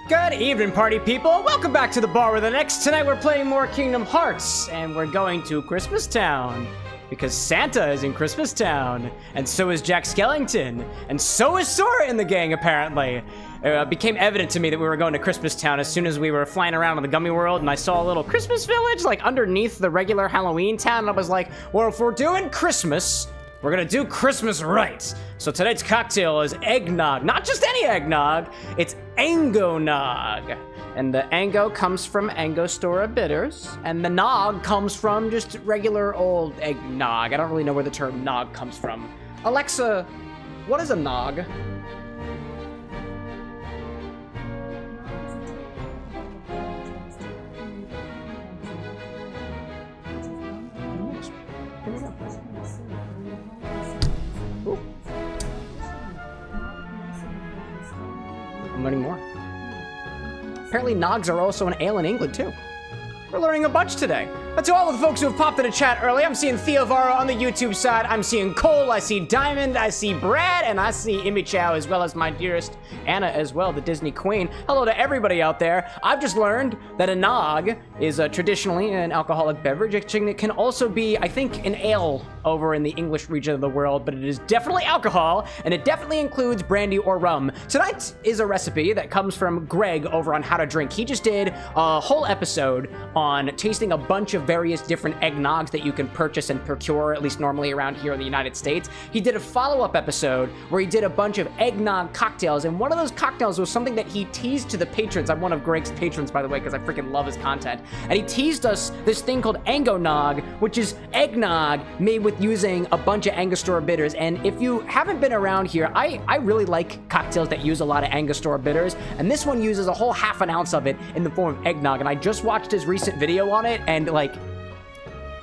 Good evening, party people. Welcome back to the Bar with an X. Tonight we're playing more Kingdom Hearts, and we're going to Christmas Town. Because Santa is in Christmas Town, and so is Jack Skellington, and so is Sora in the gang, apparently. It became evident to me that we were going to Christmas Town as soon as we were flying around on the Gummy World, and I saw a little Christmas village, like, underneath the regular Halloween town, and I was like, well, if we're doing Christmas, we're gonna do Christmas right. So tonight's cocktail is eggnog. Not just any eggnog, it's Ango Nog. And the Ango comes from Angostura Bitters, and the Nog comes from just regular old eggnog. I don't really know where the term Nog comes from. Alexa, what is a Nog? I'm learning more. Apparently Nogs are also an ale in England too. We're learning a bunch today. To all of the folks who have popped in the chat early, I'm seeing Theo Vara on the YouTube side, I'm seeing Cole, I see Diamond, I see Brad, and I see Imi Chow, as well as my dearest Anna as well, the Disney Queen. Hello to everybody out there. I've just learned that a nog is traditionally an alcoholic beverage. It can also be, I think, an ale over in the English region of the world, but it is definitely alcohol, and it definitely includes brandy or rum. Tonight is a recipe that comes from Greg over on How to Drink. He just did a whole episode on tasting a bunch of various different eggnogs that you can purchase and procure, at least normally around here in the United States. He did a follow-up episode where he did a bunch of eggnog cocktails, and one of those cocktails was something that he teased to the patrons. I'm one of Greg's patrons, by the way, because I freaking love his content. And he teased us this thing called Ango Nog, which is eggnog made with using a bunch of Angostura bitters. And if you haven't been around here, I really like cocktails that use a lot of Angostura bitters, and this one uses a whole half an ounce of it in the form of eggnog. And I just watched his recent video on it, and like,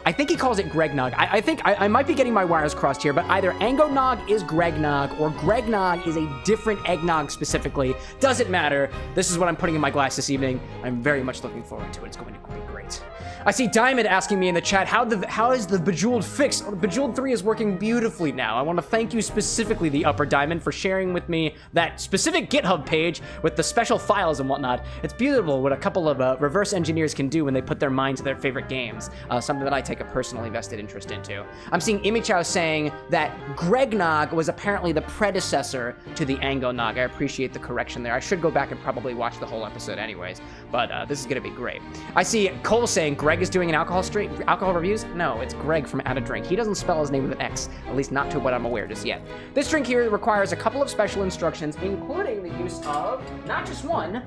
I think he calls it Gregnog. I think I might be getting my wires crossed here, but either Ango Nog is Gregnog or Gregnog is a different eggnog specifically. Doesn't matter. This is what I'm putting in my glass this evening. I'm very much looking forward to it. It's going to be great. I see Diamond asking me in the chat, how is the Bejeweled fix? Bejeweled 3 is working beautifully now. I want to thank you specifically, the Upper Diamond, for sharing with me that specific GitHub page with the special files and whatnot. It's beautiful what a couple of reverse engineers can do when they put their mind to their favorite games. Something that I take a personally vested interest into. I'm seeing Imi Chow saying that Gregnog was apparently the predecessor to the Ango Nog. I appreciate the correction there. I should go back and probably watch the whole episode anyways, but this is going to be great. I see Cole saying Greg is doing an alcohol reviews? No, it's Greg from How to Drink. He doesn't spell his name with an X, at least not to what I'm aware just yet. This drink here requires a couple of special instructions, including the use of not just one,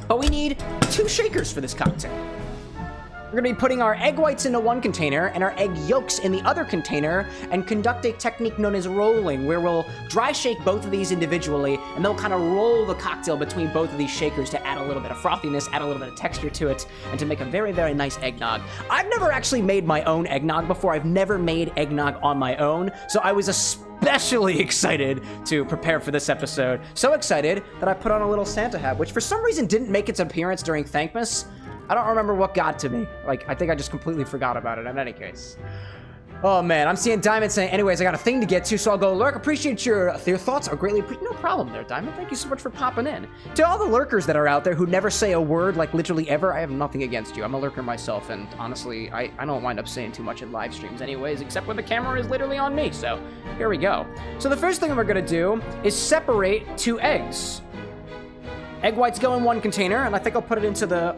but we need 2 shakers for this cocktail. We're gonna be putting our egg whites into one container and our egg yolks in the other container and conduct a technique known as rolling, where we'll dry shake both of these individually and they'll kind of roll the cocktail between both of these shakers to add a little bit of frothiness, add a little bit of texture to it, and to make a very, very nice eggnog. I've never actually made my own eggnog before. I've never made eggnog on my own, so I was especially excited to prepare for this episode. So excited that I put on a little Santa hat, which for some reason didn't make its appearance during Thankmas. I don't remember what got to me. Like, I think I just completely forgot about it in any case. Oh man, I'm seeing Diamond saying, anyways, I got a thing to get to, so I'll go lurk. Appreciate your thoughts are greatly no problem there, Diamond. Thank you so much for popping in. To all the lurkers that are out there who never say a word, like literally ever, I have nothing against you. I'm a lurker myself, and honestly, I don't wind up saying too much in live streams anyways, except when the camera is literally on me, so here we go. So the first thing we're gonna do is separate 2 eggs. Egg whites go in one container, and I think I'll put it into the,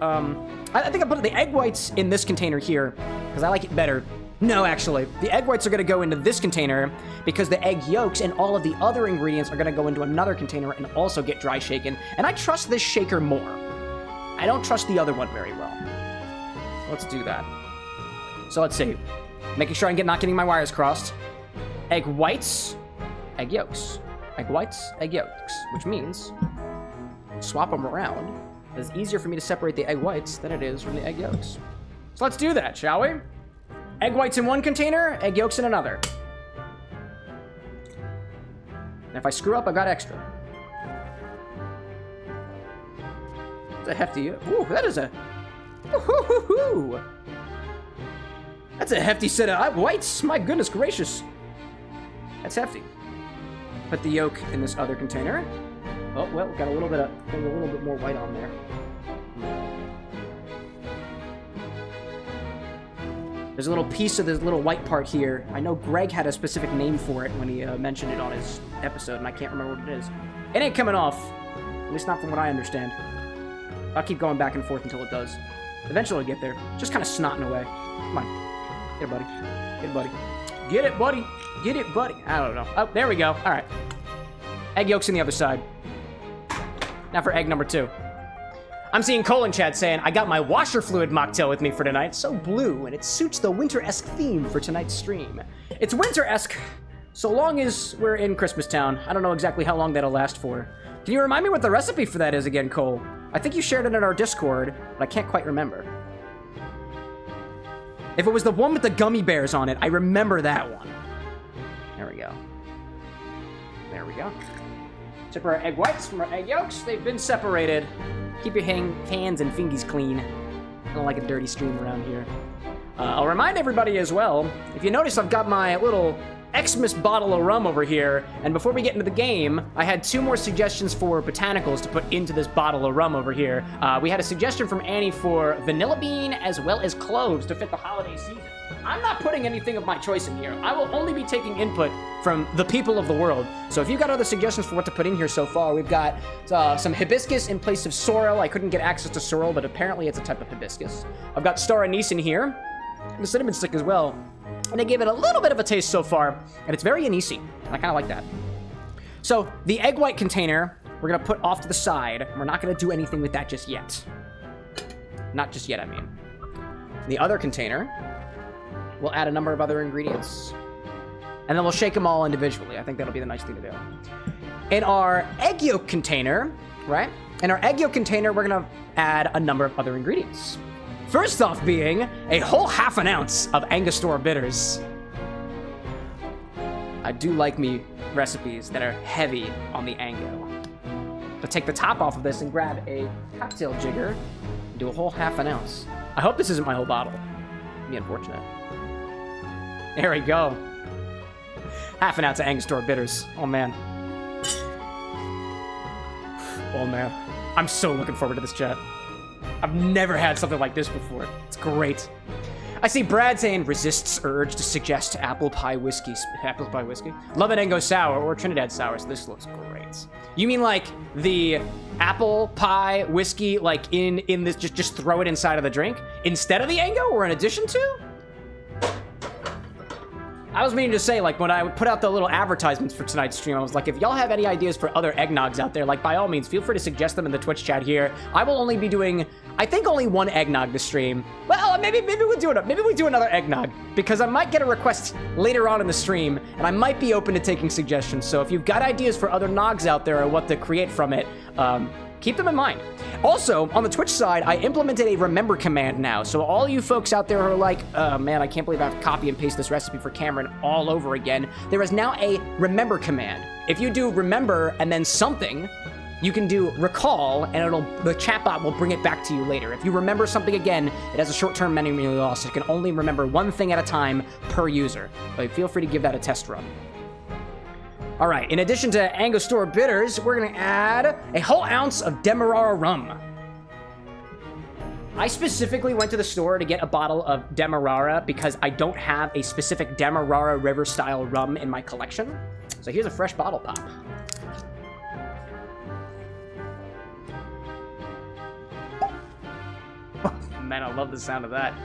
I think I'll put the egg whites in this container here, because I like it better. No, actually, the egg whites are gonna go into this container, because the egg yolks and all of the other ingredients are gonna go into another container and also get dry shaken, and I trust this shaker more. I don't trust the other one very well. Let's do that. So let's see. Making sure I'm not getting my wires crossed. Egg whites, egg yolks. Egg whites, egg yolks, which means swap them around. It's easier for me to separate the egg whites than it is from the egg yolks. So let's do that, shall we? Egg whites in one container, egg yolks in another. And if I screw up, I got extra. It's a hefty, ooh, that is a, ooh, that's a hefty set of whites, my goodness gracious. That's hefty. Put the yolk in this other container. Oh, well, got a little bit more white on there. There's a little piece of this little white part here. I know Greg had a specific name for it when he mentioned it on his episode, and I can't remember what it is. It ain't coming off. At least not from what I understand. I'll keep going back and forth until it does. Eventually it'll get there. Just kind of snotting away. Come on. Get it, buddy. Get it, buddy. Get it, buddy. Get it, buddy. I don't know. Oh, there we go. All right. Egg yolks on the other side. Now for egg number 2. I'm seeing Cole in chat saying, I got my washer fluid mocktail with me for tonight. It's so blue, and it suits the winter-esque theme for tonight's stream. It's winter-esque, so long as we're in Christmas Town. I don't know exactly how long that'll last for. Can you remind me what the recipe for that is again, Cole? I think you shared it in our Discord, but I can't quite remember. If it was the one with the gummy bears on it, I remember that one. There we go. There we go. Separate our egg whites from our egg yolks. They've been separated. Keep your hands and fingies clean. I don't like a dirty stream around here. I'll remind everybody as well, if you notice I've got my little Xmas bottle of rum over here, and before we get into the game, I had 2 more suggestions for botanicals to put into this bottle of rum over here. We had a suggestion from Annie for vanilla bean as well as cloves to fit the holiday season. I'm not putting anything of my choice in here. I will only be taking input from the people of the world. So if you've got other suggestions for what to put in here so far, we've got some hibiscus in place of sorrel. I couldn't get access to sorrel, but apparently it's a type of hibiscus. I've got star anise in here, and the cinnamon stick as well. And I gave it a little bit of a taste so far, and it's very anisey. I kind of like that. So the egg white container, we're going to put off to the side. We're not going to do anything with that just yet. Not just yet, I mean. The other container, we'll add a number of other ingredients. And then we'll shake them all individually. I think that'll be the nice thing to do. In our egg yolk container, right? In our egg yolk container, we're going to add a number of other ingredients. First off being a whole ½ ounce of Angostura Bitters. I do like me recipes that are heavy on the Ango. So take the top off of this and grab a cocktail jigger and do a whole ½ ounce. I hope this isn't my whole bottle. It'd be unfortunate. There we go. ½ ounce of Angostura Bitters. Oh, man. Oh, man. I'm so looking forward to this, chat. I've never had something like this before. It's great. I see Brad saying, resists urge to suggest apple pie whiskey. Apple pie whiskey? Love an Ango sour or Trinidad sour, so this looks great. You mean like the apple pie whiskey, like in this, just throw it inside of the drink? Instead of the Ango or in addition to? I was meaning to say, like, when I put out the little advertisements for tonight's stream, I was like, if y'all have any ideas for other eggnogs out there, like, by all means, feel free to suggest them in the Twitch chat here. I will only be doing, I think, only one eggnog this stream. Well, maybe we'll do it. Maybe we do another eggnog, because I might get a request later on in the stream, and I might be open to taking suggestions. So if you've got ideas for other nogs out there or what to create from it, keep them in mind. Also, on the Twitch side, I implemented a remember command now. So all you folks out there who are like, man, I can't believe I have to copy and paste this recipe for Cameron all over again. There is now a remember command. If you do remember and then something, you can do recall, and the chatbot will bring it back to you later. If you remember something again, it has a short-term memory loss. It can only remember one thing at a time per user. But feel free to give that a test run. All right, in addition to Angostura Bitters, we're gonna add a whole ounce of Demerara Rum. I specifically went to the store to get a bottle of Demerara because I don't have a specific Demerara River-style rum in my collection. So here's a fresh bottle pop. Oh, man, I love the sound of that.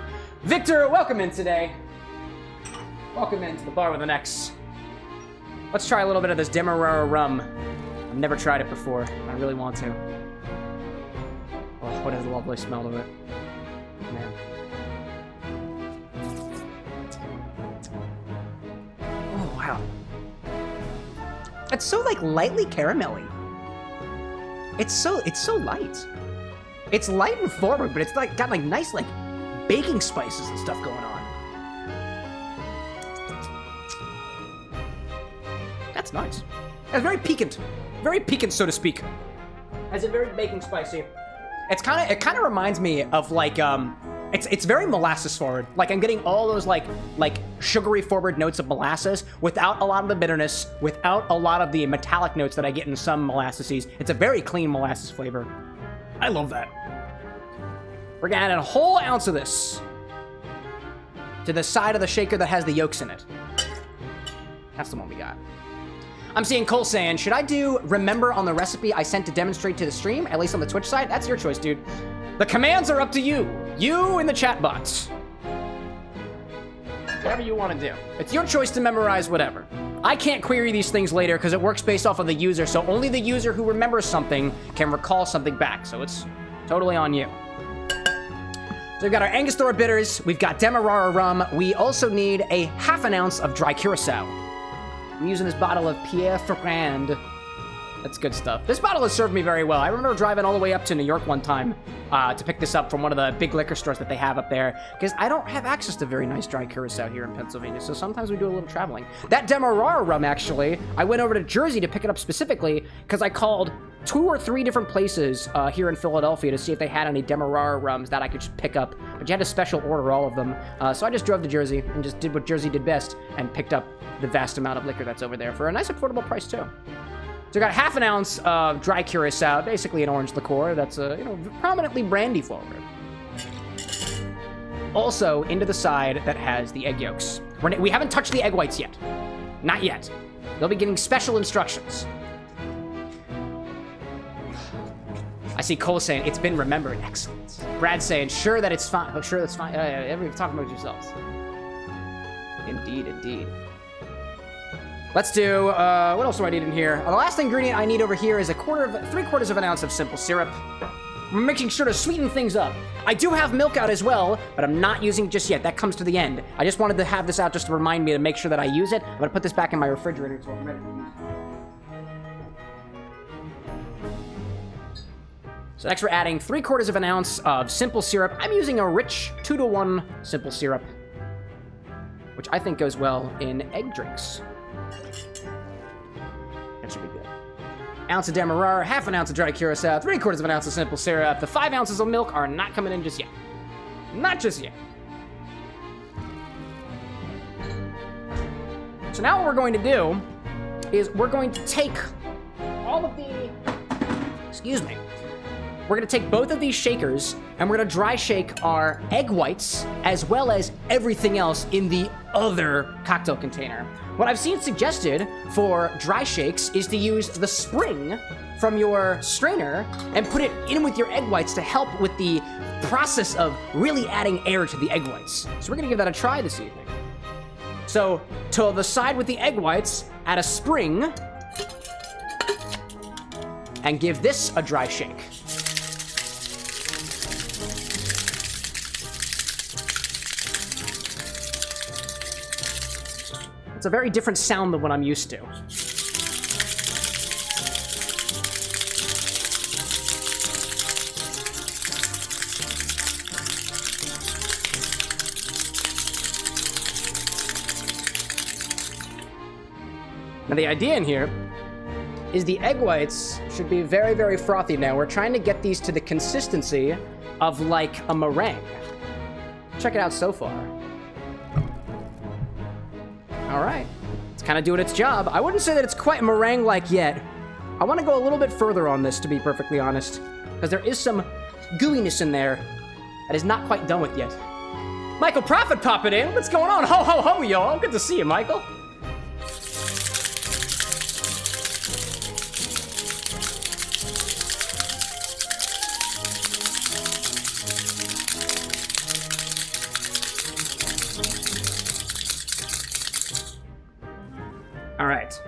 Victor, welcome in today. Welcome into the bar with an X. Let's try a little bit of this Demerara rum. I've never tried it before. I really want to. Oh, what a lovely smell to it. Man. Oh, wow. It's so, like, lightly caramelly. It's so light. It's light and forward, but it's, like, got, like, nice, like, baking spices and stuff going on. That's nice. It's very piquant, so to speak. It's a very baking spicy. It kind of reminds me of like It's very molasses forward. Like, I'm getting all those, like sugary forward notes of molasses without a lot of the bitterness, without a lot of the metallic notes that I get in some molasses. It's a very clean molasses flavor. I love that. We're gonna add a whole ounce of this to the side of the shaker that has the yolks in it. That's the one we got. I'm seeing Cole saying, should I do remember on the recipe I sent to demonstrate to the stream, at least on the Twitch side? That's your choice, dude. The commands are up to you. You in the chat box. Whatever you want to do. It's your choice to memorize whatever. I can't query these things later because it works based off of the user, so only the user who remembers something can recall something back, so it's totally on you. So we've got our Angostura Bitters, we've got Demerara Rum, we also need a ½ ounce of dry Curaçao. I'm using this bottle of Pierre Ferrand. That's good stuff. This bottle has served me very well. I remember driving all the way up to New York one time to pick this up from one of the big liquor stores that they have up there, because I don't have access to very nice dry Curaçao here in Pennsylvania, so sometimes we do a little traveling. That Demerara Rum, actually, I went over to Jersey to pick it up specifically because I called 2 or 3 different places here in Philadelphia to see if they had any Demerara Rums that I could just pick up, but you had to special order all of them. So I just drove to Jersey and just did what Jersey did best and picked up the vast amount of liquor that's over there for a nice affordable price too. So I got ½ ounce of dry Curaçao, basically an orange liqueur that's prominently brandy forward. Also, into the side that has the egg yolks. We haven't touched the egg whites yet. Not yet. They'll be getting special instructions. I see Cole saying, it's been remembered. Excellent. Brad saying, sure that it's fine. Oh, sure that's fine. Everybody's talking about yourselves. Indeed, indeed. Let's do, what else do I need in here? The last ingredient I need over here is 3/4 of an ounce of simple syrup. We're making sure to sweeten things up. I do have milk out as well, but I'm not using it just yet. That comes to the end. I just wanted to have this out just to remind me to make sure that I use it. I'm gonna put this back in my refrigerator so I'm ready to use it. So next we're adding 3/4 of an ounce of simple syrup. I'm using a rich 2-to-1 simple syrup, which I think goes well in egg drinks. That should be good. Ounce of Demerara, ½ an ounce of dry Curaçao, 3/4 of an ounce of simple syrup. The 5 ounces of milk are not coming in just yet. Not just yet. So now what we're going to do is we're going to take all of the, excuse me, we're going to take both of these shakers and we're going to dry shake our egg whites as well as everything else in the other cocktail container. What I've seen suggested for dry shakes is to use the spring from your strainer and put it in with your egg whites to help with the process of really adding air to the egg whites. So we're gonna give that a try this evening. So to the side with the egg whites, add a spring and give this a dry shake. It's a very different sound than what I'm used to. Now the idea in here is the egg whites should be very, very frothy now. We're trying to get these to the consistency of like a meringue. Check it out so far. All right, it's kind of doing its job. I wouldn't say that it's quite meringue-like yet. I want to go a little bit further on this, to be perfectly honest, because there is some gooiness in there that is not quite done with yet. Michael Prophet popping in. What's going on? Ho, ho, ho, y'all. Good to see you, Michael. All right.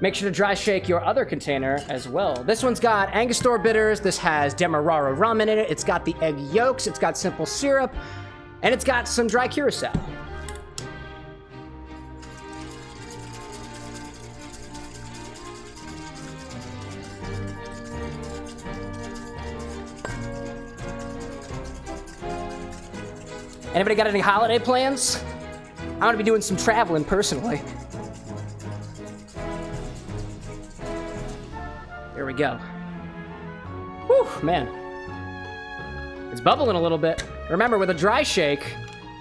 Make sure to dry shake your other container as well. This one's got Angostura Bitters. This has Demerara Rum in it. It's got the egg yolks. It's got simple syrup. And it's got some dry Curaçao. Anybody got any holiday plans? I'm gonna be doing some traveling personally. Here we go. Whew, man. It's bubbling a little bit. Remember, with a dry shake,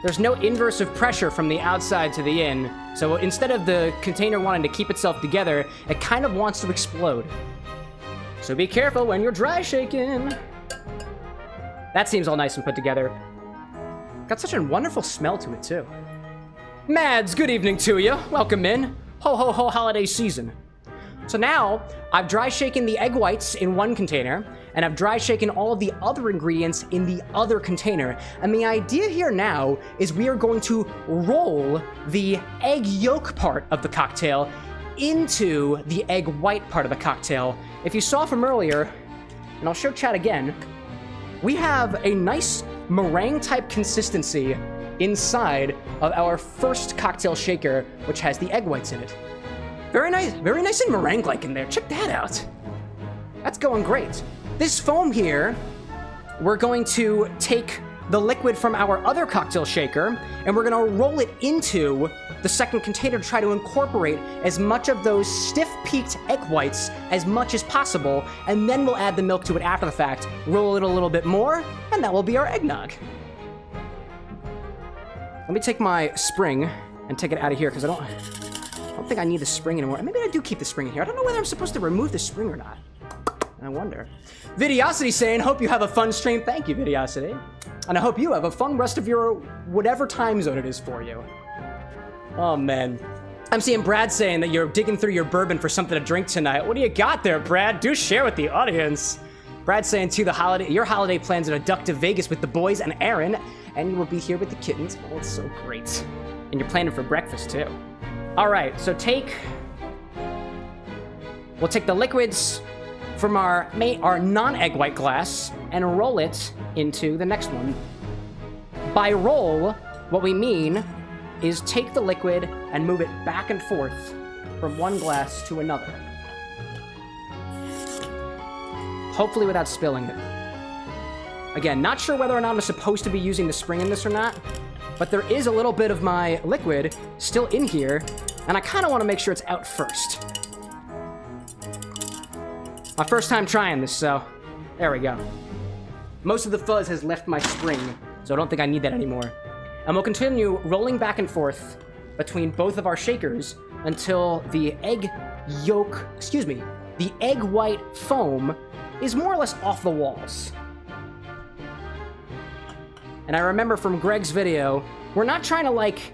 there's no inverse of pressure from the outside to the in. So instead of the container wanting to keep itself together, it kind of wants to explode. So be careful when you're dry shaking. That seems all nice and put together. Got such a wonderful smell to it, too. Mads, good evening to you. Welcome in. Ho, ho, ho, holiday season. So now, I've dry shaken the egg whites in one container, and I've dry shaken all of the other ingredients in the other container. And the idea here now is we are going to roll the egg yolk part of the cocktail into the egg white part of the cocktail. If you saw from earlier, and I'll show chat again, we have a nice meringue-type consistency inside of our first cocktail shaker, which has the egg whites in it. Very nice and meringue-like in there. Check that out. That's going great. This foam here, we're going to take the liquid from our other cocktail shaker, and we're gonna roll it into the second container to try to incorporate as much of those stiff-peaked egg whites as much as possible, and then we'll add the milk to it after the fact, roll it a little bit more, and that will be our eggnog. Let me take my spring and take it out of here, because I don't think I need the spring anymore. Maybe I do keep the spring in here. I don't know whether I'm supposed to remove the spring or not. I wonder. Vidiosity saying, hope you have a fun stream. Thank you, Vidiosity. And I hope you have a fun rest of your whatever time zone it is for you. Oh, man. I'm seeing Brad saying that you're digging through your bourbon for something to drink tonight. What do you got there, Brad? Do share with the audience. Brad saying, too, your holiday plans are to duck to Vegas with the boys and Aaron, and we'll be here with the kittens. Oh, it's so great. And you're planning for breakfast, too. All right, so we'll take the liquids from our non-egg white glass and roll it into the next one. By roll, what we mean is take the liquid and move it back and forth from one glass to another. Hopefully without spilling it. Again, not sure whether or not I'm supposed to be using the spring in this or not, but there is a little bit of my liquid still in here, and I kind of want to make sure it's out first. My first time trying this, so there we go. Most of the fuzz has left my spring, so I don't think I need that anymore. And we'll continue rolling back and forth between both of our shakers until the egg white foam is more or less off the walls. And I remember from Greg's video, we're not trying to like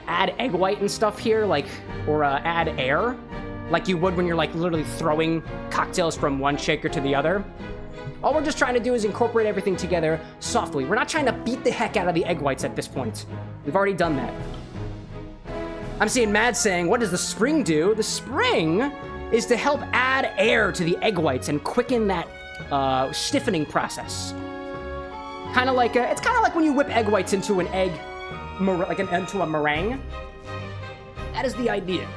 add egg white and stuff here, or add air, like you would when you're like literally throwing cocktails from one shaker to the other. All we're just trying to do is incorporate everything together softly. We're not trying to beat the heck out of the egg whites at this point. We've already done that. I'm seeing Mad saying, what does the spring do? The spring is to help add air to the egg whites and quicken that stiffening process. It's kind of like when you whip egg whites into an egg, into a meringue. That is the idea.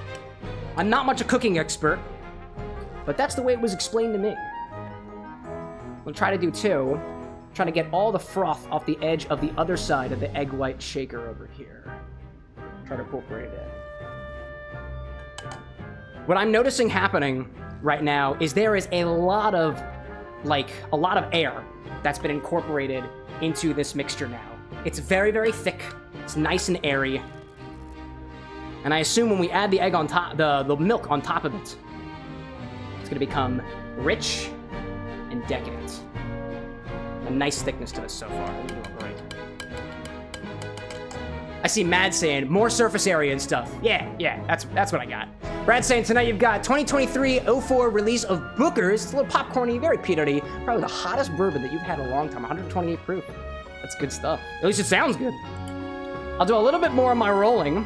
I'm not much a cooking expert, but that's the way it was explained to me. We'll try to do too, trying to get all the froth off the edge of the other side of the egg white shaker over here. Try to incorporate it in. What I'm noticing happening right now is there is a lot of air that's been incorporated into this mixture now. It's very, very thick. It's nice and airy. And I assume when we add the egg on top, the milk on top of it, it's gonna become rich and decadent. A nice thickness to this so far. Great. I see Mad saying more surface area and stuff. Yeah, that's what I got. Brad saying tonight you've got 2023-04 release of Booker's. It's a little popcorny, very peanutty. Probably the hottest bourbon that you've had in a long time. 128 proof. That's good stuff. At least it sounds good. I'll do a little bit more of my rolling.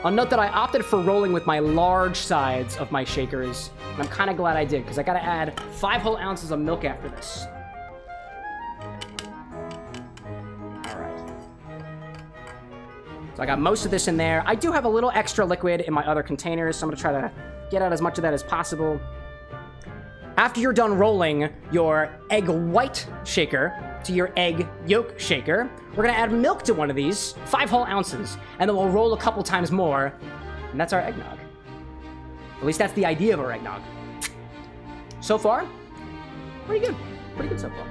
I'll note that I opted for rolling with my large sides of my shakers, and I'm kind of glad I did, because I got to add 5 whole ounces of milk after this. All right. So I got most of this in there. I do have a little extra liquid in my other containers, so I'm going to try to get out as much of that as possible. After you're done rolling your egg white shaker to your egg yolk shaker, we're gonna add milk to one of these, 5 whole ounces, and then we'll roll a couple times more, and that's our eggnog. At least that's the idea of our eggnog. So far, pretty good so far.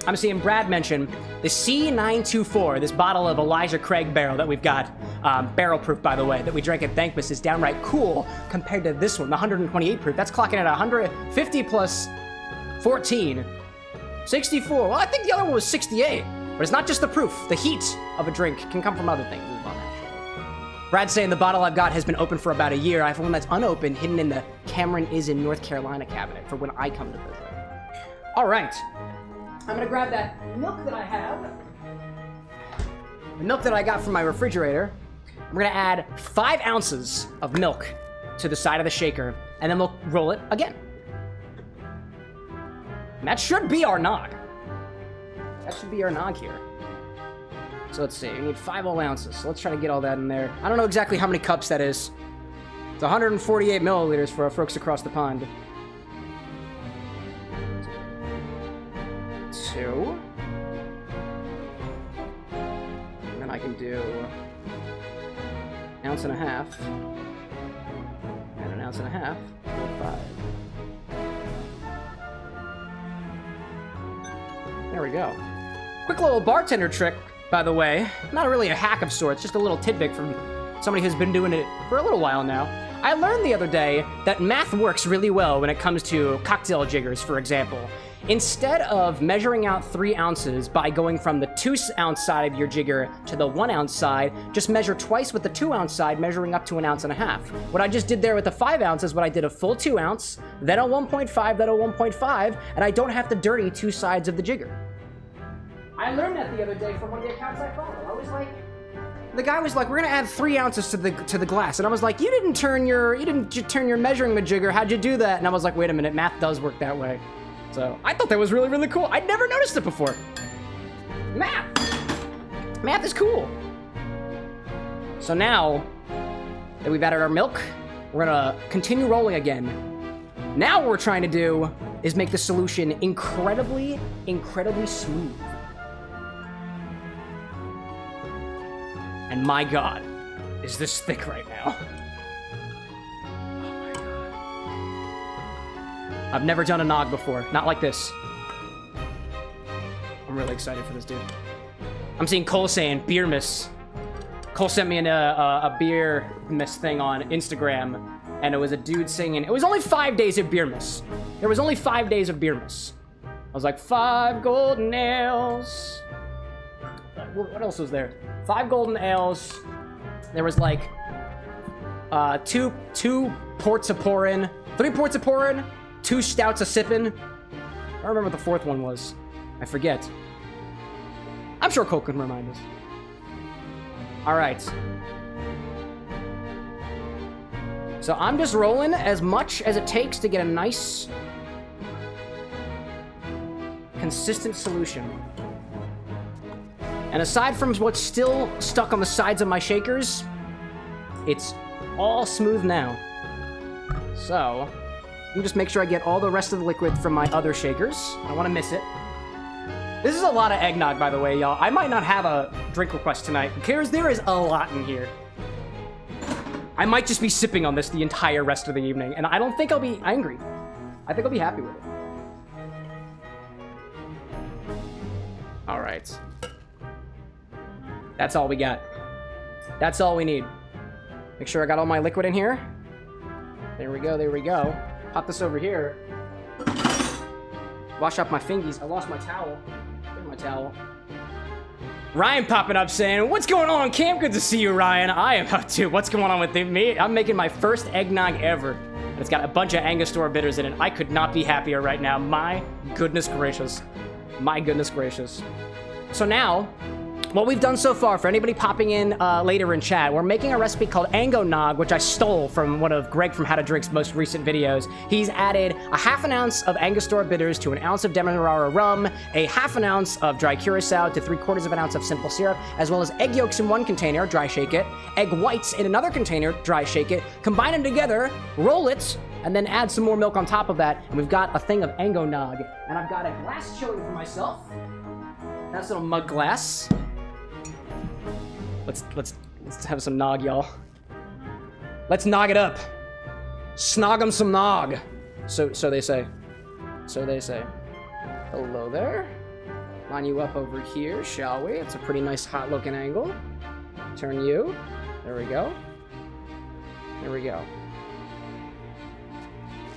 I'm seeing Brad mention the C924, this bottle of Elijah Craig barrel that we've got, barrel proof, by the way, that we drank at Thankmas is downright cool compared to this one, the 128 proof. That's clocking at 150 plus 14. 64. Well, I think the other one was 68. But it's not just the proof. The heat of a drink can come from other things as well, naturally. Brad's saying the bottle I've got has been open for about a year. I have one that's unopened, hidden in the Cameron is in North Carolina cabinet for when I come to visit. All right. I'm gonna grab that milk that I have. The milk that I got from my refrigerator. I'm gonna add 5 ounces of milk to the side of the shaker, and then we'll roll it again. And that should be our nog. That should be our nog here. So let's see, we need 5 whole ounces. So let's try to get all that in there. I don't know exactly how many cups that is. It's 148 milliliters for our folks across the pond. 2. And then I can do 1.5 ounces. And 1.5 ounces. 5. There we go. Quick little bartender trick, by the way. Not really a hack of sorts, just a little tidbit from somebody who's been doing it for a little while now. I learned the other day that math works really well when it comes to cocktail jiggers, for example. Instead of measuring out 3 ounces by going from the 2-ounce side of your jigger to the 1-ounce side, just measure twice with the 2-ounce side, measuring up to 1.5 ounces. What I just did there with the 5 ounces, what I did a full 2 ounce, then a 1.5, then a 1.5, and I don't have to dirty 2 sides of the jigger. I learned that the other day from one of the accounts I follow. I was like, the guy was like, "We're gonna add 3 ounces to the glass," and I was like, "You didn't turn your measuring majigger. How'd you do that?" And I was like, "Wait a minute, math does work that way." So I thought that was really, really cool. I'd never noticed it before. Math is cool. So now that we've added our milk, we're gonna continue rolling again. Now what we're trying to do is make the solution incredibly, incredibly smooth. And my God, is this thick right now? Oh my God. I've never done a nog before, not like this. I'm really excited for this, dude. I'm seeing Cole saying beer miss. Cole sent me a beer miss thing on Instagram, and it was a dude singing. It was only 5 days of beer miss. There was only 5 days of beer miss. I was like, 5 golden ales. What else was there? 5 golden ales. There was like 2 ports of pourin', 3 ports of pourin', 2 stouts of sippin'. I don't remember what the 4th one was. I forget. I'm sure Cole can remind us. All right. So I'm just rolling as much as it takes to get a nice, consistent solution. And aside from what's still stuck on the sides of my shakers, it's all smooth now. So, let me just make sure I get all the rest of the liquid from my other shakers. I don't want to miss it. This is a lot of eggnog, by the way, y'all. I might not have a drink request tonight, because there is a lot in here. I might just be sipping on this the entire rest of the evening, and I don't think I'll be angry. I think I'll be happy with it. All right. That's all we got. That's all we need. Make sure I got all my liquid in here. There we go, there we go. Pop this over here. Wash off my fingies. I lost my towel. There's my towel. Ryan popping up saying, "What's going on, Cam? Good to see you, Ryan." I am up to. What's going on with me? I'm making my first eggnog ever. And it's got a bunch of Angostura Bitters in it. I could not be happier right now. My goodness gracious. My goodness gracious. So now, what we've done so far, for anybody popping in later in chat, we're making a recipe called Ango Nog, which I stole from one of Greg from How to Drink's most recent videos. He's added a 1/2 ounce of Angostura Bitters to 1 ounce of Demerara Rum, a 1/2 ounce of dry Curaçao to 3/4 ounce of simple syrup, as well as egg yolks in one container, dry shake it, egg whites in another container, dry shake it, combine them together, roll it, and then add some more milk on top of that, and we've got a thing of Ango Nog. And I've got a glass chilling for myself. Nice little mug glass. Let's have some nog, y'all. Let's nog it up. Snog 'em some nog. So they say. So they say. Hello there. Line you up over here, shall we? It's a pretty nice hot looking angle. Turn you. There we go. There we go.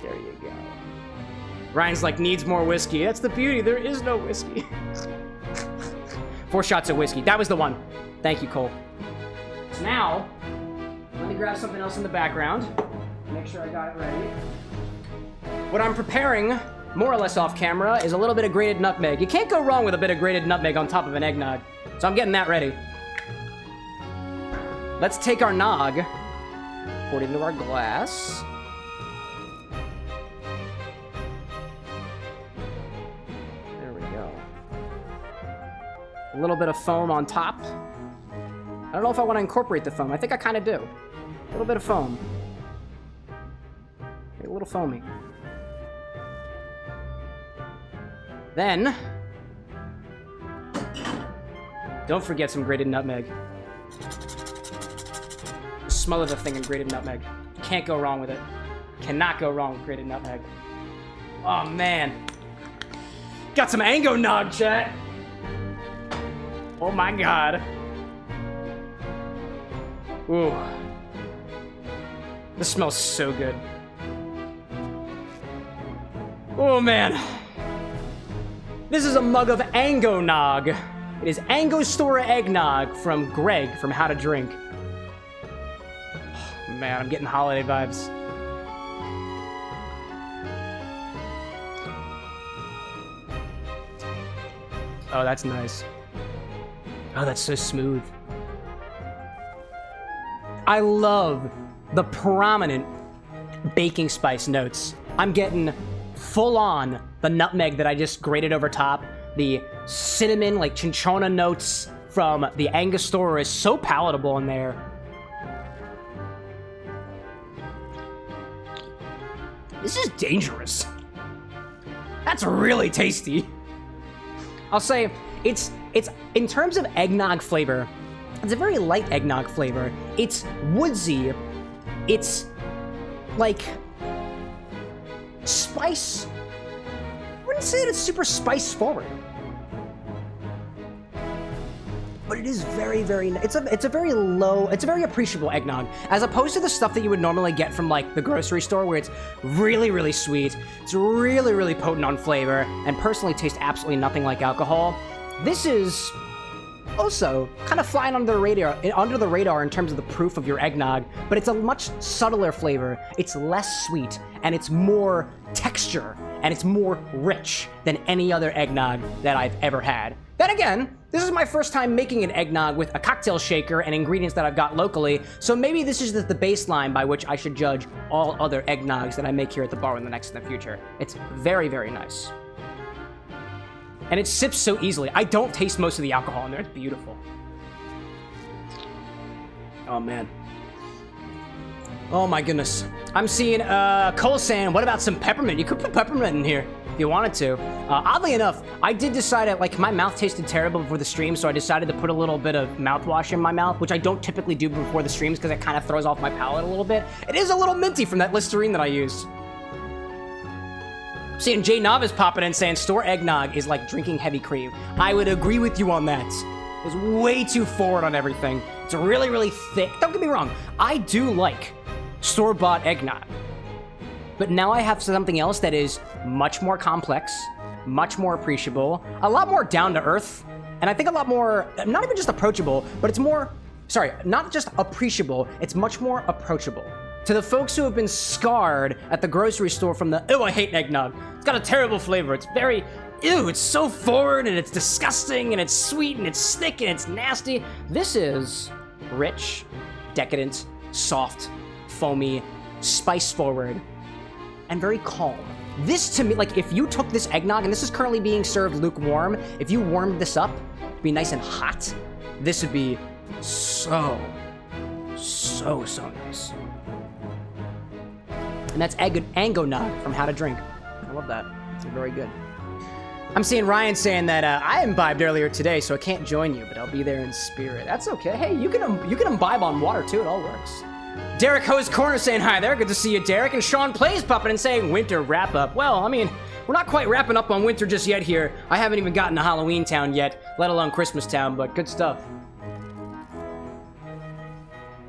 There you go. Ryan's like, needs more whiskey. That's the beauty. There is no whiskey. 4 shots of whiskey. That was the one. Thank you, Cole. So now, let me grab something else in the background. Make sure I got it ready. What I'm preparing, more or less off camera, is a little bit of grated nutmeg. You can't go wrong with a bit of grated nutmeg on top of an eggnog. So I'm getting that ready. Let's take our nog, pour it into our glass. There we go. A little bit of foam on top. I don't know if I want to incorporate the foam. I think I kind of do. A little bit of foam. A little foamy. Then, don't forget some grated nutmeg. The smell of the thing in grated nutmeg. Can't go wrong with it. Cannot go wrong with grated nutmeg. Oh, man. Got some Ango Nog, chat. Oh, my God. Ooh. This smells so good. Oh, man. This is a mug of Ango Nog. It is Angostura eggnog from Greg from How to Drink. Oh, man, I'm getting holiday vibes. Oh, that's nice. Oh, that's so smooth. I love the prominent baking spice notes. I'm getting full on the nutmeg that I just grated over top. The cinnamon, like cinchona notes from the Angostura is so palatable in there. This is dangerous. That's really tasty. I'll say it's in terms of eggnog flavor, it's a very light eggnog flavor. It's woodsy. It's like spice. I wouldn't say that it's super spice forward, but it is very, very. It's a very low. It's a very appreciable eggnog, as opposed to the stuff that you would normally get from like the grocery store, where it's really, really sweet. It's really, really potent on flavor, and personally tastes absolutely nothing like alcohol. This is also kind of flying under the radar in terms of the proof of your eggnog, but it's a much subtler flavor. It's less sweet, and it's more texture, and it's more rich than any other eggnog that I've ever had. Then again, this is my first time making an eggnog with a cocktail shaker and ingredients that I've got locally, so maybe this is just the baseline by which I should judge all other eggnogs that I make here at the bar in the future. It's very, very nice. And it sips so easily. I don't taste most of the alcohol in there. It's beautiful. Oh, man. Oh, my goodness. I'm seeing Cole saying, what about some peppermint? You could put peppermint in here if you wanted to. Oddly enough, I did decide that, like, my mouth tasted terrible before the stream, so I decided to put a little bit of mouthwash in my mouth, which I don't typically do before the streams because it kind of throws off my palate a little bit. It is a little minty from that Listerine that I used. Seeing Jay Novice popping in saying store eggnog is like drinking heavy cream. I would agree with you on that. It's way too forward on everything. It's really, really thick. Don't get me wrong. I do like store-bought eggnog. But now I have something else that is much more complex, much more appreciable, a lot more down-to-earth, and I think a lot more, not even just approachable, but it's more, sorry, not just appreciable, it's much more approachable. To the folks who have been scarred at the grocery store from the, oh, I hate eggnog. It's got a terrible flavor. It's very, ew, it's so forward and it's disgusting and it's sweet and it's thick and it's nasty. This is rich, decadent, soft, foamy, spice forward, and very calm. This to me, like if you took this eggnog, and this is currently being served lukewarm, if you warmed this up, be nice and hot, this would be so nice. And that's Ango Nog from How to Drink. I love that. It's very good. I'm seeing Ryan saying that I imbibed earlier today, so I can't join you, but I'll be there in spirit. That's okay. Hey, you can imbibe on water too. It all works. Derek Ho's Corner saying hi there. Good to see you, Derek. And Sean Plays popping and saying winter wrap up. Well, I mean, We're not quite wrapping up on winter just yet here. I haven't even gotten to Halloween Town yet, let alone Christmas Town, but good stuff.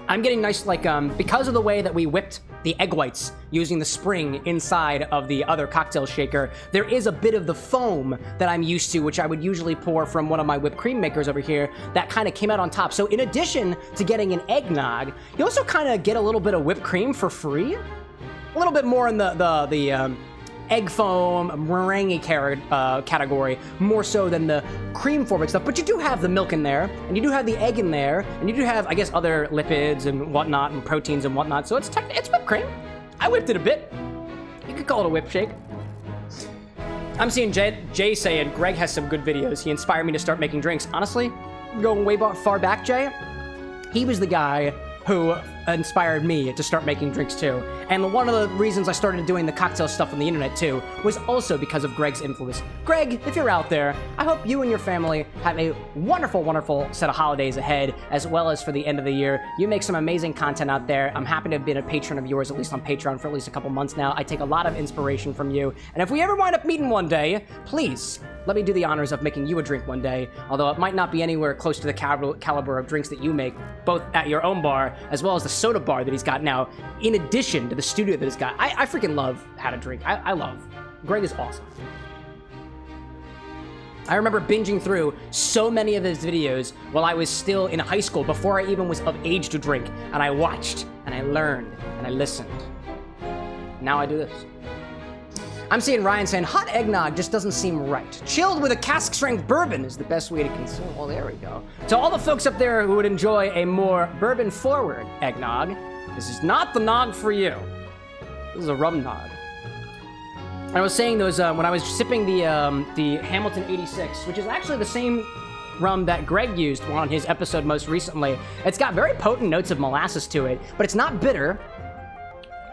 I'm getting nice, like, because of the way that we whipped the egg whites using the spring inside of the other cocktail shaker, there is a bit of the foam that I'm used to, which I would usually pour from one of my whipped cream makers over here, that kind of came out on top. So in addition to getting an eggnog, you also kind of get a little bit of whipped cream for free. A little bit more in the egg foam meringue category, more so than the cream forward stuff. But you do have the milk in there, and you do have the egg in there, and you do have, I guess, other lipids and whatnot, and proteins and whatnot. So it's whipped cream. I whipped it a bit. You could call it a whip shake. I'm seeing Jay saying Greg has some good videos. He inspired me to start making drinks. Honestly, going way far back, Jay, he was the guy who inspired me to start making drinks too. And one of the reasons I started doing the cocktail stuff on the internet too was also because of Greg's influence. Greg, if you're out there, I hope you and your family have a wonderful, wonderful set of holidays ahead, as well as for the end of the year. You make some amazing content out there. I'm happy to have been a patron of yours, at least on Patreon, for at least a couple months now. I take a lot of inspiration from you. And if we ever wind up meeting one day, please let me do the honors of making you a drink one day, although it might not be anywhere close to the caliber of drinks that you make, both at your own bar, as well as the soda bar that he's got now, in addition to the studio that he's got. I freaking love how to drink. I love. Greg is awesome. I remember binging through so many of his videos while I was still in high school, before I even was of age to drink, and I watched, and I learned, and I listened. Now I do this. I'm seeing Ryan saying, hot eggnog just doesn't seem right. Chilled with a cask-strength bourbon is the best way to consume. Well, there we go. To all the folks up there who would enjoy a more bourbon-forward eggnog, this is not the nog for you. This is a rum nog. I was saying those when I was sipping the Hamilton 86, which is actually the same rum that Greg used on his episode most recently. It's got very potent notes of molasses to it, but it's not bitter.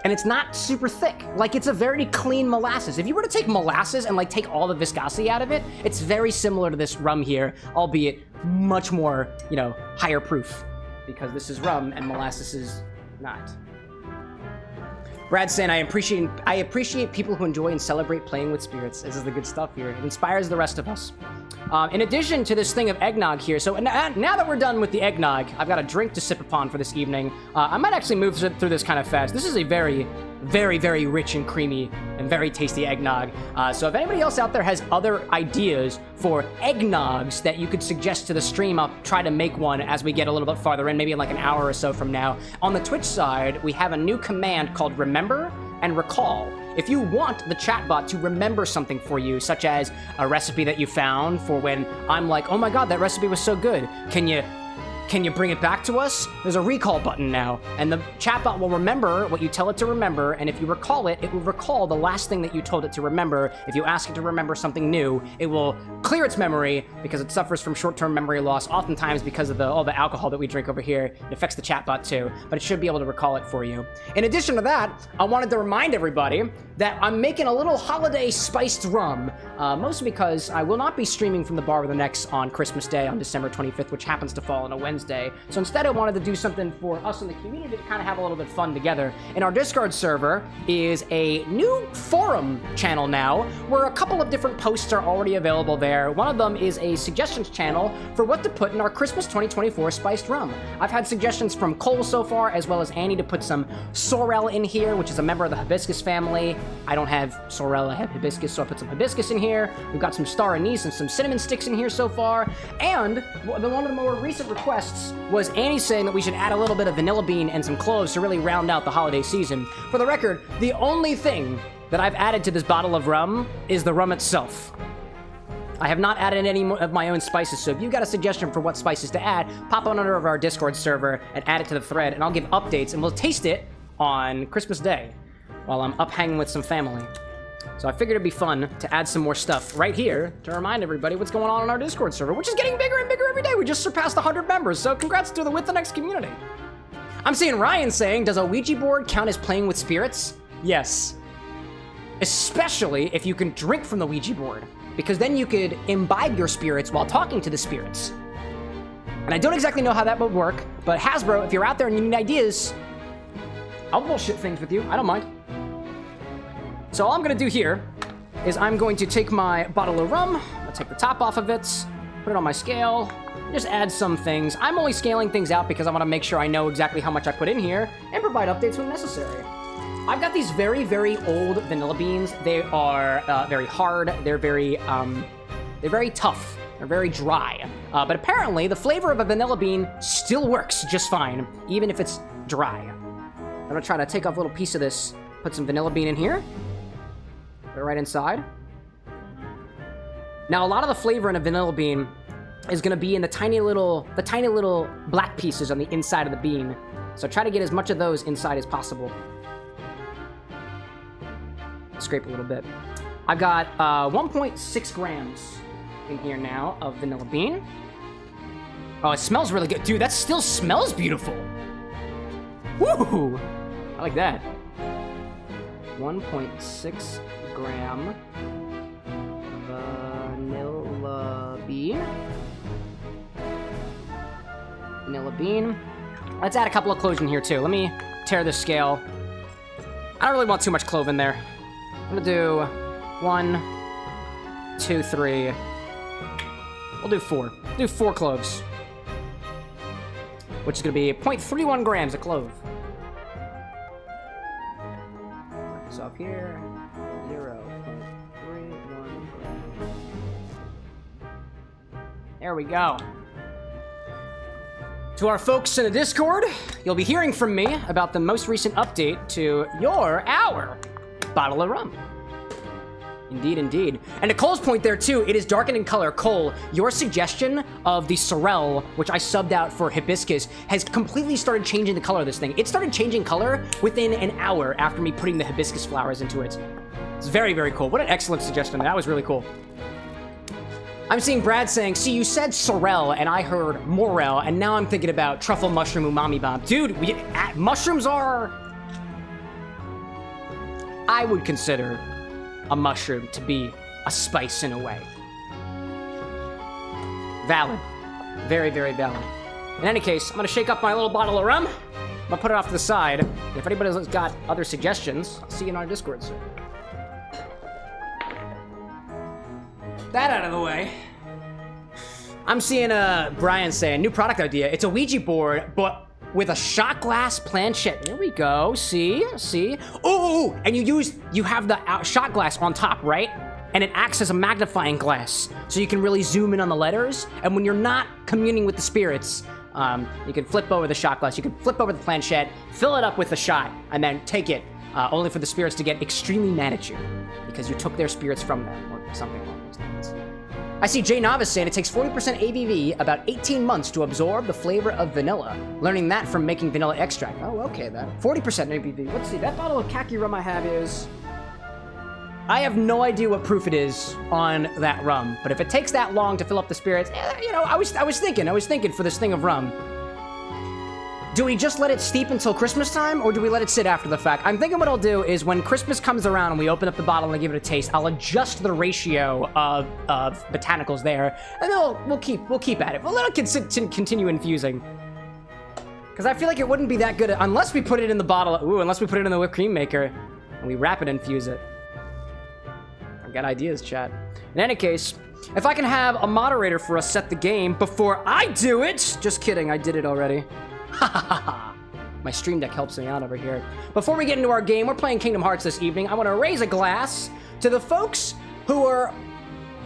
And it's not super thick. Like, it's a very clean molasses. If you were to take molasses and, like, take all the viscosity out of it, it's very similar to this rum here, albeit much more, you know, higher proof. Because this is rum and molasses is not. Brad's saying, I appreciate people who enjoy and celebrate playing with spirits. This is the good stuff here. It inspires the rest of us. In addition to this thing of eggnog here, so now that we're done with the eggnog, I've got a drink to sip upon for this evening. I might actually move through this kind of fast. This is a very, very, very rich and creamy and very tasty eggnog. So if anybody else out there has other ideas for eggnogs that you could suggest to the stream, I'll try to make one as we get a little bit farther in, maybe in like an hour or so from now. On the Twitch side, we have a new command called Remember and Recall. If you want the chatbot to remember something for you, such as a recipe that you found for when I'm like, oh my god, that recipe was so good, can you bring it back to us? There's a recall button now, and the chatbot will remember what you tell it to remember, and if you recall it, it will recall the last thing that you told it to remember. If you ask it to remember something new, it will clear its memory because it suffers from short-term memory loss, oftentimes because of all the alcohol that we drink over here. It affects the chatbot too, but it should be able to recall it for you. In addition to that, I wanted to remind everybody that I'm making a little holiday spiced rum, mostly because I will not be streaming from the CameroxnWithAnX on Christmas Day on December 25th, which happens to fall on a Wednesday. So instead I wanted to do something for us in the community to kind of have a little bit of fun together. In our Discord server is a new forum channel now, where a couple of different posts are already available there. One of them is a suggestions channel for what to put in our Christmas 2024 spiced rum. I've had suggestions from Cole so far, as well as Annie, to put some sorrel in here, which is a member of the hibiscus family. I don't have sorrel, I have hibiscus, so I put some hibiscus in here. We've got some star anise and some cinnamon sticks in here so far. And one of the more recent requests was Annie saying that we should add a little bit of vanilla bean and some cloves to really round out the holiday season. For the record, the only thing that I've added to this bottle of rum is the rum itself. I have not added any of my own spices, so if you've got a suggestion for what spices to add, pop on under our Discord server and add it to the thread, and I'll give updates, and we'll taste it on Christmas Day while I'm up hanging with some family. So I figured it'd be fun to add some more stuff right here to remind everybody what's going on our Discord server, which is getting bigger and bigger every day. We just surpassed 100 members, so congrats to the WithAnX community. I'm seeing Ryan saying, does a Ouija board count as playing with spirits? Yes. Especially if you can drink from the Ouija board, because then you could imbibe your spirits while talking to the spirits. And I don't exactly know how that would work, but Hasbro, if you're out there and you need ideas, I'll bullshit things with you. I don't mind. So all I'm gonna do here is I'm going to take my bottle of rum, I'll take the top off of it, put it on my scale, just add some things. I'm only scaling things out because I want to make sure I know exactly how much I put in here and provide updates when necessary. I've got these very, very old vanilla beans. They are very hard. They're very tough. They're very dry. But apparently, the flavor of a vanilla bean still works just fine, even if it's dry. I'm gonna try to take off a little piece of this, put some vanilla bean in here. Put it right inside. Now, a lot of the flavor in a vanilla bean is gonna be in the tiny little black pieces on the inside of the bean. So try to get as much of those inside as possible. Scrape a little bit. I've got 1.6 grams in here now of vanilla bean. Oh, it smells really good. Dude, that still smells beautiful. Woo! I like that. 1.6 gram vanilla bean. Vanilla bean. Let's add a couple of cloves in here too. Let me tear this scale. I don't really want too much clove in there. I'm gonna do 1, 2, 3. We'll do 4. Do 4 cloves. Which is gonna be 0.31 grams of clove. Mark this off here. 0.31 grams. There we go. To our folks in the Discord, you'll be hearing from me about the most recent update to our bottle of rum. Indeed, indeed. And to Cole's point there, too, it is darkened in color. Cole, your suggestion of the sorrel, which I subbed out for hibiscus, has completely started changing the color of this thing. It started changing color within an hour after me putting the hibiscus flowers into it. It's very, very cool. What an excellent suggestion. That was really cool. I'm seeing Brad saying, see, you said sorrel, and I heard morel, and now I'm thinking about truffle mushroom umami bomb. Dude, mushrooms are... I would consider a mushroom to be a spice in a way. Valid. Very, very valid. In any case, I'm gonna shake up my little bottle of rum. I'm gonna put it off to the side. If anybody's got other suggestions, I'll see you in our Discord soon. That out of the way. I'm seeing Brian saying, new product idea. It's a Ouija board, but with a shot glass planchette. There we go. See? Ooh, and you have the shot glass on top, right? And it acts as a magnifying glass, so you can really zoom in on the letters. And when you're not communing with the spirits, you can flip over the shot glass. You can flip over the planchette, fill it up with a shot, and then take it, only for the spirits to get extremely mad at you because you took their spirits from them or something along those lines. I see Jay Novice saying it takes 40% ABV, about 18 months to absorb the flavor of vanilla. Learning that from making vanilla extract. Oh, okay then. 40% ABV. Let's see, that bottle of khaki rum I have is... I have no idea what proof it is on that rum, but if it takes that long to fill up the spirits, you know, I was thinking for this thing of rum. Do we just let it steep until Christmas time, or do we let it sit after the fact? I'm thinking what I'll do is when Christmas comes around and we open up the bottle and I give it a taste, I'll adjust the ratio of botanicals there, and then we'll keep at it. We'll let it continue infusing. Because I feel like it wouldn't be that good unless we put it in the bottle. Unless we put it in the whipped cream maker and we rapid infuse it. I've got ideas, chat. In any case, if I can have a moderator for us set the game before I do it. Just kidding, I did it already. My stream deck helps me out over here. Before we get into our game, we're playing Kingdom Hearts this evening. I want to raise a glass to the folks who are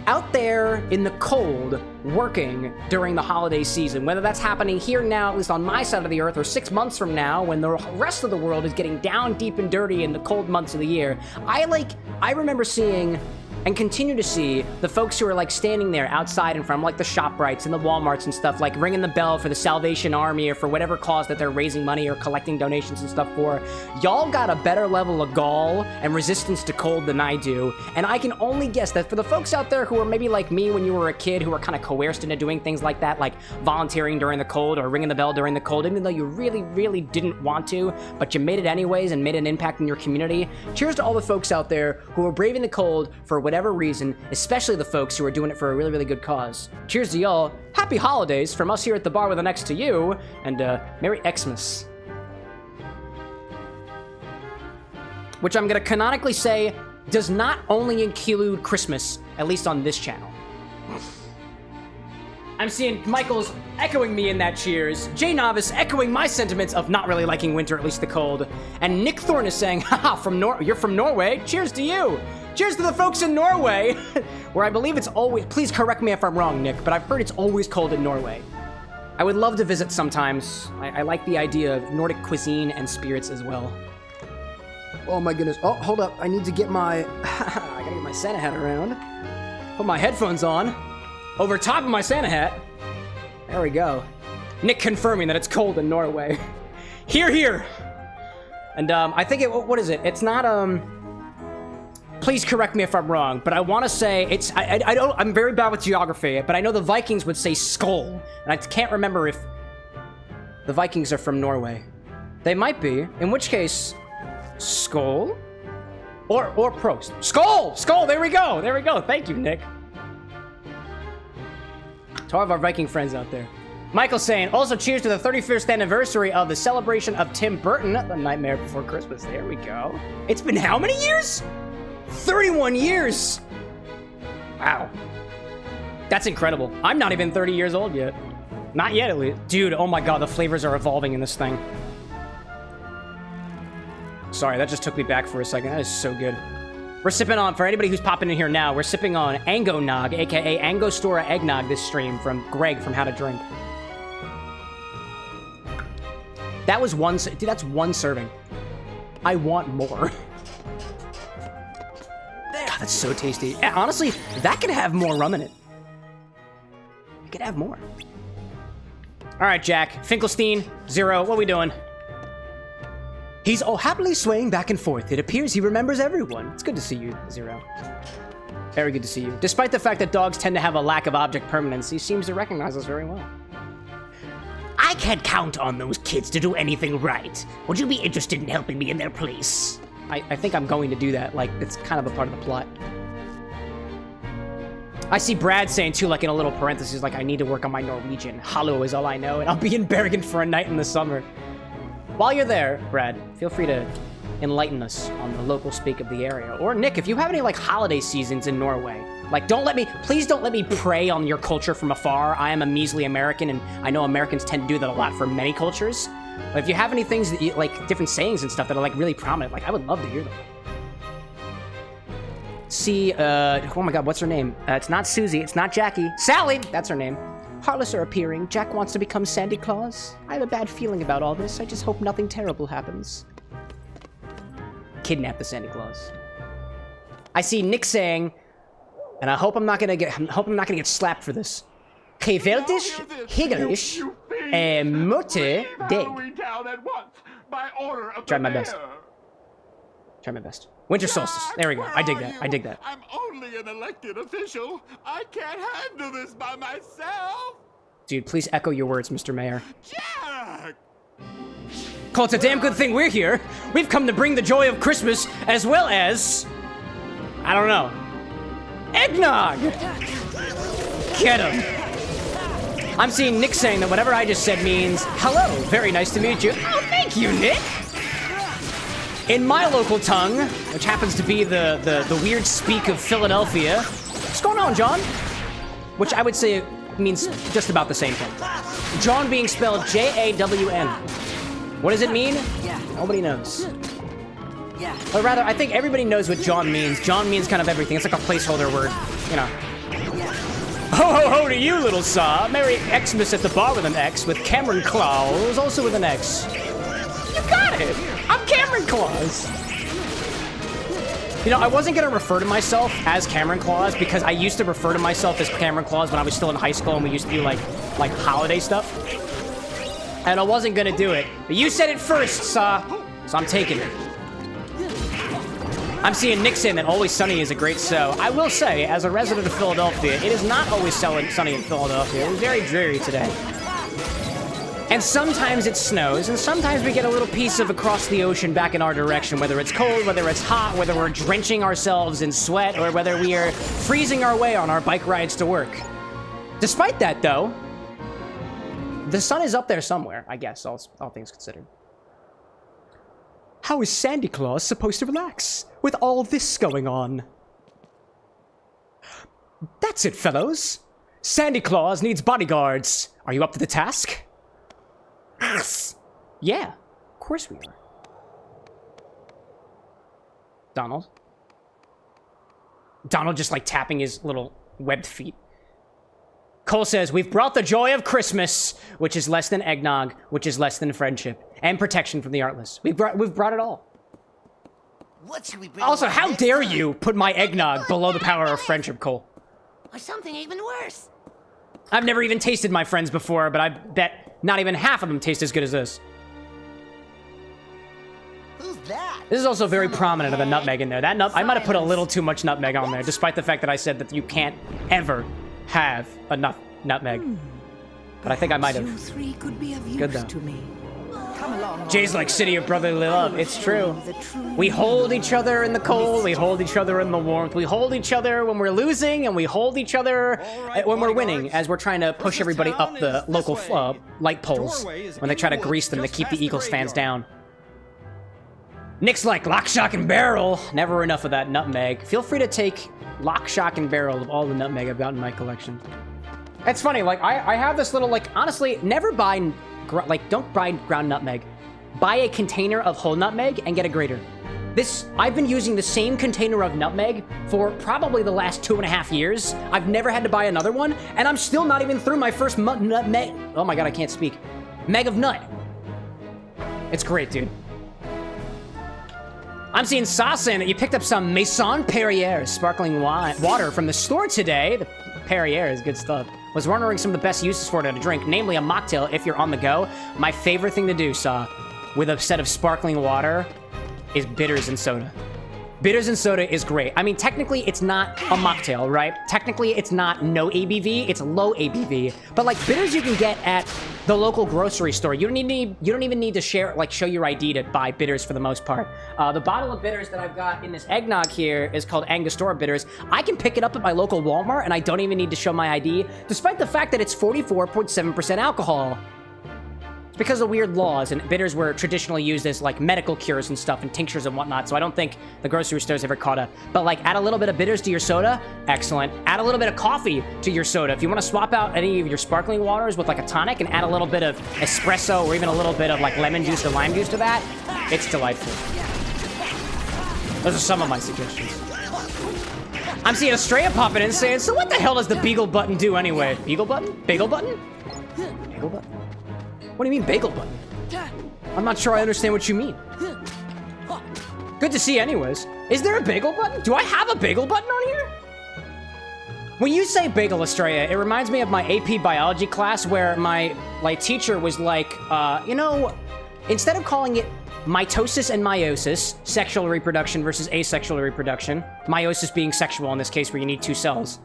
out there in the cold working during the holiday season, whether that's happening here now, at least on my side of the earth, or 6 months from now when the rest of the world is getting down deep and dirty in the cold months of the year. I remember seeing and continue to see the folks who are like standing there outside and from like the ShopRites and the Walmarts and stuff, like ringing the bell for the Salvation Army or for whatever cause that they're raising money or collecting donations and stuff for. Y'all got a better level of gall and resistance to cold than I do, and I can only guess that for the folks out there who are maybe like me when you were a kid, who were kind of coerced into doing things like that, like volunteering during the cold or ringing the bell during the cold, even though you really, really didn't want to, but you made it anyways and made an impact in your community. Cheers to all the folks out there who are braving the cold for whatever reason, especially the folks who are doing it for a really, really good cause. Cheers to y'all. Happy holidays from us here at the bar with an X to you, and Merry Xmas. Which I'm gonna canonically say does not only include Christmas, at least on this channel. I'm seeing Michael's echoing me in that cheers, Jay Novice echoing my sentiments of not really liking winter, at least the cold, and Nick Thorne is saying, haha, you're from Norway, cheers to you! Cheers to the folks in Norway, where I believe it's always, please correct me if I'm wrong, Nick, but I've heard it's always cold in Norway. I would love to visit sometimes. I like the idea of Nordic cuisine and spirits as well. Oh my goodness, oh, hold up, I need to get my, I gotta get my Santa hat around. Put my headphones on. Over top of my Santa hat. There we go. Nick confirming that it's cold in Norway. Here, here. And I think what is it? It's not please correct me if I'm wrong, but I want to say it's I'm very bad with geography, but I know the Vikings would say skull, and I can't remember if the Vikings are from Norway. They might be, in which case skull or Prost. Skull! Skull, there we go. There we go. Thank you, Nick. To all of our Viking friends out there. Michael saying, also cheers to the 31st anniversary of the celebration of Tim Burton, The Nightmare Before Christmas. There we go. It's been how many years? 31 years! Wow. That's incredible. I'm not even 30 years old yet. Not yet, at least. Dude, oh my god, the flavors are evolving in this thing. Sorry, that just took me back for a second. That is so good. We're sipping on, for anybody who's popping in here now, we're sipping on Ango Nog, aka Angostura Eggnog this stream from Greg from How to Drink. That was one, dude, that's one serving. I want more. God, that's so tasty. Yeah, honestly, that could have more rum in it. It could have more. All right, Jack. Finkelstein, Zero, what are we doing? He's happily swaying back and forth. It appears he remembers everyone. It's good to see you, Zero. Very good to see you. Despite the fact that dogs tend to have a lack of object permanence, he seems to recognize us very well. I can't count on those kids to do anything right. Would you be interested in helping me in their place? I think I'm going to do that. Like, it's kind of a part of the plot. I see Brad saying, too, like in a little parenthesis, like, I need to work on my Norwegian. Hallo is all I know, and I'll be in Bergen for a night in the summer. While you're there, Brad, feel free to enlighten us on the local speak of the area. Or Nick, if you have any, like, holiday seasons in Norway, like, please don't let me prey on your culture from afar. I am a measly American, and I know Americans tend to do that a lot for many cultures. But if you have any things that you, like, different sayings and stuff that are, like, really prominent, like, I would love to hear them. See, oh my god, what's her name? It's not Susie, it's not Jackie. Sally! That's her name. Heartless are appearing. Jack wants to become Santa Claus. I have a bad feeling about all this. I just hope nothing terrible happens. Kidnap the Santa Claus. I see Nick saying, and I hope I'm not gonna get slapped for this. Keveldish, Higelish, Motte, Deg. Try my best. Try my best. Winter solstice. There we go. I dig that. I dig that. I'm only an elected official. I can't handle this by myself. Dude, please echo your words, Mr. Mayor. Jack! Cole, it's a damn good thing we're here. We've come to bring the joy of Christmas as well as, I don't know, eggnog. Get him. I'm seeing Nick saying that whatever I just said means, hello, very nice to meet you. Oh, thank you, Nick. In my local tongue, which happens to be the weird speak of Philadelphia, what's going on, John? Which I would say means just about the same thing. John being spelled J-A-W-N. What does it mean? Nobody knows. Or rather, I think everybody knows what John means. John means kind of everything. It's like a placeholder word, you know. Ho ho ho to you, little saw. Merry Xmas at the bar with an X, with Cameron Claus, also with an X. You got it! I'm Cameron Claus! You know, I wasn't gonna refer to myself as Cameron Claus because I used to refer to myself as Cameron Claus when I was still in high school and we used to do like holiday stuff. And I wasn't gonna do it. But you said it first, Saw. So I'm taking it. I'm seeing Nick saying that Always Sunny is a great show. I will say, as a resident of Philadelphia, it is not always sunny in Philadelphia. It was very dreary today. And sometimes it snows, and sometimes we get a little piece of across the ocean back in our direction, whether it's cold, whether it's hot, whether we're drenching ourselves in sweat, or whether we are freezing our way on our bike rides to work. Despite that, though, the sun is up there somewhere, I guess, all things considered. How is Sandy Claus supposed to relax with all this going on? That's it, fellows. Sandy Claus needs bodyguards. Are you up to the task? Yes. Yeah, of course we are. Donald? Donald just like tapping his little webbed feet. Cole says, we've brought the joy of Christmas, which is less than eggnog, which is less than friendship, and protection from the artless. We've brought it all. What should we bring Also, along how next dare time? you put my eggnog below the power of friendship, Cole? Or something even worse. I've never even tasted my friends before, but I bet not even half of them taste as good as this. Who's that? This is also very prominent of the nutmeg in there. I might have put a little too much nutmeg on there, despite the fact that I said that you can't ever have enough nutmeg. But I think I might have. You three could be of use Good though. to me. Come along. Jay's like city of brotherly love. It's true. We hold each other in the cold. We hold each other in the warmth. We hold each other when we're losing, and we hold each other when we're winning, as we're trying to push everybody up the local light poles when they try to grease them to keep the Eagles fans down. Nick's like, lock, shock, and barrel. Never enough of that nutmeg. Feel free to take lock, shock, and barrel of all the nutmeg I've got in my collection. It's funny, like, I have this little, like, honestly, never buy, don't buy ground nutmeg. Buy a container of whole nutmeg and get a grater. I've been using the same container of nutmeg for probably the last 2.5 years. I've never had to buy another one, and I'm still not even through my first nutmeg. Oh my god, I can't speak. Meg of nut. It's great, dude. I'm seeing Sauce saying that you picked up some Maison Perrier sparkling water from the store today. The Perrier is good stuff. Was wondering some of the best uses for it at a drink, namely a mocktail if you're on the go. My favorite thing to do, Saw, with a set of sparkling water is bitters and soda. Bitters and soda is great. I mean, technically, it's not a mocktail, right? Technically, it's not no ABV, it's low ABV. But like bitters you can get at the local grocery store. You don't even need to show your ID to buy bitters for the most part. The bottle of bitters that I've got in this eggnog here is called Angostura Bitters. I can pick it up at my local Walmart and I don't even need to show my ID, despite the fact that it's 44.7% alcohol. It's because of weird laws, and bitters were traditionally used as like medical cures and stuff and tinctures and whatnot, so I don't think the grocery stores ever caught up. But like, add a little bit of bitters to your soda, excellent. Add a little bit of coffee to your soda. If you want to swap out any of your sparkling waters with like a tonic and add a little bit of espresso or even a little bit of like lemon juice or lime juice to that, it's delightful. Those are some of my suggestions. I'm seeing Estrella popping in saying, so what the hell does the beagle button do anyway? Beagle button? Bagel button? Bagel button? What do you mean, bagel button? I'm not sure I understand what you mean. Good to see you anyways. Is there a bagel button? Do I have a bagel button on here? When you say bagel, Estrella, it reminds me of my AP biology class where my teacher was like, you know, instead of calling it mitosis and meiosis, sexual reproduction versus asexual reproduction, meiosis being sexual in this case where you need 2 cells,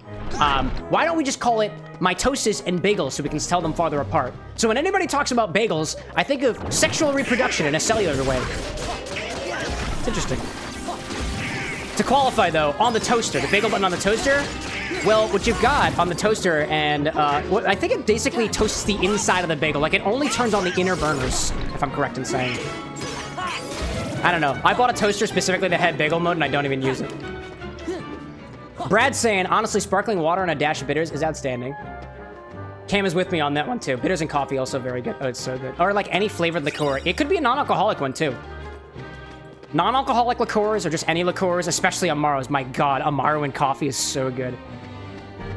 why don't we just call it mitosis and bagels so we can tell them farther apart? So when anybody talks about bagels, I think of sexual reproduction in a cellular way. It's interesting. To qualify though, on the toaster, the bagel button on the toaster, well, what you've got on the toaster, and I think it basically toasts the inside of the bagel. Like, it only turns on the inner burners, if I'm correct in saying. I don't know. I bought a toaster specifically that had bagel mode, and I don't even use it. Brad's saying, honestly, sparkling water and a dash of bitters is outstanding. Cam is with me on that one, too. Bitters and coffee, also very good. Oh, it's so good. Or, like, any flavored liqueur. It could be a non-alcoholic one, too. Non-alcoholic liqueurs, or just any liqueurs, especially Amaros. My god, Amaro and coffee is so good.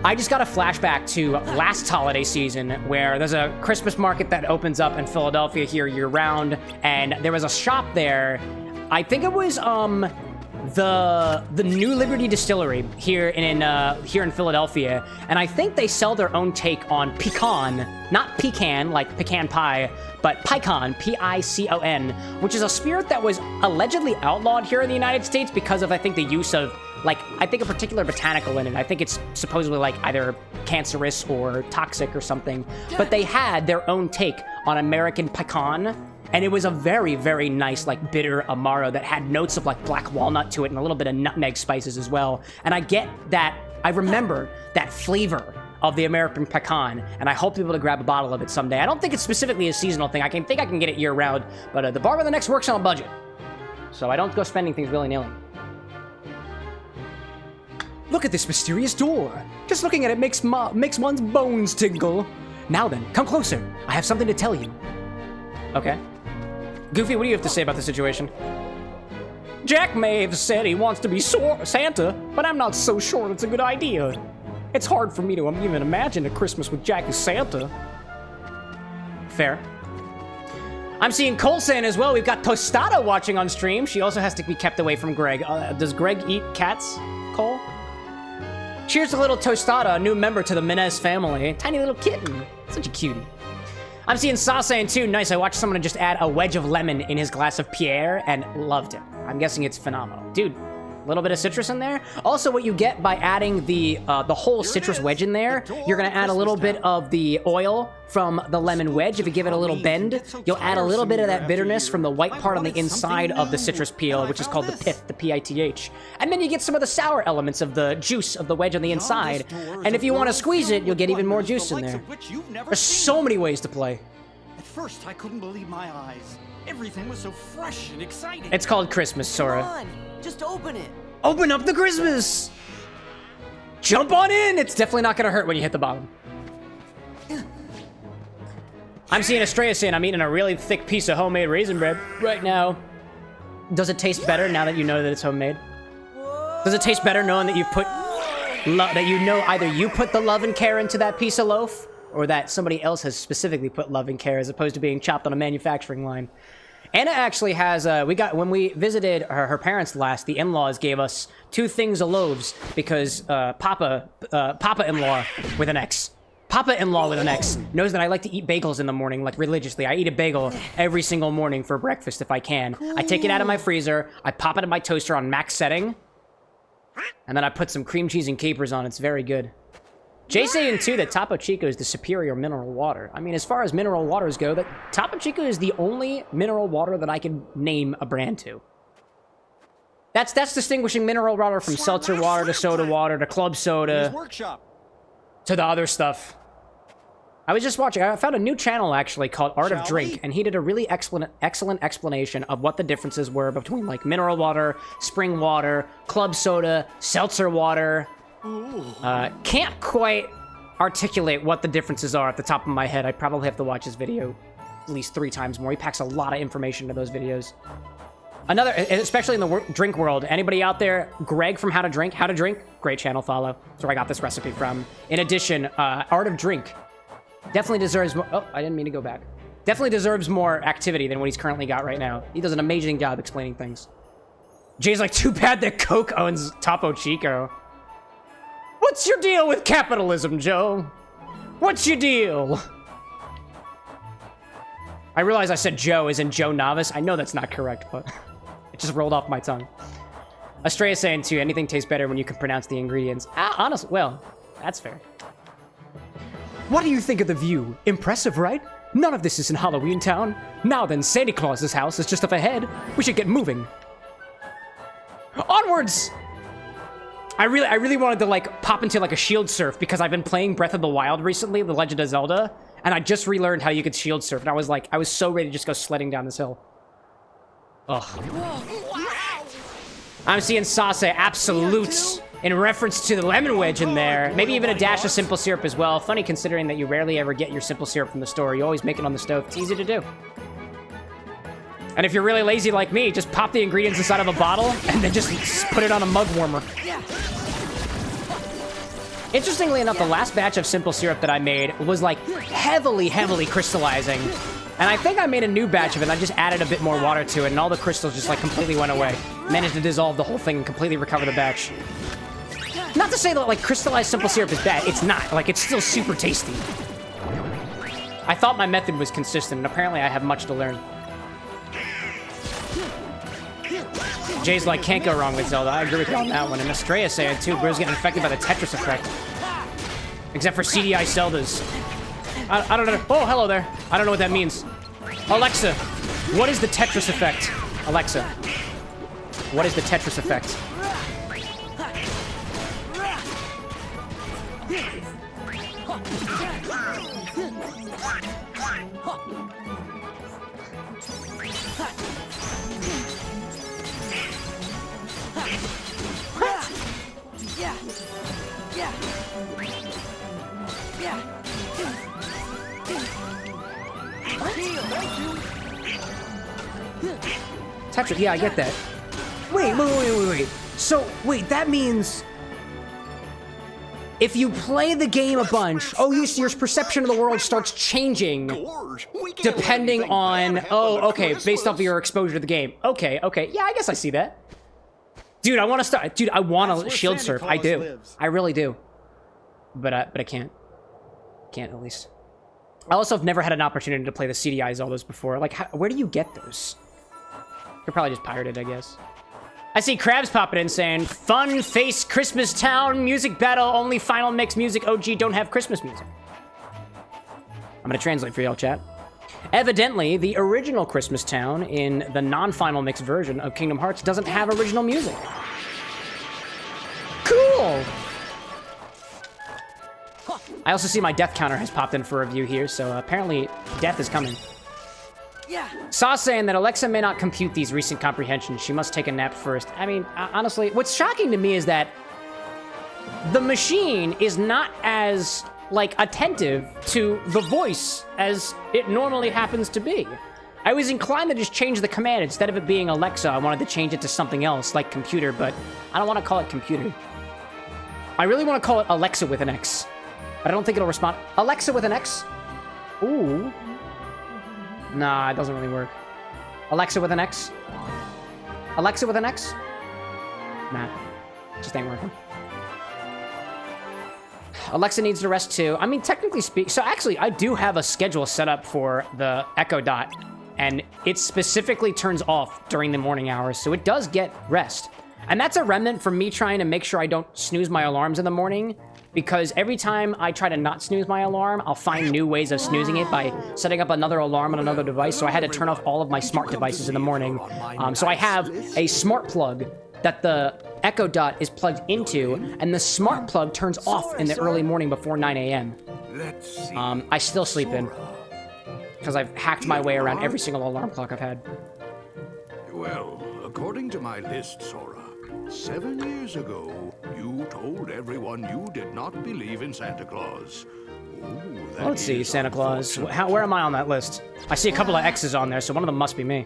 I just got a flashback to last holiday season where there's a Christmas market that opens up in Philadelphia here year-round, and there was a shop there. I think it was the New Liberty Distillery here in Philadelphia, and I think they sell their own take on pecan, not pecan like pecan pie, but picon, P-I-C-O-N, which is a spirit that was allegedly outlawed here in the United States because of, I think, the use of, like, I think a particular botanical in it. I think it's supposedly, like, either cancerous or toxic or something. But they had their own take on American pecan, and it was a very, very nice, like, bitter Amaro that had notes of, like, black walnut to it and a little bit of nutmeg spices as well. And I get that, I remember that flavor of the American pecan, and I hope to be able to grab a bottle of it someday. I don't think it's specifically a seasonal thing. I think I can get it year-round, but the Bar with the Next works on a budget. so I don't go spending things willy-nilly. Look at this mysterious door. Just looking at it makes one's bones tingle. Now then, come closer. I have something to tell you. Okay. Goofy, what do you have to say about the situation? Jack may have said he wants to be Santa, but I'm not so sure it's a good idea. It's hard for me to even imagine a Christmas with Jack as Santa. Fair. I'm seeing Colson as well. We've got Tostada watching on stream. She also has to be kept away from Greg. Does Greg eat cats, Cole? Cheers to little Tostada, a new member to the Menez family. Tiny little kitten. Such a cutie. I'm seeing Sa saying too, nice, I watched someone just add a wedge of lemon in his glass of Pierre and loved it. I'm guessing it's phenomenal. Dude, a little bit of citrus in there. Also, what you get by adding the whole citrus wedge in there, you're gonna add a little bit of the oil from the lemon wedge. If you give it a little bend, you'll add a little bit of that bitterness from the white part on the inside of the citrus peel, which is called the pith, the P-I-T-H. And then you get some of the sour elements of the juice of the wedge on the inside. And if you want to squeeze it, you'll get even more juice in there. There's so many ways to play. At first, I couldn't believe my eyes. Everything was so fresh and exciting. It's called Christmas, Sora. Come on, just open it. Open up the Christmas! Jump on in! It's definitely not gonna hurt when you hit the bottom. I'm seeing Estrella saying I'm eating a really thick piece of homemade raisin bread right now. Does it taste better now that you know that it's homemade? Does it taste better knowing that you've put... that you know either you put the love and care into that piece of loaf, or that somebody else has specifically put love and care as opposed to being chopped on a manufacturing line? Anna actually has, when we visited her parents last, the in-laws gave us 2 things of loaves because Papa-in-law with an X. Papa-in-law with an X knows that I like to eat bagels in the morning, like religiously. I eat a bagel every single morning for breakfast if I can. I take it out of my freezer, I pop it in my toaster on max setting, and then I put some cream cheese and capers on. It's very good. Jay's saying, too, that Topo Chico is the superior mineral water. I mean, as far as mineral waters go, that Topo Chico is the only mineral water that I can name a brand to. That's distinguishing mineral water from seltzer water to soda water to club soda to the other stuff. I was just watching, I found a new channel, actually, called Art of Drink, and he did a really excellent explanation of what the differences were between, like, mineral water, spring water, club soda, seltzer water. Can't quite articulate what the differences are at the top of my head. I probably have to watch his video at least 3 times more. He packs a lot of information to those videos. Another, especially in the drink world, anybody out there, Greg from How to Drink, great channel follow. That's where I got this recipe from. In addition, Art of Drink definitely deserves more, oh, I didn't mean to go back. Definitely deserves more activity than what he's currently got right now. He does an amazing job explaining things. Jay's like, too bad that Coke owns Topo Chico. What's your deal with capitalism, Joe? What's your deal? I realize I said Joe as in Joe Novice. I know that's not correct, but it just rolled off my tongue. Estrella saying, too, anything tastes better when you can pronounce the ingredients. Honestly, well, that's fair. What do you think of the view? Impressive, right? None of this is in Halloween Town. Now then, Santa Claus's house is just up ahead. We should get moving. Onwards! I really wanted to, like, pop into, like, a shield surf because I've been playing Breath of the Wild recently, The Legend of Zelda, and I just relearned how you could shield surf, and I was so ready to just go sledding down this hill. Ugh. I'm seeing Sase absolutes in reference to the lemon wedge in there. Maybe even a dash of simple syrup as well. Funny considering that you rarely ever get your simple syrup from the store. You always make it on the stove. It's easy to do. And if you're really lazy like me, just pop the ingredients inside of a bottle and then just put it on a mug warmer. Interestingly enough, the last batch of simple syrup that I made was like heavily crystallizing. And I think I made a new batch of it and I just added a bit more water to it and all the crystals just like completely went away. Managed to dissolve the whole thing and completely recover the batch. Not to say that like crystallized simple syrup is bad. It's not. Like, it's still super tasty. I thought my method was consistent and apparently I have much to learn. Jay's like, can't go wrong with Zelda. I agree with you on that one. And Estrella saying, too, bro's getting infected by the Tetris effect. Except for CDI Zeldas. I don't know. Oh, hello there. I don't know what that means. Alexa, what is the Tetris effect? Alexa, what is the Tetris effect? Tetra. Yeah, I get that. Wait. So, wait, that means if you play the game a bunch, your perception of the world starts changing depending on, based off of your exposure to the game. Okay. Yeah, I guess I see that. Dude, I want to start. Dude, I want to shield surf. I do. Lives. I really do. But I can't. Can't, at least. I also have never had an opportunity to play the CDI Zeldas before. Like, where do you get those? You're probably just pirated, I guess. I see Krabs popping in saying, fun face Christmas town music battle, only final mix music OG don't have Christmas music. I'm gonna translate for y'all, chat. Evidently, the original Christmas town in the non-final mix version of Kingdom Hearts doesn't have original music. Cool! I also see my death counter has popped in for review here, so apparently death is coming. Yeah. Saw's saying that Alexa may not compute these recent comprehensions. She must take a nap first. I mean, honestly, what's shocking to me is that the machine is not as, like, attentive to the voice as it normally happens to be. I was inclined to just change the command. Instead of it being Alexa, I wanted to change it to something else, like computer, but I don't want to call it computer. I really want to call it Alexa with an X, but I don't think it'll respond. Alexa with an X? Ooh. Nah, it doesn't really work. Alexa with an X? Alexa with an X? Nah, just ain't working. Alexa needs to rest too. I mean, technically speaking, so actually I do have a schedule set up for the Echo Dot, and it specifically turns off during the morning hours, so it does get rest. And that's a remnant from me trying to make sure I don't snooze my alarms in the morning, because every time I try to not snooze my alarm, I'll find new ways of snoozing it by setting up another alarm on another device, so I had to turn off all of my smart devices in the morning. So I have a smart plug that the Echo Dot is plugged into, and the smart plug turns off in the early morning before 9 a.m. I still sleep in, because I've hacked my way around every single alarm clock I've had. Well, according to my list, Sora, 7 years ago, you told everyone you did not believe in Santa Claus. Ooh, Let's see, Santa Claus. Where am I on that list? I see a couple of X's on there, so one of them must be me.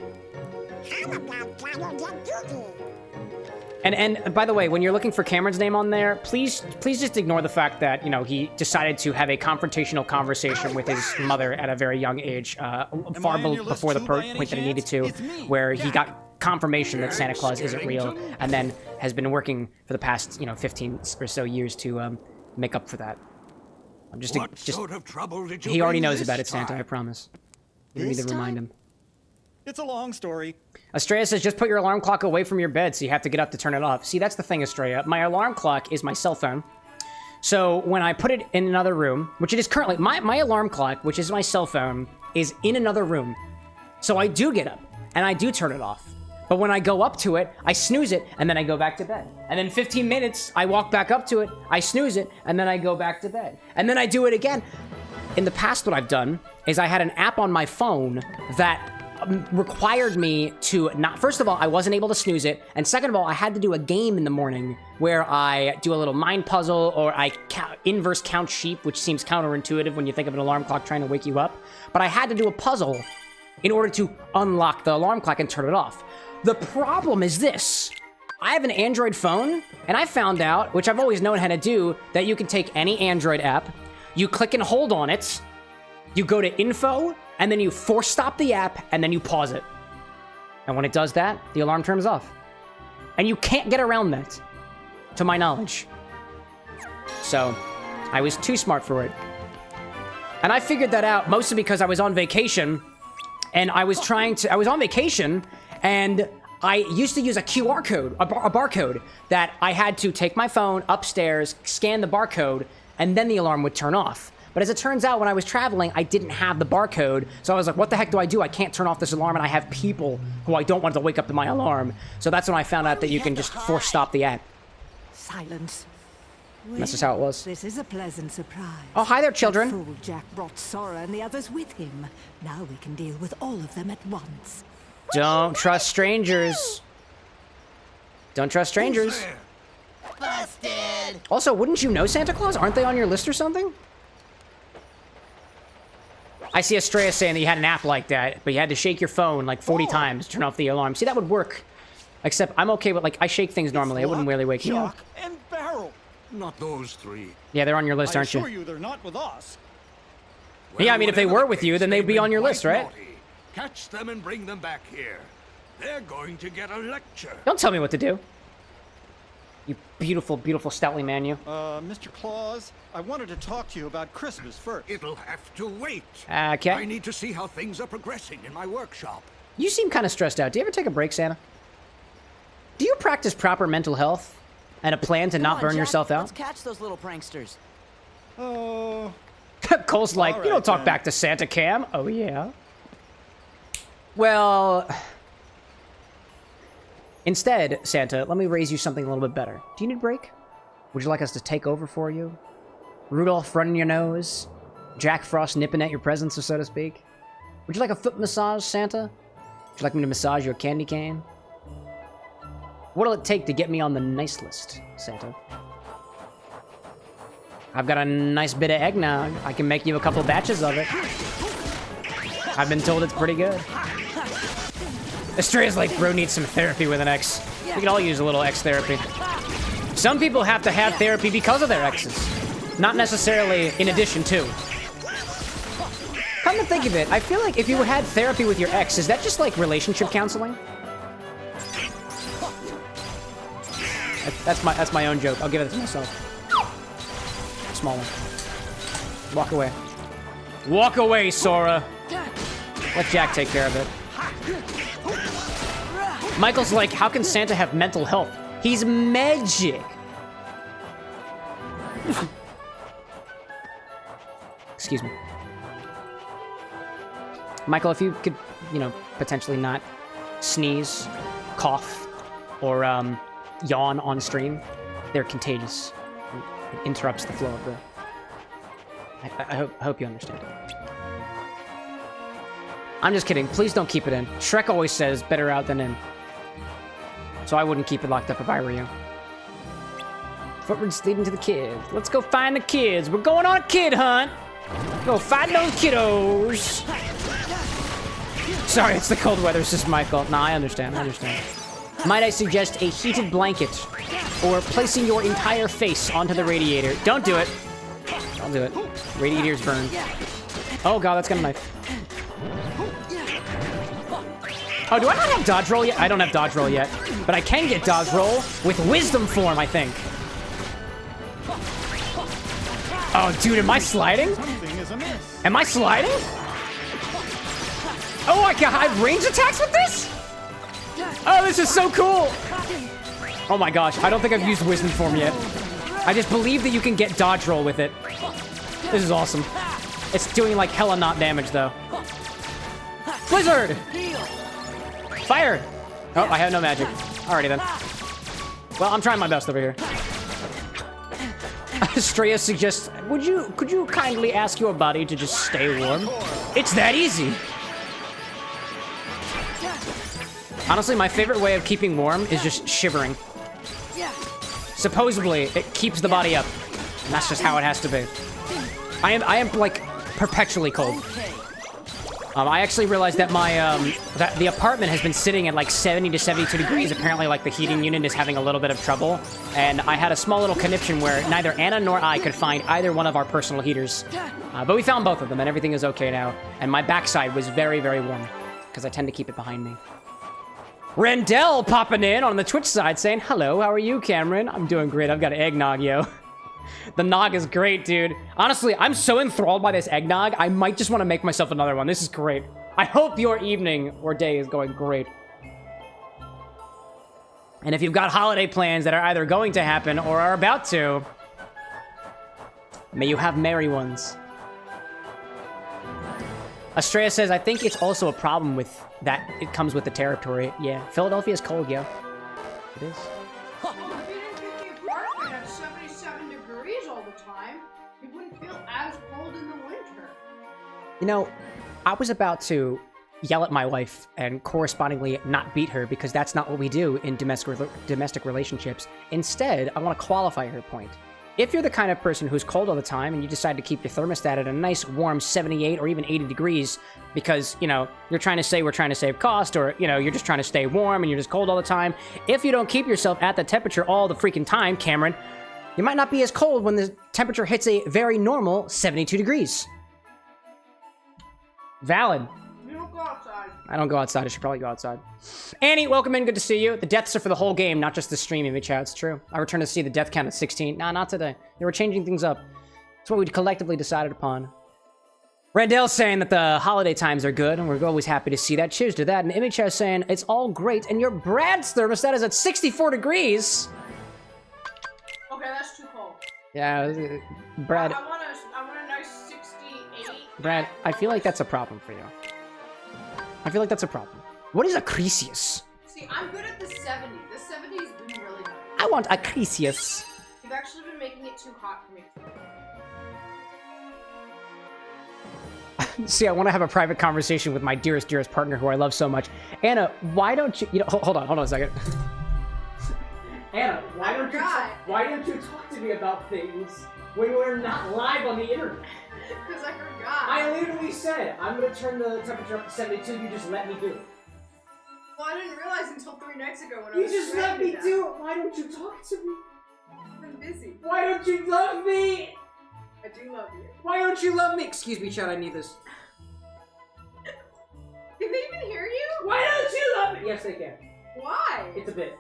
And by the way, when you're looking for Cameron's name on there, please just ignore the fact that, you know, he decided to have a confrontational conversation with his mother at a very young age, far before the point that he needed to, where he got confirmation that Santa Claus isn't real, and then has been working for the past, 15 or so years to make up for that. I'm just sort of trouble did you he already bring knows this about it, Santa, time? I promise. You need to remind him. It's a long story. Estrella says, just put your alarm clock away from your bed so you have to get up to turn it off. See, that's the thing, Estrella. My alarm clock is my cell phone. So when I put it in another room, which it is currently, my alarm clock, which is my cell phone, is in another room. So I do get up, and I do turn it off. But when I go up to it, I snooze it, and then I go back to bed. And then 15 minutes, I walk back up to it, I snooze it, and then I go back to bed. And then I do it again. In the past, what I've done is I had an app on my phone that required me to not, first of all, I wasn't able to snooze it, and second of all, I had to do a game in the morning where I do a little mind puzzle, or I inverse count sheep, which seems counterintuitive when you think of an alarm clock trying to wake you up, but I had to do a puzzle in order to unlock the alarm clock and turn it off. The problem is this: I have an Android phone, and I found out, which I've always known how to do, that you can take any Android app, you click and hold on it, you go to info, and then you force stop the app, and then you pause it. And when it does that, the alarm turns off. And you can't get around that, to my knowledge. So, I was too smart for it. And I figured that out mostly because I was on vacation, and I was on vacation, and I used to use a QR code, a barcode, that I had to take my phone upstairs, scan the barcode, and then the alarm would turn off. But as it turns out, when I was traveling, I didn't have the barcode. So I was like, what the heck do? I can't turn off this alarm, and I have people who I don't want to wake up to my alarm. So that's when I found out that you can just force stop the app. Silence. That's just how it was. This is a pleasant surprise. Oh, hi there, children. That fool Jack brought Sora and the others with him. Now we can deal with all of them at once. Don't trust strangers. Don't trust strangers. Busted! Also, wouldn't you know Santa Claus? Aren't they on your list or something? I see Estrella saying that you had an app like that, but you had to shake your phone like 40 times to turn off the alarm. See, that would work. Except I'm okay with, like, I shake things normally. It wouldn't really wake me up. Jock, and Barrel. Not those three. Yeah, they're on your list, I aren't assure you? you they're not with us. Yeah, I mean, if they whatever were with the you, case, then they'd they've be on been your quite list, right? naughty. Catch them and bring them back here. They're going to get a lecture. Don't tell me what to do. You beautiful, beautiful stoutly man, you. Mr. Claus, I wanted to talk to you about Christmas first. It'll have to wait. Okay. I need to see how things are progressing in my workshop. You seem kind of stressed out. Do you ever take a break, Santa? Do you practice proper mental health and a plan to not Come on, burn Jack, yourself out? Let's catch those little pranksters. Oh, Cole's like, All you don't right, talk then. back to Santa, Cam. Oh, yeah. Well, instead, Santa, let me raise you something a little bit better. Do you need a break? Would you like us to take over for you? Rudolph running your nose? Jack Frost nipping at your presents, so to speak? Would you like a foot massage, Santa? Would you like me to massage your candy cane? What'll it take to get me on the nice list, Santa? I've got a nice bit of eggnog. I can make you a couple batches of it. I've been told it's pretty good. Estrella's like, bro needs some therapy with an ex. We can all use a little ex therapy. Some people have to have therapy because of their exes. Not necessarily in addition to. Come to think of it, I feel like if you had therapy with your ex, is that just like relationship counseling? That's my own joke. I'll give it to myself. Small one. Walk away. Walk away, Sora. Let Jack take care of it. Michael's like, how can Santa have mental health? He's magic. Excuse me. Michael, if you could, you know, potentially not sneeze, cough, or yawn on stream, they're contagious. It interrupts the flow of the... I hope you understand it. I'm just kidding. Please don't keep it in. Shrek always says better out than in. So I wouldn't keep it locked up if I were you. Footprints leading to the kids. Let's go find the kids. We're going on a kid hunt. Go find those kiddos. Sorry, it's the cold weather. It's just my fault. Nah, I understand. Might I suggest a heated blanket or placing your entire face onto the radiator? Don't do it. Don't do it. Radiators burn. Oh god, that's got a knife. Oh, do I not have dodge roll yet? I don't have dodge roll yet, but I can get dodge roll with wisdom form, I think. Oh, dude, am I sliding? something is amiss. Am I sliding? Oh, I have range attacks with this? Oh, this is so cool. Oh my gosh, I don't think I've used wisdom form yet. I just believe that you can get dodge roll with it. This is awesome. It's doing like hella not damage though. Blizzard! Fire! Oh, I have no magic. Alrighty then. Well, I'm trying my best over here. Estrella suggests, could you kindly ask your body to just stay warm? It's that easy. Honestly, my favorite way of keeping warm is just shivering. Supposedly, it keeps the body up. And that's just how it has to be. I am like perpetually cold. I actually realized that my that the apartment has been sitting at like 70 to 72 degrees. Apparently, like the heating unit is having a little bit of trouble, and I had a small little conniption where neither Anna nor I could find either one of our personal heaters. But we found both of them, and everything is okay now. And my backside was very, very warm because I tend to keep it behind me. Rendell popping in on the Twitch side saying, hello, how are you, Cameron? I'm doing great. I've got eggnog, yo. The nog is great, dude. Honestly, I'm so enthralled by this eggnog, I might just want to make myself another one. This is great. I hope your evening or day is going great. And if you've got holiday plans that are either going to happen or are about to, may you have merry ones. Estrella says, I think it's also a problem with that it comes with the territory. Yeah, Philadelphia's cold, yo. It is. Well, if you didn't keep the apartment at 77 degrees all the time, you wouldn't feel as cold in the winter. You know, I was about to yell at my wife and correspondingly not beat her because that's not what we do in domestic relationships. Instead, I want to qualify her point. If you're the kind of person who's cold all the time and you decide to keep your thermostat at a nice warm 78 or even 80 degrees because, you know, you're trying to say we're trying to save cost, or, you know, you're just trying to stay warm and you're just cold all the time, if you don't keep yourself at the temperature all the freaking time, Cameron, you might not be as cold when the temperature hits a very normal 72 degrees. Valid. You don't go outside. I don't go outside. I should probably go outside. Annie, welcome in. Good to see you. The deaths are for the whole game, not just the stream, in chat. It's true. I returned to see the death count at 16. Nah, not today. They were changing things up. That's what we collectively decided upon. Randall's saying that the holiday times are good, and we're always happy to see that. Cheers to that. And Image is saying it's all great, and your Brad's thermostat is at 64 degrees. Okay, that's too cold. Yeah, Brad. I want a nice 68. Brad, I feel like that's a problem for you. I feel like that's a problem. What is a Crisius? See, I'm good at the 70. The 70 has been really nice. I want a Crisius. You've actually been making it too hot for me. See, I want to have a private conversation with my dearest partner who I love so much. Anna, why don't you... You know, hold on a second. Anna, why don't you talk to me about things when we're not live on the internet? Because I forgot. I literally said, I'm going to turn the temperature up to 72, you just let me do it. Well, I didn't realize until 3 nights ago when I You was just let me do it! Why don't you talk to me? I'm busy. Why don't you love me? I do love you. Why don't you love me? Excuse me, Chad, I need this. Can they even hear you? Why don't you love me? Yes, they can. Why? It's a bit.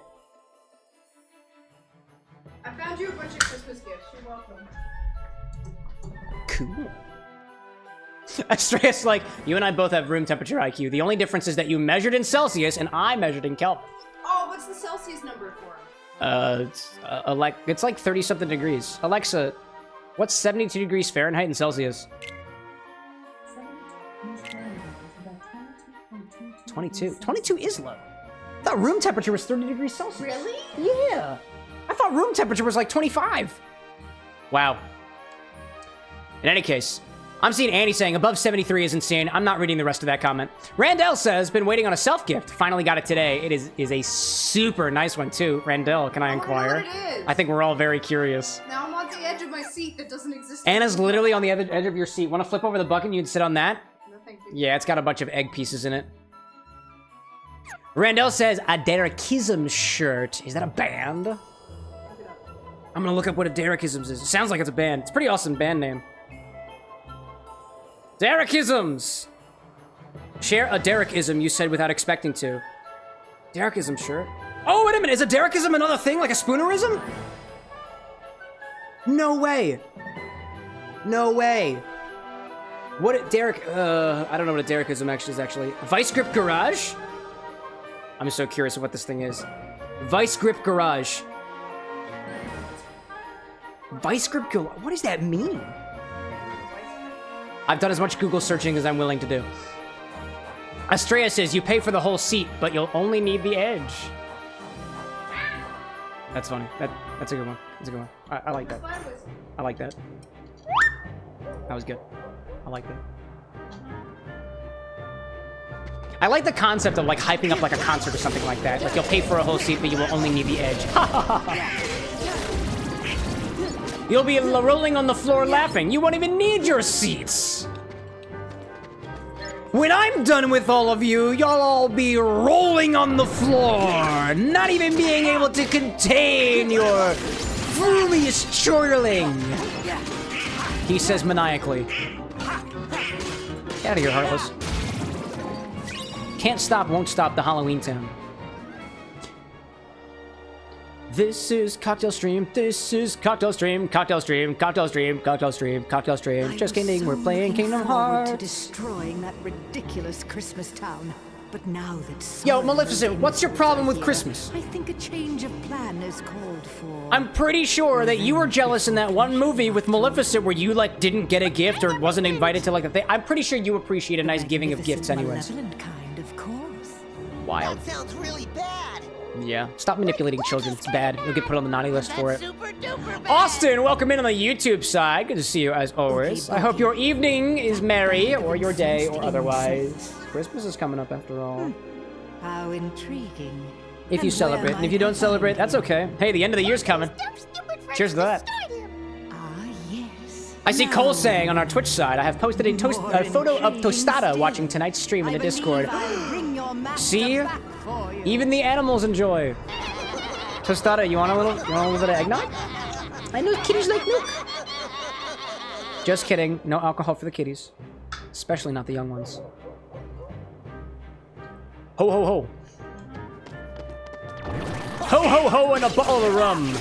I found you a bunch of Christmas gifts. You're welcome. Cool. Astrea's like, you and I both have room temperature IQ. The only difference is that you measured in Celsius and I measured in Kelvin. Oh, what's the Celsius number for? It's like 30-something degrees. Alexa, what's 72 degrees Fahrenheit in Celsius? 22. 22 is low. I thought room temperature was 30 degrees Celsius. Really? Yeah. I thought room temperature was like 25. Wow. In any case, I'm seeing Annie saying above 73 is insane. I'm not reading the rest of that comment. Randall says, been waiting on a self-gift. Finally got it today. It is a super nice one, too. Randall, can I inquire? I know what it is. I think we're all very curious. Now I'm on the edge of my seat that doesn't exist. Anna's literally on the edge of your seat. Want to flip over the bucket and you can sit on that? No, thank you. Yeah, it's got a bunch of egg pieces in it. Randall says, a Derekism shirt. Is that a band? Look it up. I'm gonna look up what a Derekisms is. It sounds like it's a band. It's a pretty awesome band name. Derekisms! Share a Derekism you said without expecting to. Derekism shirt? Oh, wait a minute. Is a Derekism another thing, like a Spoonerism? No way. No way. What a Derek... I don't know what a Derekism actually is, actually. Vice Grip Garage? I'm so curious of what this thing is. Vice Grip Garage. Vice Grip Garage? What does that mean? I've done as much Google searching as I'm willing to do. Astrea says, you pay for the whole seat, but you'll only need the edge. That's funny. That's a good one. That's a good one. I like that. I like that. That was good. I like that. I like the concept of like hyping up like a concert or something like that. Like you'll pay for a whole seat, but you will only need the edge. You'll be rolling on the floor laughing. You won't even need your seats. When I'm done with all of you, y'all all be rolling on the floor, not even being able to contain your furious chortling. He says maniacally. Get out of here, Heartless. Can't stop, won't stop the Halloween town. This is Cocktail Stream. This is Cocktail Stream. Cocktail Stream. Cocktail Stream. Cocktail Stream. Cocktail Stream. Just kidding. We're playing Kingdom Hearts. To destroying that ridiculous Christmas town, but now that Yo, Maleficent, what's your problem with Christmas? I think a change of plan is called for. I'm pretty sure that you were jealous in that one movie with Maleficent where you like didn't get a gift or wasn't invited to like the thing. I'm pretty sure you appreciate a nice giving of gifts, anyways. Malevolent kind, of course. Wild. That sounds really bad. Yeah. Stop manipulating children. It's bad. You'll get put on the naughty list for it. Super duper bad. Austin, welcome in on the YouTube side. Good to see you as always. I hope your evening is merry, or your day, or otherwise. Christmas is coming up after all. How intriguing. If you celebrate, and if you don't celebrate, that's okay. Hey, the end of the year's coming. Cheers to that. I see Cole saying on our Twitch side, I have posted a photo of Tostada watching tonight's stream in the Discord. See? Even the animals enjoy. Tostada, you want a little bit of eggnog? I know kitties like milk. Just kidding. No alcohol for the kitties. Especially not the young ones. Ho ho ho. Ho ho ho and a bottle of rum.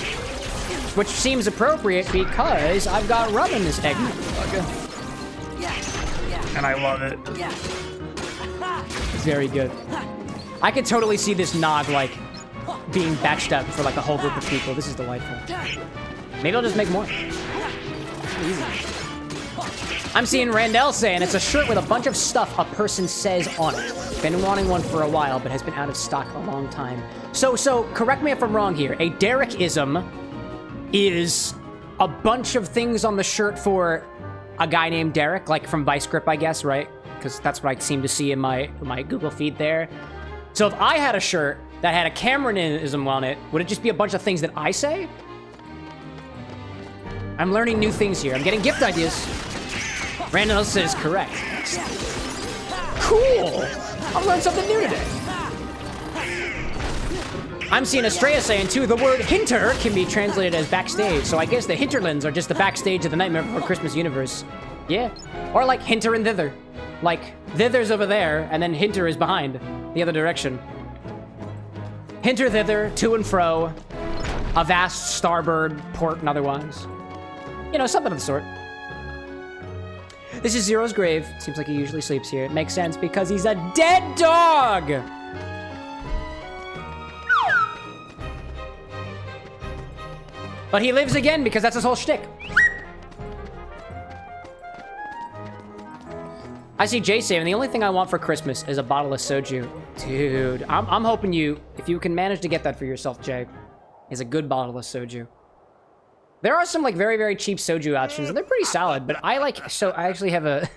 Which seems appropriate because I've got rum in this eggnog. And I love it. Very good. I could totally see this nog, like, being batched up for, like, a whole group of people. This is delightful. Maybe I'll just make more. Easy. I'm seeing Randell saying it's a shirt with a bunch of stuff a person says on it. Been wanting one for a while, but has been out of stock a long time. So, correct me if I'm wrong here. A Derek-ism is a bunch of things on the shirt for a guy named Derek, like from Vice Grip, I guess, right? Because that's what I seem to see in my Google feed there. So if I had a shirt that had a Cameronism on it, would it just be a bunch of things that I say? I'm learning new things here. I'm getting gift ideas. Randall says correct. Cool! I've learned something new today. I'm seeing Estrella saying, too, the word hinter can be translated as backstage, so I guess the hinterlands are just the backstage of the Nightmare Before Christmas universe. Yeah. Or like hinter and thither. Like, thither's over there, and then hinter is behind, the other direction. Hinter, thither, to and fro, avast, starboard, port, and otherwise. You know, something of the sort. This is Zero's grave. Seems like he usually sleeps here. It makes sense because he's a dead dog! But he lives again because that's his whole shtick. I see Jay saying, the only thing I want for Christmas is a bottle of soju. Dude, I'm hoping if you can manage to get that for yourself, Jay, is a good bottle of soju. There are some, like, very, very cheap soju options, and they're pretty solid, but I actually have a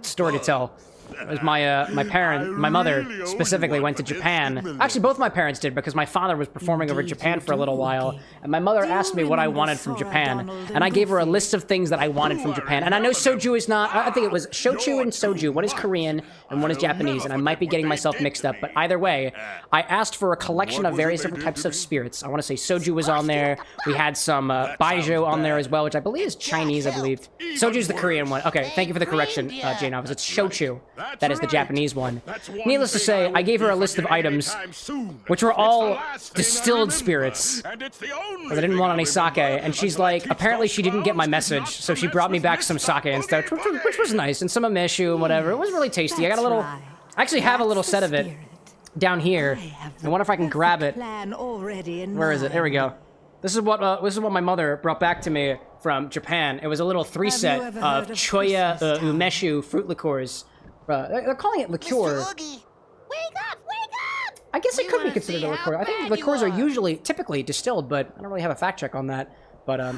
story to tell. It was my mother specifically went to Japan. Actually, both my parents did, because my father was performing over Japan for a little while, and my mother asked me what I wanted from Japan, and I gave her a list of things that I wanted from Japan. And I know soju is not, I think it was shochu and soju. One is Korean, and one is Japanese, and I might be getting myself mixed up, but either way, I asked for a collection of various different types of spirits. I want to say soju was on there. We had some baijiu on there as well, which I believe is Chinese, I believe. Soju's the Korean one. Okay, thank you for the correction, Jay Novas. It's shochu. That is the Japanese one. Needless to say, I gave her a list of items, which were all distilled spirits, because I didn't want any sake, and she's like, apparently she didn't get my message, so she brought me back some sake instead, which was nice, and some ameshu and whatever. It was really tasty. I got a little, I actually have a little set of it down here. I wonder if I can grab it. Where is it? There we go. This is what my mother brought back to me from Japan. It was a little 3-set of choya umeshu fruit liqueurs. They're calling it liqueur. Wake up! Wake up! I guess it could be considered a liqueur. I think liqueurs are typically distilled, but I don't really have a fact check on that. But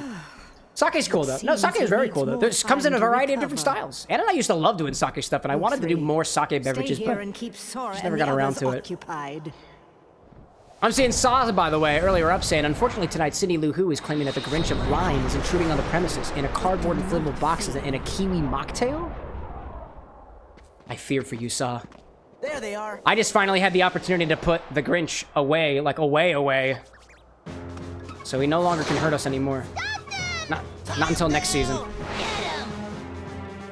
sake's cool though. No, sake is very cool though. It comes in a variety of different styles. Anna and I used to love doing sake stuff, and I wanted to do more sake beverages, but just never got around to it. I'm seeing Saw, by the way, earlier up saying, unfortunately tonight, Cindy Lou Who is claiming that the Grinch of Lyme is intruding on the premises in a cardboard and inflatable boxes in a kiwi mocktail. I fear for you, Saw. There they are. I just finally had the opportunity to put the Grinch away, like away. So he no longer can hurt us anymore. Not until next season.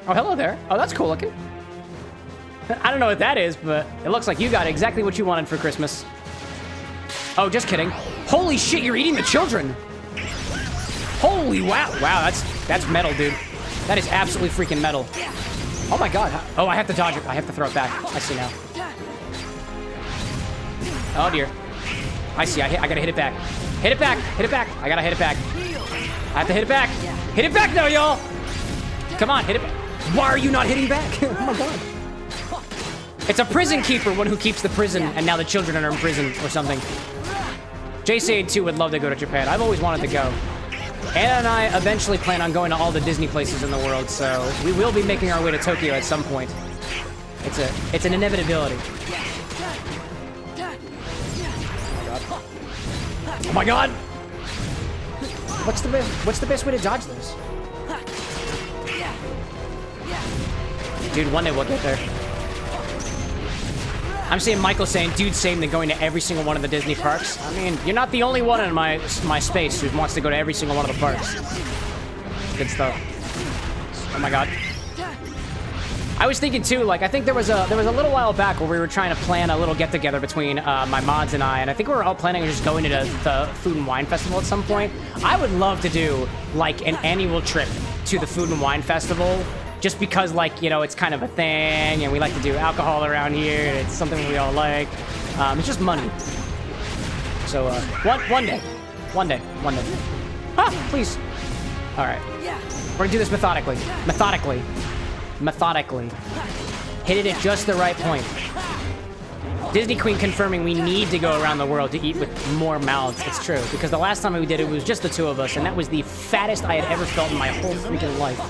Oh, hello there. Oh, that's cool looking. I don't know what that is, but it looks like you got exactly what you wanted for Christmas. Oh, just kidding. Holy shit, you're eating the children. Holy wow. Wow, that's metal, dude. That is absolutely freaking metal. Oh my god. Oh, I have to dodge it. I have to throw it back. I see now. Oh dear. I see. I gotta hit it back. Hit it back. Hit it back. I gotta hit it back. I have to hit it back. Hit it back now, y'all. Come on, hit it back. Why are you not hitting back? Oh my god. It's a prison keeper, one who keeps the prison, and now the children are in prison or something. JC too would love to go to Japan. I've always wanted to go. Anna and I eventually plan on going to all the Disney places in the world, so we will be making our way to Tokyo at some point. It's an inevitability. Oh my god! What's the best way to dodge this? Dude, one day we'll get there. I'm seeing Michael saying, dude, same than going to every single one of the Disney parks. I mean, you're not the only one in my space who wants to go to every single one of the parks. Good stuff. Oh my god. I was thinking too, like, I think there was a little while back where we were trying to plan a little get-together between my mods and I think we were all planning on just going to the Food and Wine Festival at some point. I would love to do, like, an annual trip to the Food and Wine Festival, just because, like, you know, it's kind of a thing, and we like to do alcohol around here, and it's something we all like. It's just money. So, one day. Ah, please. All right. We're gonna do this methodically. Methodically. Hit it at just the right point. Disney Queen confirming we need to go around the world to eat with more mouths. It's true, because the last time we did it was just the two of us, and that was the fattest I had ever felt in my whole freaking life.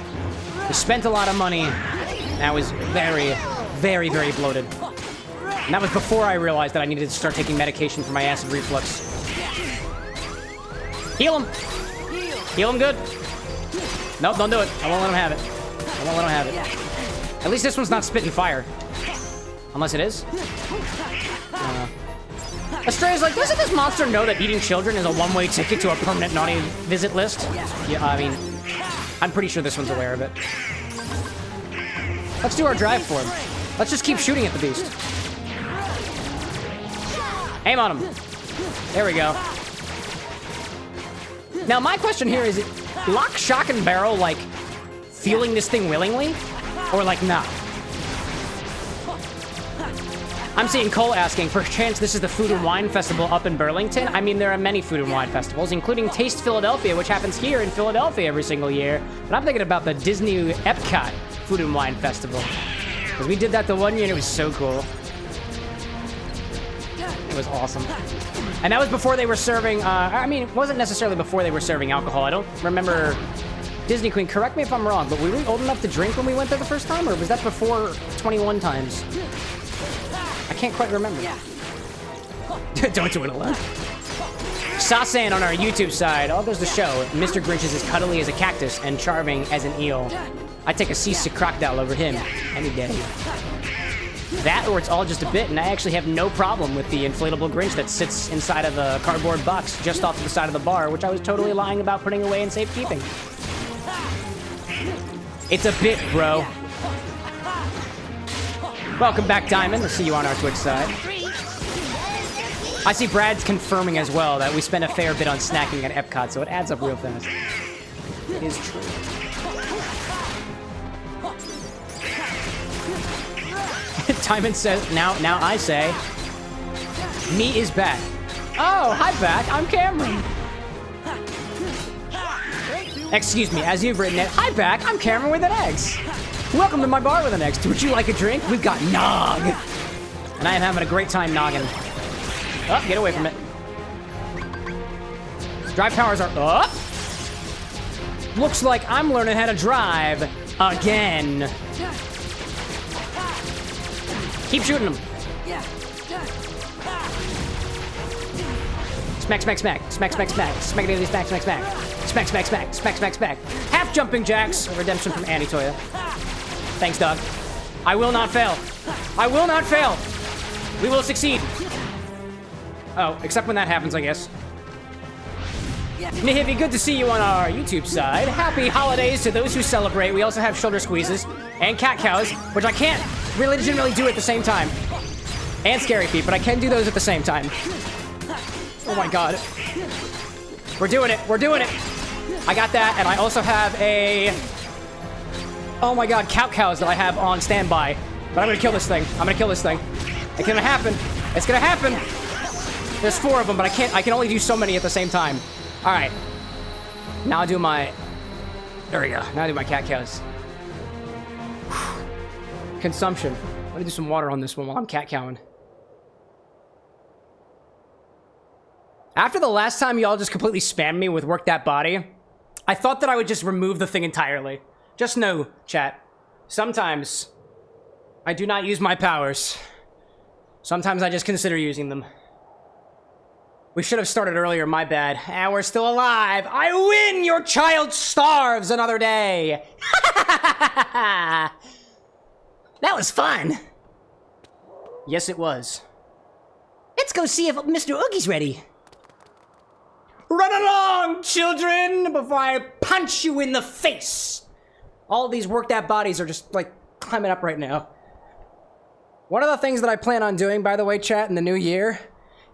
We spent a lot of money, and I was very, very, very bloated. And that was before I realized that I needed to start taking medication for my acid reflux. Heal him! Heal him good! Nope, don't do it. I won't let him have it. I won't let him have it. At least this one's not spitting fire. Unless it is. Astray's like, doesn't this monster know that eating children is a one-way ticket to a permanent naughty visit list? Yeah, I mean, I'm pretty sure this one's aware of it. Let's do our drive for him. Let's just keep shooting at the beast. Aim on him. There we go. Now, my question here is, lock, shock, and barrel, like, feeling this thing willingly? Or, like, nah? I'm seeing Cole asking, perchance this is the Food and Wine Festival up in Burlington? I mean, there are many food and wine festivals, including Taste Philadelphia, which happens here in Philadelphia every single year. But I'm thinking about the Disney Epcot Food and Wine Festival. Because we did that the one year, and it was so cool. It was awesome. And that was before they were serving, I mean, it wasn't necessarily before they were serving alcohol. I don't remember. Disney Queen, correct me if I'm wrong, but were we old enough to drink when we went there the first time, or was that before 21 times? I can't quite remember. Don't do it alone. Sasan on our YouTube side, all goes to show, Mr. Grinch is as cuddly as a cactus and charming as an eel. I take a seasick crocodile over him any day. That, or it's all just a bit, and I actually have no problem with the inflatable Grinch that sits inside of a cardboard box just off to the side of the bar, which I was totally lying about putting away in safekeeping. It's a bit, bro. Welcome back, Diamond. We'll see you on our Twitch side. I see Brad's confirming as well that we spend a fair bit on snacking at Epcot, so it adds up real fast. It is true. Diamond says, now I say, me is back. Oh, hi, back. I'm Cameron. Excuse me, as you've written it, hi, back. I'm Cameron with an X. Welcome to my bar with an X. Would you like a drink? We've got Nog. And I am having a great time nogging. Oh, get away from it. Drive powers are up. Looks like I'm learning how to drive again. Keep shooting them. Smack, smack, smack. Smack, smack, smack. Smack, smack, smack, smack, smack. Smack, smack, smack. Smack, smack, smack. Half jumping jacks. A redemption from Annie Toya. Thanks, Doug. I will not fail. I will not fail. We will succeed. Oh, except when that happens, I guess. Nihivi, good to see you on our YouTube side. Happy holidays to those who celebrate. We also have shoulder squeezes and cat cows, which I can't really legitimately do at the same time. And scary feet, but I can do those at the same time. Oh my god. We're doing it. We're doing it. I got that, and I also have a... Oh my god, cows that I have on standby. But I'm gonna kill this thing. I'm gonna kill this thing. It's gonna happen. It's gonna happen. There's 4 of them, but I can only do so many at the same time. All right. Now I'll do my... There we go. Now I'll do my cat cows. Consumption. Let me do some water on this one while I'm cat cowing. After the last time y'all just completely spammed me with work that body, I thought that I would just remove the thing entirely. Just know, chat, sometimes I do not use my powers. Sometimes I just consider using them. We should have started earlier, my bad. And we're still alive. I win! Your child starves another day. That was fun. Yes, it was. Let's go see if Mr. Oogie's ready. Run along, children, before I punch you in the face. All these worked out bodies are just, like, climbing up right now. One of the things that I plan on doing, by the way, chat, in the new year,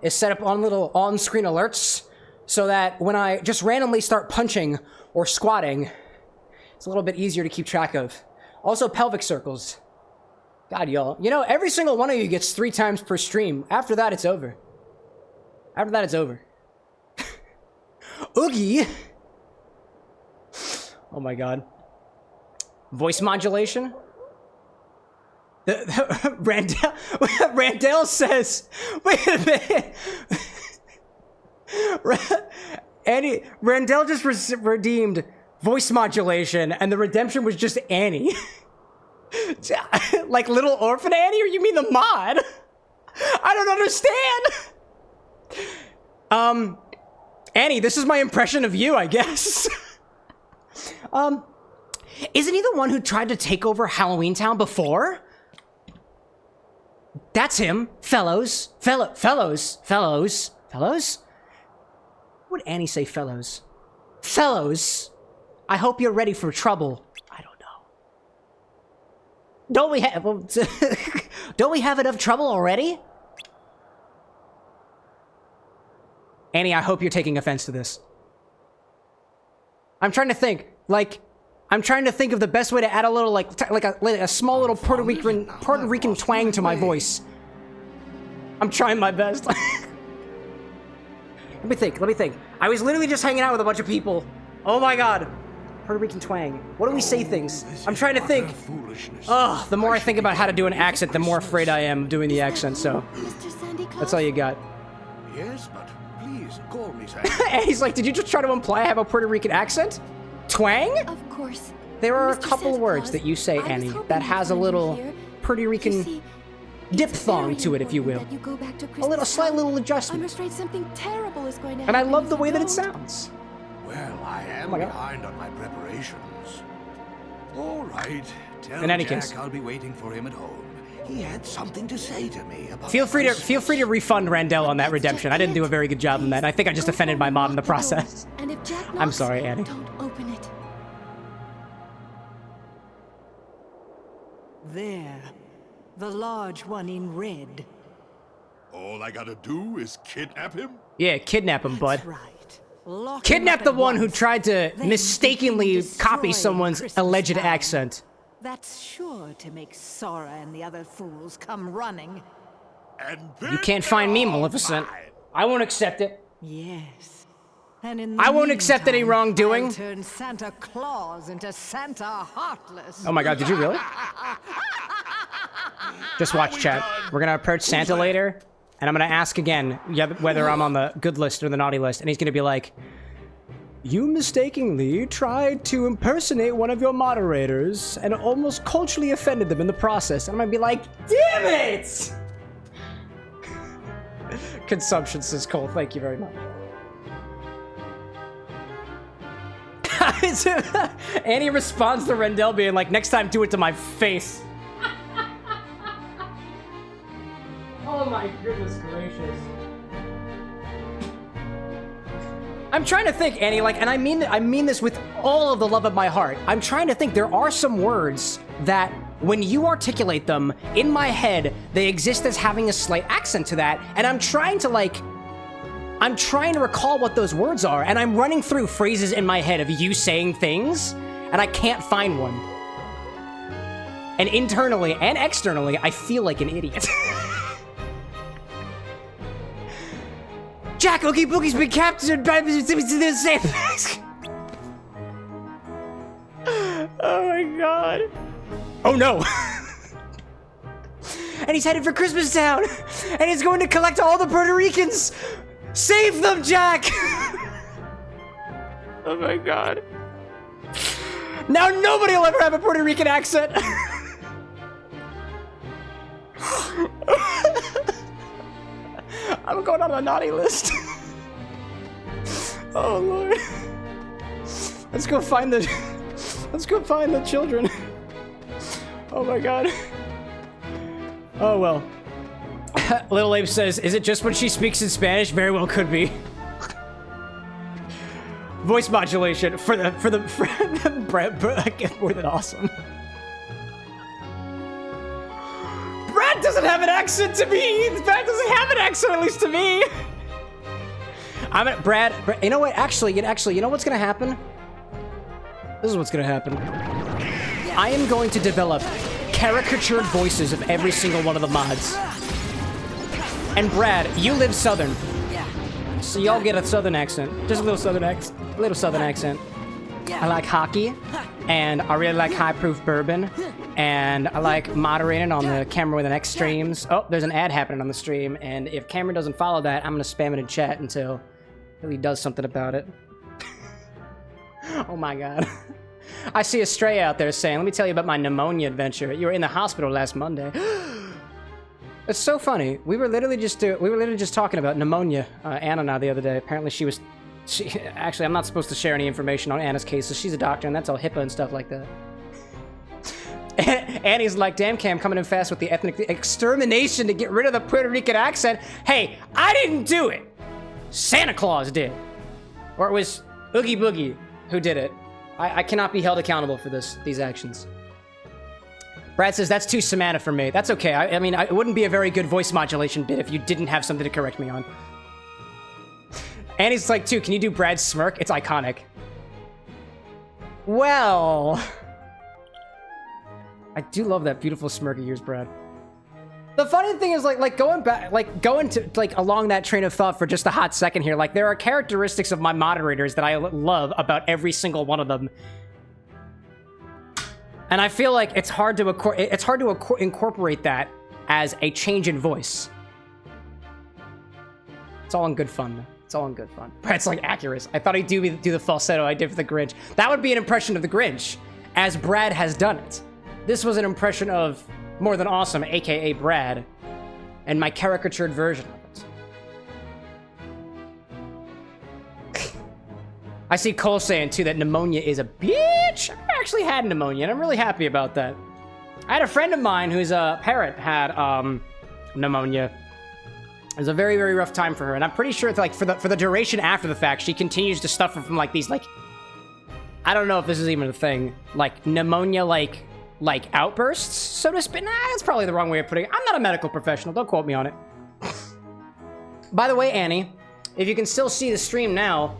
is set up on little on-screen alerts so that when I just randomly start punching or squatting, it's a little bit easier to keep track of. Also, pelvic circles. God, y'all. You know, every single one of you gets 3 times per stream. After that, it's over. After that, it's over. Oogie! Oh my god. Voice modulation? Randall says, wait a minute. Randall just redeemed voice modulation, and the redemption was just Annie. Like Little Orphan Annie, or you mean the mod? I don't understand. Annie, this is my impression of you, I guess. Isn't he the one who tried to take over Halloween Town before? That's him. Fellows. Fellows. Would Annie say fellows? Fellows. I hope you're ready for trouble. I don't know. Don't we have enough trouble already? Annie, I hope you're taking offense to this. I'm trying to think. I'm trying to think of the best way to add a little, like a small little Puerto Rican twang to my voice. I'm trying my best. Let me think. I was literally just hanging out with a bunch of people. Oh my god. Puerto Rican twang. What do we say things? I'm trying to think. Oh, the more I think about how to do an accent, the more afraid I am of doing the accent, so. That's all you got. Yes, but please, call me Santa. And he's like, did you just try to imply I have a Puerto Rican accent? Twang? Of course. There are a Mr. couple Santa words Claus, that you say, I was Annie, hoping that you'd has a find little me here. Puerto Rican You see, diphthong it's to it, very if you will. important that you go back to A Christmas slight Town. little I'm adjustment. afraid something terrible is going to And I happen love if the you way that it don't. sounds. Well, I am my God. behind on my preparations. All right, tell In any Jack case. I'll be waiting for him at home. He had something to say to me about Feel free to Christmas. refund Randell on that That's redemption. just I didn't do a it. very good job on that. And I think I just Don't offended my open mom in the the door. process. And if Jack I'm knocks, sorry, Annie. don't open it. There. The large one in red. All I gotta do is kidnap him? Yeah, kidnap him, bud. That's right. Lock him Kidnap up the at one who once. tried to Then mistakenly begin copy destroying someone's Christmas alleged Town. accent. That's sure to make Sora and the other fools come running. And You can't find me, they're all Maleficent. mine. I won't accept it. Yes. And in I won't accept any meantime, wrongdoing. I'll turn Santa Claus into Santa Heartless. Oh my god, did you really? Just watch, chat. We're gonna approach Santa later, and I'm gonna ask again whether I'm on the good list or the naughty list, and he's gonna be like, you mistakenly tried to impersonate one of your moderators and almost culturally offended them in the process. And I'm gonna be like, damn it! Consumption, says Cole. Thank you very much. Annie responds to Rendell being like, next time do it to my face. Oh my goodness gracious. I'm trying to think, Annie, like, and I mean this with all of the love of my heart. I'm trying to think, there are some words that when you articulate them, in my head, they exist as having a slight accent to that, and I'm trying to recall what those words are, and I'm running through phrases in my head of you saying things, and I can't find one. And internally and externally, I feel like an idiot. Jack, Oogie Boogie's been captured by the same. Oh my god. Oh no. And he's headed for Christmas Town, and he's going to collect all the Puerto Ricans. Save them, Jack! Oh my god. Now nobody will ever have a Puerto Rican accent. I'm going on the naughty list. Oh Lord. Let's go find the children. Oh my god. Oh well. Little Abe says, is it just when she speaks in Spanish? Very well could be. Voice modulation for the more than awesome. Brad doesn't have an accent to me. Brad doesn't have an accent, at least to me. I'm at Brad. You know what? Actually, you know what's gonna happen? This is what's gonna happen. I am going to develop caricatured voices of every single one of the mods. And Brad, you live southern. So y'all get a southern accent. Just a little southern accent. I like hockey, and I really like high-proof bourbon, and I like moderating on the Camera with an X streams. Oh, there's an ad happening on the stream, and if Cameron doesn't follow that, I'm gonna spam it in chat until he does something about it. Oh my god. I see a stray out there saying, let me tell you about my pneumonia adventure. You were in the hospital last Monday. It's so funny. We were literally just talking about pneumonia, Anna and I, the other day. Apparently actually, I'm not supposed to share any information on Anna's cases. She's a doctor, and that's all HIPAA and stuff like that. Annie's like, damn, Cam, coming in fast with the ethnic extermination to get rid of the Puerto Rican accent. Hey, I didn't do it. Santa Claus did. Or it was Oogie Boogie who did it. I cannot be held accountable for these actions. Brad says, that's too Samantha for me. That's okay. I mean, it wouldn't be a very good voice modulation bit if you didn't have something to correct me on. Annie's like, too, can you do Brad's smirk? It's iconic. Well, I do love that beautiful smirk of yours, Brad. The funny thing is, going along that train of thought for just a hot second here, there are characteristics of my moderators that I love about every single one of them. And I feel like it's hard to incorporate that as a change in voice. It's all in good fun. It's all in good fun. Brad's like, accurate. I thought he'd do the falsetto I did for the Grinch. That would be an impression of the Grinch, as Brad has done it. This was an impression of More Than Awesome, aka Brad, and my caricatured version of it. I see Cole saying, too, that pneumonia is a bitch. I actually had pneumonia, and I'm really happy about that. I had a friend of mine who's a parrot had pneumonia. It was a very, very rough time for her, and I'm pretty sure it's for the duration after the fact, she continues to suffer from these I don't know if this is even a thing, pneumonia outbursts, so to speak. Nah, that's probably the wrong way of putting it. I'm not a medical professional. Don't quote me on it. By the way, Annie, if you can still see the stream now,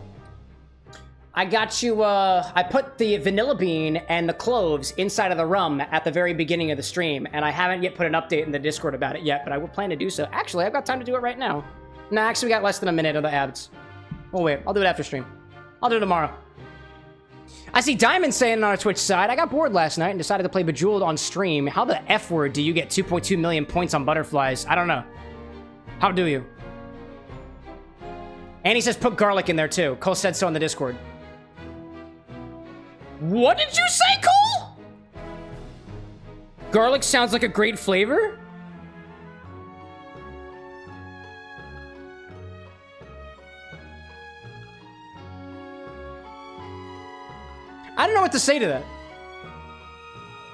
I got you, I put the vanilla bean and the cloves inside of the rum at the very beginning of the stream, and I haven't yet put an update in the Discord about it yet, but I will plan to do so. Actually, I've got time to do it right now. Nah, actually, we got less than a minute of the ads. Oh, wait, I'll do it after stream. I'll do it tomorrow. I see Diamond saying on our Twitch side, I got bored last night and decided to play Bejeweled on stream. How the F word do you get 2.2 million points on butterflies? I don't know. How do you? And he says put garlic in there too. Cole said so in the Discord. What did you say, Cole? Garlic sounds like a great flavor? I don't know what to say to that.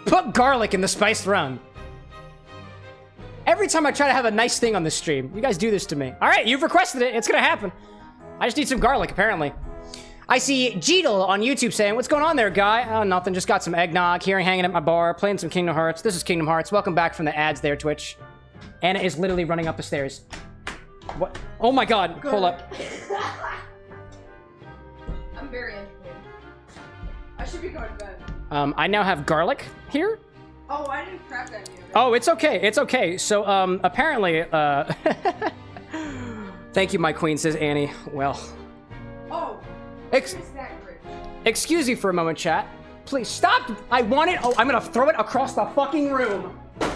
Put garlic in the spiced rum. Every time I try to have a nice thing on this stream, you guys do this to me. All right, you've requested it. It's gonna happen. I just need some garlic, apparently. I see Jeetle on YouTube saying, what's going on there, guy? Oh, nothing. Just got some eggnog here, hanging at my bar, playing some Kingdom Hearts. This is Kingdom Hearts. Welcome back from the ads there, Twitch. Anna is literally running up the stairs. What? Oh my god. Hold up. I'm very entertained. I should be going to bed. I now have garlic here. Oh, I didn't crack that yet. Oh, it's okay. It's okay. So, apparently, thank you, my queen, says Annie. Well. Oh. Excuse me for a moment, chat. Please stop. I want it. Oh, I'm gonna throw it across the fucking room. Oh,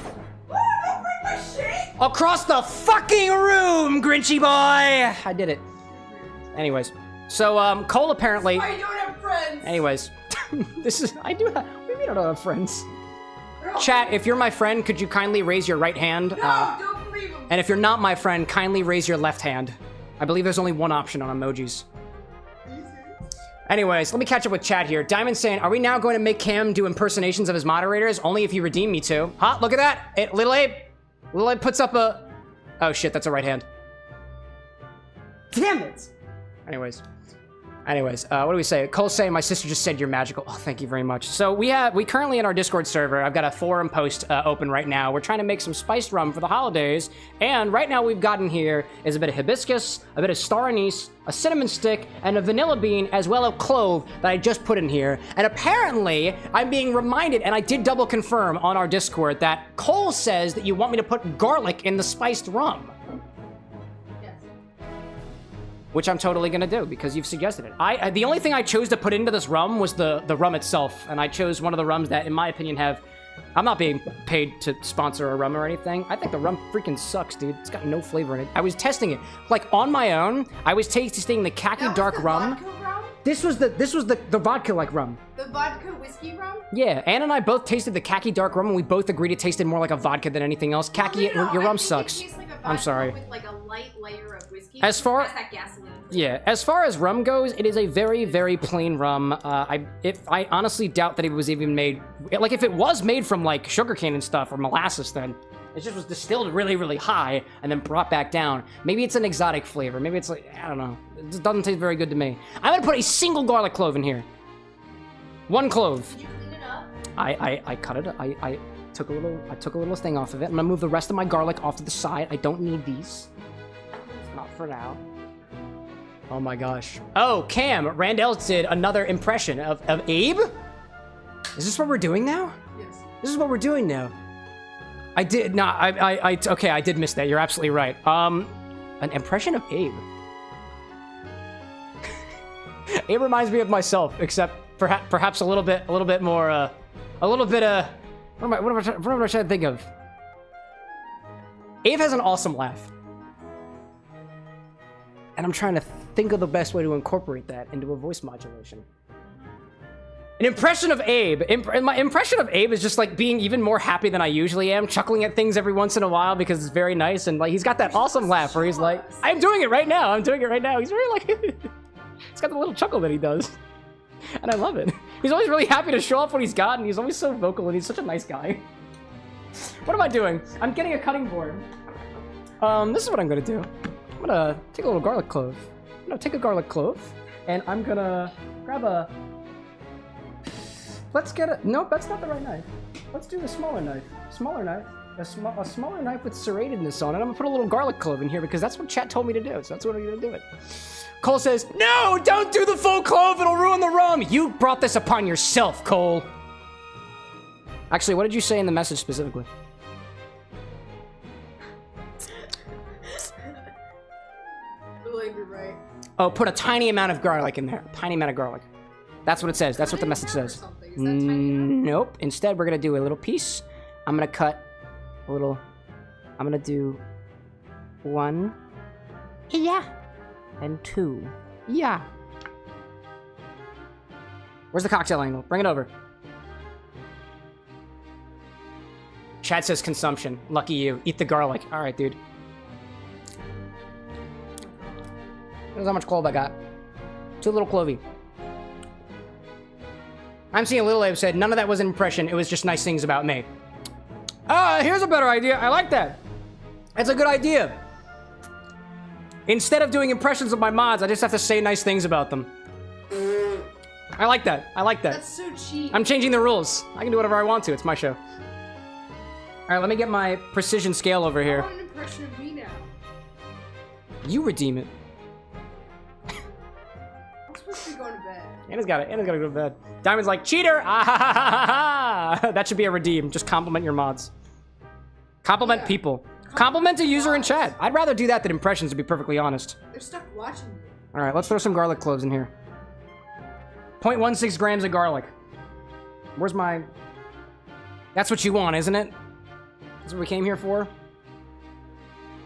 don't break my shit. Across the fucking room, Grinchy boy. I did it. Anyways, so Cole apparently. Why you don't have friends? Anyways, this is. I do have. We don't have friends. Chat, if you're my friend, could you kindly raise your right hand? No, don't believe him. And if you're not my friend, kindly raise your left hand. I believe there's only one option on emojis. Anyways, let me catch up with chat here. Diamond's saying, are we now going to make Cam do impersonations of his moderators? Only if you redeem me to. Huh? Look at that. Little Abe puts up a... Oh shit, that's a right hand. Damn it. Anyways, what do we say? Cole's saying, my sister just said you're magical. Oh, thank you very much. So we currently in our Discord server, I've got a forum post open right now. We're trying to make some spiced rum for the holidays. And right now we've gotten here is a bit of hibiscus, a bit of star anise, a cinnamon stick, and a vanilla bean, as well as clove that I just put in here. And apparently I'm being reminded, and I did double confirm on our Discord, that Cole says that you want me to put garlic in the spiced rum. Which I'm totally gonna do, because you've suggested it. The only thing I chose to put into this rum was the rum itself, and I chose one of the rums that, in my opinion, have... I'm not being paid to sponsor a rum or anything. I think the rum freaking sucks, dude. It's got no flavor in it. I was testing it. Like, on my own, I was tasting the khaki dark rum. This was the vodka-like rum. The vodka whiskey rum? Yeah, Ann and I both tasted the khaki dark rum, and we both agreed it tasted more like a vodka than anything else. Khaki, No, your I rum think sucks. It tastes like a vodka I'm sorry. With like a light layer of whiskey. As far- It has that gasoline. Yeah, as far as rum goes, it is a very, very plain rum. I honestly doubt that it was even made... Like, if it was made from, like, sugarcane and stuff, or molasses, then it just was distilled really, really high, and then brought back down. Maybe it's an exotic flavor. Maybe it's like, I don't know. It just doesn't taste very good to me. I'm gonna put a single garlic clove in here. One clove. Did you clean it up? I cut it. I took a little thing off of it. I'm gonna move the rest of my garlic off to the side. I don't need these. Not for now. Oh my gosh. Oh, Cam, Randall did another impression of Abe? Is this what we're doing now? Yes. This is what we're doing now. I did not, okay, I did miss that. You're absolutely right. An impression of Abe. Abe reminds me of myself, except perhaps a little bit more, what am I trying to think of? Abe has an awesome laugh. And I'm trying to think of the best way to incorporate that into a voice modulation. An impression of Abe. My impression of Abe is just like being even more happy than I usually am, chuckling at things every once in a while because it's very nice, and like he's got that awesome laugh where he's like, I'm doing it right now. He's very like, he's got the little chuckle that he does. And I love it. He's always really happy to show off what he's got, and he's always so vocal, and he's such a nice guy. What am I doing? I'm getting a cutting board. This is what I'm gonna do. I'm gonna take a little garlic clove. I'm gonna take a garlic clove, and I'm gonna grab a... Let's get a... Nope, that's not the right knife. Let's do the smaller knife. Smaller knife. A smaller knife with serratedness on it. I'm gonna put a little garlic clove in here because that's what chat told me to do, so that's what I'm gonna do it. Cole says, no, don't do the full clove, it'll ruin the rum. You brought this upon yourself, Cole. Actually, what did you say in the message specifically? You're right. Oh, put a tiny amount of garlic in there. A tiny amount of garlic. That's what it says. That's what the message says. Nope. Instead, we're going to do a little piece. I'm going to cut a little... I'm going to do 1. Yeah. And 2. Yeah. Where's the cocktail angle? Bring it over. Chad says consumption. Lucky you. Eat the garlic. All right, dude. Here's how much clove I got. 2 little clovey. I'm seeing Little Abe said, none of that was an impression, it was just nice things about me. Here's a better idea. I like that. That's a good idea. Instead of doing impressions of my mods, I just have to say nice things about them. I like that. I like that. That's so cheap. I'm changing the rules. I can do whatever I want to. It's my show. All right, let me get my precision scale over here. I want an impression of me now. You redeem it. I'm supposed to be going to bed. Anna's gotta go to bed. Diamond's like, cheater! Ah, ha, ha, ha, ha. That should be a redeem. Just compliment your mods. Compliment people. Compliment a user in chat. I'd rather do that than impressions, to be perfectly honest. They're stuck watching me. All right, let's throw some garlic cloves in here. 0.16 grams of garlic. Where's my... That's what you want, isn't it? That's what we came here for?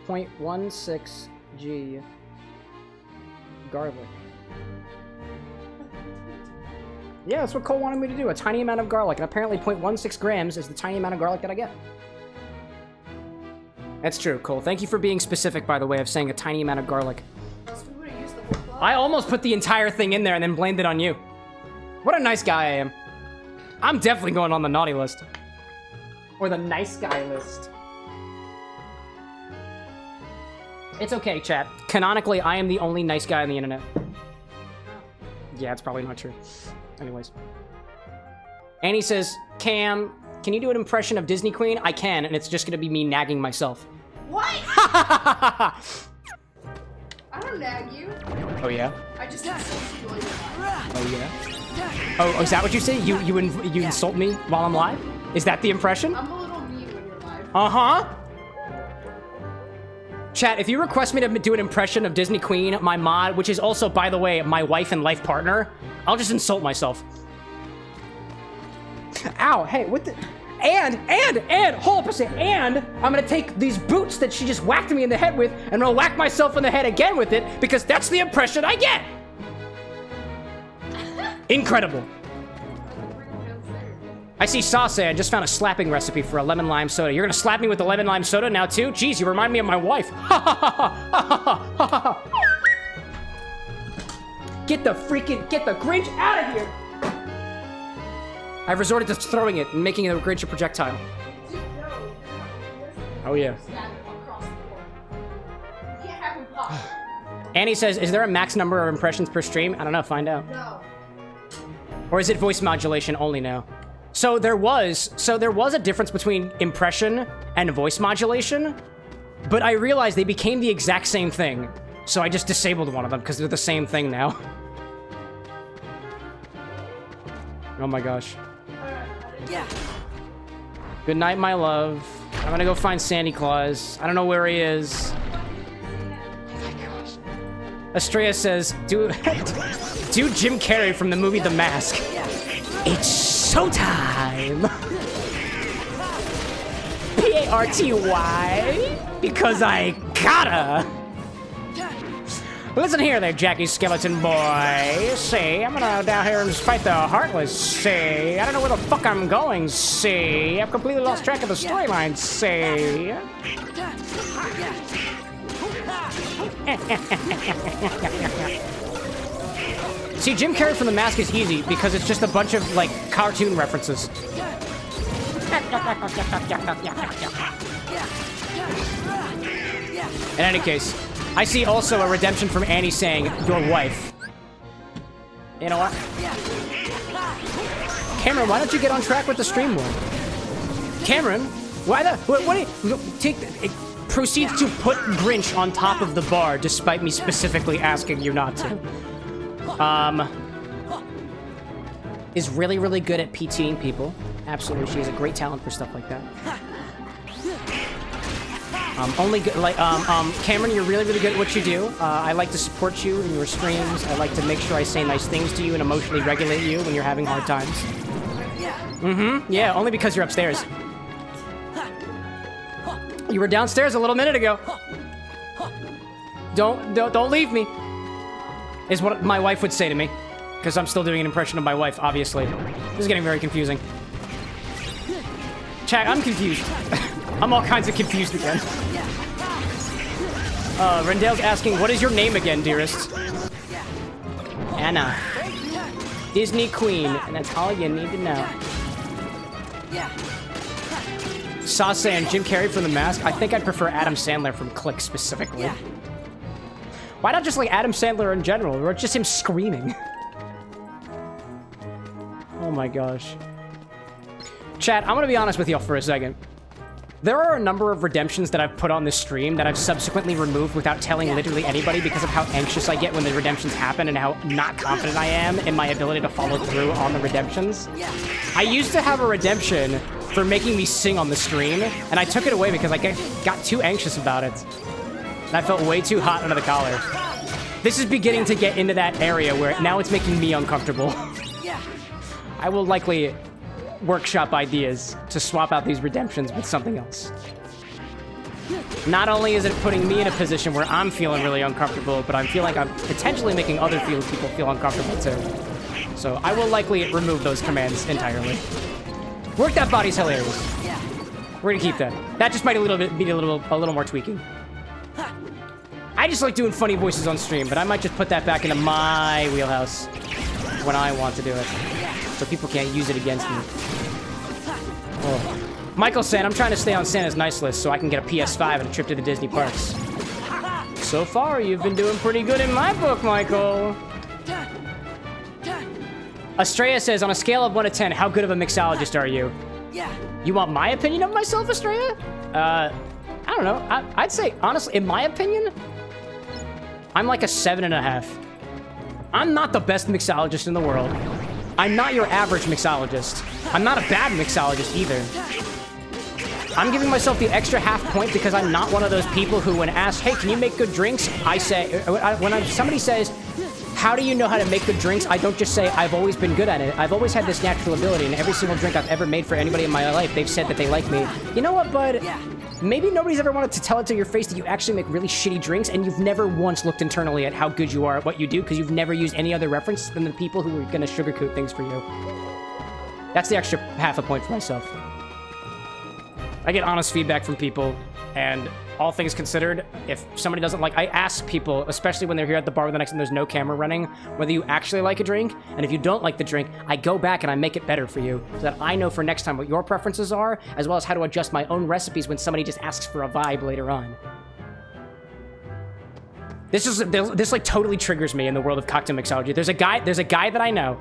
0.16 G garlic. Yeah, that's what Cole wanted me to do. A tiny amount of garlic. And apparently 0.16 grams is the tiny amount of garlic that I get. That's true, Cole. Thank you for being specific, by the way, of saying a tiny amount of garlic. Else we would have used the whole I almost put the entire thing in there and then blamed it on you. What a nice guy I am. I'm definitely going on the naughty list. Or the nice guy list. It's okay, chat. Canonically, I am the only nice guy on the internet. Yeah, it's probably not true. Anyways. Annie says, Cam, can you do an impression of Disney Queen? I can, and it's just gonna be me nagging myself. What? I don't nag you. Oh, yeah? I just insult you while you're alive. Oh, yeah? Oh, is that what you say? You insult me while I'm live? Is that the impression? I'm a little mean when you're live. Uh-huh. Chat, if you request me to do an impression of Disney Queen, my mod, which is also, by the way, my wife and life partner, I'll just insult myself. Ow, hey, what the... And, hold up a second, and I'm gonna take these boots that she just whacked me in the head with, and I'm gonna whack myself in the head again with it, because that's the impression I get! Incredible. I see Sase, I just found a slapping recipe for a lemon lime soda. You're gonna slap me with the lemon lime soda now too? Jeez, you remind me of my wife. Ha ha ha ha ha ha ha. Get the Grinch out of here! I've resorted to throwing it and making it a Grinch a projectile. Oh yeah. Annie says, is there a max number of impressions per stream? I don't know, find out. No. Or is it voice modulation only now? So there was a difference between impression and voice modulation, but I realized they became the exact same thing. So I just disabled one of them because they're the same thing now. Oh my gosh. Yeah. Good night, my love. I'm gonna go find Santa Claus. I don't know where he is. Oh my gosh. Estrella says, do Jim Carrey from the movie The Mask. It's showtime! P-A-R-T-Y? Because I gotta! Listen here there, Jackie Skeleton Boy. See, I'm gonna go down here and fight the Heartless. See, I don't know where the fuck I'm going. See, I've completely lost track of the storyline. See. See, Jim Carrey from The Mask is easy because it's just a bunch of, like, cartoon references. In any case, I see also a redemption from Annie saying, your wife. You know what? Cameron, why don't you get on track with the stream more? Cameron, proceed to put Grinch on top of the bar despite me specifically asking you not to. Is really, really good at PTing people. Absolutely, she has a great talent for stuff like that. Cameron, you're really, really good at what you do. I like to support you in your streams. I like to make sure I say nice things to you and emotionally regulate you when you're having hard times. Mm-hmm, yeah, only because you're upstairs. You were downstairs a little minute ago. Don't leave me, is what my wife would say to me. Because I'm still doing an impression of my wife, obviously. This is getting very confusing. Chat, I'm confused. I'm all kinds of confused again. Rendell's asking, what is your name again, dearest? Anna. Disney Queen, and that's all you need to know. Sase and Jim Carrey from The Mask. I think I'd prefer Adam Sandler from Click specifically. Why not just like Adam Sandler in general, or just him screaming? Oh my gosh. Chat, I'm gonna be honest with y'all for a second. There are a number of redemptions that I've put on this stream that I've subsequently removed without telling literally anybody because of how anxious I get when the redemptions happen and how not confident I am in my ability to follow through on the redemptions. I used to have a redemption for making me sing on the stream, and I took it away because I got too anxious about it. And I felt way too hot under the collar. This is beginning to get into that area where now it's making me uncomfortable. I will likely workshop ideas to swap out these redemptions with something else. Not only is it putting me in a position where I'm feeling really uncomfortable, but I'm feeling like I'm potentially making other people feel uncomfortable too. So I will likely remove those commands entirely. Work that body's hilarious. We're gonna keep that. That just might be a little more tweaking. I just like doing funny voices on stream, but I might just put that back into my wheelhouse when I want to do it, so people can't use it against me. Oh. Michael's saying, I'm trying to stay on Santa's nice list so I can get a PS5 and a trip to the Disney parks. So far, you've been doing pretty good in my book, Michael. Estrella says, on a scale of 1 to 10, how good of a mixologist are you? You want my opinion of myself, Estrella? I don't know. I'd say, honestly, in my opinion, I'm like a 7.5. I'm not the best mixologist in the world. I'm not your average mixologist. I'm not a bad mixologist either. I'm giving myself the extra half point because I'm not one of those people who, when asked, hey, can you make good drinks? I say, somebody says, how do you know how to make good drinks? I don't just say, I've always been good at it. I've always had this natural ability, and every single drink I've ever made for anybody in my life, they've said that they like me. You know what, bud? Maybe nobody's ever wanted to tell it to your face that you actually make really shitty drinks, and you've never once looked internally at how good you are at what you do, because you've never used any other reference than the people who are going to sugarcoat things for you. That's the extra half a point for myself. I get honest feedback from people, and all things considered, if somebody doesn't like... I ask people, especially when they're here at the bar with the next and there's no camera running, whether you actually like a drink, and if you don't like the drink, I go back and I make it better for you, so that I know for next time what your preferences are, as well as how to adjust my own recipes when somebody just asks for a vibe later on. This like totally triggers me in the world of cocktail mixology. There's a guy that I know,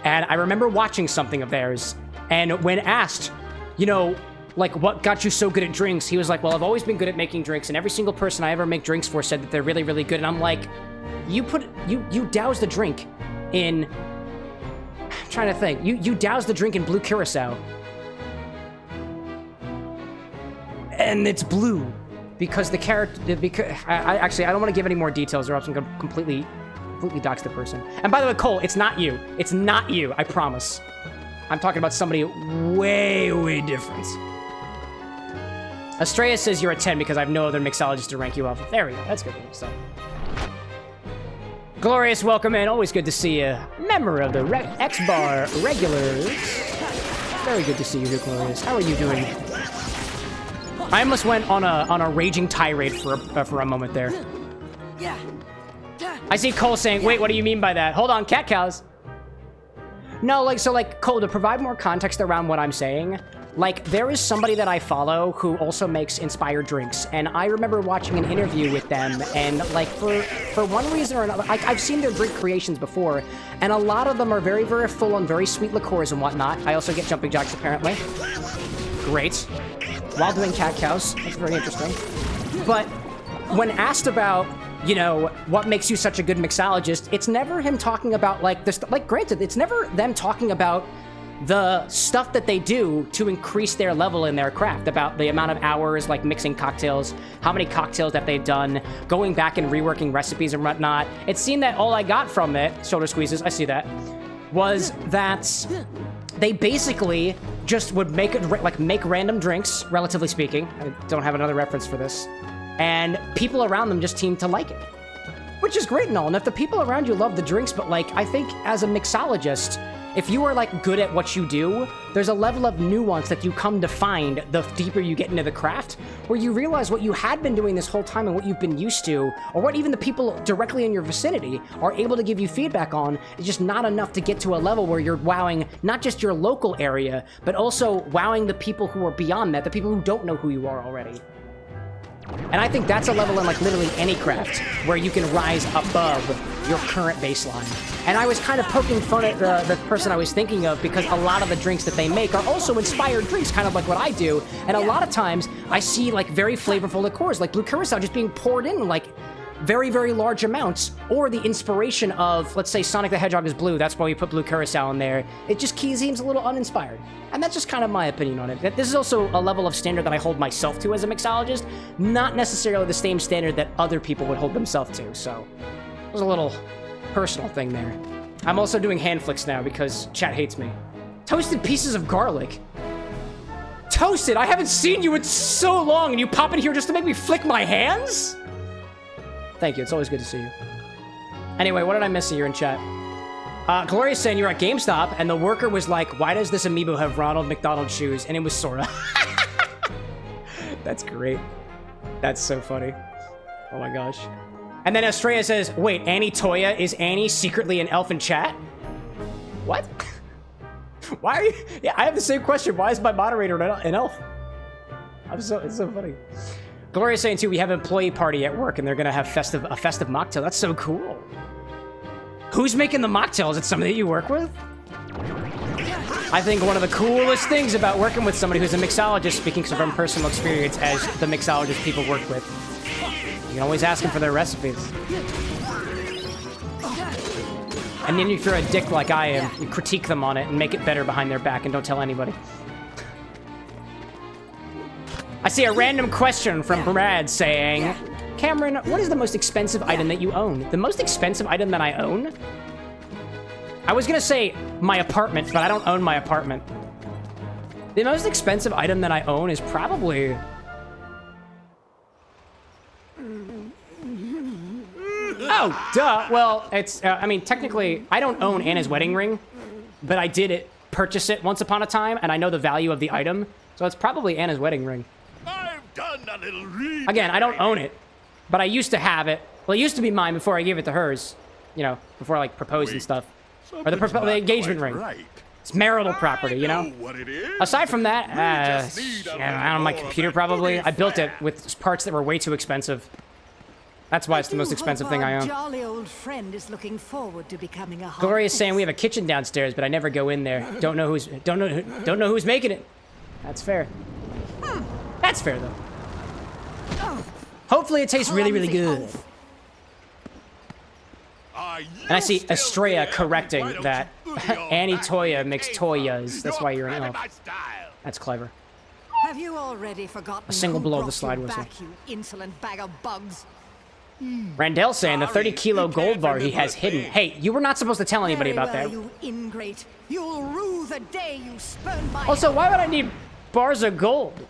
and I remember watching something of theirs, and when asked, you know, like, what got you so good at drinks? He was like, well, I've always been good at making drinks, and every single person I ever make drinks for said that they're really, really good. And I'm like, you douse the drink in... I'm trying to think. You douse the drink in blue Curaçao. And it's blue. Because the character... I don't want to give any more details, or else I'm going to completely dox the person. And by the way, Cole, it's not you. It's not you, I promise. I'm talking about somebody way, way different. Estrella says you're a 10 because I have no other mixologist to rank you off of. There we go. That's good. So. Glorious, welcome in. Always good to see you. Member of the X-Bar regulars. Very good to see you here, Glorious. How are you doing? I almost went on a raging tirade for a moment there. I see Cole saying, wait, what do you mean by that? Hold on, cat cows. No, like, so, like, Cole, to provide more context around what I'm saying, like, there is somebody that I follow who also makes inspired drinks, and I remember watching an interview with them, and, like, for one reason or another, I've seen their drink creations before, and a lot of them are very, very full on very sweet liqueurs and whatnot. I also get jumping jacks, apparently. Great. While doing cat cows. That's very interesting. But when asked about, you know, what makes you such a good mixologist, it's never him talking about, like, this, like, granted, it's never them talking about the stuff that they do to increase their level in their craft, about the amount of hours, like, mixing cocktails, how many cocktails that they've done, going back and reworking recipes and whatnot. It seemed that all I got from it, shoulder squeezes, I see that, was that they basically just would make random drinks, relatively speaking. I don't have another reference for this. And people around them just seem to like it. Which is great and all, and if the people around you love the drinks, but, like, I think as a mixologist, if you are, like, good at what you do, there's a level of nuance that you come to find the deeper you get into the craft, where you realize what you had been doing this whole time and what you've been used to, or what even the people directly in your vicinity are able to give you feedback on, is just not enough to get to a level where you're wowing not just your local area, but also wowing the people who are beyond that, the people who don't know who you are already. And I think that's a level in, like, literally any craft where you can rise above your current baseline. And I was kind of poking fun at the person I was thinking of, because a lot of the drinks that they make are also inspired drinks, kind of like what I do. And a lot of times I see, like, very flavorful liqueurs, like blue Curaçao, just being poured in, like, very, very large amounts, or the inspiration of, let's say, Sonic the Hedgehog is blue, that's why we put blue Curaçao in there. It just seems a little uninspired. And that's just kind of my opinion on it. This is also a level of standard that I hold myself to as a mixologist, not necessarily the same standard that other people would hold themselves to, so there's a little personal thing there. I'm also doing hand flicks now because chat hates me. Toasted pieces of garlic. Toasted? I haven't seen you in so long, and you pop in here just to make me flick my hands? Thank you, it's always good to see you. Anyway, what did I miss here in chat? Gloria's saying you're at GameStop, and the worker was like, why does this amiibo have Ronald McDonald shoes? And it was Sora. That's great. That's so funny. Oh my gosh. And then Estrella says, wait, Annie Toya, is Annie secretly an elf in chat? What? Why are you? Yeah, I have the same question. Why is my moderator an elf? It's so funny. Gloria's saying too, we have an employee party at work and they're gonna have a festive mocktail. That's so cool. Who's making the mocktail? Is it somebody that you work with? I think one of the coolest things about working with somebody who's a mixologist, speaking from personal experience as the mixologist people work with, you can always ask them for their recipes. And then if you're a dick like I am, you critique them on it and make it better behind their back and don't tell anybody. I see a random question from Brad saying, Cameron, what is the most expensive item that you own? The most expensive item that I own? I was gonna say my apartment, but I don't own my apartment. The most expensive item that I own is probably... Oh, duh. Well, it's, I mean, technically, I don't own Anna's wedding ring, but I did purchase it once upon a time, and I know the value of the item, so it's probably Anna's wedding ring. I've done a little reading. Again, I don't own it, but I used to have it. Well, it used to be mine before I gave it to hers, you know, before I, like, proposed and stuff. Or the engagement ring. Right. It's marital property, you know? What it is. Aside from that, just need a I don't know, my little computer of that probably. goody I built it fat. with parts that were way too expensive. That's why it's the most expensive thing I own. Jolly old friend is looking forward to becoming a Gloria's saying we have a kitchen downstairs, but I never go in there. Don't know who's making it. That's fair. That's fair though. Hopefully it tastes really, really good. And I see Estrella correcting that Annie Toya makes Toyas. That's why you're an elf. That's clever. Have you already forgotten A single who blow of brought the slide you whistle. back, you insolent bag of bugs? Randall saying the 30-kilo gold bar he has hidden. Hey, you were not supposed to tell anybody about Very that. well, you ingrate. You'll rue the day you spurned my Also, why would I need bars of gold?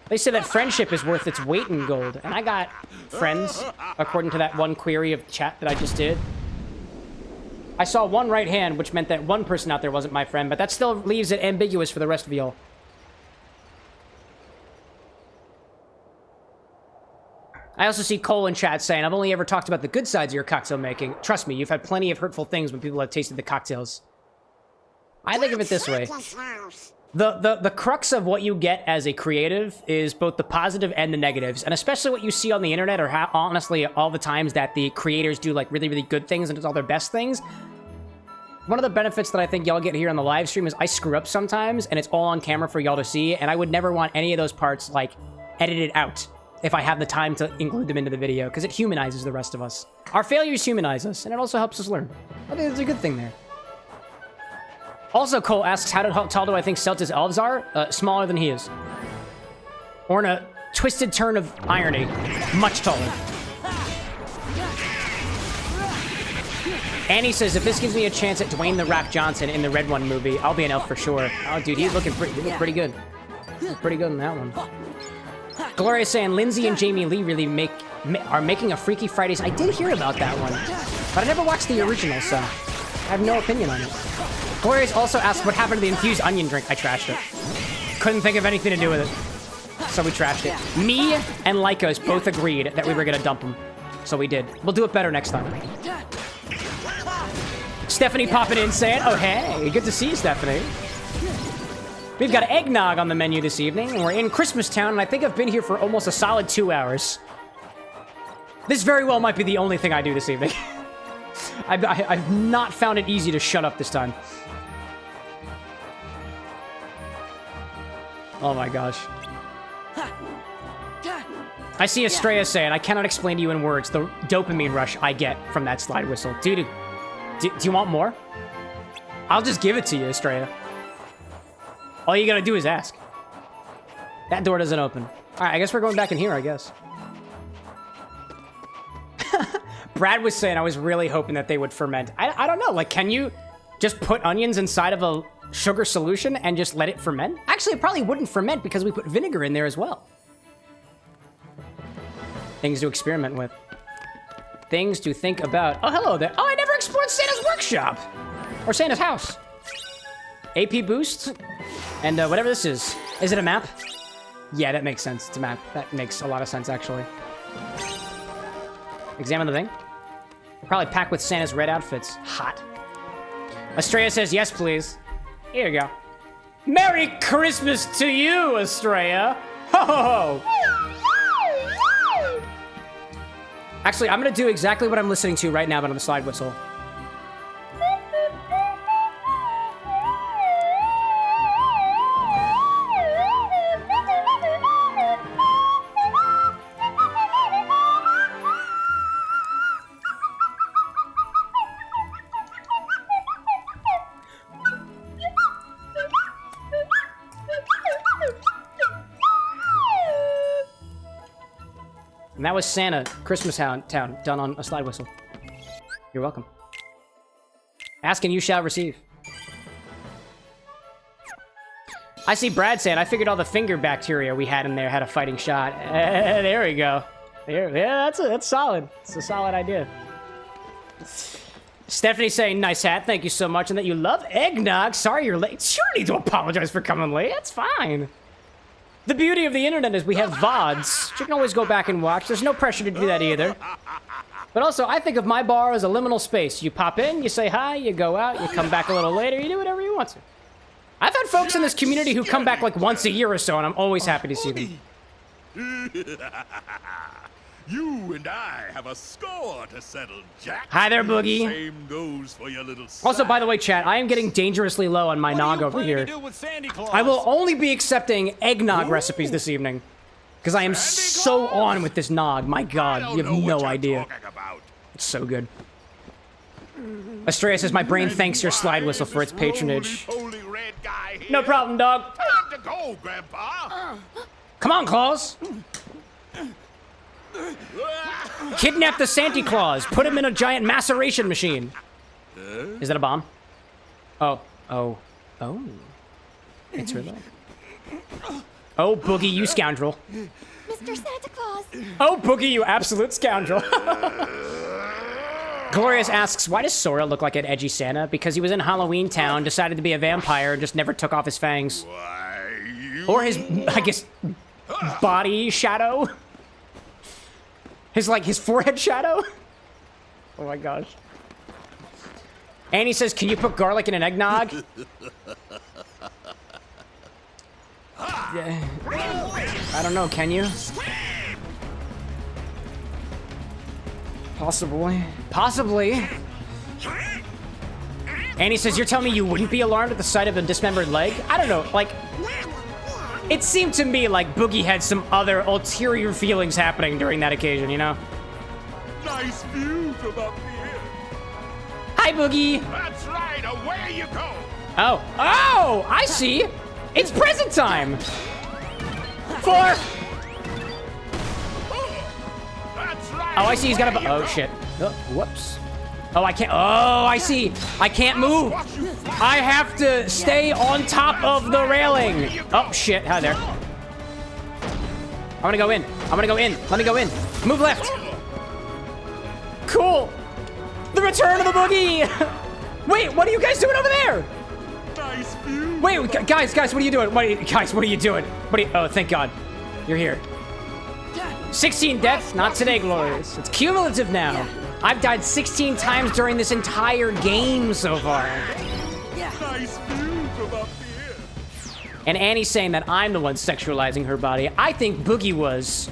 They say that friendship is worth its weight in gold, and I got friends, according to that one query of chat that I just did. I saw one right hand, which meant that one person out there wasn't my friend, but that still leaves it ambiguous for the rest of y'all. I also see Cole in chat saying, I've only ever talked about the good sides of your cocktail making. Trust me, you've had plenty of hurtful things when people have tasted the cocktails. I think of it this way. The crux of what you get as a creative is both the positive and the negatives, and especially what you see on the internet, or how, honestly, all the times that the creators do like really, really good things and it's all their best things. One of the benefits that I think y'all get here on the live stream is I screw up sometimes, and it's all on camera for y'all to see, and I would never want any of those parts, like, edited out if I have the time to include them into the video, because it humanizes the rest of us. Our failures humanize us, and it also helps us learn. I think it's a good thing there. Also, Cole asks, how tall do I think Celta's elves are? Smaller than he is. Or in a twisted turn of irony, much taller. Annie says, if this gives me a chance at Dwayne The Rock Johnson in the Red One movie, I'll be an elf for sure. Oh, dude, he's looking pretty good. He's pretty good in that one. Gloria's saying, Lindsay and Jamie Lee really are making a Freaky Fridays. I did hear about that one, but I never watched the original, so I have no opinion on it. Gloria's also asked what happened to the infused onion drink. I trashed it. Couldn't think of anything to do with it, so we trashed it. Me and Lycos both agreed that we were gonna dump them, so we did. We'll do it better next time. Stephanie popping in saying, oh hey, good to see you, Stephanie. We've got Egg Nog on the menu this evening, and we're in Christmas Town, and I think I've been here for almost a solid 2 hours. This very well might be the only thing I do this evening. I've not found it easy to shut up this time. Oh my gosh. I see Estrella saying, I cannot explain to you in words the dopamine rush I get from that slide whistle. Dude, do you want more? I'll just give it to you, Estrella. All you gotta do is ask. That door doesn't open. All right, I guess we're going back in here, I guess. Brad was saying I was really hoping that they would ferment. I don't know, like, can you just put onions inside of a sugar solution and just let it ferment? Actually, it probably wouldn't ferment because we put vinegar in there as well. Things to experiment with. Things to think about. Oh, hello there. Oh, I never explored Santa's workshop. Or Santa's house. AP boost. And whatever this is. Is it a map? Yeah, that makes sense. It's a map. That makes a lot of sense, actually. Examine the thing. Probably packed with Santa's red outfits. Hot. Estrella says, yes, please. Here you go. Merry Christmas to you, Estrella. Ho, ho, ho. Actually, I'm going to do exactly what I'm listening to right now, but on the slide whistle. And that was Santa, Christmas Town, done on a slide whistle. You're welcome. Ask and you shall receive. I see Brad saying, I figured all the finger bacteria we had in there had a fighting shot. There we go. Yeah, that's solid. It's a solid idea. Stephanie saying, nice hat, thank you so much, and that you love eggnog. Sorry you're late. Sure need to apologize for coming late. That's fine. The beauty of the internet is we have VODs. You can always go back and watch. There's no pressure to do that either. But also, I think of my bar as a liminal space. You pop in, you say hi, you go out, you come back a little later, you do whatever you want to. I've had folks in this community who come back like once a year or so, and I'm always happy to see them. You and I have a score to settle, Jack. Hi there, Boogie. Same goes for your little Also, by the way, chat, I am getting dangerously low on my nog over here. I will only be accepting eggnog recipes this evening. Because I am so on with this nog. My god, you have no idea. It's so good. Estrella says, my brain thanks your slide whistle for its patronage. No problem, dog. Time to go, Grandpa. Come on, Claus. Kidnap the Santa Claus. Put him in a giant maceration machine. Is that a bomb? Oh. It's her leg. Oh, Boogie, you scoundrel. Mr. Santa Claus. Oh, Boogie, you absolute scoundrel. Glorious asks, why does Sora look like an edgy Santa? Because he was in Halloween Town, decided to be a vampire, and just never took off his fangs. Or his, I guess, body shadow? His forehead shadow? Oh my gosh. Annie says, can you put garlic in an eggnog? I don't know, can you? Possibly. Annie says, you're telling me you wouldn't be alarmed at the sight of a dismembered leg? I don't know, like... It seemed to me like Boogie had some other ulterior feelings happening during that occasion, you know? Nice view from up here. Hi, Boogie! That's right, away you go. Oh, I see! It's present time! 4! That's right. Oh, I see he's got a... Oh, shit. Oh, whoops. Oh, I can't... Oh, I see. I can't move. I have to stay on top of the railing. Oh, shit. Hi there. I'm gonna go in. Let me go in. Move left. Cool. The return of the boogie. Wait, what are you guys doing over there? Nice view. Wait, guys, what are you doing? What are you doing? Oh, thank God. You're here. 16 deaths, not today, Glorious. It's cumulative now. I've died 16 times during this entire game so far. Nice view from up here. And Annie's saying that I'm the one sexualizing her body. I think Boogie was.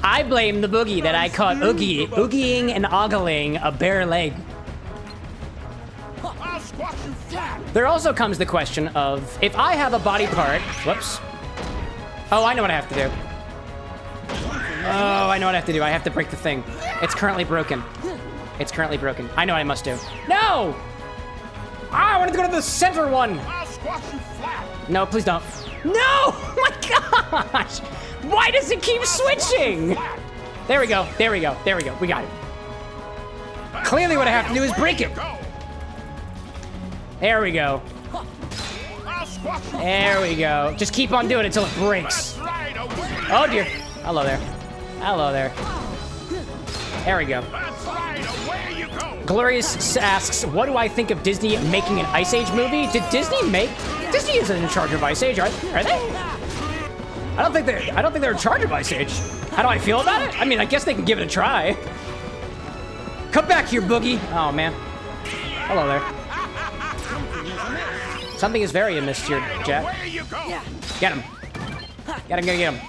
I blame the Boogie that I caught oogieing and ogling a bare leg. I'll squash you flat. There also comes the question of, if I have a body part, whoops. Oh, I know what I have to do. Oh, I know what I have to do. I have to break the thing. It's currently broken. I know what I must do. No! I wanted to go to the center one. I'll squash you flat. No, please don't. No! Oh my gosh! Why does it keep switching? There we go. We got it. Clearly what I have to do is break it. There we go. There we go. Just keep on doing it until it breaks. Oh dear. Hello there. There we go. Glorious asks, what do I think of Disney making an Ice Age movie? Disney isn't in charge of Ice Age, are they? I don't think they're in charge of Ice Age. How do I feel about it? I mean, I guess they can give it a try. Come back here, Boogie. Oh, man. Hello there. Something is very amiss here, Jack. Where you go? Get him. Get him, get him.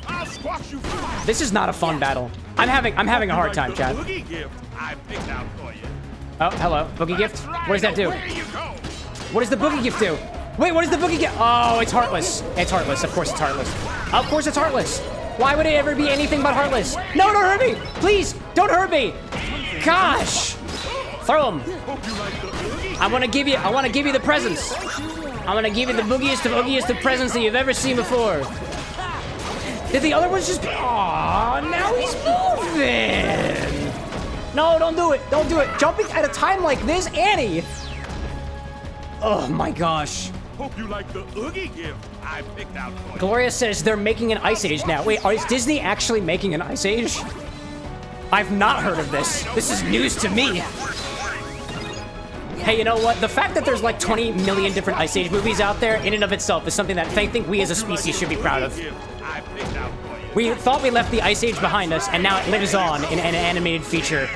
I'll squash you. This is not a fun battle. I'm having a hard time, Chad. Boogie gift I picked out for you. Oh, hello. Boogie gift? What does that do? Where you go? What does the boogie gift do? Wait, what does the boogie gift? Oh, it's heartless. It's heartless. Of course it's heartless. Of course it's heartless. Why would it ever be anything but heartless? No, don't hurt me. Please, don't hurt me. Gosh. Throw him. I want to give you the presents. I'm going to give you the boogiest of presents that you've ever seen before. Did the other ones just... Aw, now he's moving. No, don't do it. Don't do it. Jumping at a time like this, Annie. Oh my gosh. Hope you like the Oogie gift I picked out for you. Gloria says they're making an Ice Age now. Wait, is Disney actually making an Ice Age? I've not heard of this. This is news to me. Hey, you know what? The fact that there's like 20 million different Ice Age movies out there in and of itself is something that I think we as a species should be proud of. I picked out for you. We thought we left the Ice Age behind us, and now it lives on in an animated feature,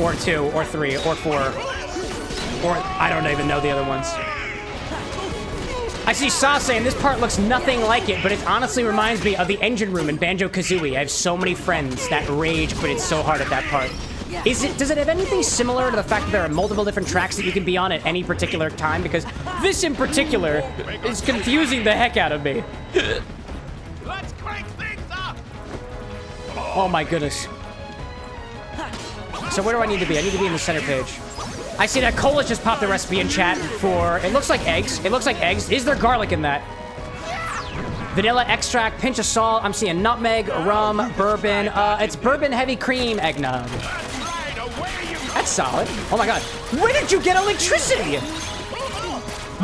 or 2, or 3, or 4, or I don't even know the other ones. I see Saw saying this part looks nothing like it, but it honestly reminds me of the engine room in Banjo-Kazooie. I have so many friends that rage, but it's so hard at that part. Does it have anything similar to the fact that there are multiple different tracks that you can be on at any particular time? Because this in particular is confusing the heck out of me. Let's crank things up. Oh my goodness. So where do I need to be? I need to be in the center page. I see that Cola just popped the recipe in chat for, it looks like eggs. It looks like eggs. Is there garlic in that? Vanilla extract, pinch of salt. I'm seeing nutmeg, rum, bourbon. It's bourbon heavy cream eggnog. That's solid. Oh my god. When did you get electricity?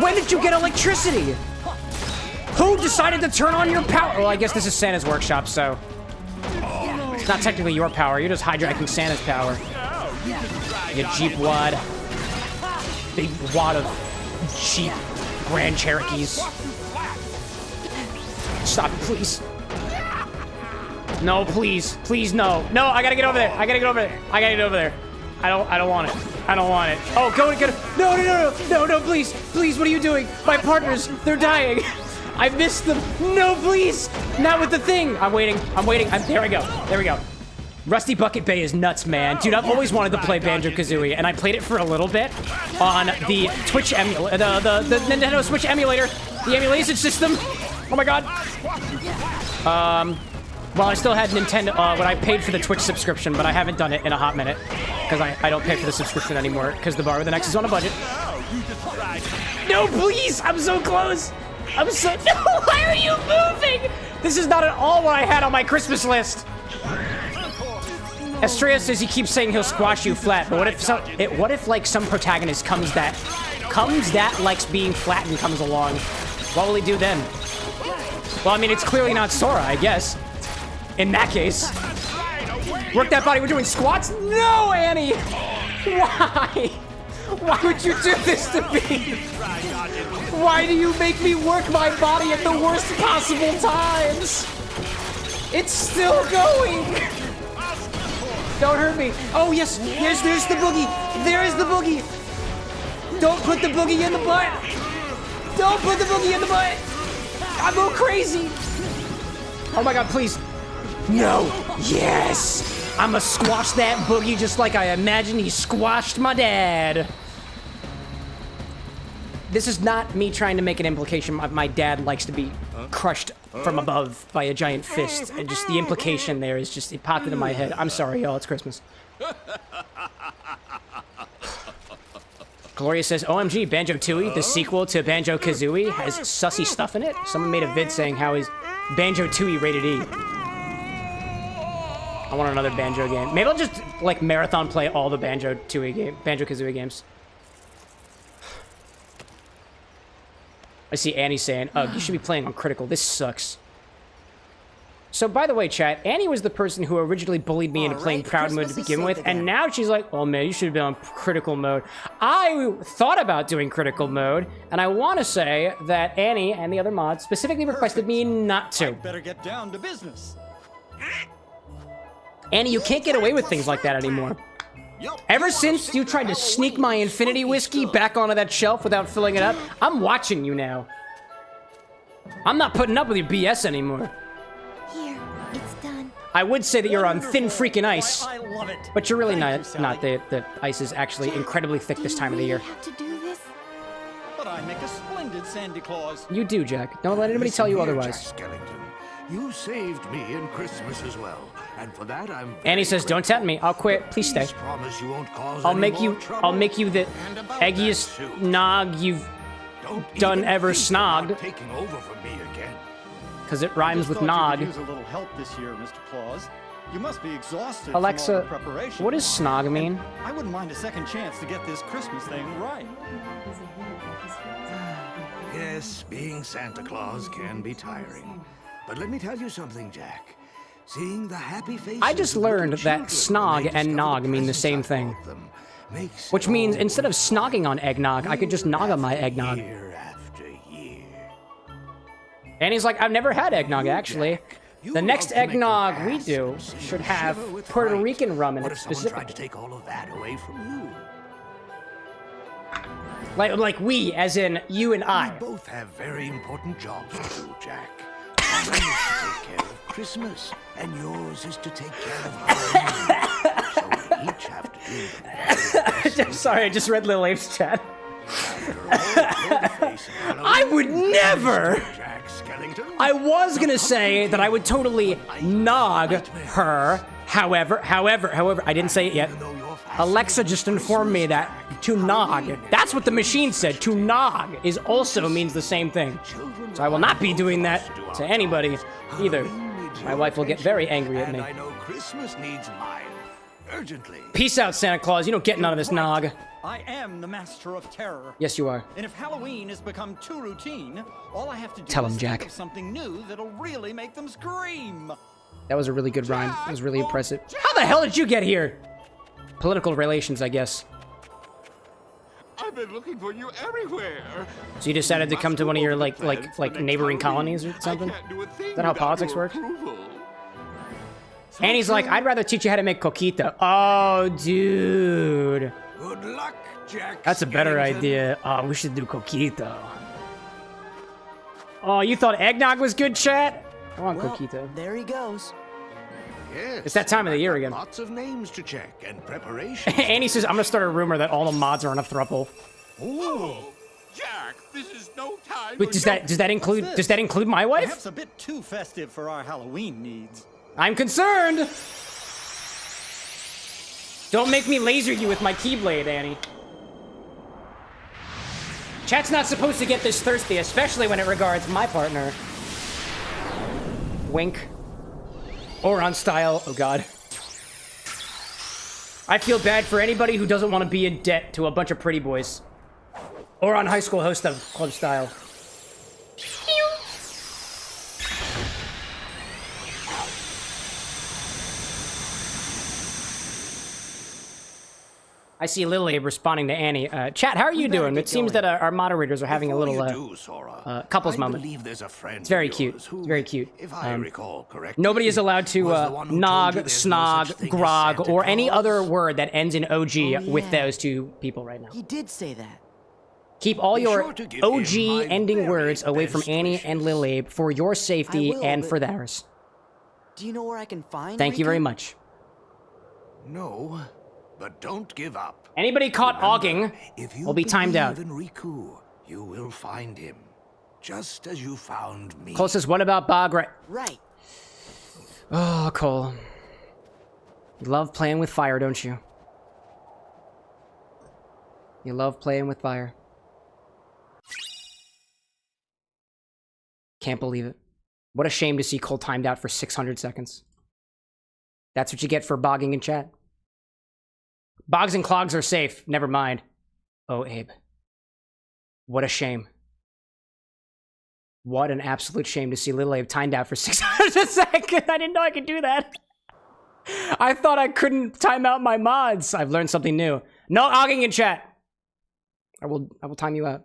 When did you get electricity? Who decided to turn on your power? Well, I guess this is Santa's workshop, so. It's not technically your power. You're just hijacking Santa's power. You Jeep wad. Big wad of Jeep Grand Cherokees. Stop it, please. No, please. Please, no. No, I gotta get over there. I gotta get over there. I gotta get over there. I don't want it. I don't want it. Oh, go. No, please. Please, what are you doing? My partners, they're dying. I missed them. No, please. Not with the thing. I'm waiting. There we go. There we go. Rusty Bucket Bay is nuts, man. Dude, I've always wanted to play Banjo-Kazooie, and I played it for a little bit on the Twitch emulator, the Nintendo Switch emulator, the emulation system. Oh my god. Well, I still had Nintendo, when I paid for the Twitch subscription, but I haven't done it in a hot minute, because I don't pay for the subscription anymore, because the bar with an X is on a budget. No, please! I'm so close! No, why are you moving? This is not at all what I had on my Christmas list. Estrella says he keeps saying he'll squash you flat, but what if like some protagonist comes that likes being flat and comes along? What will he do then? Well, I mean, it's clearly not Sora, I guess. In that case. Work that body, we're doing squats? No, Annie! Why? Why would you do this to me? Why do you make me work my body at the worst possible times? It's still going! Don't hurt me. Oh, yes, there's the boogie. There is the boogie. Don't put the boogie in the butt. Don't put the boogie in the butt. I'll go crazy. Oh my god, please. No. Yes. I'ma squash that boogie just like I imagined he squashed my dad. This is not me trying to make an implication. My dad likes to be crushed from above by a giant fist. And just the implication there is just, it popped into my head. I'm sorry, y'all. It's Christmas. Gloria says, OMG, Banjo-Tooie, the sequel to Banjo-Kazooie, has sussy stuff in it. Someone made a vid saying how is Banjo-Tooie rated E. I want another Banjo game. Maybe I'll just, like, marathon play all the Banjo-Kazooie games. I see Annie saying, you should be playing on critical. This sucks. So, by the way, chat, Annie was the person who originally bullied me into playing Proud Mode to Christmas is begin with, safe and again. now she's like, oh man, you should have been on critical mode. I thought about doing critical mode, and I want to say that Annie and the other mods specifically requested me not to. Better get down to business. Annie, you can't get away with things like that anymore. Ever since you tried to sneak my Infinity Whiskey back onto that shelf without filling it up, I'm watching you now. I'm not putting up with your BS anymore. Here, it's done. I would say that you're on thin freaking ice, I love it. but you're really Thank you, not. Sally. Not the ice is actually incredibly thick this time of the year. Have to do this? But I make a splendid Santa Claus. You do, Jack. Don't let anybody Listen tell you here, otherwise. Jack Skellington. You saved me in Christmas as well, and for that I'm. Annie says, "Don't tempt me. I'll quit. Please stay. Promise you won't cause I'll any make more you. trouble. I'll make you the And about eggiest that, too. nog you've Don't done even ever think about snogged, taking over for me again. because it rhymes Just with thought you nog. could use a little help this year, Mr. Claus. You must be exhausted Alexa, from all the preparation. what does snog mean? I wouldn't mind a second chance to get this Christmas thing right. Yes, being Santa Claus can be tiring. But let me tell you something, Jack. Seeing the happy faces I just of little learned that children snog when they and discover nog mean the presents same I thing. bought them makes Which it means all instead of snogging on eggnog, I could just nog on my eggnog. Year after year. Annie's like, I've never had eggnog, actually. Jack, you The next love to make them eggnog we fast do and see should you have shiver with Puerto fright. Rican rum in What it if someone tried to specifically. take all of that away from you? Like we, as in you and I. We both have very important jobs to do, Jack. Mine is to take care of Christmas, and yours is to take care of Halloween. So we each have to do the very best I'm sorry, I just read Lil Ape's chat. after all, Courvosier and I Halloween, would never! Jack Skellington. I was gonna say that I would totally nog her. However, I didn't say it yet. Even though you're fast Alexa just informed me that to nog, that's what the machine said. To nog is also means the same thing. So I will not be doing that to anybody either. My wife will get very angry at me. And I know Christmas needs mine. Urgently. Peace out, Santa Claus. You don't get none of this nog. I am the master of terror. Yes, you are. And if Halloween has become too routine, all I have to do Tell is him, think Jack. of something new that'll really make them scream. That was a really good rhyme. It was really impressive. How the hell did you get here? Political relations, I guess. I've been looking for you everywhere. So you decided to come to one of your like neighboring colonies or something? I can't do a thing Is that how without politics your works? approval. And he's like, I'd rather teach you how to make coquito. Oh, dude. Good luck, Jack. That's a better Skellington. idea. Oh, we should do coquito. Oh, you thought eggnog was good, chat? I want Well, coquito. there he goes. Yes. It's that time of the year again. Lots of names to check and preparation. Annie says, I'm gonna start a rumor that all the mods are on a thruple. Oh, Jack, this is no time. Wait, for does jokes. that include my wife? Perhaps a bit too festive for our Halloween needs. I'm concerned. Don't make me laser you with my keyblade, Annie. Chat's not supposed to get this thirsty, especially when it regards my partner. Wink. Oron style. Oh god. I feel bad for anybody who doesn't want to be in debt to a bunch of pretty boys. Oron high school host of Club Style. I see Lil Abe responding to Annie. Chat, how are you doing? It seems that our moderators are having a Before little you do, Sora, couples I moment. believe there's a friend It's very of cute. yours who, It's very cute. If I recall correctly, Nobody is allowed to was the one who nog, told you there's no snog, such thing as grog, Santa or any Claus? other word that ends in OG with yeah. those two people right now. He did say that. Keep all Be your sure to give OG him my ending very words away from best Annie and Lil Abe for your safety I will, and but- for theirs. Do you know where I can find Thank you very Riku? much. No, but don't give up. Anybody caught Remember, ogging if you will be timed out. believe in Riku, you will find him, just as you found me. Closest, what about Bog? Right. Oh, Cole. You love playing with fire, don't you? You love playing with fire. Can't believe it. What a shame to see Cole timed out for 600 seconds. That's what you get for bogging in chat. Bogs and clogs are safe. Never mind. Oh, Abe. What a shame. What an absolute shame to see Little Abe timed out for 6 hours a second. I didn't know I could do that. I thought I couldn't time out my mods. I've learned something new. No ogging in chat. I will time you out.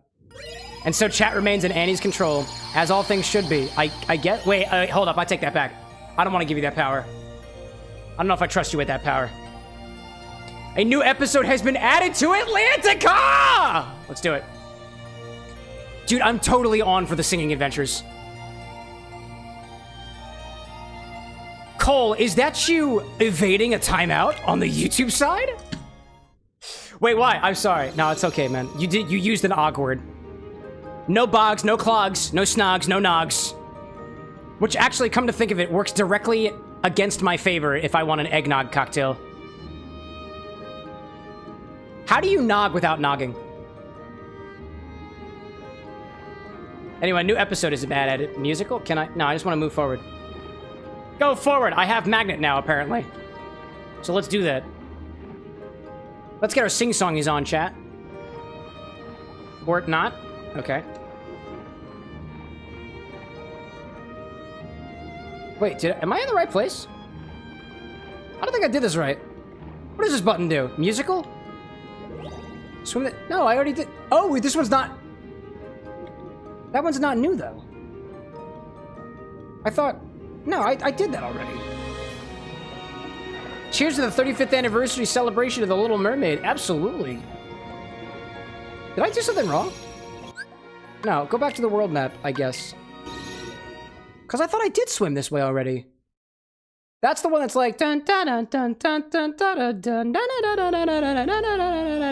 And so chat remains in Annie's control, as all things should be. I get. Wait, hold up. I take that back. I don't want to give you that power. I don't know if I trust you with that power. A new episode has been added to Atlantica! Let's do it. Dude, I'm totally on for the singing adventures. Cole, is that you evading a timeout on the YouTube side? Wait, why? I'm sorry. No, it's okay, man. You used an og word. No bogs, no clogs, no snogs, no nogs. Which actually, come to think of it, works directly against my favor if I want an eggnog cocktail. How do you nog without nogging? Anyway, new episode is a bad edit. Musical? Can I? No, I just want to move forward. Go forward! I have magnet now, apparently. So let's do that. Let's get our sing-songies on, chat. Or not? Okay. Wait, am I in the right place? I don't think I did this right. What does this button do? Musical? Swim the... No, I already did... Oh, wait, this one's not... That one's not new, though. I thought... No, I did that already. Cheers to the 35th anniversary celebration of The Little Mermaid. Absolutely. Did I do something wrong? No, go back to the world map, I guess. Because I thought I did swim this way already. That's the one that's like... Dun, dun, dun, dun, dun, dun, dun, dun, dun,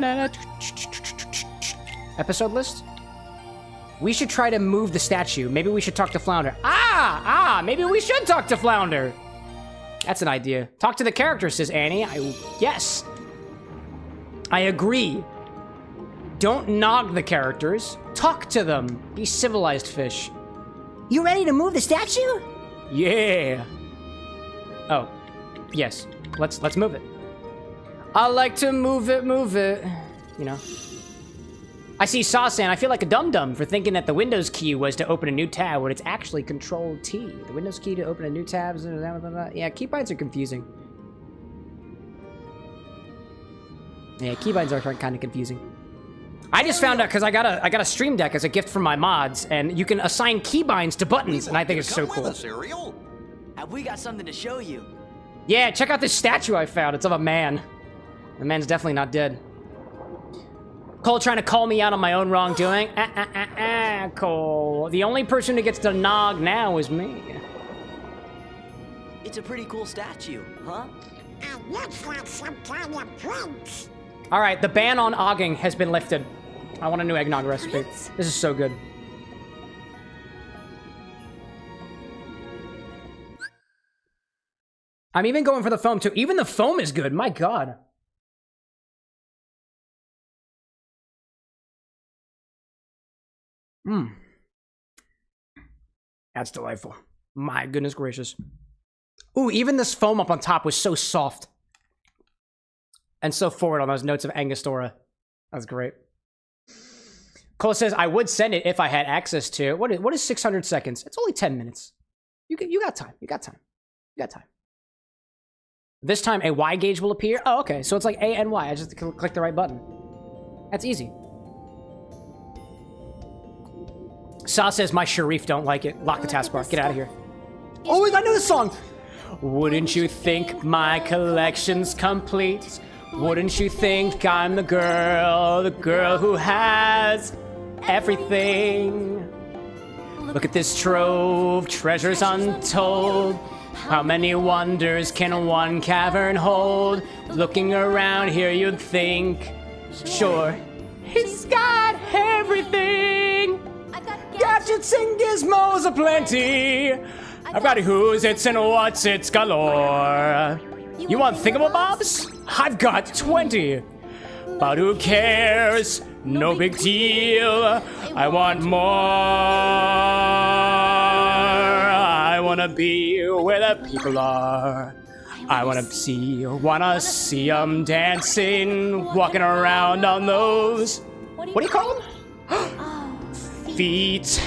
dun. Episode list? We should try to move the statue. Maybe we should talk to Flounder. Maybe we should talk to Flounder. That's an idea. Talk to the character, says Annie. Yes. I agree. Don't nog the characters. Talk to them. Be civilized fish. You ready to move the statue? Yeah. Oh, yes. Let's move it. I like to move it. You know. I see Sausan. I feel like a dum-dum for thinking that the Windows key was to open a new tab when it's actually Control-T. The Windows key to open a new tab. Yeah, keybinds are confusing. Yeah, keybinds are kind of confusing. I just found out because I got a Stream Deck as a gift from my mods, and you can assign keybinds to buttons, and I think it's so cool. Have we got something to show you? Yeah, check out this statue I found. It's of a man. The man's definitely not dead. Cole trying to call me out on my own wrongdoing. Cole. The only person who gets to nog now is me. It's a pretty cool statue, huh? It looks like some kind of prince. All right, the ban on ogging has been lifted. I want a new eggnog recipe. This is so good. I'm even going for the foam too. Even the foam is good. My God. That's delightful. My goodness gracious. Ooh, even this foam up on top was so soft. And so forward on those notes of Angostura. That's great. Cole says, I would send it if I had access to it. What is 600 seconds? It's only 10 minutes. You got time. You got time. You got time. This time a Y gauge will appear. Oh, okay. So it's like A and Y. I just click the right button. That's easy. Sa says, my Sharif don't like it. Lock the taskbar. Get out of here. Oh, I know this song. Wouldn't you think my collection's complete? Wouldn't you think I'm the girl who has everything? Look at this trove, treasures untold. How many wonders can one cavern hold? Looking around here, you'd think, sure, he's got everything. Gadgets and gizmos aplenty. I've got who's its and what's its galore. You want thingamabobs? I've got 20. But who cares? No big deal. I want more. I wanna be where the people are. I wanna see them dancing, walking around on those. What do you call them? Feet.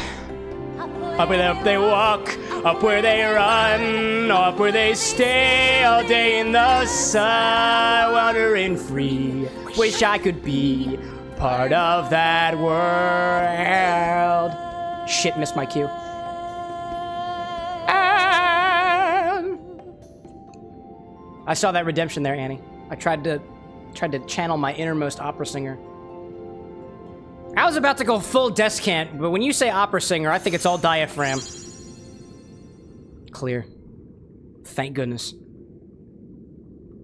Up where they walk, up where they run, up where they stay all day in the sun, wandering free. Wish I could be part of that world. Shit, missed my cue. I saw that redemption there, Annie. I tried to channel my innermost opera singer. I was about to go full descant, but when you say opera singer, I think it's all diaphragm. Clear. Thank goodness.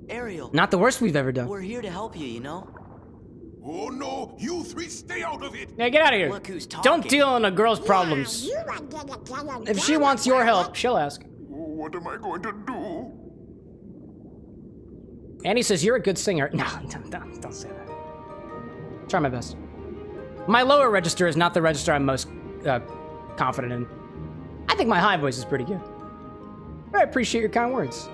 Ariel. Not the worst we've ever done. We're here to help you, you know? Oh no, you three stay out of it. Yeah, get out of here. Look who's talking. Don't deal in a girl's problems. You are gonna tell If she wants your help, she'll ask. What am I going to do? Annie says, you're a good singer. No, don't say that. Try my best. My lower register is not the register I'm most confident in. I think my high voice is pretty good. I appreciate your kind words.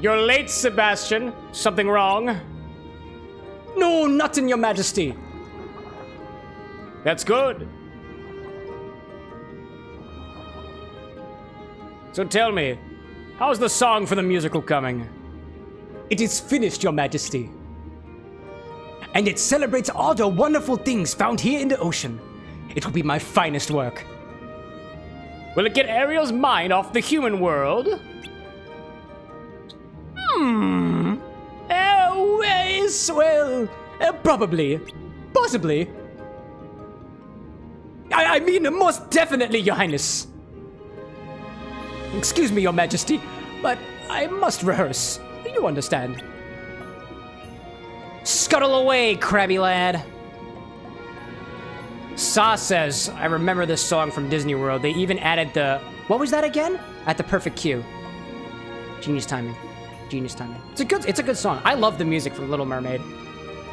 You're late, Sebastian. Something wrong? No, nothing, your majesty. That's good. So tell me, how's the song for the musical coming? It is finished, your majesty. And it celebrates all the wonderful things found here in the ocean. It will be my finest work. Will it get Ariel's mind off the human world? Well, probably. Possibly. I mean, most definitely, Your Highness. Excuse me, Your Majesty, but I must rehearse. You understand. Scuttle away, crabby lad. Sa says, I remember this song from Disney World. They even added the... What was that again? At the perfect cue. Genius timing. Genius timing. It's a good song. I love the music from Little Mermaid.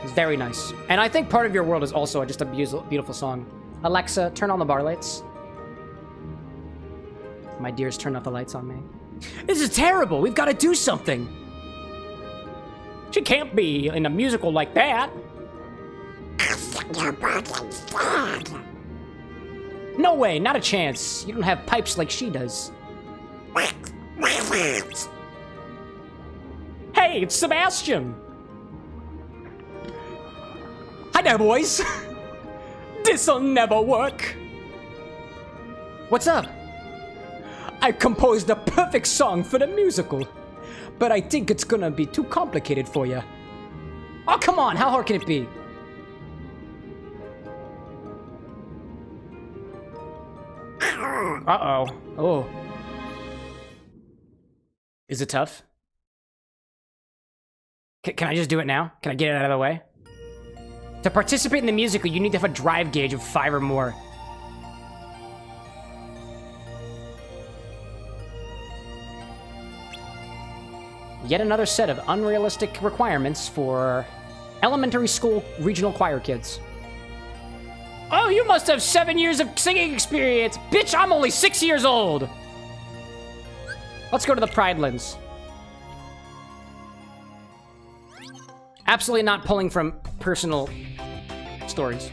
It's very nice. And I think Part of Your World is also just a beautiful song. Alexa, turn on the bar lights. My dears, turn off the lights on me. This is terrible. We've got to do something. She can't be in a musical like that. No way, not a chance. You don't have pipes like she does. Hey, it's Sebastian. Hi there, boys. This'll never work. What's up? I composed a perfect song for the musical, but I think it's gonna be too complicated for you. Oh, come on, how hard can it be? Uh-oh. Oh. Is it tough? Can I just do it now? Can I get it out of the way? To participate in the musical, you need to have a drive gauge of 5 or more. Yet another set of unrealistic requirements for elementary school regional choir kids. Oh, you must have 7 years of singing experience. Bitch, I'm only 6 years old. Let's go to the Pridelands. Absolutely not pulling from personal stories.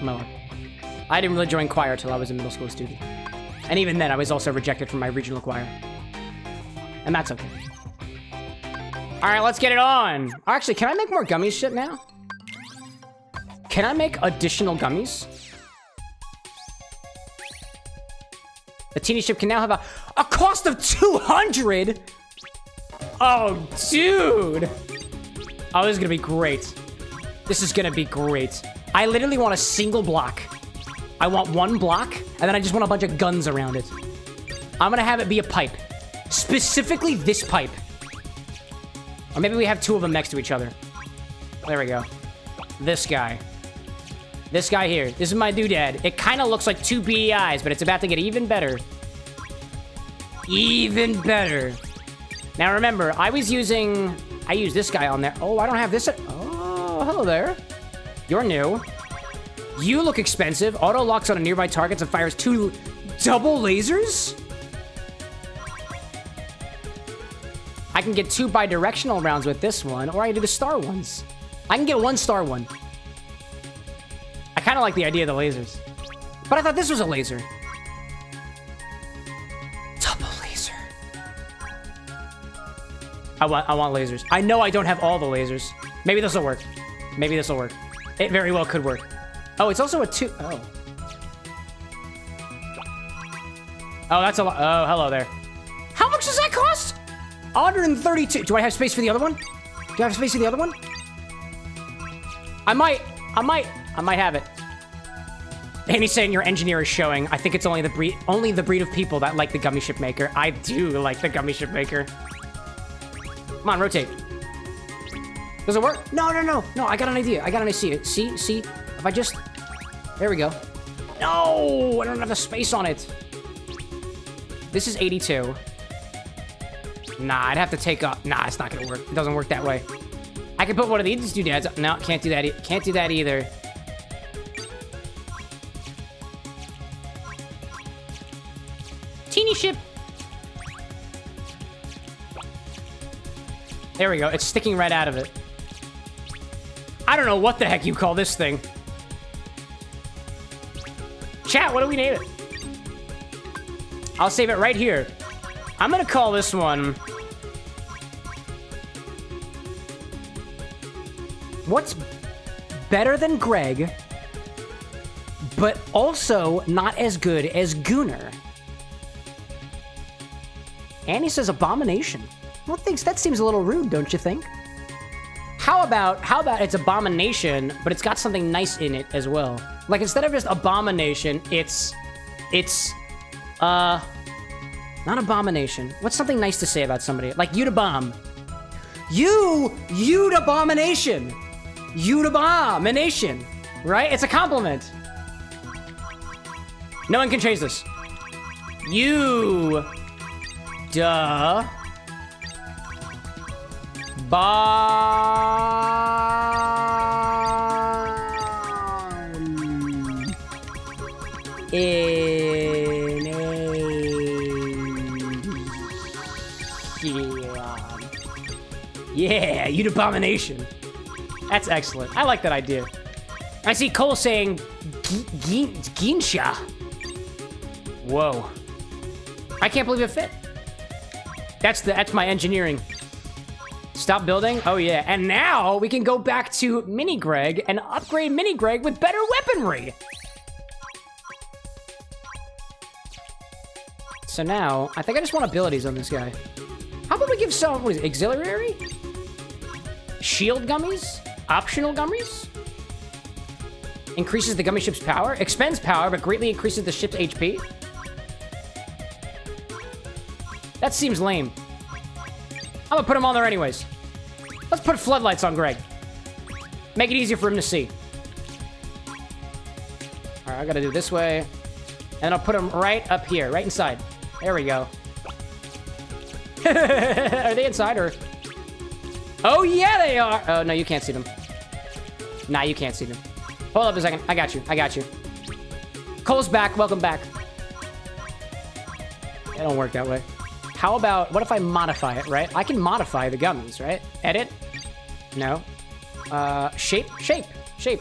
No. I didn't really join choir till I was a middle school student. And even then, I was also rejected from my regional choir. And that's okay. Alright, let's get it on. Actually, can I make more gummies shit now? Can I make additional gummies? The teeny ship can now have a cost of 200? Oh, dude. Oh, this is gonna be great. This is gonna be great. I literally want a single block. I want one block, and then I just want a bunch of guns around it. I'm gonna have it be a pipe. Specifically this pipe. Or maybe we have 2 of them next to each other. There we go. This guy. This guy here. This is my doodad. It kind of looks like 2 beady eyes, but it's about to get even better. Even better. Now remember, I used this guy on there. Oh, I don't have this. Oh, hello there. You're new. You look expensive. Auto locks on a nearby targets and fires 2 double lasers? I can get 2 bi-directional rounds with this one, or I can do the star ones. I can get 1 star one. I kind of like the idea of the lasers. But I thought this was a laser. I want lasers. I know I don't have all the lasers. Maybe this will work. Maybe this will work. It very well could work. Oh, it's also a 2. Oh. Oh, that's a lot. Oh, hello there. How much does that cost? 132. Do I have space for the other one? Do I have space for the other one? I might have it. And he's saying your engineer is showing. I think it's only the breed of people that like the gummy ship maker. I do like the gummy ship maker. Come on, rotate. Does it work? No, I got an idea. I got an idea. See, if I just, there we go. No, I don't have the space on it. This is 82. Nah, I'd have to take up. Nah, it's not gonna work. It doesn't work that way. I can put one of these doodads. No, can't do that. Can't do that either. Teeny ship. There we go. It's sticking right out of it. I don't know what the heck you call this thing. Chat, what do we name it? I'll save it right here. I'm gonna call this one... What's better than Greg, but also not as good as Gunnar? Annie says abomination. Well, that seems a little rude, don't you think? How about it's abomination, but it's got something nice in it as well? Like, instead of just abomination, it's not abomination. What's something nice to say about somebody? Like, you'd bomb. You'd abomination. You'd abomination. Right? It's a compliment. No one can change this. You. Duh. Bomb. In a... Yeah, you'd abomination. That's excellent. I like that idea. I see Cole saying Ginsha. Whoa. I can't believe it fit. That's my engineering. Stop building? Oh yeah. And now we can go back to Mini Greg and upgrade Mini Greg with better weaponry. So now, I think I just want abilities on this guy. How about we give some, what is it, auxiliary? Shield gummies? Optional gummies? Increases the gummy ship's power? Expends power, but greatly increases the ship's HP? That seems lame. I'm gonna put him on there anyways. Let's put floodlights on Greg. Make it easier for him to see. All right, I gotta do it this way. And I'll put him right up here, right inside. There we go. Are they inside or? Oh yeah, they are. Oh no, you can't see them. Nah, you can't see them. Hold up a second. I got you. Cole's back. Welcome back. It don't work that way. How about, what if I modify it, right? I can modify the gummies, right? Edit? No. Shape.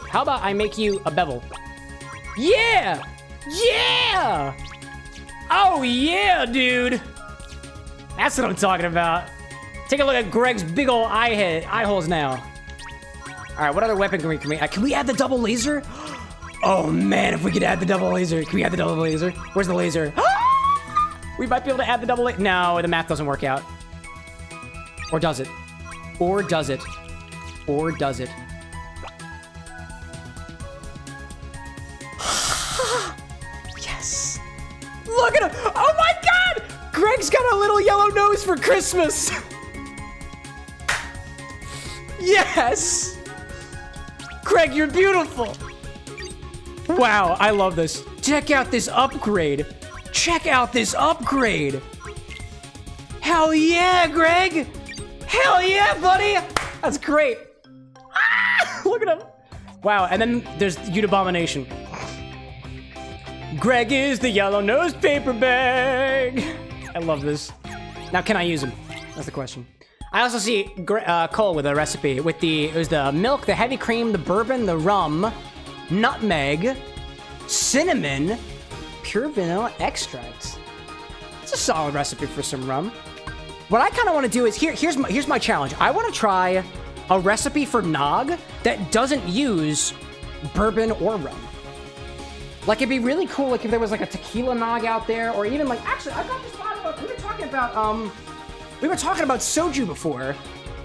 How about I make you a bevel? Yeah! Yeah! Oh yeah, dude! That's what I'm talking about. Take a look at Greg's big ol' eye holes now. All right, what other weapon can we create? Can we add the double laser? Oh man, if we could add the double laser. Can we add the double laser? Where's the laser? We might be able to add the double laser. No, the math doesn't work out. Or does it? Or does it? Or does it? Yes. Look at him. Oh my God! Greg's got a little yellow nose for Christmas. Yes! Greg, you're beautiful! Wow, I love this. Check out this upgrade. Check out this upgrade. Hell yeah, Greg! Hell yeah, buddy! That's great. Ah, look at him. Wow, and then there's You'd Abomination. Greg is the yellow-nosed paper bag. I love this. Now, can I use him? That's the question. I also see Cole with a recipe with it was the milk, the heavy cream, the bourbon, the rum, nutmeg, cinnamon, pure vanilla extract. It's a solid recipe for some rum. What I kind of want to do is, here's my challenge. I want to try a recipe for Nog that doesn't use bourbon or rum. Like, it'd be really cool, like, if there was, like, a tequila Nog out there, or even, like, actually, I've got this bottle of, we were talking about soju before.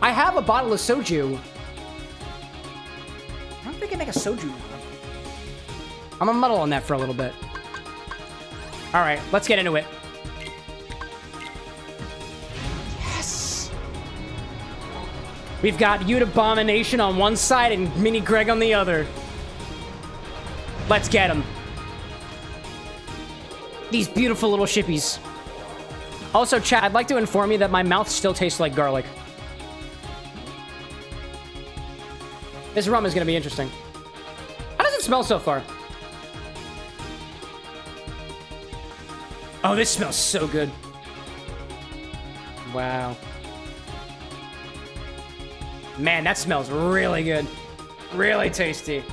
I have a bottle of soju. I don't think I make a soju Nog. I'm gonna muddle on that for a little bit. All right, let's get into it. Yes! We've got You'd Abomination on one side and Mini Greg on the other. Let's get him. These beautiful little shippies. Also, chat, I'd like to inform you that my mouth still tastes like garlic. This rum is going to be interesting. How does it smell so far? Oh, this smells so good. Wow. Man, that smells really good. Really tasty.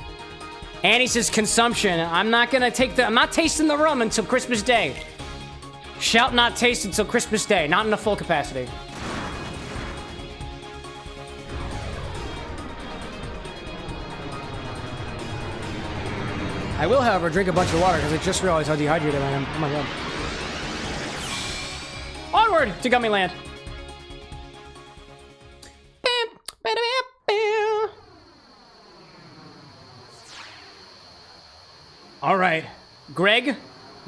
Annie says consumption. I'm not tasting the rum until Christmas Day. Shout not taste until Christmas Day. Not in a full capacity. I will, however, drink a bunch of water because I just realized how dehydrated I am. Oh my god. Onward to Gummy Land. All right, Greg,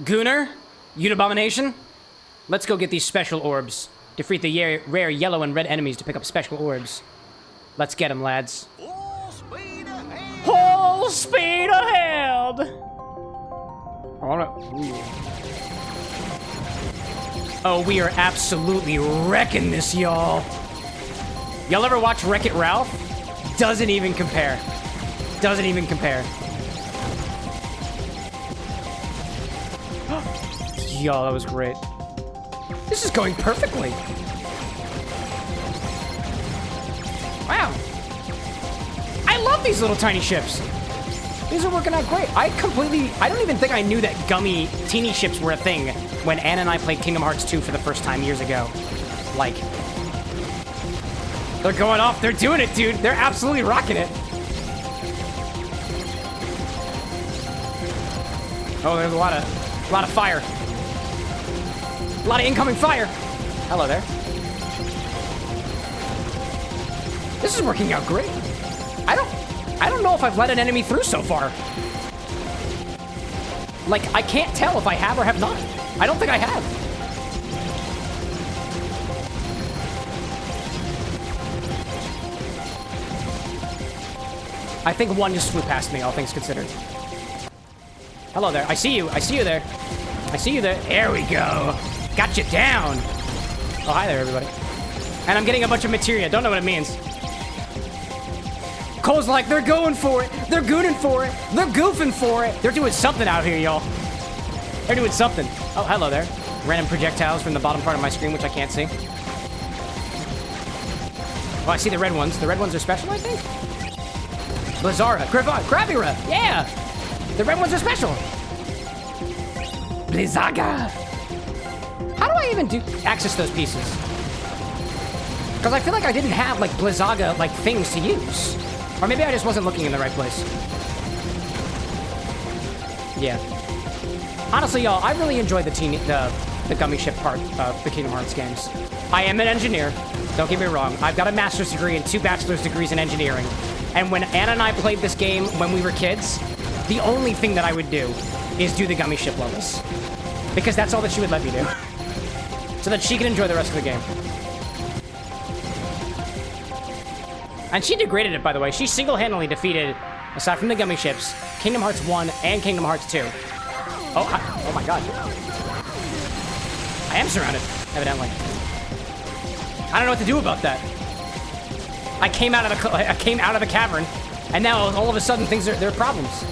Gunnar, You'd Abomination. Let's go get these special orbs. Defeat the rare yellow and red enemies to pick up special orbs. Let's get them, lads. Full speed ahead! Full speed ahead! Oh, we are absolutely wrecking this, y'all. Y'all ever watch Wreck-It Ralph? Doesn't even compare. Doesn't even compare. Yo, that was great. This is going perfectly. Wow. I love these little tiny ships. These are working out great. I don't even think I knew that gummy teeny ships were a thing when Anna and I played Kingdom Hearts 2 for the first time years ago. Like, they're going off. They're doing it, dude. They're absolutely rocking it. Oh, there's a lot of fire. A lot of incoming fire. Hello there. This is working out great. I don't know if I've let an enemy through so far. Like, I can't tell if I have or have not. I don't think I have. I think one just flew past me, all things considered. Hello there. I see you. I see you there. I see you there. There we go. Got you down. Oh, hi there, everybody. And I'm getting a bunch of materia. Don't know what it means. Cole's like, they're going for it. They're gooning for it. They're goofing for it. They're doing something out here, y'all. They're doing something. Oh, hello there. Random projectiles from the bottom part of my screen, which I can't see. Oh, I see the red ones. The red ones are special, I think? Blizzara. Gravira. Yeah. The red ones are special. Blizzaga. How do I even access those pieces? Because I feel like I didn't have, like, Blizzaga, like, things to use. Or maybe I just wasn't looking in the right place. Yeah. Honestly, y'all, I really enjoy the gummy ship part of the Kingdom Hearts games. I am an engineer. Don't get me wrong. I've got a master's degree and 2 bachelor's degrees in engineering. And when Anna and I played this game when we were kids, the only thing that I would do is do the gummy ship levels. Because that's all that she would let me do. So that she can enjoy the rest of the game. And she degraded it, by the way. She single-handedly defeated, aside from the gummy ships, Kingdom Hearts 1 and Kingdom Hearts 2. Oh my god. I am surrounded, evidently. I don't know what to do about that. I came out of the cavern, and now all of a sudden there are problems.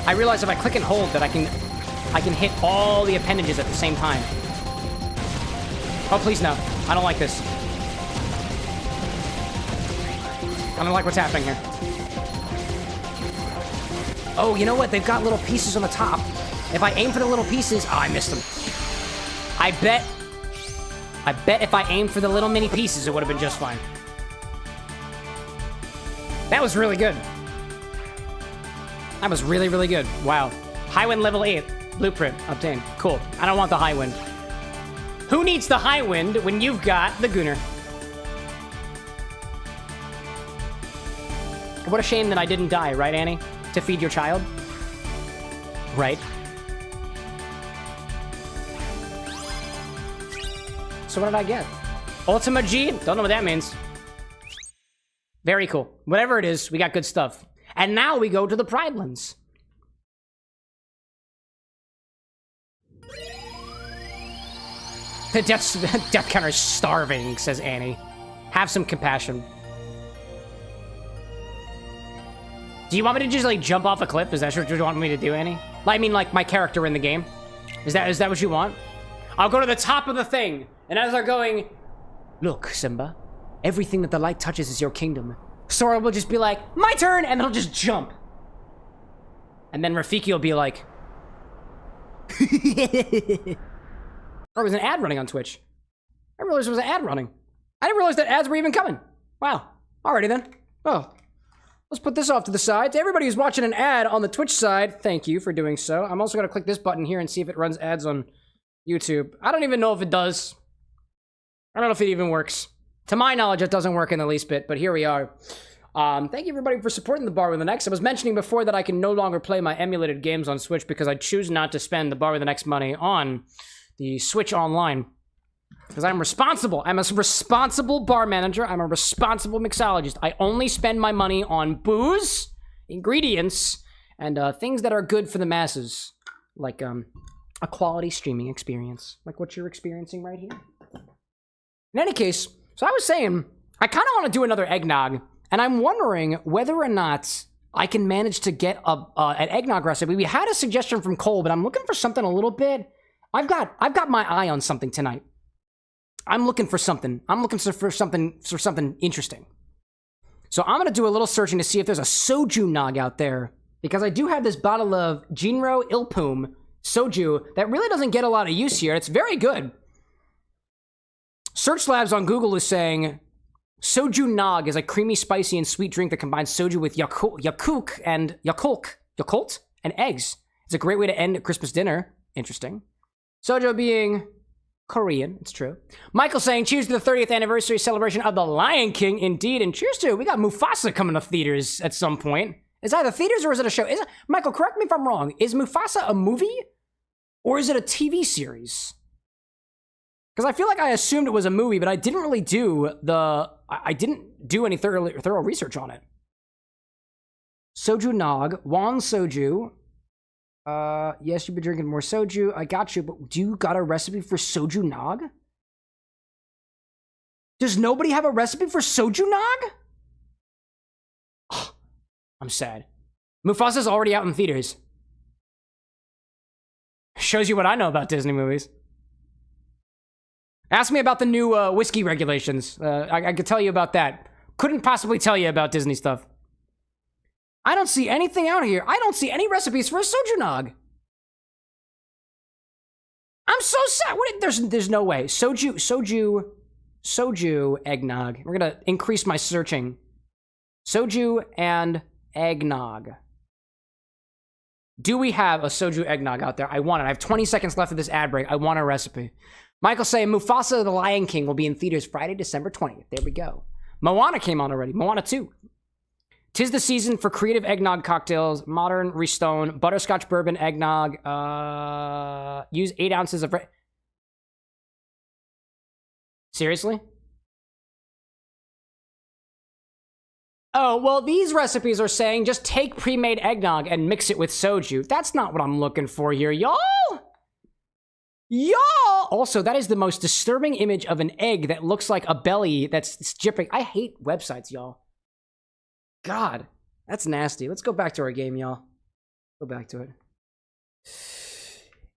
I realize if I click and hold that I can hit all the appendages at the same time. Oh, please no. I don't like this. I don't like what's happening here. Oh, you know what? They've got little pieces on the top. If I aim for the little pieces... Oh, I missed them. I bet if I aimed for the little mini pieces, it would have been just fine. That was really good. That was really, really good. Wow. High wind level 8. Blueprint obtained. Cool. I don't want the high wind. Who needs the high wind when you've got the Gunner? What a shame that I didn't die, right, Annie? To feed your child? Right. So what did I get? Ultima G? Don't know what that means. Very cool. Whatever it is, we got good stuff. And now we go to the Pridelands. The death counter's starving, says Annie. Have some compassion. Do you want me to just, like, jump off a cliff? Is that what you want me to do, Annie? I mean, like, my character in the game. Is that what you want? I'll go to the top of the thing. And as they're going, look, Simba, everything that the light touches is your kingdom. Sora will just be like, my turn, and he'll just jump. And then Rafiki will be like, there was an ad running on Twitch. I realized there was an ad running. I didn't realize that ads were even coming. Wow. Alrighty then. Oh. Let's put this off to the side. To everybody who's watching an ad on the Twitch side, thank you for doing so. I'm also going to click this button here and see if it runs ads on YouTube. I don't even know if it does. I don't know if it even works. To my knowledge, it doesn't work in the least bit, but here we are. Thank you everybody for supporting the Bar with an X. I was mentioning before that I can no longer play my emulated games on Switch because I choose not to spend the Bar with an X money on the Switch Online. Because I'm responsible. I'm a responsible bar manager. I'm a responsible mixologist. I only spend my money on booze, ingredients, and things that are good for the masses. Like a quality streaming experience. Like what you're experiencing right here. In any case, so I was saying, I kind of want to do another eggnog. And I'm wondering whether or not I can manage to get an eggnog recipe. We had a suggestion from Cole, but I'm looking for something a little bit. I've got my eye on something tonight. I'm looking for something. I'm looking for something interesting. So I'm gonna do a little searching to see if there's a soju nog out there, because I do have this bottle of Jinro Ilpum soju that really doesn't get a lot of use here. It's very good. Search Labs on Google is saying soju nog is a creamy, spicy, and sweet drink that combines soju with yakult and eggs. It's a great way to end a Christmas dinner. Interesting. Soju being Korean, it's true. Michael saying, cheers to the 30th anniversary celebration of The Lion King. Indeed, and cheers to, we got Mufasa coming to theaters at some point. Is that the theaters or is it a show? Michael, correct me if I'm wrong. Is Mufasa a movie or is it a TV series? Because I feel like I assumed it was a movie, but I didn't really do I didn't do any thorough research on it. Soju nog, Wan soju. Yes, you've been drinking more soju. I got you, but do you got a recipe for soju nog? Does nobody have a recipe for soju nog? Oh, I'm sad. Mufasa's already out in theaters. Shows you what I know about Disney movies. Ask me about the new whiskey regulations. I could tell you about that. Couldn't possibly tell you about Disney stuff. I don't see anything out here. I don't see any recipes for a soju nog. I'm so sad. There's no way. Soju eggnog. We're gonna increase my searching. Soju and eggnog. Do we have a soju eggnog out there? I want it. I have 20 seconds left of this ad break. I want a recipe. Michael saying Mufasa the Lion King will be in theaters Friday, December 20th. There we go. Moana came on already. Moana 2. 'Tis the season for creative eggnog cocktails. Modern, restone, butterscotch bourbon eggnog. Use 8 ounces of... Seriously? Oh, well, these recipes are saying just take pre-made eggnog and mix it with soju. That's not what I'm looking for here, y'all. Y'all! Also, that is the most disturbing image of an egg that looks like a belly that's dripping. I hate websites, y'all. God, that's nasty. Let's go back to our game, y'all. Go back to it.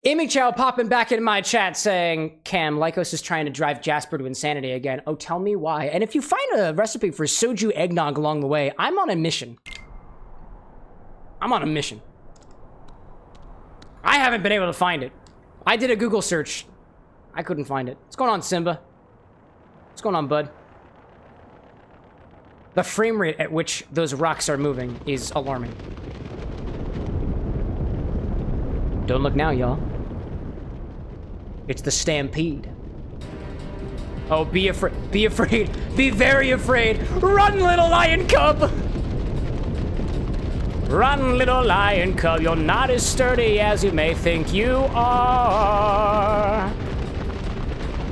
Amy Chow popping back in my chat saying, Cam, Lycos is trying to drive Jasper to insanity again. Oh, tell me why. And if you find a recipe for soju eggnog along the way, I'm on a mission. I'm on a mission. I haven't been able to find it. I did a Google search. I couldn't find it. What's going on, Simba? What's going on, bud? The frame rate at which those rocks are moving is alarming. Don't look now, y'all. It's the stampede. Oh, be afraid. Be afraid. Be very afraid. Run, little lion cub! Run, little lion cub. You're not as sturdy as you may think you are.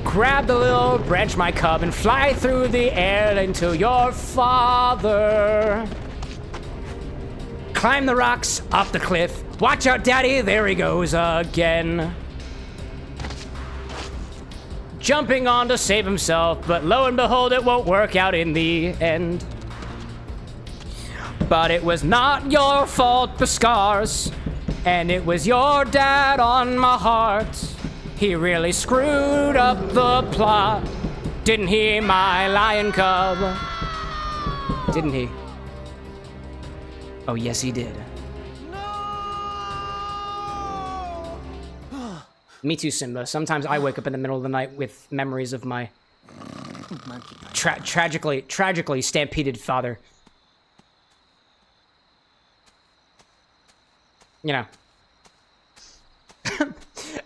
Grab the little branch, my cub, and fly through the air into your father. Climb the rocks, up the cliff. Watch out, daddy, there he goes again. Jumping on to save himself, but lo and behold, it won't work out in the end. But it was not your fault, Beskars, and it was your dad on my heart. He really screwed up the plot, didn't he, my lion cub? Didn't he? Oh, yes, he did. Me too, Simba. Sometimes I wake up in the middle of the night with memories of my tragically stampeded father. You know.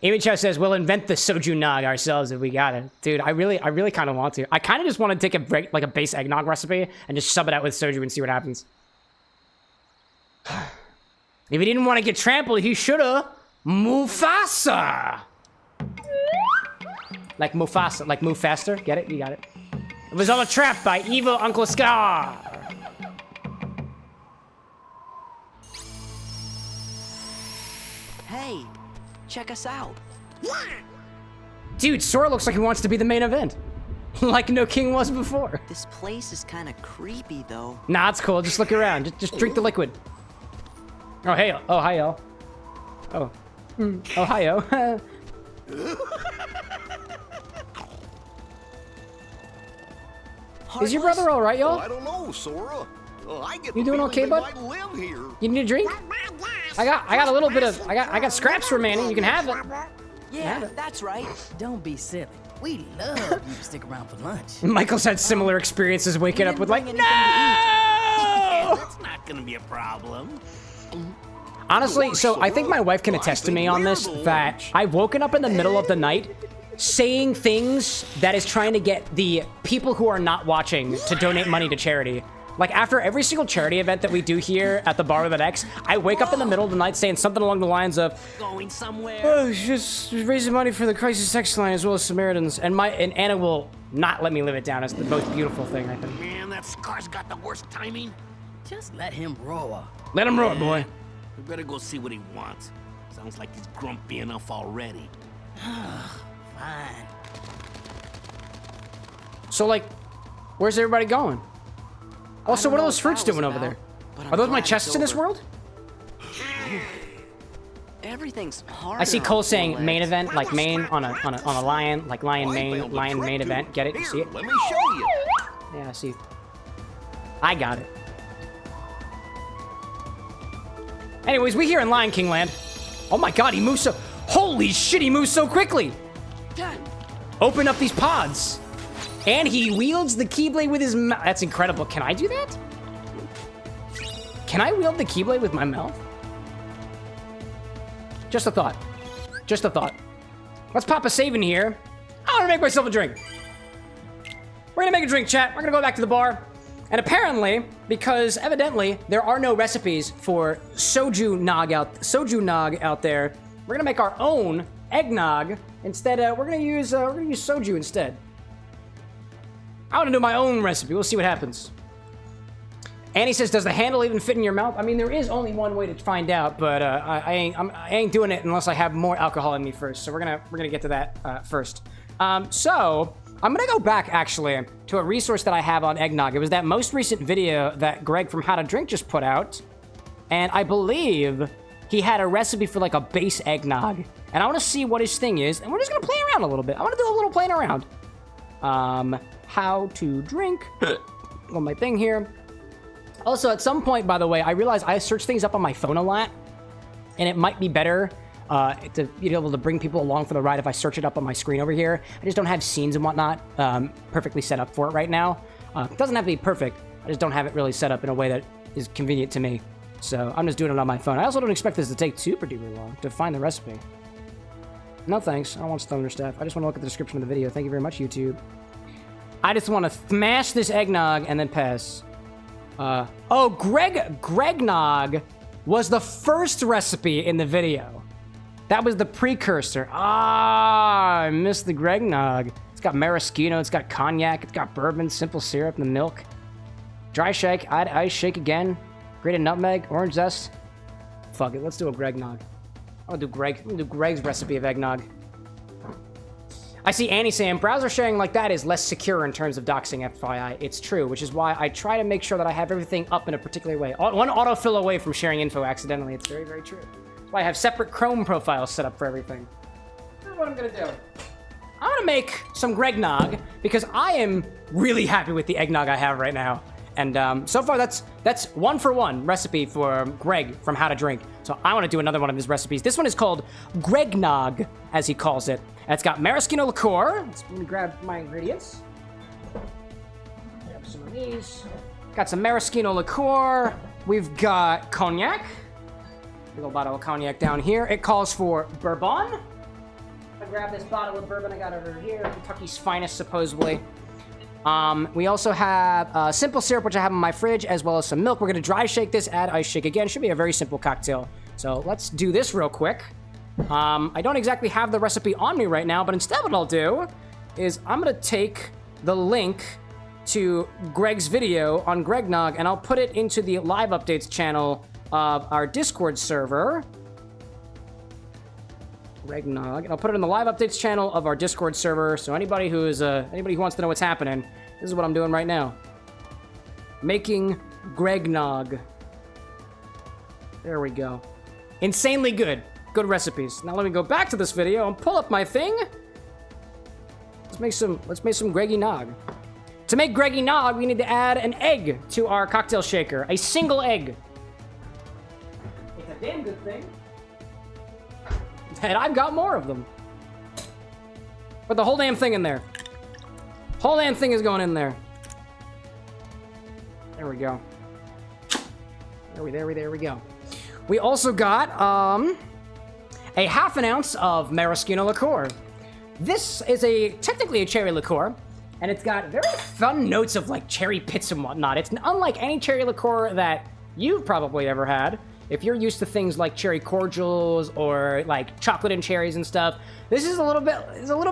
Amy Chow says, we'll invent the soju nog ourselves if we got it. Dude, I really kind of want to. I kind of just want to take a break, like a base eggnog recipe and just sub it out with soju and see what happens. If he didn't want to get trampled, he shoulda. Mufasa! Like Mufasa, like move faster. Get it? You got it. It was all a trap by evil Uncle Scar. Hey, check us out. Dude, Sora looks like he wants to be the main event. Like No King was before. This place is kind of creepy, though. Nah, it's cool. Just look around. Just drink the liquid. Oh, hey. Oh, hi, y'all. Oh. Oh, hi-yo. Is your brother all right, y'all? I don't know, Sora. I get You doing okay, bud? live here. You need a drink? I got a little bit of I got scraps remaining. You can have it. Yeah, that's right. Don't be silly. We love you to stick around for lunch. Michael's had similar experiences waking up with like, no! That's not gonna be a problem. Honestly, so I think my wife can attest to me on this, that I've woken up in the middle of the night saying things that is trying to get the people who are not watching to donate money to charity. Like, after every single charity event that we do here at the Bar with an X, I wake up in the middle of the night saying something along the lines of, going somewhere. oh, just raising money for the Crisis X line as well as Samaritans. And Anna will not let me live it down. It's the most beautiful thing, I think. Man, that Scar's got the worst timing. Just let him roar. Let him roar, boy. We better go see what he wants. Sounds like he's grumpy enough already. Fine. So, like, where's everybody going? Also, what are those fruits doing over there? Are those my chests in this world? Everything's hard. I see Cole saying main event, like main on a lion, like lion main event. Get it? You see it? Let me show you. Yeah, I see. I got it. Anyways, we here in Lion King land. Oh my god, he moves so... Holy shit, he moves so quickly! Open up these pods. And he wields the Keyblade with his mouth. That's incredible. Can I do that? Can I wield the Keyblade with my mouth? Just a thought. Just a thought. Let's pop a save in here. I want to make myself a drink. We're gonna make a drink, chat. We're gonna go back to the bar. And apparently, because evidently there are no recipes for soju nog out there, we're gonna make our own eggnog. Instead, we're gonna use soju instead. I want to do my own recipe. We'll see what happens. Annie says, "Does the handle even fit in your mouth?" I mean, there is only one way to find out, but I ain't doing it unless I have more alcohol in me first. So we're gonna get to that first. So I'm gonna go back actually to a resource that I have on eggnog. It was that most recent video that Greg from How to Drink just put out, and I believe he had a recipe for like a base eggnog. And I want to see what his thing is, and we're just gonna play around a little bit. I want to do a little playing around. How to drink on my thing here. Also, at some point, by the way, I realized I search things up on my phone a lot, and it might be better to be able to bring people along for the ride if I search it up on my screen over here. I just don't have scenes and whatnot perfectly set up for it right now. It doesn't have to be perfect. I just don't have it really set up in a way that is convenient to me. So I'm just doing it on my phone. I also don't expect this to take super duper long to find the recipe. No thanks. I don't want stoner stuff. I just want to look at the description of the video. Thank you very much, YouTube. I just want to smash this eggnog and then pass. Oh, Gregnog was the first recipe in the video. That was the precursor. Ah, I missed the Gregnog. It's got maraschino, it's got cognac, it's got bourbon, simple syrup, and the milk. Dry shake, add ice, shake again. Grated nutmeg, orange zest. Fuck it, let's do a Gregnog. I'm gonna do Greg's recipe of eggnog. I see Annie saying, browser sharing like that is less secure in terms of doxing, FYI. It's true, which is why I try to make sure that I have everything up in a particular way. One autofill away from sharing info accidentally. It's very, very true. That's why I have separate Chrome profiles set up for everything. Here's what I'm gonna do. I'm gonna make some Gregnog because I am really happy with the eggnog I have right now. And so far, that's 1-for-1 recipe for Greg from How to Drink. So I want to do another one of his recipes. This one is called Gregnog, as he calls it. And it's got maraschino liqueur. Let me grab my ingredients. Grab some of these. Got some maraschino liqueur. We've got cognac. A little bottle of cognac down here. It calls for bourbon. I grabbed this bottle of bourbon I got over here. Kentucky's finest, supposedly. We also have simple syrup, which I have in my fridge, as well as some milk. We're going to dry shake this, add ice shake again. Should be a very simple cocktail. So let's do this real quick. I don't exactly have the recipe on me right now, but instead what I'll do is I'm going to take the link to Greg's video on Gregnog, and I'll put it into the live updates channel of our Discord server. Gregnog, and I'll put it in the live updates channel of our Discord server. So anybody who wants to know what's happening, this is what I'm doing right now. Making Gregnog. There we go. Insanely good. Good recipes. Now let me go back to this video and pull up my thing. Let's make some Greggy Nog. To make Greggy Nog, we need to add an egg to our cocktail shaker. A single egg. It's a damn good thing. And I've got more of them. Put the whole damn thing in there. Whole damn thing is going in there. There we go. There we go. We also got a half an ounce of maraschino liqueur. This is technically a cherry liqueur, and it's got very fun notes of like cherry pits and whatnot. It's unlike any cherry liqueur that you've probably ever had. If you're used to things like cherry cordials or like chocolate and cherries and stuff, this is a little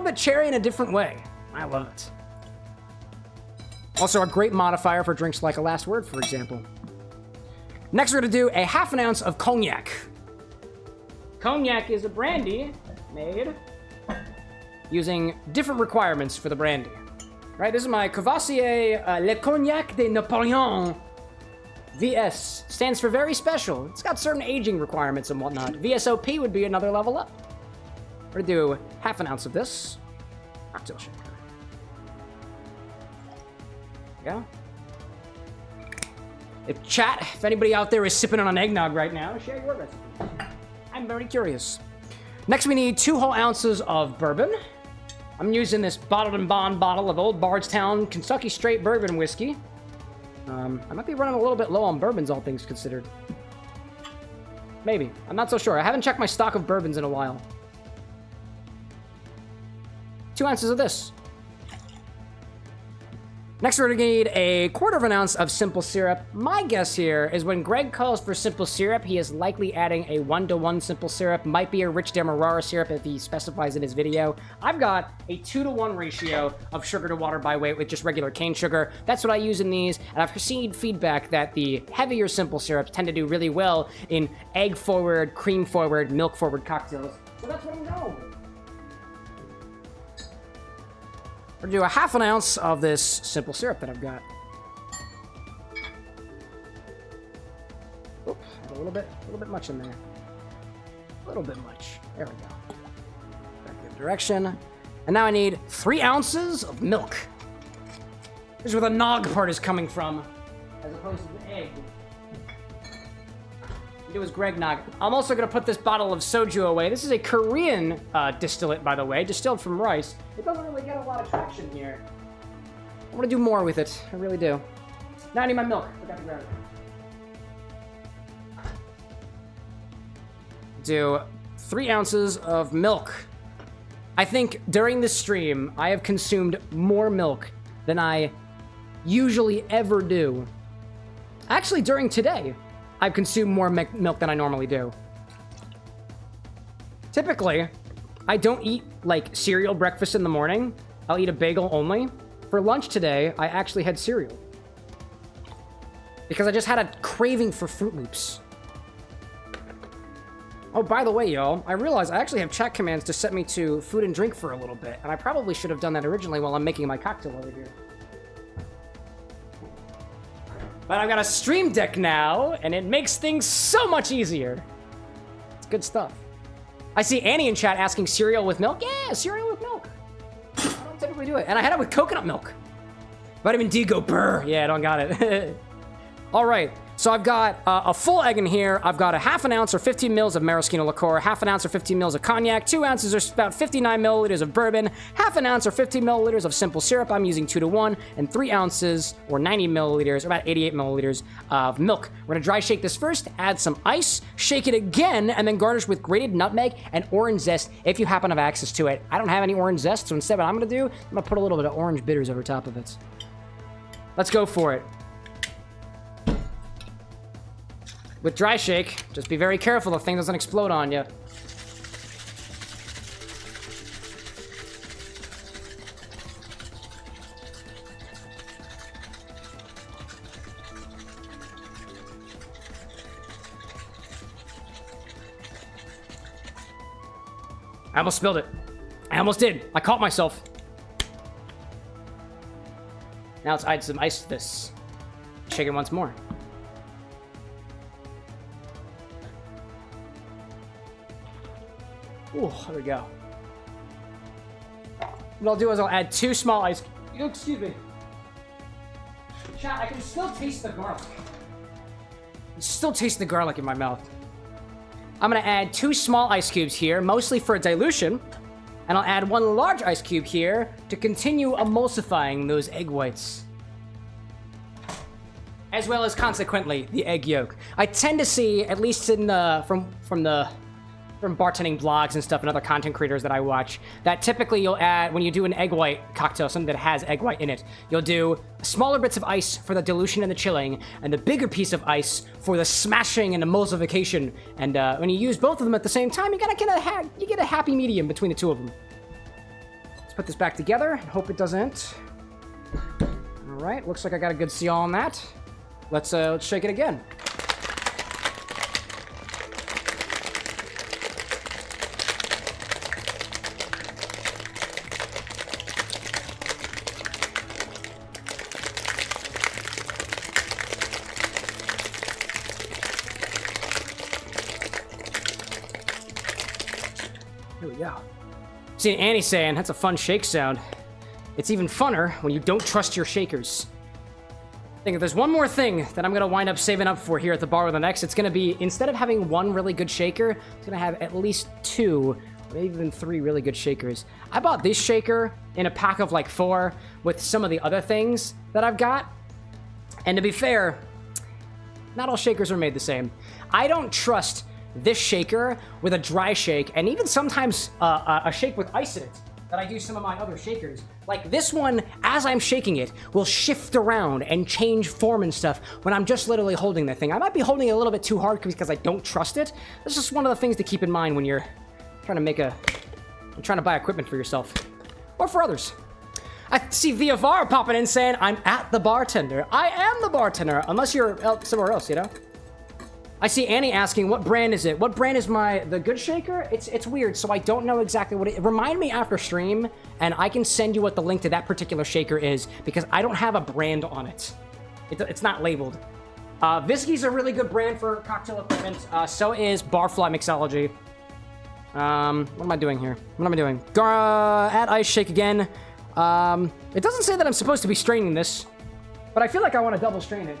bit cherry in a different way. I love it. Also a great modifier for drinks like a Last Word, for example. Next, we're gonna do a half an ounce of cognac. Cognac is a brandy made using different requirements for the brandy. Right, this is my Courvosier Le Cognac de Napoleon. VS stands for very special. It's got certain aging requirements and whatnot. VSOP would be another level up. We're gonna do half an ounce of this. Cocktail shaker. Yeah. If anybody out there is sipping on an eggnog right now, share your recipes. I'm very curious. Next, we need 2 whole ounces of bourbon. I'm using this bottled and bond bottle of Old Bardstown Kentucky Straight Bourbon Whiskey. I might be running a little bit low on bourbons, all things considered. Maybe. I'm not so sure. I haven't checked my stock of bourbons in a while. 2 ounces of this. Next, we're going to need a 1/4 ounce of simple syrup. My guess here is when Greg calls for simple syrup, he is likely adding a 1-to-1 simple syrup. Might be a rich Demerara syrup if he specifies in his video. I've got a 2-to-1 ratio of sugar to water by weight with just regular cane sugar. That's what I use in these, and I've received feedback that the heavier simple syrups tend to do really well in egg-forward, cream-forward, milk-forward cocktails. So that's what I'm going with. We're gonna do a half an ounce of this simple syrup that I've got. Oop, a little bit much in there. A little bit much. There we go. Back in the direction. And now I need 3 ounces of milk. Here's where the nog part is coming from, as opposed to the egg. do is Gregnog. I'm also gonna put this bottle of soju away. This is a Korean distillate, by the way, distilled from rice. It doesn't really get a lot of traction here. I want to do more with it. I really do. Now I need my milk. Forgot to grab it. Do 3 ounces of milk. I think during this stream, I have consumed more milk than I usually ever do. Actually, during today, I've consumed more milk than I normally do. Typically, I don't eat, like, cereal breakfast in the morning. I'll eat a bagel only. For lunch today, I actually had cereal. Because I just had a craving for Fruit Loops. Oh, by the way, y'all, I realize I actually have chat commands to set me to food and drink for a little bit, and I probably should have done that originally while I'm making my cocktail over here. But I've got a stream deck now, and it makes things so much easier. It's good stuff. I see Annie in chat asking cereal with milk. Yeah, cereal with milk. I don't typically do it. And I had it with coconut milk. Vitamin D go brr. Yeah, I don't got it. All right, so I've got a full egg in here. I've got a half an ounce or 15 mils of Maraschino liqueur, half an ounce or 15 mils of cognac, 2 ounces or about 59 milliliters of bourbon, half an ounce or 50 milliliters of simple syrup. I'm using 2 to 1, and 3 ounces or 90 milliliters, or about 88 milliliters of milk. We're gonna dry shake this first, add some ice, shake it again, and then garnish with grated nutmeg and orange zest if you happen to have access to it. I don't have any orange zest, so instead what I'm gonna do, I'm gonna put a little bit of orange bitters over top of it. Let's go for it. With dry shake, just be very careful the thing doesn't explode on you. I almost spilled it. I almost did. I caught myself. Now let's add some ice to this. Shake it once more. Ooh, there we go. What I'll do is I'll add 2 small ice... Excuse me. Chat, I can still taste the garlic. I can still taste the garlic in my mouth. I'm gonna add 2 small ice cubes here, mostly for dilution. And I'll add 1 large ice cube here to continue emulsifying those egg whites. As well as, consequently, the egg yolk. I tend to see, at least in the... from bartending blogs and stuff and other content creators that I watch, that typically you'll add, when you do an egg white cocktail, something that has egg white in it, you'll do smaller bits of ice for the dilution and the chilling, and the bigger piece of ice for the smashing and emulsification. And when you use both of them at the same time, you get a happy medium between the 2 of them. Let's put this back together and hope it doesn't. All right, looks like I got a good seal on that. Let's shake it again. Here we go. See, Annie saying, that's a fun shake sound. It's even funner when you don't trust your shakers. I think if there's one more thing that I'm going to wind up saving up for here at the bar with an X, it's going to be, instead of having 1 really good shaker, it's going to have at least 2, maybe even 3 really good shakers. I bought this shaker in a pack of like 4 with some of the other things that I've got. And to be fair, not all shakers are made the same. I don't trust this shaker with a dry shake, and even sometimes a shake with ice in it that I do some of my other shakers. Like this one, as I'm shaking it, will shift around and change form and stuff when I'm just literally holding that thing. I might be holding it a little bit too hard because I don't trust it. That's just one of the things to keep in mind when you're trying to buy equipment for yourself or for others. I see VFR popping in saying, I'm at the bartender. I am the bartender, unless you're somewhere else, you know? I see Annie asking, what brand is it? What brand is the good shaker? It's weird, so I don't know exactly what it... Remind me after stream, and I can send you what the link to that particular shaker is, because I don't have a brand on it. It's not labeled. Visky's a really good brand for cocktail equipment. So is Barfly Mixology. What am I doing here? What am I doing? Add ice, shake again. It doesn't say that I'm supposed to be straining this, but I feel like I want to double strain it.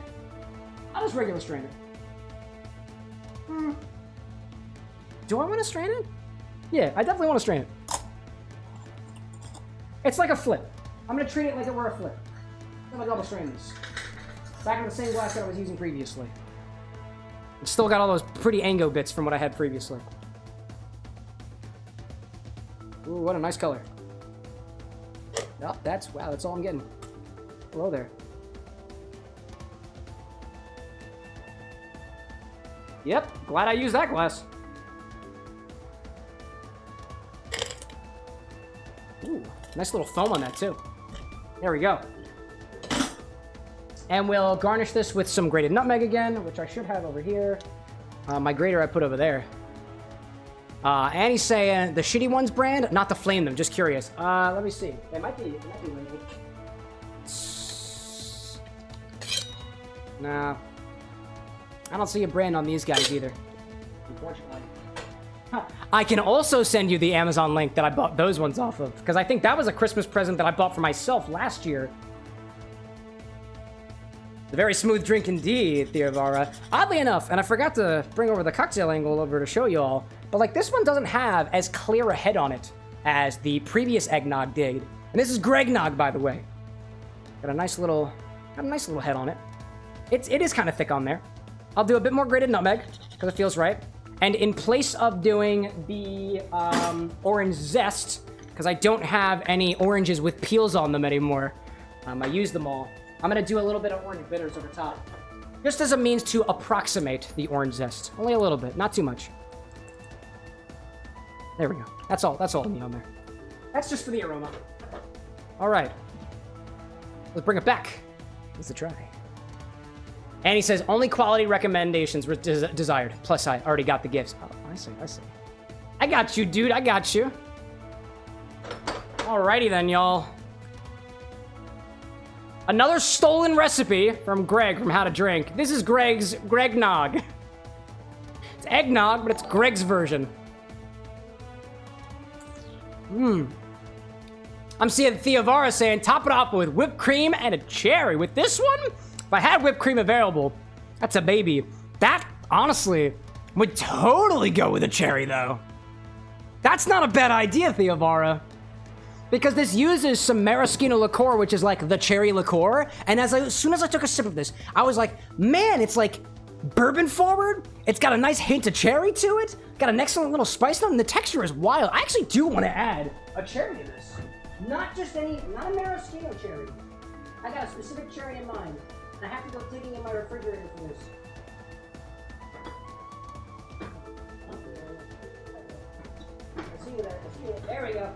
I'll just regular strain it. Do I want to strain it? Yeah, I definitely want to strain it. It's like a flip. I'm gonna treat it like it were a flip. I'm gonna double strain this. Back in the same glass that I was using previously. It's still got all those pretty Ango bits from what I had previously. Ooh, what a nice color. Oh, wow, that's all I'm getting. Hello there. Yep, glad I used that glass. Ooh, nice little foam on that too. There we go. And we'll garnish this with some grated nutmeg again, which I should have over here. My grater I put over there. Annie's saying the Shitty Ones brand, not to flame them, just curious. Let me see. It might be labeled. Nah. I don't see a brand on these guys either, unfortunately. I can also send you the Amazon link that I bought those ones off of, because I think that was a Christmas present that I bought for myself last year. A very smooth drink indeed, Theovara. Oddly enough, and I forgot to bring over the cocktail angle over to show you all, but like this one doesn't have as clear a head on it as the previous eggnog did. And this is Gregnog, by the way. Got a nice little head on it. It is kind of thick on there. I'll do a bit more grated nutmeg because it feels right. And in place of doing the orange zest, because I don't have any oranges with peels on them anymore, I used them all. I'm gonna do a little bit of orange bitters over top, just as a means to approximate the orange zest. Only a little bit, not too much. There we go. That's all I need on there. That's just for the aroma. All right. Let's bring it back. Let's try. And he says, only quality recommendations were desired. Plus, I already got the gifts. Oh, I see. I got you, dude. I got you. Alrighty then, y'all. Another stolen recipe from Greg from How to Drink. This is Greg's Gregnog. It's eggnog, but it's Greg's version. I'm seeing Theovara saying, top it off with whipped cream and a cherry. With this one, if I had whipped cream available, that's a baby. That, honestly, would totally go with a cherry, though. That's not a bad idea, Theovara. Because this uses some Maraschino liqueur, which is like the cherry liqueur. And as soon as I took a sip of this, I was like, man, it's like bourbon forward. It's got a nice hint of cherry to it. Got an excellent little spice note, and the texture is wild. I actually do want to add a cherry to this. Not a maraschino cherry. I got a specific cherry in mind. And I have to go digging in my refrigerator for this. I see it. There we go.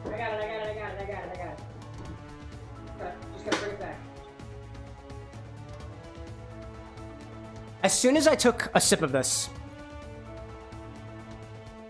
I got it. Just gotta bring it back. As soon as I took a sip of this,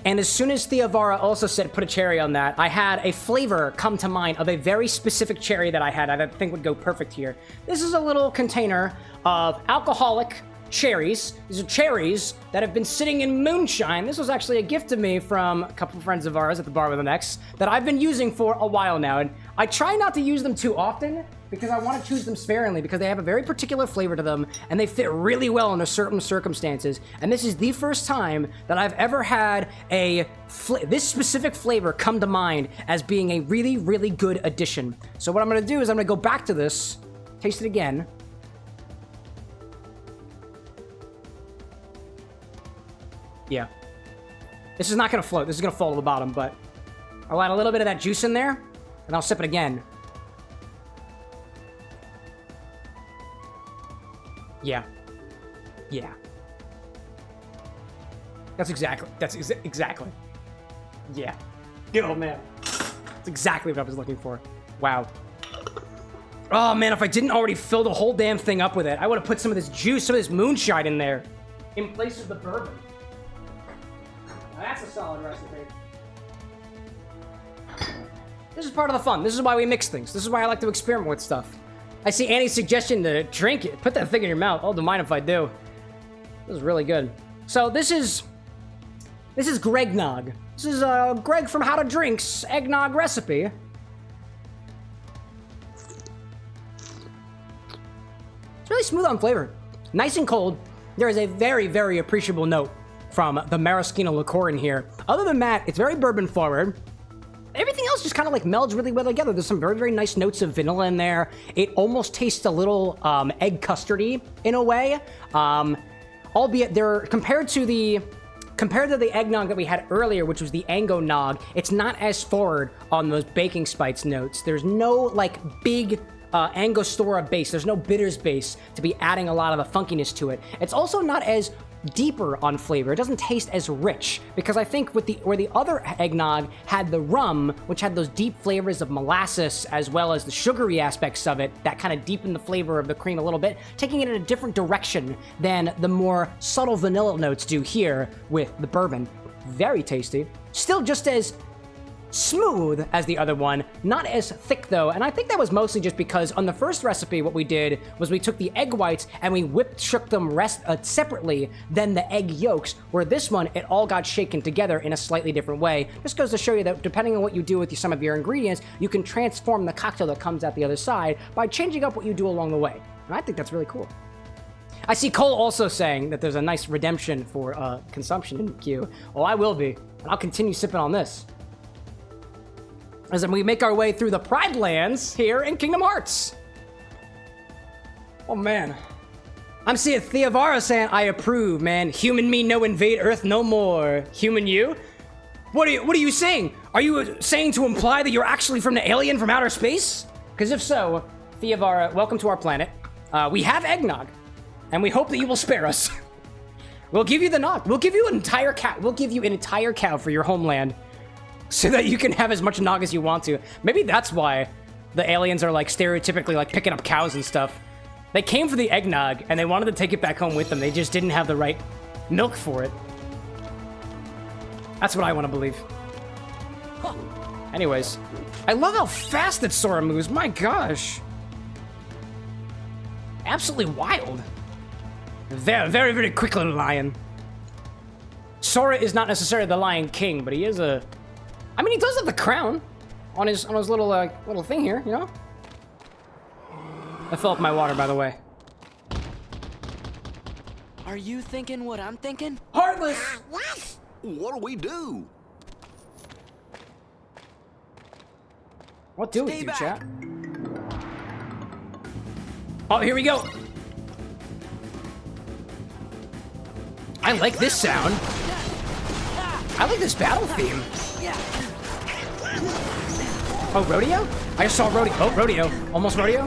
and as soon as Theovara also said put a cherry on that, I had a flavor come to mind of a very specific cherry that I had I think would go perfect here. This is a little container of alcoholic cherries. These are cherries that have been sitting in moonshine. This was actually a gift to me from a couple of friends of ours at the Bar with an X that I've been using for a while now. And I try not to use them too often because I want to choose them sparingly because they have a very particular flavor to them and they fit really well under certain circumstances. And this is the first time that I've ever had this specific flavor come to mind as being a really, really good addition. So what I'm going to do is I'm going to go back to this, taste it again. Yeah. This is not going to float. This is going to fall to the bottom, but I'll add a little bit of that juice in there, and I'll sip it again. Yeah. That's exactly. Yeah. Oh, man. That's exactly what I was looking for. Wow. Oh, man, if I didn't already fill the whole damn thing up with it, I would have put some of this juice, some of this moonshine in there in place of the bourbon. That's a solid recipe. This is part of the fun. This is why we mix things. This is why I like to experiment with stuff. I see Annie's suggestion to drink it. Put that thing in your mouth. Oh, don't mind if I do. This is really good. So this is Gregnog. This is Greg from How to Drink's eggnog recipe. It's really smooth on flavor. Nice and cold. there is a very, very appreciable note from the Maraschino liqueur in here. Other than that, it's very bourbon forward. Everything else just kind of like melds really well together. There's some very, very nice notes of vanilla in there. It almost tastes a little egg custardy in a way. Albeit they're compared to the eggnog that we had earlier, which was the Ango Nog, it's not as forward on those baking spice notes. There's no like big Angostura base. There's no bitters base to be adding a lot of the funkiness to it. It's also not as deeper on flavor. It doesn't taste as rich because I think with where the other eggnog had the rum, which had those deep flavors of molasses as well as the sugary aspects of it that kind of deepened the flavor of the cream a little bit, taking it in a different direction than the more subtle vanilla notes do here with the bourbon. Very tasty. Still just as smooth as the other one, not as thick though, and I think that was mostly just because on the first recipe what we did was we took the egg whites and we shook them separately than the egg yolks, where this one it all got shaken together in a slightly different way. This goes to show you that depending on what you do with some of your ingredients, you can transform the cocktail that comes out the other side by changing up what you do along the way, and I think that's really cool. I see Cole also saying that there's a nice redemption for consumption in the queue. Well, I will be, and I'll continue sipping on this as we make our way through the Pride Lands here in Kingdom Hearts. Oh man. I'm seeing Theovara saying, I approve, man. Human me no invade Earth no more. Human you? What are you saying? Are you saying to imply that you're actually from the alien from outer space? Because if so, Theovara, welcome to our planet. We have eggnog, and we hope that you will spare us. We'll give you the nog. We'll give you an entire cow. We'll give you an entire cow for your homeland, so that you can have as much nog as you want to. Maybe that's why the aliens are like stereotypically like picking up cows and stuff. They came for the eggnog and they wanted to take it back home with them. They just didn't have the right milk for it. That's what I want to believe. Anyways, I love how fast that Sora moves. My gosh. Absolutely wild. Very, very, very quick little lion. Sora is not necessarily the Lion King, but he is a... I mean, he does have the crown on his little little thing here, you know? I filled up my water, by the way. Are you thinking what I'm thinking? Heartless! What? What'll we do? What do we Stay do, back. chat? Oh, here we go. I like this sound. I like this battle theme. Oh, rodeo? I just saw rodeo. Oh, rodeo. Almost rodeo?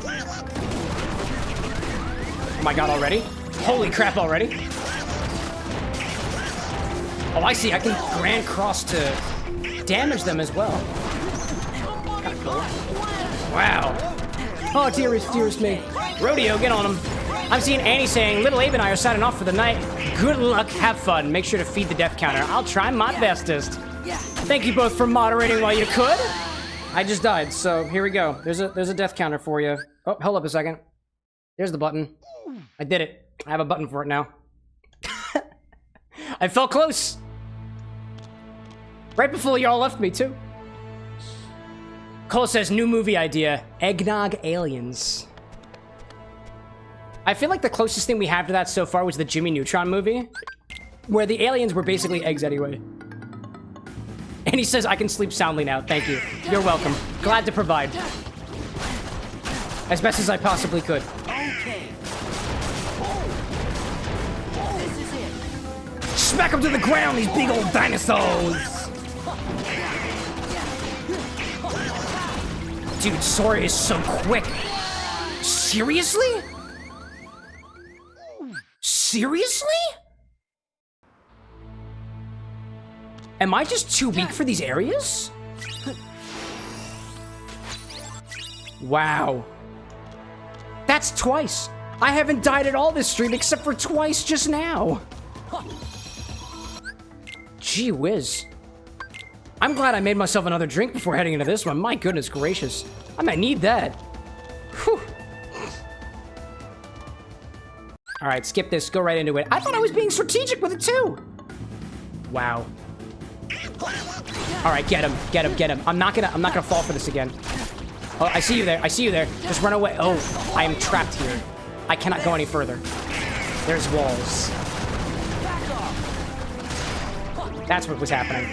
Oh my god, already? Holy crap, already? Oh, I see. I can Grand Cross to damage them as well. Kinda cool. Wow. Oh, dearest me. Rodeo, get on him. I'm seeing Annie saying, Little Abe and I are signing off for the night. Good luck, have fun. Make sure to feed the death counter. I'll try my bestest. Thank you both for moderating while you could. I just died, so here we go. There's a death counter for you. Oh, hold up a second. There's the button. I did it. I have a button for it now. I felt close. Right before y'all left me, too. Cole says, new movie idea. Eggnog Aliens. I feel like the closest thing we have to that so far was the Jimmy Neutron movie, where the aliens were basically eggs anyway. And he says, I can sleep soundly now. Thank you. You're welcome. Glad to provide. As best as I possibly could. Okay. This is it. Smack them to the ground, these big old dinosaurs! Dude, Sora is so quick. Seriously? Seriously? Am I just too weak for these areas? Wow. That's twice. I haven't died at all this stream except for twice just now. Gee whiz. I'm glad I made myself another drink before heading into this one. My goodness gracious. I might need that. Whew. All right, skip this. Go right into it. I thought I was being strategic with it too. Wow. All right, get him, get him, get him. I'm not gonna fall for this again. Oh, I see you there. I see you there. Just run away. Oh, I am trapped here. I cannot go any further. There's walls. That's what was happening.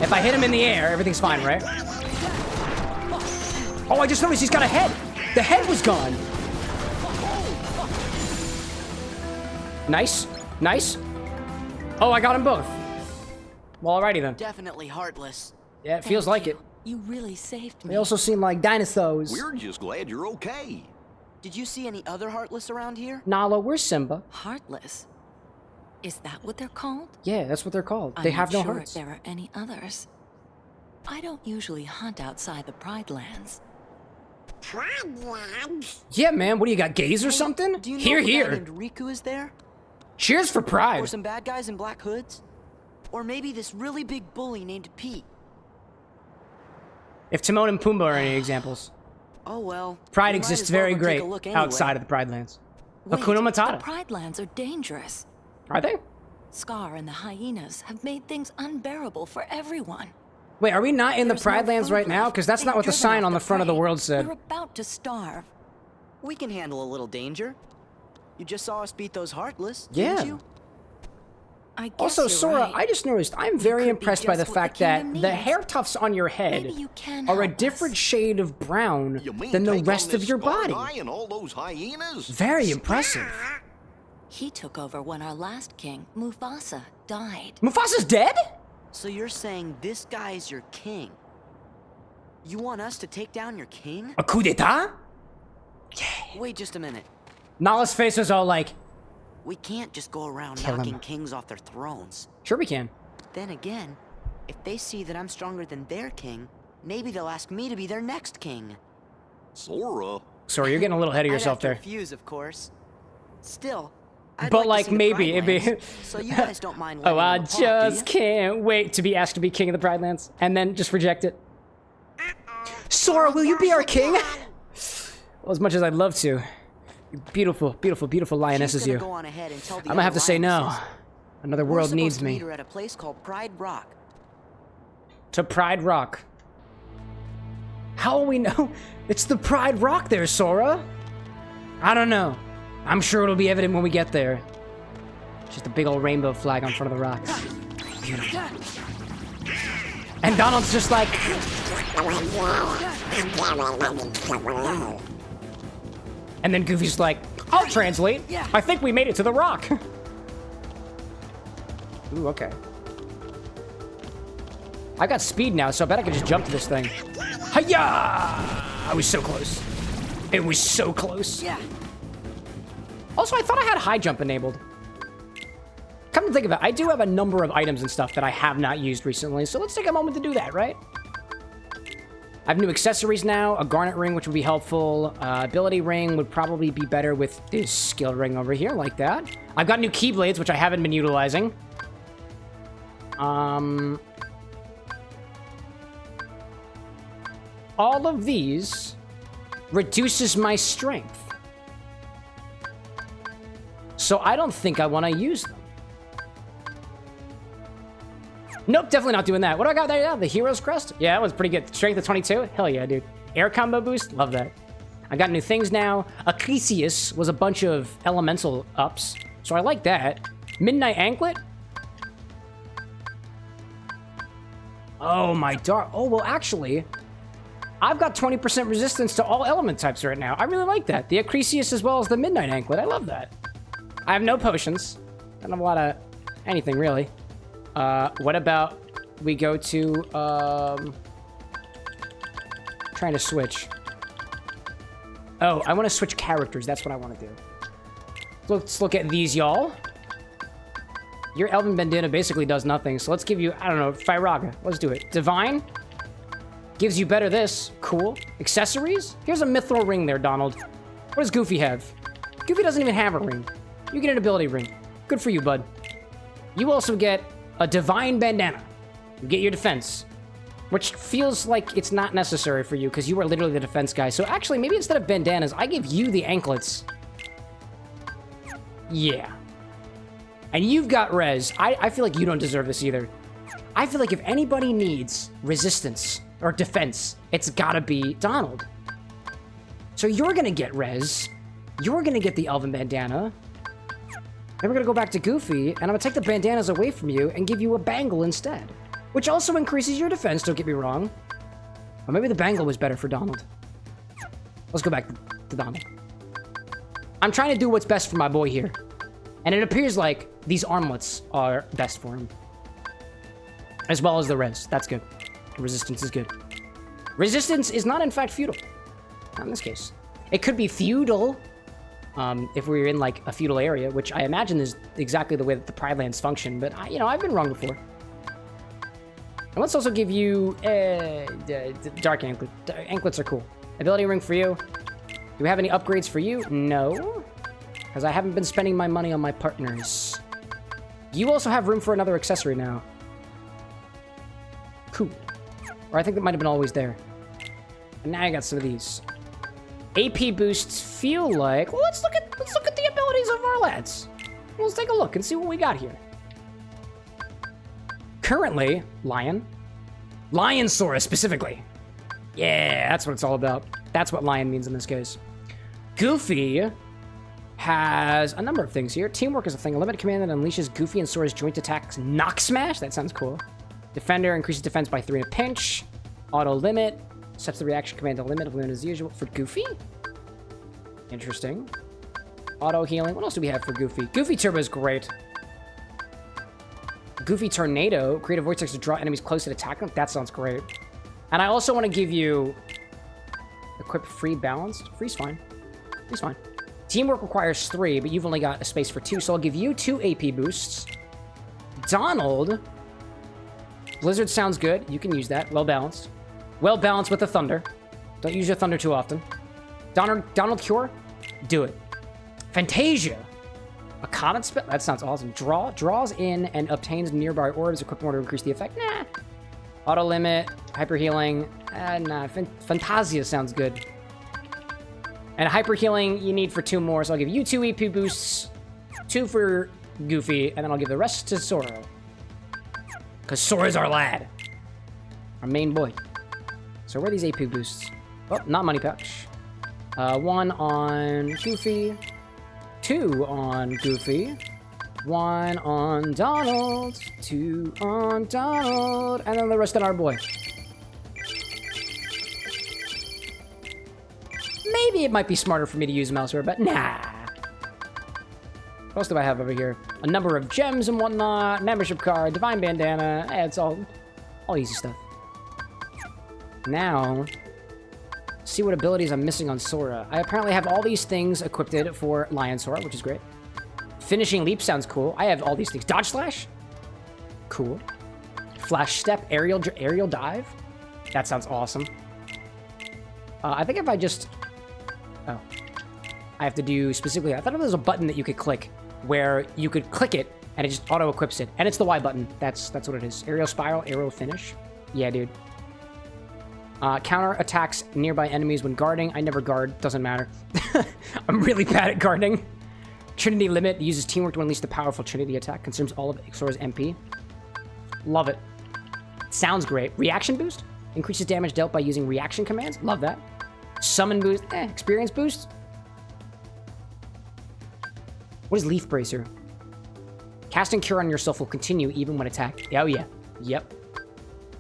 If I hit him in the air, everything's fine, right? Oh, I just noticed he's got a head. The head was gone. Nice. Nice. Oh, I got them both. Well, alrighty then. Definitely heartless. Yeah, it feels like it. You really saved me. They also seem like dinosaurs. We're just glad you're okay. Did you see any other heartless around here? Nala, where's Simba? Heartless? Is that what they're called? Yeah, that's what they're called. I'm They have no not sure hearts. if there are any others. I don't usually hunt outside the Pride Lands. Pride Lands? Yeah, man. What do you got? Gays or something? Do you know Here, if a guy here. named Riku is there? Cheers for pride. Or some bad guys in black hoods? Or maybe this really big bully named Pete? If Timon and Pumbaa are any examples. Oh well. Pride we might exists as well very go great take a look anyway. outside of the Pride Lands. Wait, Hakuna the Matata. Pride Lands are dangerous. Are they? Scar and the hyenas have made things unbearable for everyone. Wait, are we not in the There's Pride no Lands food right now? left. Because that's They've not what the driven sign out on the front of the prey. world said. We're about to starve. We can handle a little danger. You just saw us beat those heartless, Yeah. didn't you? I guess Also, you're Sora, right. I just noticed I'm very could be impressed by the just what the fact that kingdom the needs. hair tufts on your head Maybe you can are a help us. different shade of brown You mean than the take on rest of this your Scar body. guy and all those hyenas? Very impressive. He took over when our last king, Mufasa, died. Mufasa's dead? So you're saying this guy's your king? You want us to take down your king? A coup d'etat? Wait just a minute. Nala's face was all like, We can't just go around Kill him. knocking kings off their thrones. sure we can. Then again, if they see that I'm stronger than their king, maybe they'll ask me to be their next king. Sora. Sora, you're getting a little ahead of I'd yourself have to there. refuse, of course. Still, I'd But, like, like, to see the maybe Pride it'd be- Lands, so you guys don't mind Oh, letting I them apart, do just you? can't wait to be asked to be king of the Pride Lands and then just reject it. Sora, will you be our king? Well, as much as I'd love to. You beautiful, beautiful, beautiful lioness She's is gonna you. go on ahead and tell the I'm gonna have other to say no. lionesses. Another We're world supposed needs to meet me. her at a place called Pride Rock. To Pride Rock. How will we know? It's the Pride Rock there, Sora. I don't know. I'm sure it'll be evident when we get there. Just a big old rainbow flag on front of the rocks. Beautiful. And Donald's just like, and then Goofy's like, I'll translate. I think we made it to the rock. Ooh, okay. I got speed now, so I bet I can just jump to this thing. Hiya! I was so close. It was so close. Yeah. Also, I thought I had high jump enabled. Come to think of it, I do have a number of items and stuff that I have not used recently, so let's take a moment to do that, right? I have new accessories now, a garnet ring, which would be helpful. Ability ring would probably be better with this skill ring over here, like that. I've got new keyblades, which I haven't been utilizing. All of these reduces my strength. So I don't think I want to use them. Nope, definitely not doing that. What do I got there? Yeah, the Hero's Crest. Yeah, that was pretty good. Strength of 22. Hell yeah, dude. Air combo boost. Love that. I got new things now. Acrisius was a bunch of elemental ups. So I like that. Midnight Anklet. Oh, my dark. Oh, well, actually, I've got 20% resistance to all element types right now. I really like that. The Acrisius as well as the Midnight Anklet. I love that. I have no potions. I don't have a lot of anything, really. What about we go to, trying to switch. Oh, I want to switch characters. That's what I want to do. Let's look at these, y'all. Your Elven Bandana basically does nothing, so let's give you, I don't know, Firaga. Let's do it. Divine. Gives you better this. Cool. Accessories? Here's a Mithril ring there, Donald. What does Goofy have? Goofy doesn't even have a ring. You get an ability ring. Good for you, bud. You also get a Divine Bandana. You get your defense. Which feels like it's not necessary for you, because you are literally the defense guy. So actually, maybe instead of bandanas, I give you the anklets. Yeah. And you've got res. I feel like you don't deserve this either. I feel like if anybody needs resistance or defense, it's gotta be Donald. So you're gonna get res. You're gonna get the Elven Bandana. Then we're gonna go back to Goofy, and I'm gonna take the bandanas away from you and give you a bangle instead. Which also increases your defense, don't get me wrong. Or maybe the bangle was better for Donald. Let's go back to Donald. I'm trying to do what's best for my boy here. And it appears like these armlets are best for him. As well as the res. That's good. Resistance is good. Resistance is not in fact feudal. Not in this case. It could be feudal. If we were in like a feudal area, which I imagine is exactly the way that the Pride Lands function, but I've been wrong before. And let's also give you dark anklet. Anklets are cool. Ability ring for you. Do we have any upgrades for you? No, because I haven't been spending my money on my partners. You also have room for another accessory now. Cool. Or I think that might have been always there. And now I got some of these. AP boosts feel like... Well, let's look at the abilities of our lads. Let's take a look and see what we got here. Currently, Lion Sora specifically. Yeah, that's what it's all about. That's what lion means in this case. Goofy has a number of things here. Teamwork is a thing. A limited command that unleashes Goofy and Sora's joint attacks. Knock Smash. That sounds cool. Defender increases defense by 3 in a pinch. Auto limit. Sets the reaction command to limit of limit as usual. For Goofy? Interesting. Auto healing. What else do we have for Goofy? Goofy Turbo is great. Goofy Tornado. Create a vortex to draw enemies close and attack them. That sounds great. And I also want to give you... Equip free balanced. Free's fine. Free's fine. Teamwork requires 3, but you've only got a space for 2, so I'll give you 2 AP boosts. Donald. Blizzard sounds good. You can use that. Well balanced. Well balanced with the Thunder. Don't use your Thunder too often. Donald Cure. Do it. Fantasia. A Comet Spell. That sounds awesome. Draws in and obtains nearby orbs. Equip more to increase the effect. Nah. Auto limit. Hyper healing. Nah. Fantasia sounds good. And hyper healing you need for 2 more, so I'll give you 2 EP boosts. 2 for Goofy, and then I'll give the rest to Sora. Because Sora's our lad. Our main boy. So where are these AP boosts? Oh, not Money Pouch. 1 on Goofy. 2 on Goofy. 1 on Donald. 2 on Donald. And then the rest on our boy. Maybe it might be smarter for me to use Mouseware, but nah. What else do I have over here? A number of gems and whatnot. Membership card. Divine Bandana. It's all easy stuff. Now, see what abilities I'm missing on Sora. I apparently have all these things equipped for Lion Sora, which is great. Finishing Leap sounds cool. I have all these things. Dodge Slash? Cool. Flash Step, Aerial Dive? That sounds awesome. I think if I just... Oh. I have to do specifically... I thought there was a button that you could click where you could click it and it just auto-equips it. And it's the Y button. That's what it is. Aerial Spiral, Aerial Finish. Yeah, dude. Counter attacks nearby enemies when guarding. I never guard. Doesn't matter. I'm really bad at guarding. Trinity Limit uses teamwork to unleash the powerful Trinity attack. Consumes all of Sora's MP. Love it. Sounds great. Reaction boost? Increases damage dealt by using reaction commands. Love that. Summon boost. Experience boost? What is Leaf Bracer? Casting Cure on yourself will continue even when attacked. Oh, yeah. Yep.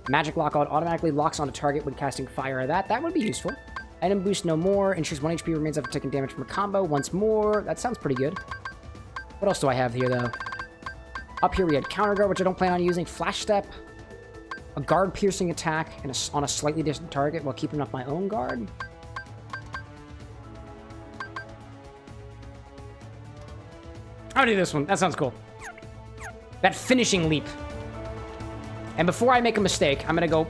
Magic Lockout automatically locks on a target when casting fire. That would be useful. Item boost no more. Ensures 1 HP remains after taking damage from a combo once more. That sounds pretty good. What else do I have here, though? Up here we had Counter Guard, which I don't plan on using. Flash Step. A guard piercing attack and on a slightly distant target while keeping up my own guard. I'll do this one. That sounds cool. That finishing leap. And before I make a mistake, I'm going to go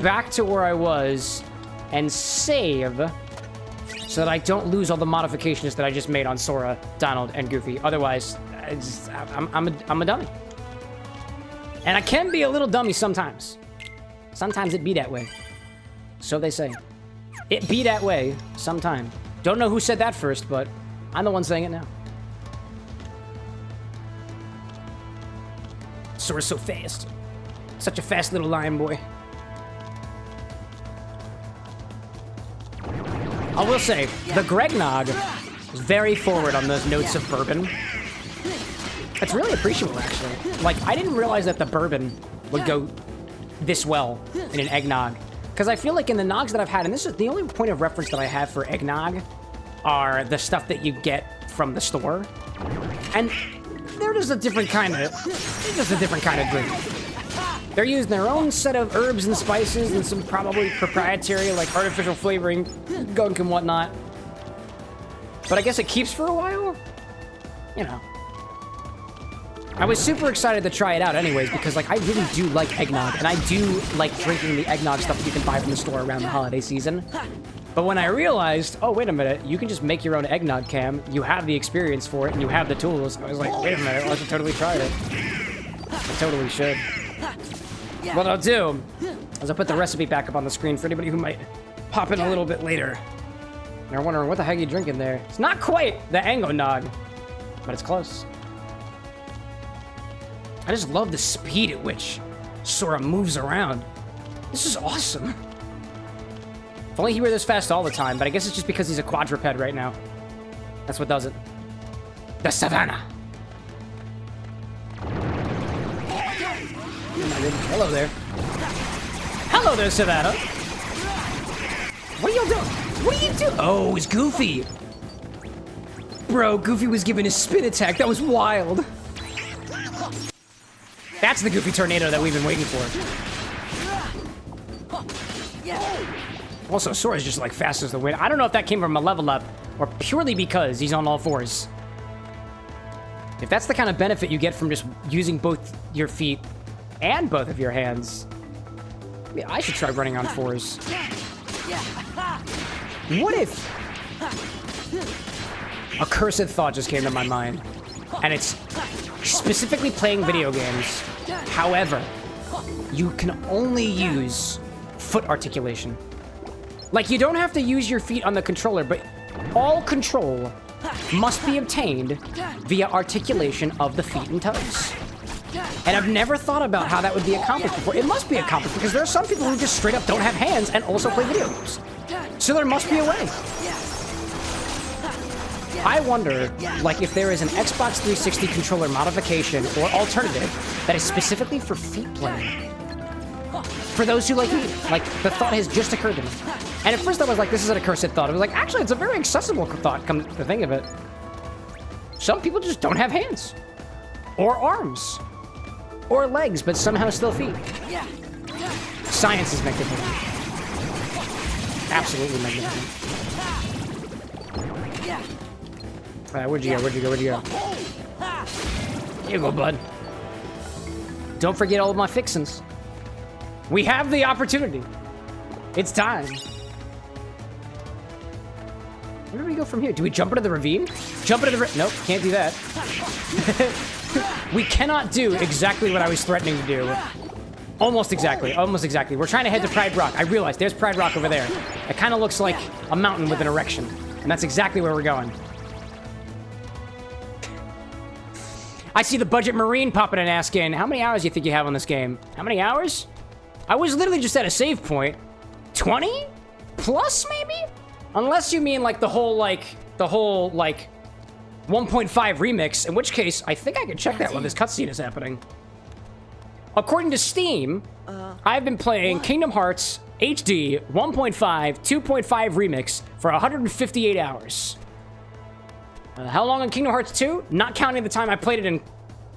back to where I was and save so that I don't lose all the modifications that I just made on Sora, Donald, and Goofy. Otherwise, I'm a dummy. And I can be a little dummy sometimes. Sometimes it be that way. So they say. It be that way sometime. Don't know who said that first, but I'm the one saying it now. Sora's so fast. Such a fast little lion boy. I will say, the Gregnog is very forward on those notes of bourbon. It's really appreciable, actually. Like, I didn't realize that the bourbon would go this well in an eggnog. Because I feel like in the nogs that I've had, and this is the only point of reference that I have for eggnog, are the stuff that you get from the store. And they're just a different kind of drink. They're using their own set of herbs and spices and some probably proprietary, like, artificial flavoring, gunk and whatnot. But I guess it keeps for a while? You know. I was super excited to try it out anyways, because, like, I really do like eggnog, and I do like drinking the eggnog stuff that you can buy from the store around the holiday season. But when I realized, oh, wait a minute, you can just make your own eggnog, Cam. You have the experience for it, and you have the tools. I was like, wait a minute, I should totally try it. I totally should. What I'll do is I'll put the recipe back up on the screen for anybody who might pop in a little bit later. And they're wondering, what the heck are you drinking there? It's not quite the Ango Nog, but it's close. I just love the speed at which Sora moves around. This is awesome. If only he were this fast all the time, but I guess it's just because he's a quadruped right now. That's what does it. The savannah. Hello there. Hello there, savannah. What are y'all doing? What are you doing? Oh, it's Goofy. Bro, Goofy was given a spin attack. That was wild. That's the Goofy tornado that we've been waiting for. Also, Sora's just like fast as the wind. I don't know if that came from a level up or purely because he's on all fours. If that's the kind of benefit you get from just using both your feet and both of your hands, I mean, I should try running on fours. What if a cursed thought just came to my mind, and it's specifically playing video games. However, you can only use foot articulation. Like, you don't have to use your feet on the controller, but all control must be obtained via articulation of the feet and toes. And I've never thought about how that would be accomplished before. It must be accomplished because there are some people who just straight up don't have hands and also play video games. So there must be a way. I wonder, like, if there is an Xbox 360 controller modification or alternative that is specifically for feet playing. For those who like me, like, the thought has just occurred to me. And at first I was like, this isn't a cursed thought. I was like, actually, it's a very accessible thought, come to think of it. Some people just don't have hands. Or arms. Or legs, but somehow still feet. Science is magnificent. Absolutely magnificent. Alright, where'd you go? Where'd you go? Where'd you go? Here you go, bud. Don't forget all of my fixins. We have the opportunity. It's time. Where do we go from here? Do we jump into the ravine? Jump into the nope, can't do that. We cannot do exactly what I was threatening to do. Almost exactly, almost exactly. We're trying to head to Pride Rock. I realized there's Pride Rock over there. It kind of looks like a mountain with an erection. And that's exactly where we're going. I see the Budget Marine popping and asking, how many hours do you think you have on this game? How many hours? I was literally just at a save point. 20? Plus, maybe? Unless you mean, like, the whole 1.5 remix, in which case, I think I can check that when this cutscene is happening. According to Steam, I've been playing Kingdom Hearts HD 1.5, 2.5 remix for 158 hours. How long in Kingdom Hearts 2? Not counting the time I played it in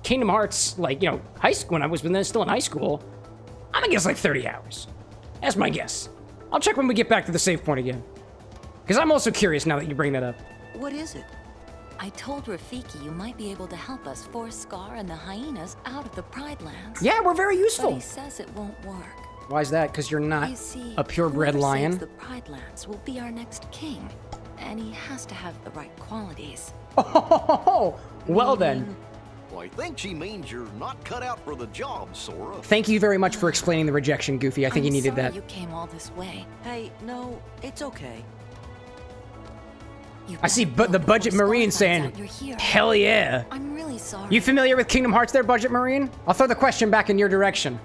Kingdom Hearts, like, you know, high school, when I was still in high school. I'm gonna guess like 30 hours. That's my guess. I'll check when we get back to the save point again. Because I'm also curious now that you bring that up. What is it? I told Rafiki you might be able to help us force Scar and the hyenas out of the Pride Lands. Yeah, we're very useful. But he says it won't work. Why is that? Because you're not a purebred lion? The Pride Lands will be our next king, and he has to have the right qualities. Oh, well then. Well, I think she means you're not cut out for the job, Sora. Thank you very much for explaining the rejection, Goofy. I think you needed that. You came all this way. Hey, no, it's okay. I see the Budget Marine saying, hell yeah. I'm really sorry. You familiar with Kingdom Hearts there, Budget Marine? I'll throw the question back in your direction.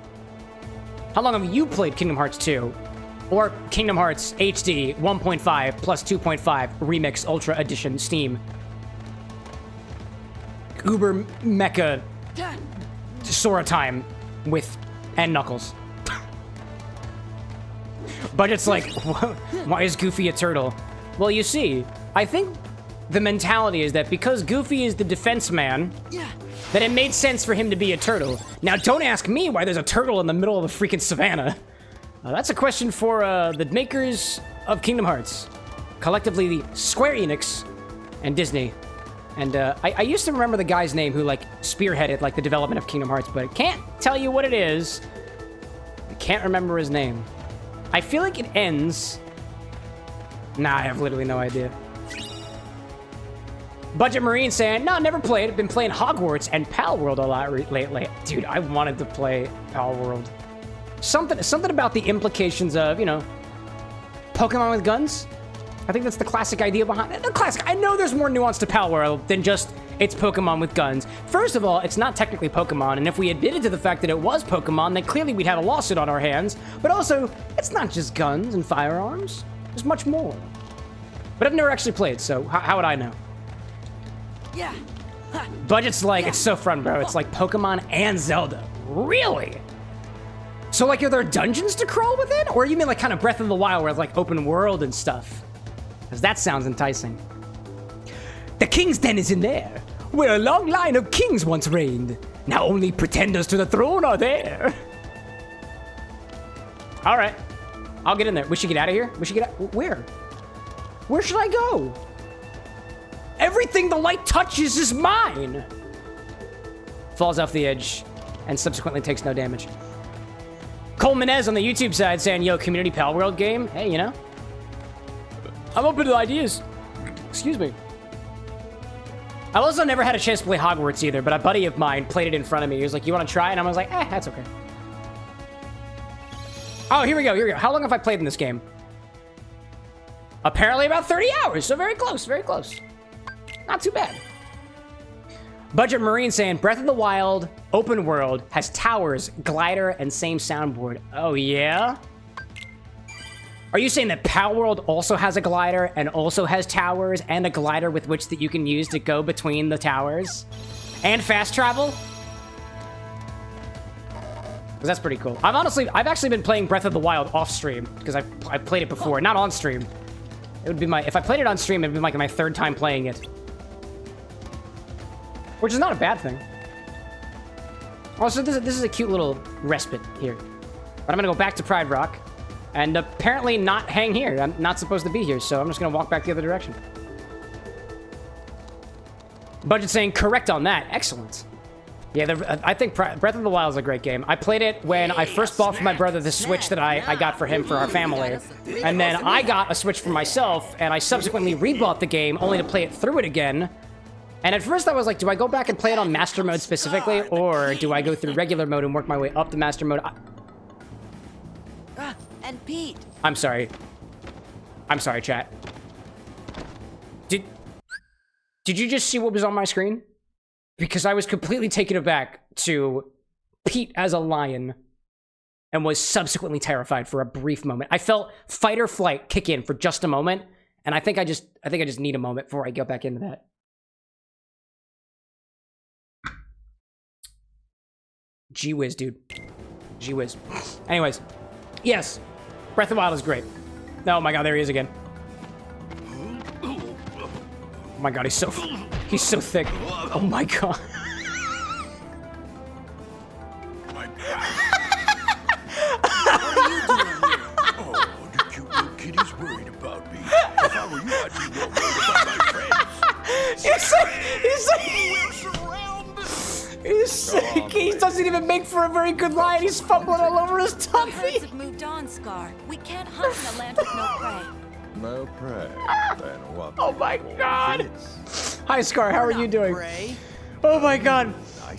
How long have you played Kingdom Hearts 2? Or Kingdom Hearts HD 1.5 plus 2.5 Remix Ultra Edition Steam? uber mecha Sora time with and Knuckles. Budget's like, why is Goofy a turtle? Well, you see, I think the mentality is that because Goofy is the defense man, that it made sense for him to be a turtle. Now, don't ask me why there's a turtle in the middle of the freaking savannah. That's a question for the makers of Kingdom Hearts. Collectively, Square Enix and Disney. And I used to remember the guy's name who, like, spearheaded, like, the development of Kingdom Hearts, but I can't tell you what it is. I can't remember his name. I feel like it ends... Nah, I have literally no idea. Budget Marine saying, no, never played. Been playing Hogwarts and Pal World a lot lately. Dude, I wanted to play Pal World. Something about the implications of, you know, Pokemon with guns. I think that's the classic idea behind it. The classic. I know there's more nuance to Pal World than just it's Pokemon with guns. First of all, it's not technically Pokemon, and if we admitted to the fact that it was Pokemon, then clearly we'd have a lawsuit on our hands. But also, it's not just guns and firearms. There's much more. But I've never actually played, so how would I know? Yeah. Budget's like, it's so fun, bro. It's like Pokemon and Zelda. Really? So, like, are there dungeons to crawl within? Or you mean, like, kind of Breath of the Wild, where it's, like, open world and stuff? Because that sounds enticing. The King's Den is in there, where a long line of kings once reigned. Now only pretenders to the throne are there. All right. I'll get in there. We should get out of here. We should get out. Where? Where should I go? Everything the light touches is mine. Falls off the edge and subsequently takes no damage. Cole Menez on the YouTube side saying, yo, community Pal World game. Hey, you know, I'm open to ideas. Excuse me. I've also never had a chance to play Hogwarts either, but a buddy of mine played it in front of me. He was like, you want to try? And I was like, that's okay. Oh, here we go, here we go. How long have I played in this game? Apparently about 30 hours, so very close, very close. Not too bad. Budget Marine saying, Breath of the Wild, open world, has towers, glider, and same soundboard. Oh, yeah? Are you saying that Pal World also has a glider and also has towers and a glider with which that you can use to go between the towers? And fast travel? Because that's pretty cool. I've actually been playing Breath of the Wild off stream because I've played it before, not on stream. It would be if I played it on stream, it'd be like my third time playing it. Which is not a bad thing. Also, this is a cute little respite here. But I'm gonna go back to Pride Rock and apparently not hang here. I'm not supposed to be here, so I'm just gonna walk back the other direction. Budget saying correct on that. Excellent. Yeah, I think Breath of the Wild is a great game. I played it when I first bought for my brother the Switch that I got for him for our family. And then I got a Switch for myself, and I subsequently rebought the game only to play it through it again. And at first I was like, do I go back and play it on Master Mode specifically, or do I go through regular mode and work my way up to Master Mode? And Pete. I'm sorry. I'm sorry, chat. Did you just see what was on my screen? Because I was completely taken aback to Pete as a lion and was subsequently terrified for a brief moment. I felt fight or flight kick in for just a moment, and I think I just need a moment before I go back into that. Gee whiz, dude. Gee whiz. Anyways, yes, Breath of the Wild is great. Oh my god, there he is again. Oh my god, he's so thick. Oh my god. Oh, the cute little kitty's worried about me. If I were you, I'd be more worried about my friends. He doesn't even make for a very good line. He's fumbling all over his tummy. Herds have moved on, Scar. We can't hunt in a land with no prey. No prey. Then what? Oh my god. Hi, Scar. How are you doing? Oh my god.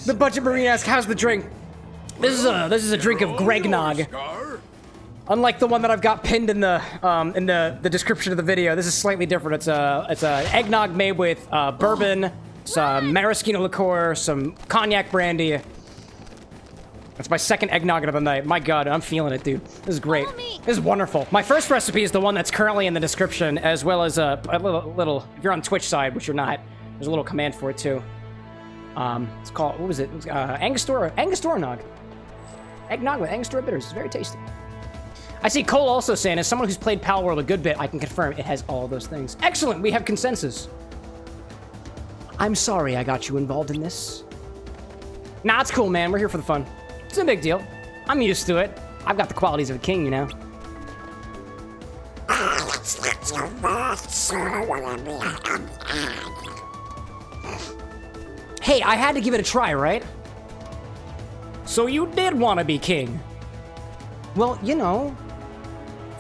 The Budget Marine asks, how's the drink? This is a drink of Gregnog. Unlike the one that I've got pinned in the description of the video, this is slightly different. It's a eggnog made with bourbon, some maraschino liqueur, some cognac brandy. That's my second eggnog of the night. My god, I'm feeling it, dude. This is great. This is wonderful. My first recipe is the one that's currently in the description, as well as a little, if you're on Twitch side, which you're not, there's a little command for it too. It's called, what was it? It was, Angostura Nog. Egg Nog with Angostura Bitters. It's very tasty. I see Cole also saying, as someone who's played Pal World a good bit, I can confirm it has all those things. Excellent, we have consensus. I'm sorry I got you involved in this. Nah, it's cool, man. We're here for the fun. It's no big deal. I'm used to it. I've got the qualities of a king, you know. Hey, I had to give it a try, right? So you did want to be king? Well, you know,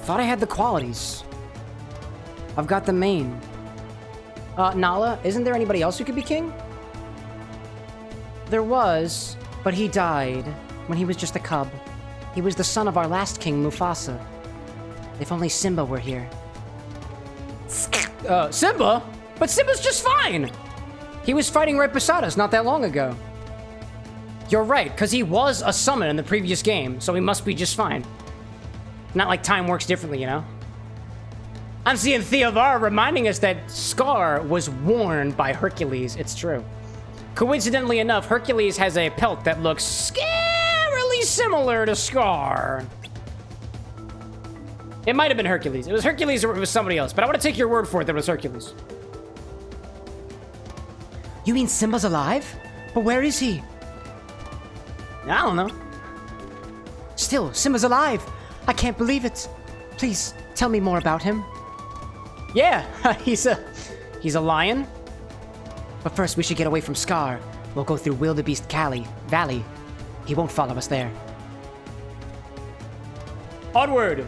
thought I had the qualities. I've got the main. Nala, isn't there anybody else who could be king? There was, but he died when he was just a cub. He was the son of our last king, Mufasa. If only Simba were here. Simba? But Simba's just fine! He was fighting right beside us not that long ago. You're right, because he was a summon in the previous game, so he must be just fine. Not like time works differently, you know? I'm seeing Theovar reminding us that Scar was worn by Hercules. It's true. Coincidentally enough, Hercules has a pelt that looks scarily similar to Scar. It might have been Hercules. It was Hercules or it was somebody else, but I want to take your word for it that it was Hercules. You mean Simba's alive? But where is he? I don't know. Still, Simba's alive. I can't believe it. Please, tell me more about him. Yeah, he's a lion. But first, we should get away from Scar. We'll go through Wildebeest Valley. He won't follow us there. Onward!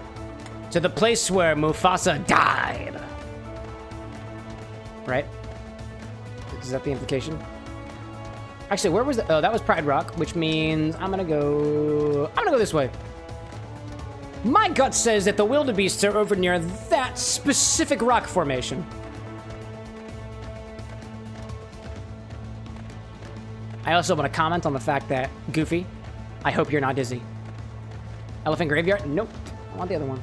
To the place where Mufasa died. Right? Is that the implication? Actually, where was the... Oh, that was Pride Rock, which means I'm gonna go this way. My gut says that the wildebeests are over near that specific rock formation. I also want to comment on the fact that, Goofy, I hope you're not dizzy. Elephant Graveyard? Nope. I want the other one.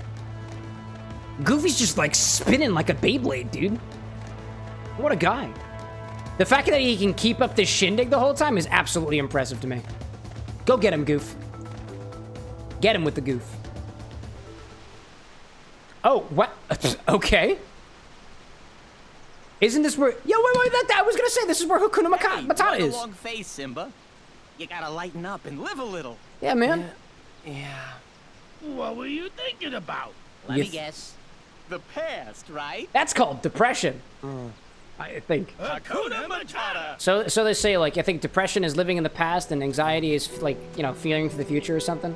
Goofy's just like spinning like a Beyblade, dude. What a guy. The fact that he can keep up this shindig the whole time is absolutely impressive to me. Go get him, Goof. Get him with the goof. Oh, what? Okay. Isn't this where... Yo, wait, I was gonna say, this is where Hakuna Matata is. Long face, Simba. You gotta lighten up and live a little. Yeah, man. Yeah. What were you thinking about? Let me guess. The past, right? That's called depression. I think. Hakuna Matata! So they say, like, I think depression is living in the past and anxiety is, like, you know, fearing for the future or something.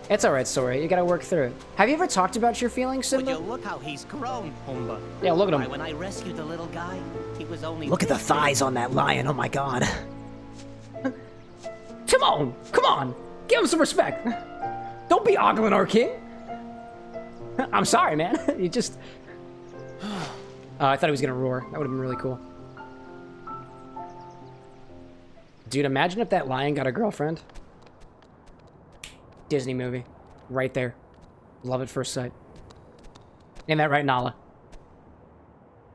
It's alright, Sora. You gotta work through it. Have you ever talked about your feelings, Simba? Would you look how he's grown, Pumbaa? Yeah, look at him. When I rescued the little guy, he was only... Look at the thighs on that lion. Oh my god. Come on. Give him some respect. Don't be ogling our king. I'm sorry, man. You just... I thought he was gonna roar. That would have been really cool. Dude, imagine if that lion got a girlfriend. Disney movie. Right there. Love at first sight. Ain't that right, Nala?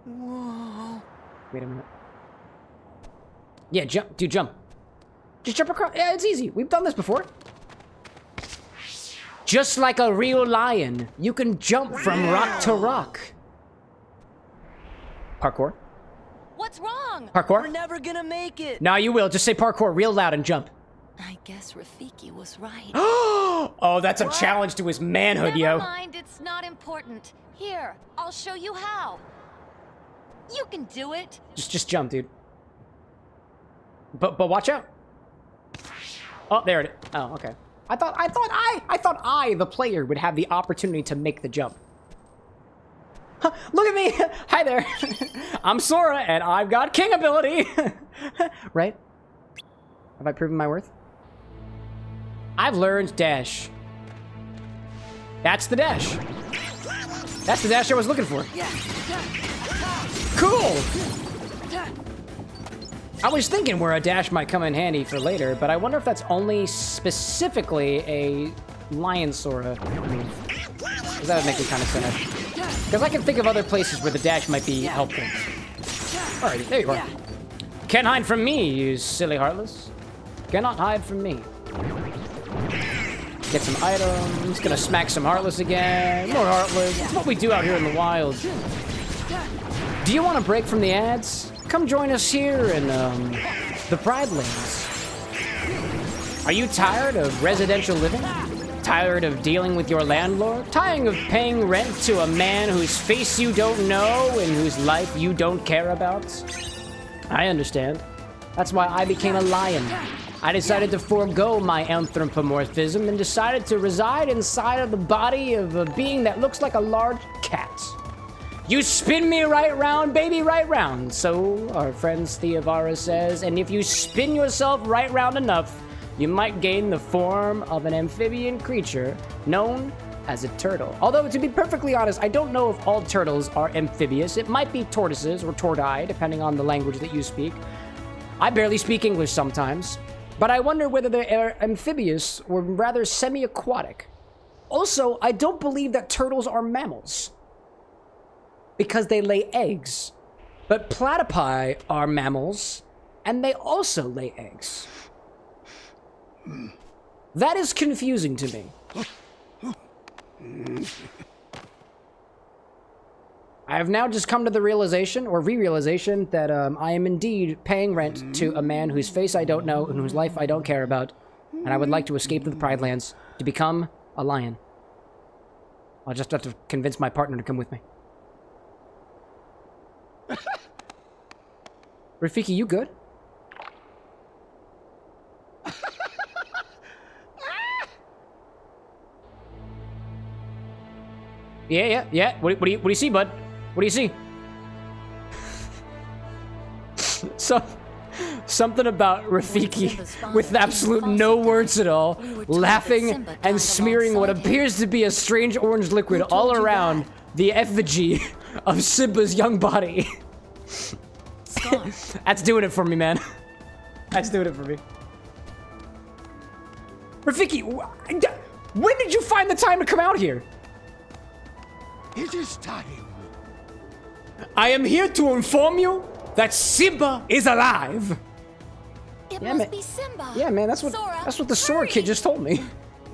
Whoa. Wait a minute. Yeah, jump. Dude, jump. Just jump across. Yeah, it's easy. We've done this before. Just like a real lion, you can jump from rock to rock. Parkour. What's wrong? Parkour. We're never gonna make it. No, you will. Just say parkour real loud and jump. I guess Rafiki was right. Oh, that's a challenge to his manhood, yo. Never mind, it's not important. Here, I'll show you how. You can do it. Just jump, dude. But watch out. Oh, there it is. Oh, okay. I thought I, the player, would have the opportunity to make the jump. Huh, look at me. Hi there. I'm Sora, and I've got king ability. Right? Have I proven my worth? I've learned dash. That's the dash. That's the dash I was looking for. Cool. I was thinking where a dash might come in handy for later, but I wonder if that's only specifically a Lion Sora move. Because that would make me kind of sad. Because I can think of other places where the dash might be helpful. Alright, there you are. Can't hide from me, you silly heartless. Cannot hide from me. Get some items. Gonna smack some heartless again. More heartless. It's what we do out here in the wild. Do you want a break from the ads? Come join us here in the Pride Lands. Are you tired of residential living? Tired of dealing with your landlord? Tired of paying rent to a man whose face you don't know and whose life you don't care about? I understand. That's why I became a lion. I decided to forego my anthropomorphism and decided to reside inside of the body of a being that looks like a large cat. You spin me right round, baby, right round. So our friend Theavara says, and if you spin yourself right round enough, you might gain the form of an amphibian creature known as a turtle. Although, to be perfectly honest, I don't know if all turtles are amphibious. It might be tortoises or tortoise, depending on the language that you speak. I barely speak English sometimes, but I wonder whether they are amphibious or rather semi-aquatic. Also, I don't believe that turtles are mammals, because they lay eggs. But platypi are mammals, and they also lay eggs. That is confusing to me. I have now just come to the realization, or re-realization, that I am indeed paying rent to a man whose face I don't know and whose life I don't care about, and I would like to escape to the Pride Lands to become a lion. I'll just have to convince my partner to come with me. Rafiki, you good? Yeah. What do you see, bud? What do you see? Something about Rafiki with absolute no words at all, laughing and smearing what appears to be a strange orange liquid all around the effigy of Simba's young body. That's doing it for me, man. That's doing it for me. Rafiki, when did you find the time to come out here? It is time. I am here to inform you that Simba is alive. It must be Simba. Yeah, man, that's what the Sora kid just told me.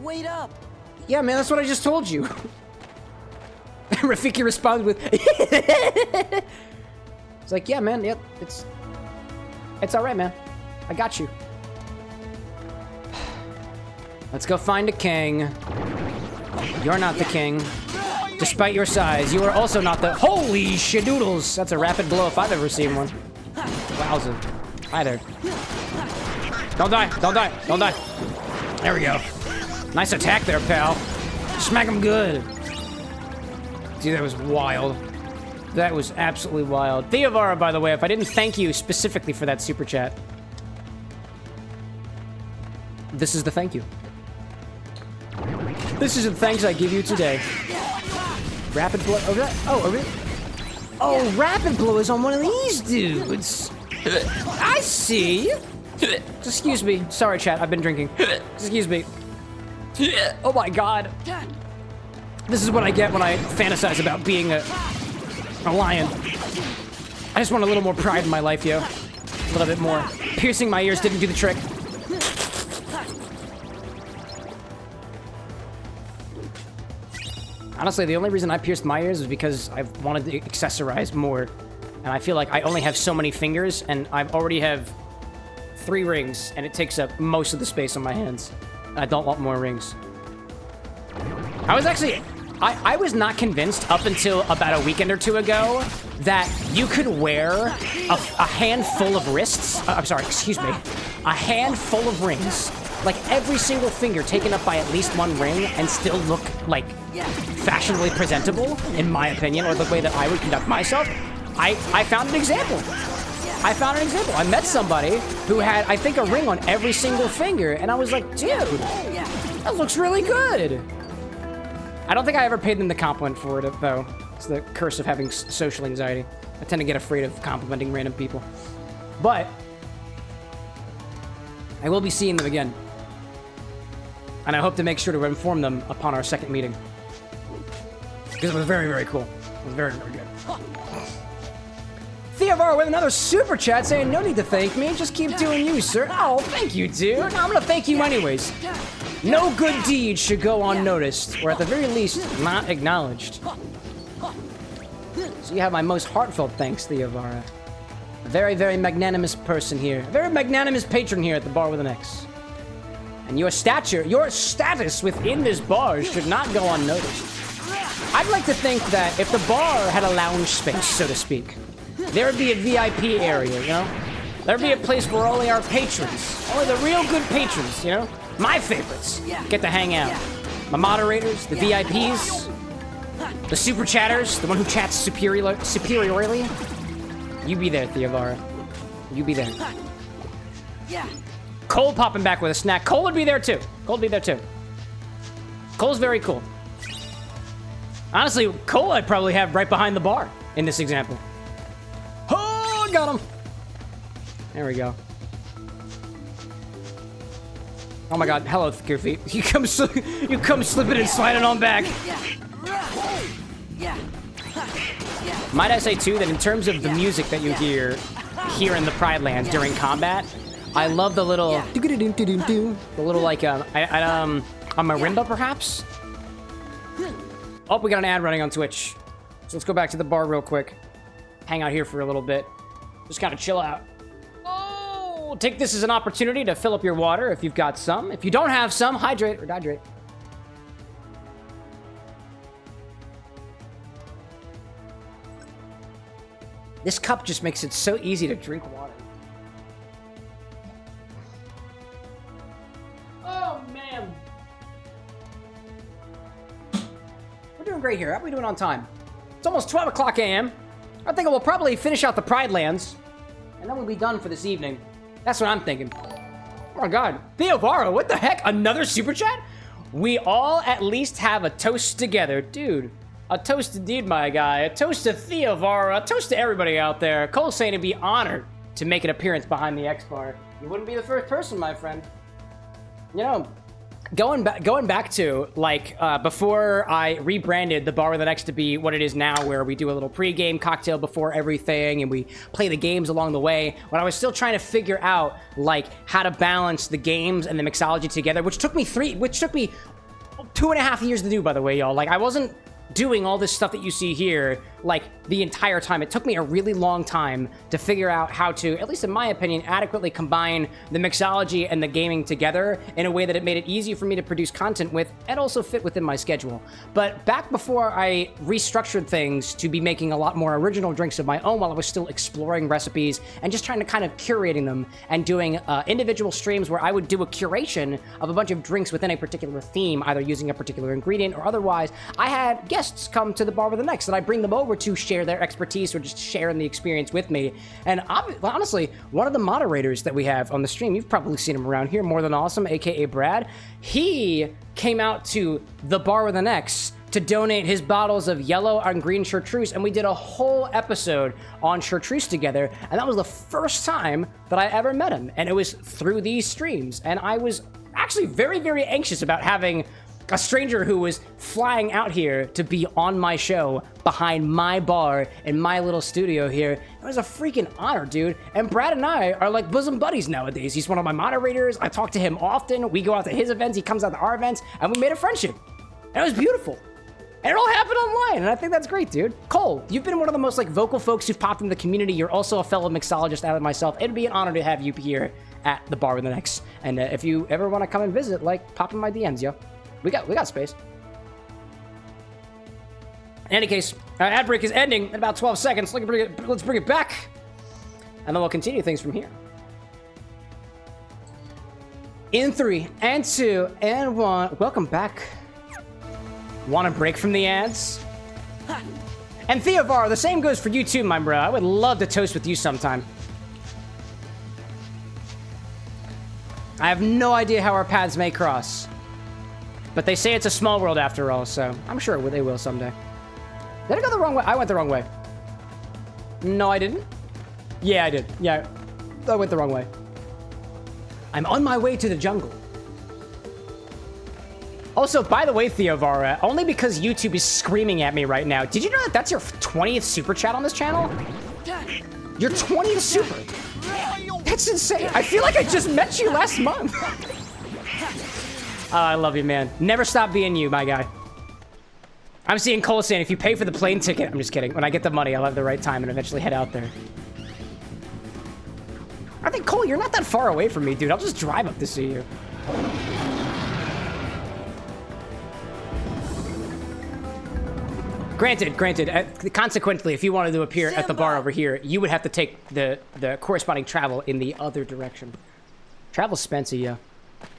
Wait up. Yeah, man, that's what I just told you. Rafiki responds with It's like, yeah, man, yep, it's all right, man. I got you. Let's go find a king. You're not the king. Despite your size, you are also not the... Holy shadoodles! That's a rapid blow if I've ever seen one. Wowza. Hi there. Don't die! Don't die! Don't die! There we go. Nice attack there, pal. Smack him good. Dude, that was wild. That was absolutely wild. Theavara, by the way, if I didn't thank you specifically for that super chat, this is the thank you. This is the thanks I give you today. Rapid blow. Oh, rapid blow is on one of these dudes. I see. Excuse me. Sorry, chat. I've been drinking. Excuse me. Oh my god. This is what I get when I fantasize about being a lion. I just want a little more pride in my life, yo. A little bit more. Piercing my ears didn't do the trick. Honestly, the only reason I pierced my ears is because I wanted to accessorize more. And I feel like I only have so many fingers, and I already have 3 rings, and it takes up most of the space on my hands. And I don't want more rings. I was actually... I was not convinced up until about a weekend or 2 ago that you could wear a handful of wrists. I'm sorry, excuse me. A handful of rings. Like every single finger taken up by at least 1 ring and still look like fashionably presentable, in my opinion, or the way that I would conduct myself. I found an example. I met somebody who had, I think, a ring on every single finger, and I was like, dude, that looks really good. I don't think I ever paid them the compliment for it, though. It's the curse of having social anxiety. I tend to get afraid of complimenting random people. But I will be seeing them again. And I hope to make sure to inform them upon our second meeting. Because it was very, very cool. It was very, very good. Theovaro with another super chat saying, no need to thank me, just keep doing you, sir. Oh, thank you, dude. I'm gonna thank you anyways. No good deed should go unnoticed, or at the very least, not acknowledged. So you have my most heartfelt thanks, Theovara. A very, very magnanimous person here. A very magnanimous patron here at the Bar with an X. And your status within this bar should not go unnoticed. I'd like to think that if the bar had a lounge space, so to speak, there would be a VIP area, you know? There'd be a place where only our patrons, only the real good patrons, you know? My favorites get to hang out. My moderators, the VIPs, the super chatters, the one who chats superiorly. You be there, Theovara. You be there. Cole popping back with a snack. Cole would be there too. Cole would be there too. Cole's very cool. Honestly, Cole I'd probably have right behind the bar in this example. Oh, got him. There we go. Oh my god, hello, Goofy. You come slipping and sliding on back. Might I say too that in terms of the music that you hear here in the Pride Lands during combat, I love the little the little like a marimba perhaps. Oh, we got an ad running on Twitch. So let's go back to the bar real quick. Hang out here for a little bit. Just kind of chill out. Oh, take this as an opportunity to fill up your water if you've got some. If you don't have some, hydrate or dehydrate. This cup just makes it so easy to drink water. Oh, man. We're doing great here. How are we doing on time? It's almost 12 o'clock a.m. I think we'll probably finish out the Pride Lands, and then we'll be done for this evening. That's what I'm thinking. Oh, my God. Theovaro, what the heck? Another super chat? We all at least have a toast together. Dude. A toast indeed, my guy. A toast to Theovara. A toast to everybody out there. Cole's saying to be honored to make an appearance behind the X bar. You wouldn't be the first person, my friend. You know, going back to like before I rebranded the Bar with an X to be what it is now, where we do a little pregame cocktail before everything, and we play the games along the way. When I was still trying to figure out like how to balance the games and the mixology together, which took me 2.5 years to do, by the way, y'all. Like I wasn't doing all this stuff that you see here like the entire time. It took me a really long time to figure out how to, at least in my opinion, adequately combine the mixology and the gaming together in a way that it made it easy for me to produce content with and also fit within my schedule. But back before I restructured things to be making a lot more original drinks of my own while I was still exploring recipes and just trying to kind of curating them and doing individual streams where I would do a curation of a bunch of drinks within a particular theme, either using a particular ingredient or otherwise, I had guests come to the Bar with an X and I bring them over to share their expertise or just sharing the experience with me. And honestly, one of the moderators that we have on the stream, you've probably seen him around here, More Than Awesome, aka Brad, he came out to the Bar with an X to donate his bottles of yellow and green chartreuse, and we did a whole episode on chartreuse together, and that was the first time that I ever met him, and it was through these streams. And I was actually very, very anxious about having a stranger who was flying out here to be on my show behind my bar in my little studio here. It was a freaking honor, dude. And Brad and I are like bosom buddies nowadays. He's one of my moderators. I talk to him often. We go out to his events. He comes out to our events, and we made a friendship. And it was beautiful. And it all happened online, and I think that's great, dude. Cole, you've been one of the most like vocal folks who've popped in the community. You're also a fellow mixologist out of myself. It'd be an honor to have you here at the Bar with an X. And if you ever want to come and visit, like, pop in my DMs, yo. We got space. In any case, our ad break is ending in about 12 seconds. Let's bring it back, and then we'll continue things from here. In 3 and 2 and 1. Welcome back. Want a break from the ads? And Theovar, the same goes for you too, my bro. I would love to toast with you sometime. I have no idea how our paths may cross. But they say it's a small world after all, so I'm sure they will someday. Did I go the wrong way? I went the wrong way. No, I didn't. Yeah, I did. Yeah, I went the wrong way. I'm on my way to the jungle. Also, by the way, Theovara, only because YouTube is screaming at me right now, did you know that that's your 20th super chat on this channel? Did You're 20 to super. That's insane. I feel like I just met you last month. Oh, I love you, man. Never stop being you, my guy. I'm seeing Cole saying, if you pay for the plane ticket, I'm just kidding. When I get the money, I'll have the right time and eventually head out there. I think, Cole, you're not that far away from me, dude. I'll just drive up to see you. Granted, consequently, if you wanted to appear at the bar over here, you would have to take the corresponding travel in the other direction. Travel Spencer, yeah.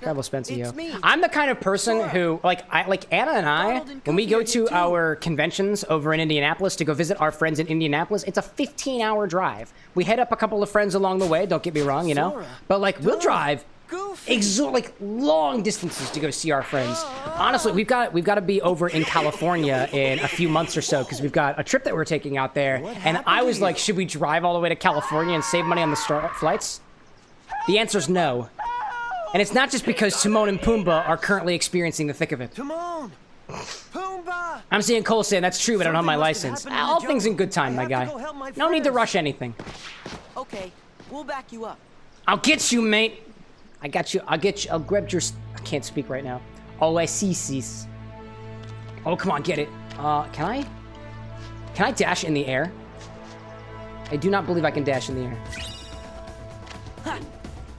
Travel Spencer, yo. I'm the kind of person who, like Anna and I, when we go to our conventions over in Indianapolis to go visit our friends in Indianapolis, it's a 15-hour drive. We head up a couple of friends along the way, don't get me wrong, you know? But, like, we'll drive like long distances to go see our friends. Honestly, we've got to be over in California in a few months or so because we've got a trip that we're taking out there. And I was like, should we drive all the way to California and save money on the flights? The answer is no. And it's not just because Timon and Pumbaa are currently experiencing the thick of it. Timon! Pumbaa! I'm seeing Cole saying that's true, but I don't have my license. All things in good time, my guy. No need to rush anything. Okay, we'll back you up. I'll get you, mate. I got you. I'll get you. I'll grab your... I can't speak right now. Oh, I see. Oh, come on, get it. Can I dash in the air? I do not believe I can dash in the air.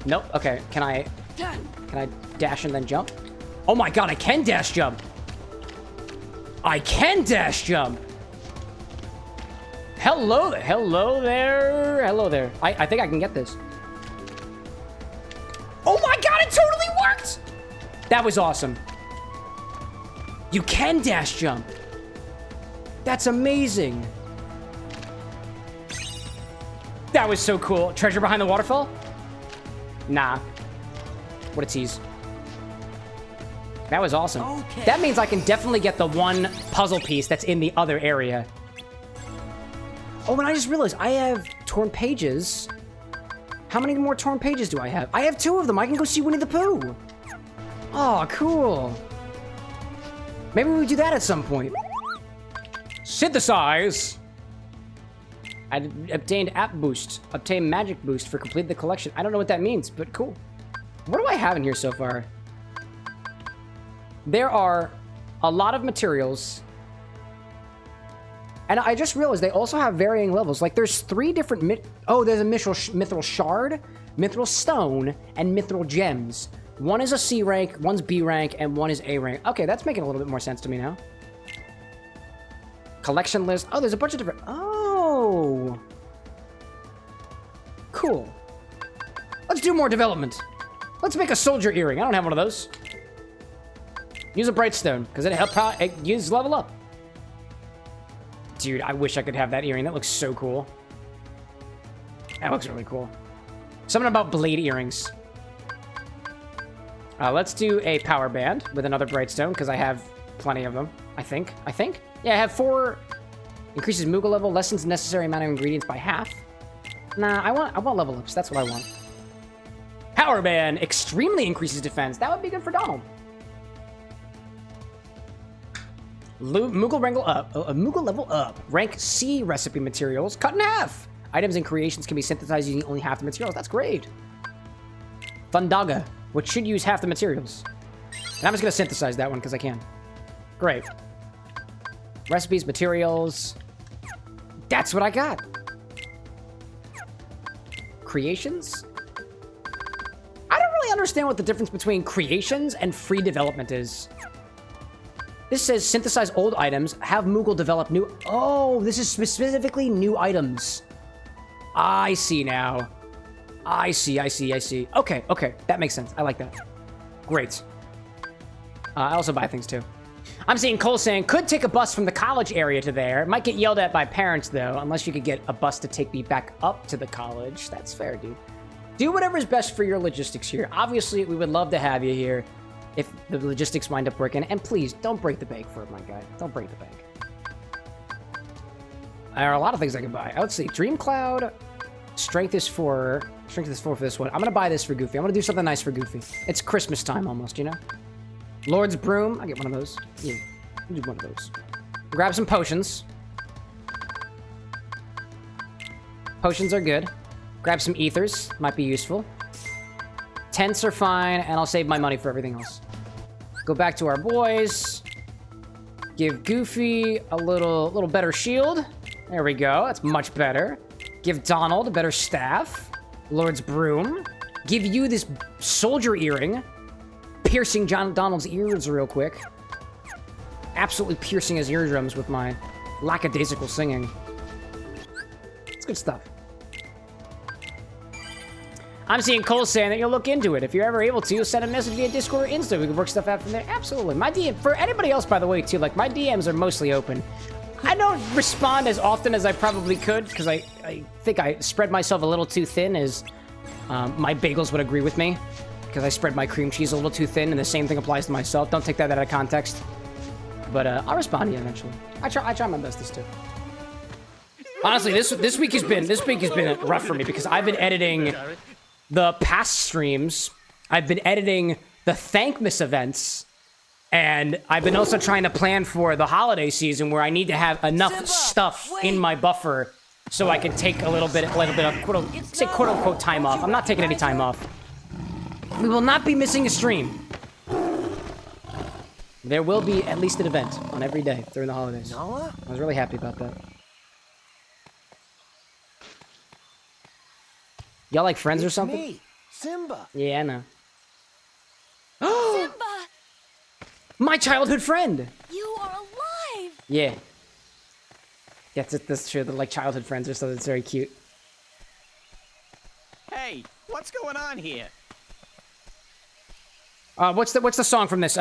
Nope. Okay, can I dash and then jump? Oh my god, I can dash jump. I can dash jump. Hello there. Hello there. Hello there. I think I can get this. Oh my god, it totally worked! That was awesome. You can dash jump. That's amazing. That was so cool. Treasure behind the waterfall? Nah. What a tease. That was awesome. Okay. That means I can definitely get the one puzzle piece that's in the other area. Oh, and I just realized I have torn pages. How many more torn pages do I have? I have 2 of them. I can go see Winnie the Pooh. Oh, cool. Maybe we do that at some point. Synthesize. I obtained app boost. Obtain magic boost for complete the collection. I don't know what that means, but cool. What do I have in here so far? There are a lot of materials. And I just realized they also have varying levels. Like, there's 3 different... there's a mithril shard, mithril stone, and mithril gems. One is a C rank, one's B rank, and one is A rank. Okay, that's making a little bit more sense to me now. Collection list. Oh, there's a bunch of different... Oh! Cool. Let's do more development. Let's make a soldier earring. I don't have one of those. Use a bright stone, because it uses level up. Dude, I wish I could have that earring. That looks so cool. That looks really cool. Something about blade earrings. Let's do a power band with another bright stone, because I have plenty of them, I think. Yeah, I have 4. Increases Moogle level, lessens the necessary amount of ingredients by half. Nah, I want level ups. That's what I want. Power band extremely increases defense. That would be good for Donald. Moogle level up. Rank C recipe materials cut in half. Items and creations can be synthesized using only half the materials. That's great. Thundaga, which should use half the materials. And I'm just gonna synthesize that one because I can. Great. Recipes, materials. That's what I got. Creations? I don't really understand what the difference between creations and free development is. This says synthesize old items, have Moogle develop new... Oh, this is specifically new items. I see now. I see. Okay, that makes sense. I like that. Great. I also buy things too. I'm seeing Cole saying, could take a bus from the college area to there. Might get yelled at by parents though, unless you could get a bus to take me back up to the college. That's fair, dude. Do whatever's best for your logistics here. Obviously, we would love to have you here if the logistics wind up working. And please, don't break the bank for it, my guy. Don't break the bank. There are a lot of things I can buy. Let's see. Dream Cloud. Strength is 4. Strength is 4 for this one. I'm going to buy this for Goofy. I'm going to do something nice for Goofy. It's Christmas time almost, you know? Lord's Broom. I'll get one of those. Yeah, I'll do one of those. Grab some potions. Potions are good. Grab some ethers. Might be useful. Tents are fine, and I'll save my money for everything else. Go back to our boys. Give Goofy a little better shield. There we go. That's much better. Give Donald a better staff. Lord's broom. Give you this soldier earring. Piercing Donald's ears real quick. Absolutely piercing his eardrums with my lackadaisical singing. It's good stuff. I'm seeing Cole saying that you'll look into it. If you're ever able to, send a message via Discord or Insta. We can work stuff out from there. Absolutely. My DM, for anybody else, by the way, too, like, my DMs are mostly open. I don't respond as often as I probably could, because I think I spread myself a little too thin, as my bagels would agree with me, because I spread my cream cheese a little too thin, and the same thing applies to myself. Don't take that out of context. But I'll respond to you eventually. I try my best this too. Honestly, this week has been rough for me, because I've been editing the past streams, I've been editing the Thankmas events, and I've been also trying to plan for the holiday season, where I need to have enough stuff in my buffer so I can take a little bit of quote unquote time off. I'm not taking any time off. We will not be missing a stream. There will be at least an event on every day during the holidays. I was really happy about that. Y'all like Friends or something? Me, Simba. Yeah, I know. Simba! My childhood friend! You are alive! Yeah. That's true. They're like childhood friends or something. It's very cute. Hey, what's going on here? What's the song from this?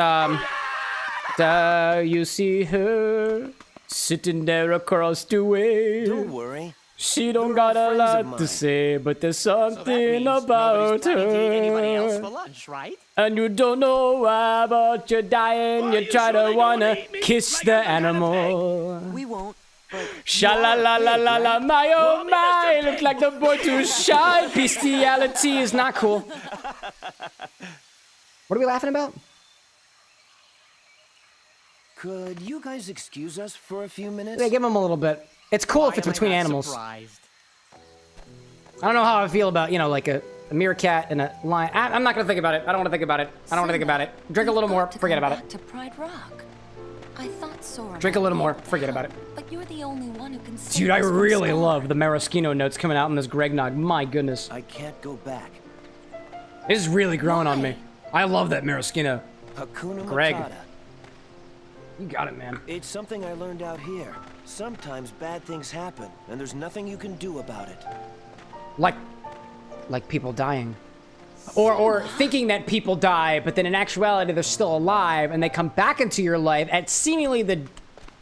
You see her sitting there across the way. Don't worry. She don't got a lot to say, but there's something about Anybody else for her. lunch, right? And you don't know why, but you're dying. You try to wanna kiss the animal. We won't. Sha la la la la la, my oh my. Look like the boy too shy. Bestiality is not cool. What are we laughing about? Could you guys excuse us for a few minutes? Yeah, give him a little bit. It's cool if it's between animals. Surprised? I don't know how I feel about, you know, like a meerkat and a lion. I'm not gonna think about it. I don't want to think about it. I don't want to think about it. Drink a little more. Forget about it. To Pride Rock. I thought Sora. Drink a little more. Forget about it. But you're the only one who can. Dude, I really love the Maraschino notes coming out in this Gregnog. My goodness. I can't go back. This is really growing on me. I love that Maraschino. Hakuna Greg. Matata. You got it, man. It's something I learned out here. Sometimes bad things happen, and there's nothing you can do about it. Like people dying. Or thinking that people die, but then in actuality they're still alive, and they come back into your life at seemingly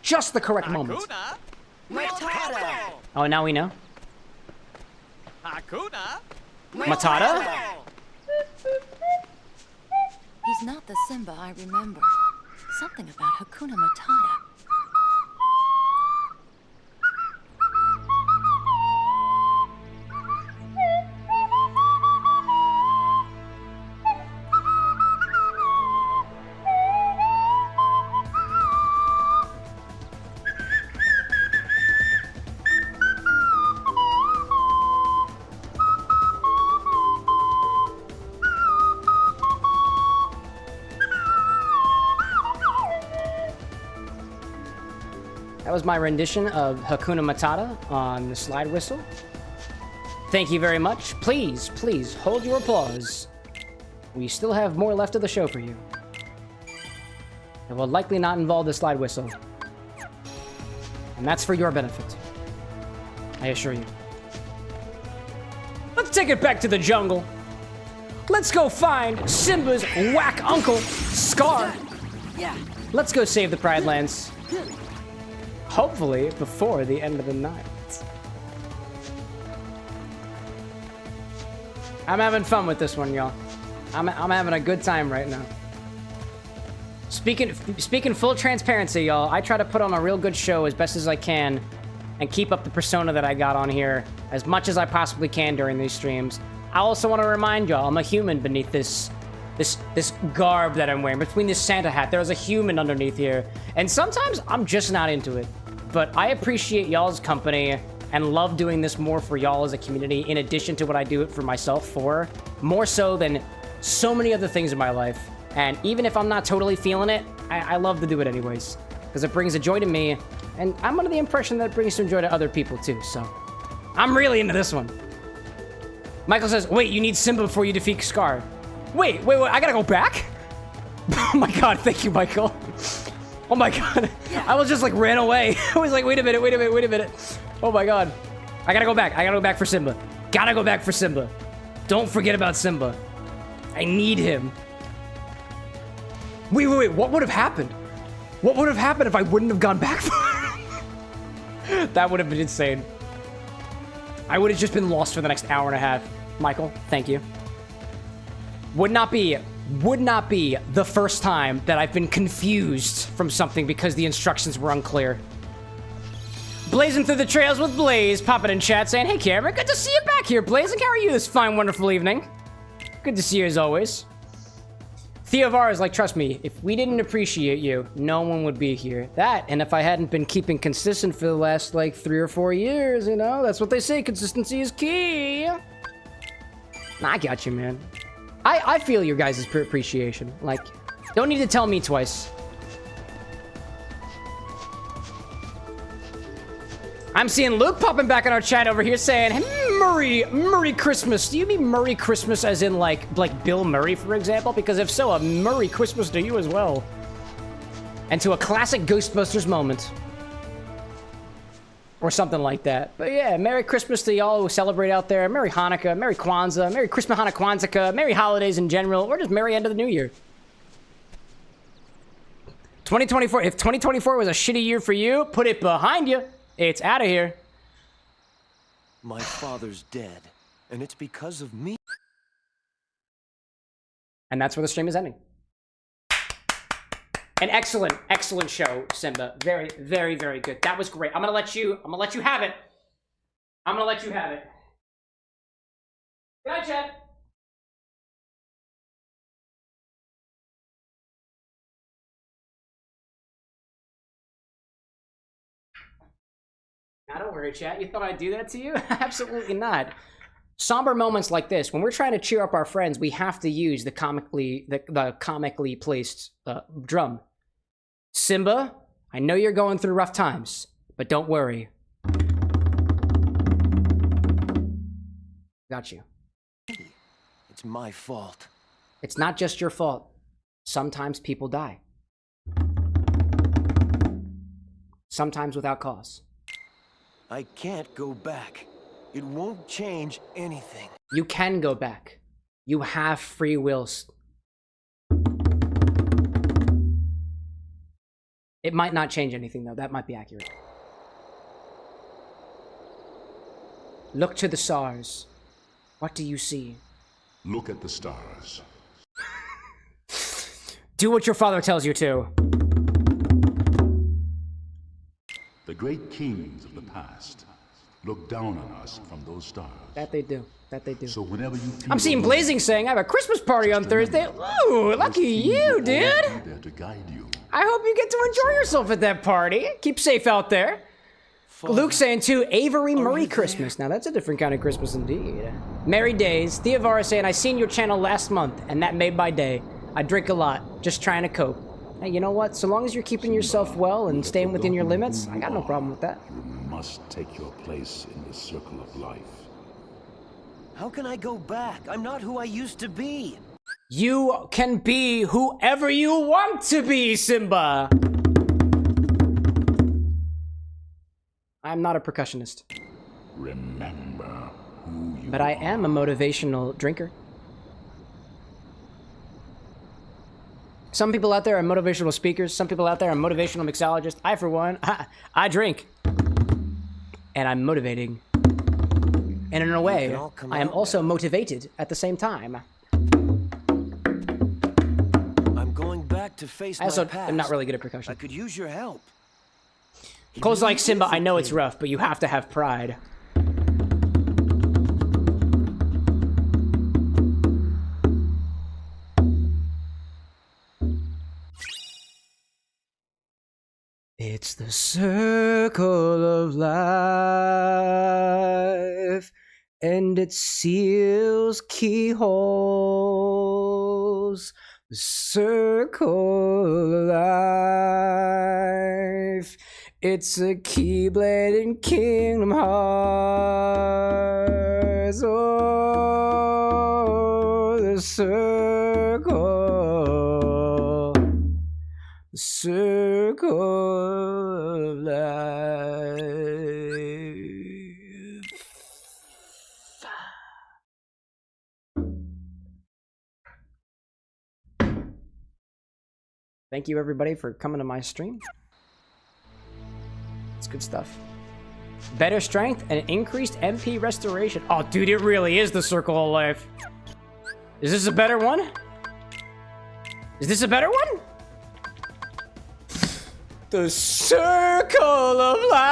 just the correct moment. Hakuna Matata. Oh, now we know? Hakuna Matata? He's not the Simba I remember. Something about Hakuna Matata. That was my rendition of Hakuna Matata on the slide whistle. Thank you very much. Please, please, hold your applause. We still have more left of the show for you. It will likely not involve the slide whistle. And that's for your benefit. I assure you. Let's take it back to the jungle. Let's go find Simba's whack uncle, Scar. Yeah. Let's go save the Pride Lands. Hopefully before the end of the night. I'm having fun with this one, y'all. I'm having a good time right now. Speaking full transparency, y'all, I try to put on a real good show as best as I can and keep up the persona that I got on here as much as I possibly can during these streams. I also want to remind y'all, I'm a human beneath this garb that I'm wearing. Between this Santa hat, there's a human underneath here. And sometimes I'm just not into it. But I appreciate y'all's company and love doing this more for y'all as a community, in addition to what I do it for myself for, more so than so many other things in my life. And even if I'm not totally feeling it, I love to do it anyways, because it brings a joy to me, and I'm under the impression that it brings some joy to other people too, so I'm really into this one. Michael says, wait, you need Simba before you defeat Scar. Wait, I gotta go back? Oh my god, thank you, Michael. Oh my god. I was just like ran away. I was like, wait a minute. Oh my god. I gotta go back for Simba. Gotta go back for Simba. Don't forget about Simba. I need him. Wait, what would have happened? What would have happened if I wouldn't have gone back for him? That would have been insane. I would have just been lost for the next hour and a half. Michael, thank you. Would not be the first time that I've been confused from something because the instructions were unclear. Blazing through the trails with Blaze, popping in chat saying, hey Cameron, good to see you back here, Blaze, and how are you this fine, wonderful evening? Good to see you as always. Theovar is like, trust me, if we didn't appreciate you, no one would be here. That, and if I hadn't been keeping consistent for the last, like, 3 or 4 years, you know? That's what they say, consistency is key. I got you, man. I feel your guys' appreciation. Like, don't need to tell me twice. I'm seeing Luke popping back in our chat over here saying, hey, Murray Christmas. Do you mean Murray Christmas as in like Bill Murray, for example? Because if so, a Murray Christmas to you as well. And to a classic Ghostbusters moment. Or something like that. But yeah, Merry Christmas to y'all who celebrate out there. Merry Hanukkah, Merry Kwanzaa, Merry Christmas, Hanukkah, Kwanzaa, Merry Holidays in general, or just Merry end of the New Year. 2024, if 2024 was a shitty year for you, put it behind you. It's out of here. My father's dead, and it's because of me. And that's where the stream is ending. An excellent, excellent show, Simba. Very, very, very good. That was great. I'm gonna let you have it. I'm gonna let you have it. Good night, Chad. Now, don't worry, chat. You thought I'd do that to you? Absolutely not. Somber moments like this, when we're trying to cheer up our friends, we have to use the comically placed drum. Simba, I know you're going through rough times, but don't worry. Got you. It's my fault. It's not just your fault. Sometimes people die. Sometimes without cause. I can't go back. It won't change anything. You can go back. You have free wills. It might not change anything, though. That might be accurate. Look to the stars. What do you see? Look at the stars. Do what your father tells you to. The great kings of the past look down on us from those stars. That they do. That they do. So whenever you feel I'm seeing Blazing saying, I have a Christmas party on Thursday. Ooh, lucky you, dude. there to guide you. I hope you get to enjoy yourself at that party. Keep safe out there. Father, Luke saying, too, Avery Murray Christmas. Now, that's a different kind of Christmas indeed. Merry days. Theovara saying, I seen your channel last month, and that made my day. I drink a lot, just trying to cope. Hey, you know what? So long as you're keeping yourself well and staying within your limits, I got no problem with that. You must take your place in the circle of life. How can I go back? I'm not who I used to be. You can be whoever you want to be, Simba. I'm not a percussionist. Remember who you But I am a motivational drinker. Some people out there are motivational speakers. Some people out there are motivational mixologists. I, for one, I drink. And I'm motivating. And in a way, I am also motivated at the same time. I'm going back to face my past. I'm not really good at percussion. I could use your help. Cole's like, Simba, I know it's rough, but you have to have pride. It's the circle of life, and it seals keyholes. The circle of life, it's a keyblade in Kingdom Hearts. Oh, the circle. The circle of life. Thank you, everybody, for coming to my stream. It's good stuff. Better strength and increased MP restoration. Oh, dude, it really is the circle of life. Is this a better one? Is this a better one? The circle of life.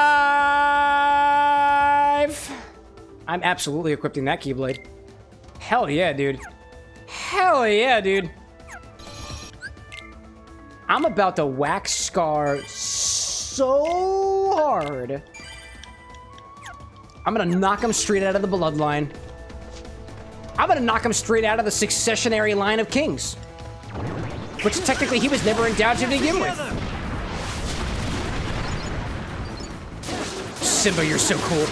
I'm absolutely equipping that Keyblade. Hell yeah, dude. Hell yeah, dude. I'm about to whack Scar so hard. I'm gonna knock him straight out of the bloodline. I'm gonna knock him straight out of the successionary line of kings. Which technically he was never endowed to begin with. Simba, you're so cool.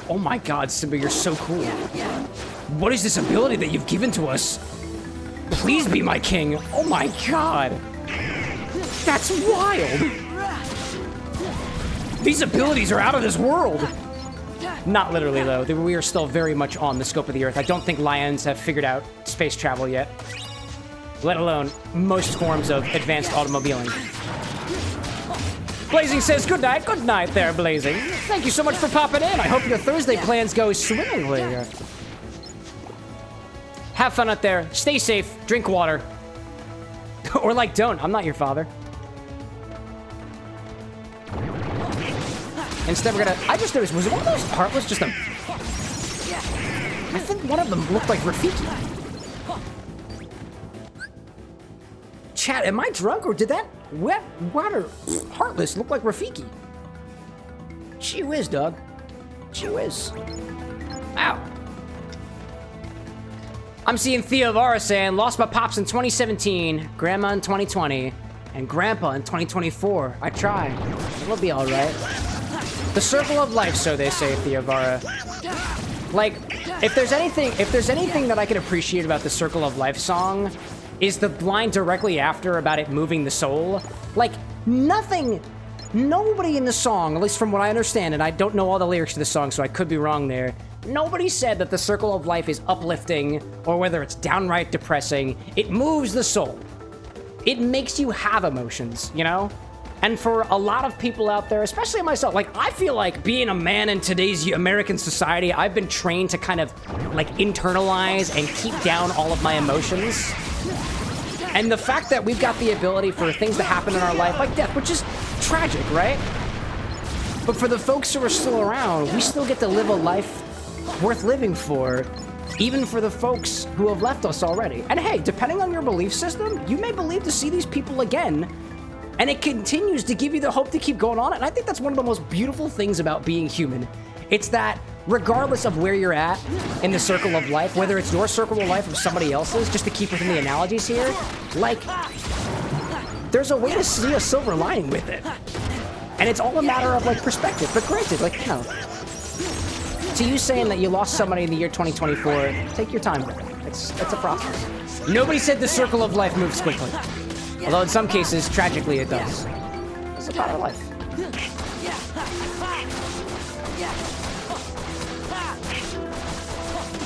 Oh my god, Simba, you're so cool. What is this ability that you've given to us? Please be my king. Oh my god. That's wild. These abilities are out of this world. Not literally, though. We are still very much on the scope of the Earth. I don't think lions have figured out space travel yet. Let alone most forms of advanced automobiling. Blazing says, good night there, Blazing. Thank you so much for popping in. I hope your Thursday plans go swimmingly. Have fun out there. Stay safe. Drink water. Or like, don't. I'm not your father. Instead, we're gonna... I just noticed, was one of those Heartless just a... I think one of them looked like Rafiki. Chat, am I drunk or did that wet water Heartless look like Rafiki? Gee whiz, dog. Gee whiz. Ow. I'm seeing Theovara saying, lost my pops in 2017, grandma in 2020, and grandpa in 2024. I tried. We'll be all right. The circle of life, so they say, Theovara. Like, if there's anything that I can appreciate about the Circle of Life song, is the line directly after about it moving the soul. Like, nobody in the song, at least from what I understand, and I don't know all the lyrics to the song, so I could be wrong there, nobody said that the Circle of Life is uplifting, or whether it's downright depressing. It moves the soul. It makes you have emotions, you know? And for a lot of people out there, especially myself, like, I feel like being a man in today's American society, I've been trained to kind of, like, internalize and keep down all of my emotions. And the fact that we've got the ability for things to happen in our life, like death, which is tragic, right? But for the folks who are still around, we still get to live a life worth living for, even for the folks who have left us already. And hey, depending on your belief system, you may believe to see these people again, and it continues to give you the hope to keep going on. And I think that's one of the most beautiful things about being human. It's that regardless of where you're at in the circle of life, whether it's your circle of life or somebody else's, just to keep within the analogies here, like, there's a way to see a silver lining with it. And it's all a matter of, like, perspective. But granted, like, you know, to you saying that you lost somebody in the year 2024, take your time with it. It's a process. Nobody said the circle of life moves quickly. Although in some cases, tragically, it does. It's a part of life.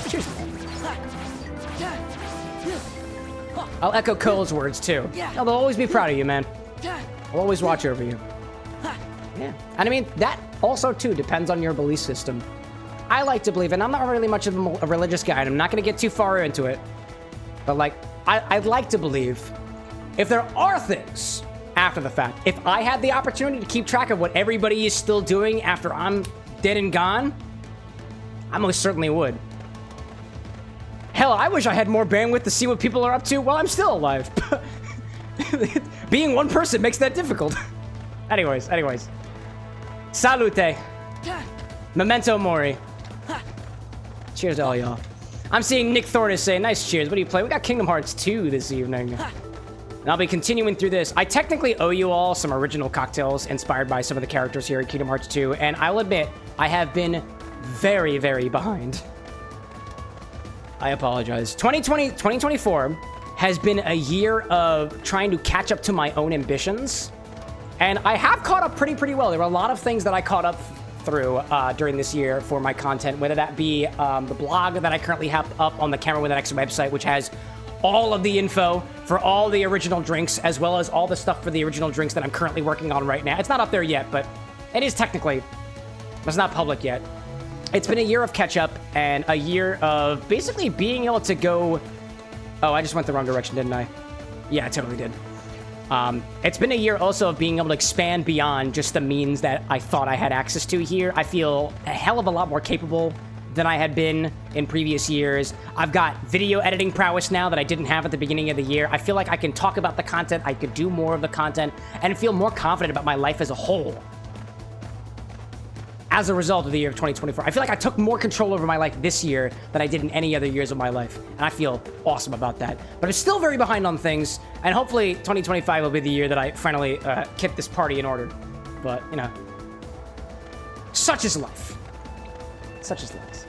Cheers. I'll echo Cole's words, too. They'll always be proud of you, man. I'll always watch over you. Yeah. And I mean, that also, too, depends on your belief system. I like to believe, and I'm not really much of a religious guy, and I'm not going to get too far into it, but, like, I'd like to believe if there are things after the fact, if I had the opportunity to keep track of what everybody is still doing after I'm dead and gone, I most certainly would. Hell, I wish I had more bandwidth to see what people are up to while I'm still alive. Being one person makes that difficult. Anyways. Salute. Memento mori. Cheers to all y'all. I'm seeing Nick Thornton say, nice cheers. What do you play? We got Kingdom Hearts 2 this evening. And I'll be continuing through this. I technically owe you all some original cocktails inspired by some of the characters here in Kingdom Hearts 2. And I'll admit, I have been very, very behind. I apologize. 2024 has been a year of trying to catch up to my own ambitions. And I have caught up pretty well. There were a lot of things that I caught up through during this year for my content, whether that be the blog that I currently have up on the CameroxnWithAnX website, which has all of the info for all the original drinks, as well as all the stuff for the original drinks that I'm currently working on right now. It's not up there yet, but it is technically. It's not public yet. It's been a year of catch-up and a year of basically being able to go... Oh, I just went the wrong direction, didn't I? Yeah, I totally did. It's been a year also of being able to expand beyond just the means that I thought I had access to here. I feel a hell of a lot more capable than I had been in previous years. I've got video editing prowess now that I didn't have at the beginning of the year. I feel like I can talk about the content, I could do more of the content, and feel more confident about my life as a whole. As a result of the year of 2024. I feel like I took more control over my life this year than I did in any other years of my life. And I feel awesome about that. But I'm still very behind on things. And hopefully 2025 will be the year that I finally get this party in order. But, you know. Such is life. Such is life.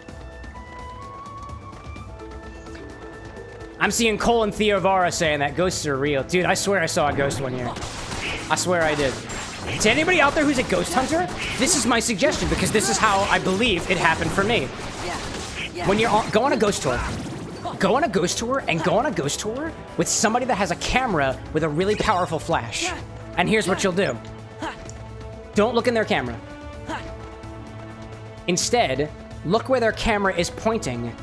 I'm seeing Cole and Theovara saying that ghosts are real. Dude, I swear I saw a ghost one year. I swear I did. To anybody out there who's a ghost hunter, this is my suggestion because this is how I believe it happened for me. When you're go on a ghost tour, go on a ghost tour and go on a ghost tour with somebody that has a camera with a really powerful flash. And here's what you'll do. Don't look in their camera. Instead, look where their camera is pointing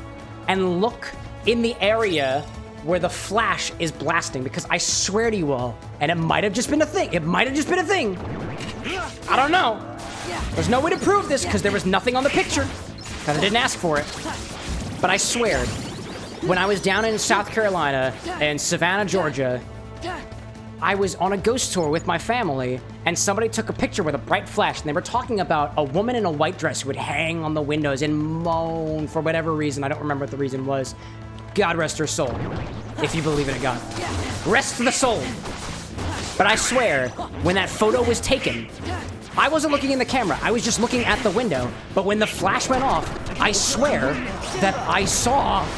and look in the area where the flash is blasting, because I swear to you all, and it might have just been a thing. It might have just been a thing. I don't know. There's no way to prove this because there was nothing on the picture, because I didn't ask for it. But I swear, when I was down in South Carolina and Savannah, Georgia, I was on a ghost tour with my family, and somebody took a picture with a bright flash, and they were talking about a woman in a white dress who would hang on the windows and moan for whatever reason. I don't remember what the reason was. God rest her soul, if you believe in a God. Rest the soul. But I swear, when that photo was taken, I wasn't looking in the camera. I was just looking at the window. But when the flash went off, I swear that I saw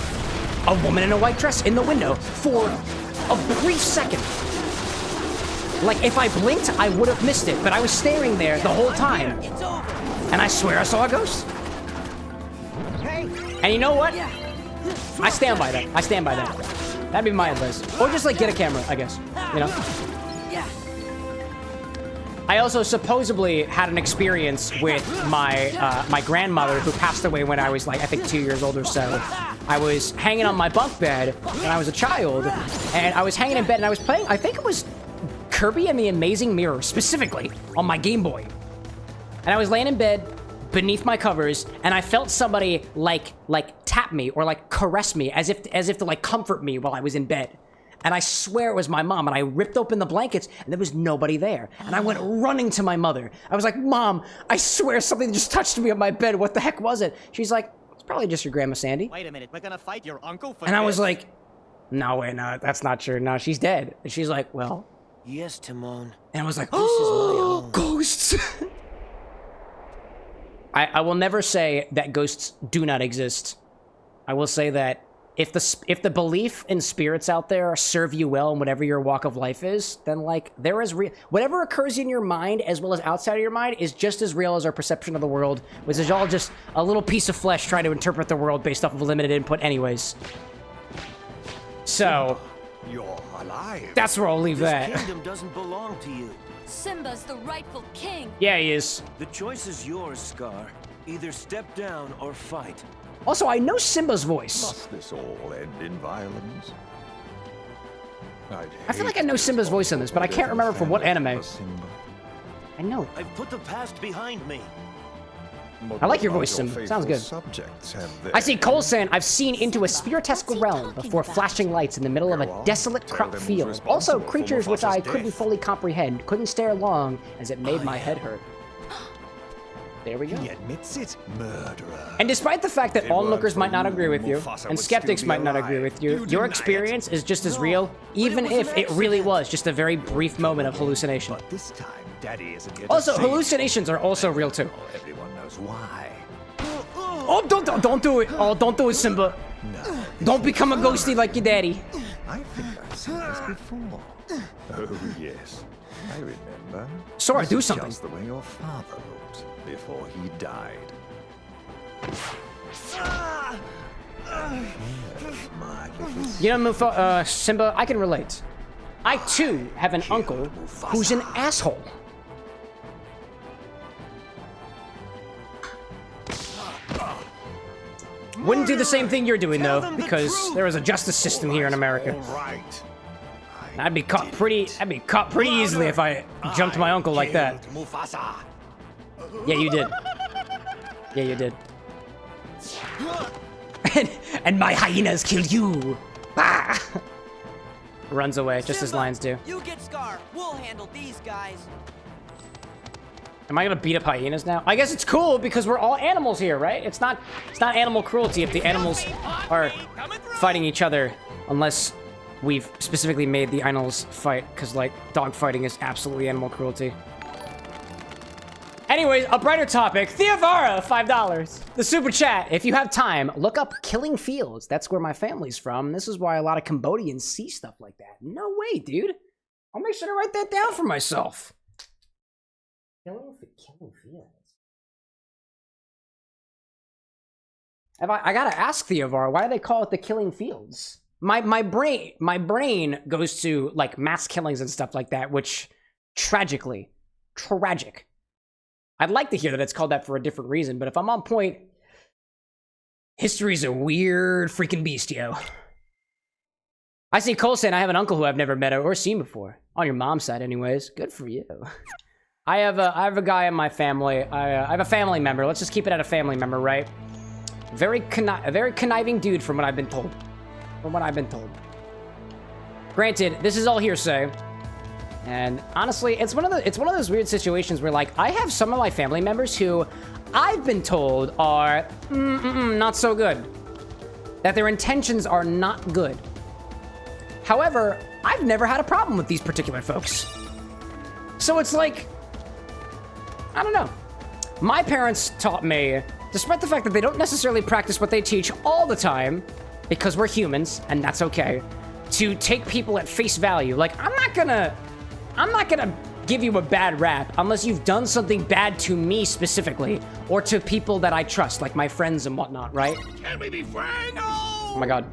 a woman in a white dress in the window for a brief second. Like, if I blinked, I would have missed it. But I was staring there the whole time. And I swear I saw a ghost. And you know what? I stand by that. I stand by that. That'd be my advice. Or just, like, get a camera, I guess. You know? I also supposedly had an experience with my my grandmother who passed away when I was, like, I think 2 years old or so. I was hanging on my bunk bed when I was a child, and I was hanging in bed and I was playing, I think it was Kirby and the Amazing Mirror, specifically, on my Game Boy. And I was laying in bed beneath my covers, and I felt somebody like tap me or like caress me as if to like comfort me while I was in bed. And I swear it was my mom, and I ripped open the blankets and there was nobody there. And I went running to my mother. I was like, Mom, I swear something just touched me on my bed. What the heck was it? She's like, it's probably just your Grandma Sandy. Wait a minute, we're gonna fight your uncle for And I was like, no, wait, no, that's not true. No, she's dead. And she's like, well. Yes, Timon. And I was like, this is my home. Ghosts. I will never say that ghosts do not exist. I will say that if the belief in spirits out there serve you well in whatever your walk of life is, then like there is whatever occurs in your mind as well as outside of your mind is just as real as our perception of the world, which is all just a little piece of flesh trying to interpret the world based off of limited input anyways. So You're alive. That's where I'll leave that. This kingdom doesn't belong to you. Simba's the rightful king. Yeah, he is. The choice is yours, Scar. Either step down or fight. Also, I know Simba's voice. Must this all end in violence? I feel like I know Simba's voice in this, but I can't remember from what anime. I know. I've put the past behind me. I like your voice, Simba. Sounds good. I see Cole saying, I've seen into a spiritesque realm before flashing lights in the middle of a desolate crop field. Also, creatures which I couldn't fully comprehend, couldn't stare long, as it made my head hurt. There we go. He admits it, murderer. And despite the fact that onlookers might not agree with you, and skeptics might not agree with you, your experience is just as real, even if it really was just a very brief moment of hallucination. But this time, Daddy isn't here. Also, hallucinations are also real too. Everyone knows why. Oh, don't do it. Oh, don't do it, Simba. No. Don't become a ghosty like your daddy. I think I've seen this before. Oh, yes. I remember. Sora, do something. Just the way your father looked before he died. You know, Simba, I can relate. I, too, have an uncle who's an asshole. Wouldn't do the same thing you're doing, though, because there is a justice system here in America. I'd be caught pretty easily if I jumped my uncle like that. Yeah, you did. Yeah, you did. and my hyenas killed you. Ah! Runs away, just as lions do. You get Scar. We'll handle these guys. Am I gonna beat up hyenas now? I guess it's cool because we're all animals here, right? It's not animal cruelty if the animals are fighting each other, unless we've specifically made the animals fight, because like dog fighting is absolutely animal cruelty. Anyways, a brighter topic. Theovara, $5. The super chat. If you have time, look up Killing Fields. That's where my family's from. This is why a lot of Cambodians see stuff like that. No way, dude. I'll make sure to write that down for myself. Killing Fields. I gotta ask Theovara, why do they call it the Killing Fields? My brain goes to like mass killings and stuff like that, which tragic. I'd like to hear that it's called that for a different reason, but if I'm on point, history's a weird freaking beast, yo. I see Cole saying I have an uncle who I've never met or seen before. On your mom's side, anyways. Good for you. I have a guy in my family. I have a family member. Let's just keep it at a family member, right? A very conniving dude, from what I've been told. Granted, this is all hearsay. And honestly, it's one of those weird situations where, like, I have some of my family members who I've been told are not so good. That their intentions are not good. However, I've never had a problem with these particular folks. So it's like, I don't know. My parents taught me, despite the fact that they don't necessarily practice what they teach all the time, because we're humans, and that's okay, to take people at face value. Like, I'm not gonna give you a bad rap unless you've done something bad to me specifically, or to people that I trust, like my friends and whatnot, right? Can we be friends? Oh my god.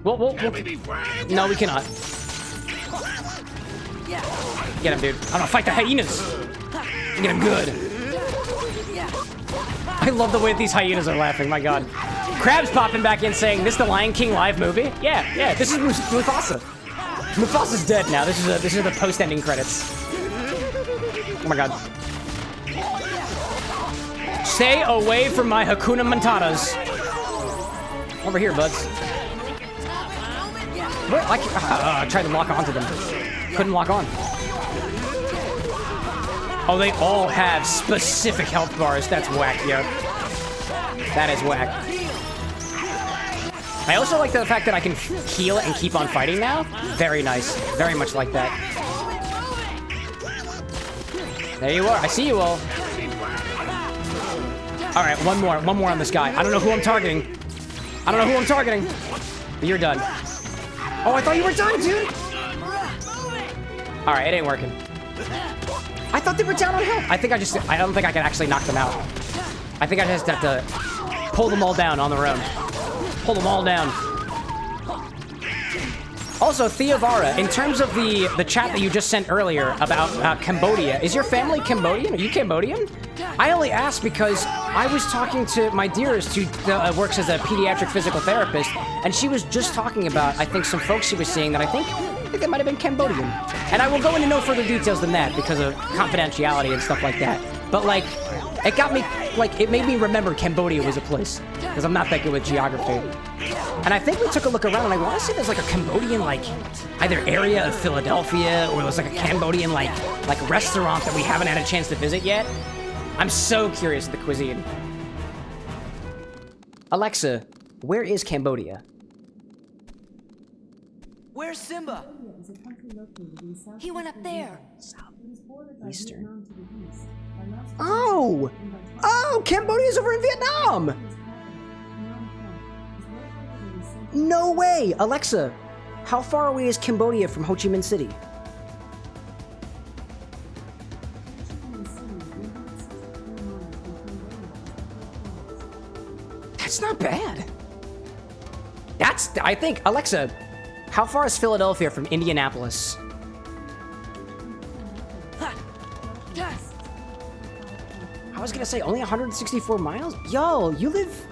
Can we be friends? No, we cannot. Get him, dude. I'm gonna fight the hyenas. Get him good. I love the way these hyenas are laughing, my god. Crab's popping back in saying, this is the Lion King live movie? Yeah, this is Mufasa. Mufasa's dead now. This is the post-ending credits. Oh my god. Stay away from my Hakuna Matatas. Over here, buds. What? I tried to lock onto them. Couldn't lock on. Oh, they all have specific health bars. That's whack, yo. That is whack. I also like the fact that I can heal and keep on fighting now. Very nice. Very much like that. There you are. I see you all. All right, one more on this guy. I don't know who I'm targeting. But you're done. Oh, I thought you were done, dude. All right, it ain't working. I thought they were down on health. I don't think I can actually knock them out. I think I just have to pull them all down on their own. Pull them all down. Also, Theovara, in terms of the chat that you just sent earlier about Cambodia, is your family Cambodian? Are you Cambodian? I only asked because I was talking to my dearest who works as a pediatric physical therapist, and she was just talking about, I think, some folks she was seeing that I think they might have been Cambodian. And I will go into no further details than that because of confidentiality and stuff like that. But, like, It got me, like, it made me remember Cambodia was a place. Because I'm not that good with geography. And I think we took a look around, and I want to say there's like a Cambodian, like, either area of Philadelphia, or there's like a Cambodian, like restaurant that we haven't had a chance to visit yet. I'm so curious of the cuisine. Alexa, where is Cambodia? Where's Simba? He went up there. Eastern. Oh! Oh, Cambodia's over in Vietnam! No way! Alexa, how far away is Cambodia from Ho Chi Minh City? That's not bad. That's, I think, Alexa, how far is Philadelphia from Indianapolis? I was gonna say only 164 miles? Yo, you live...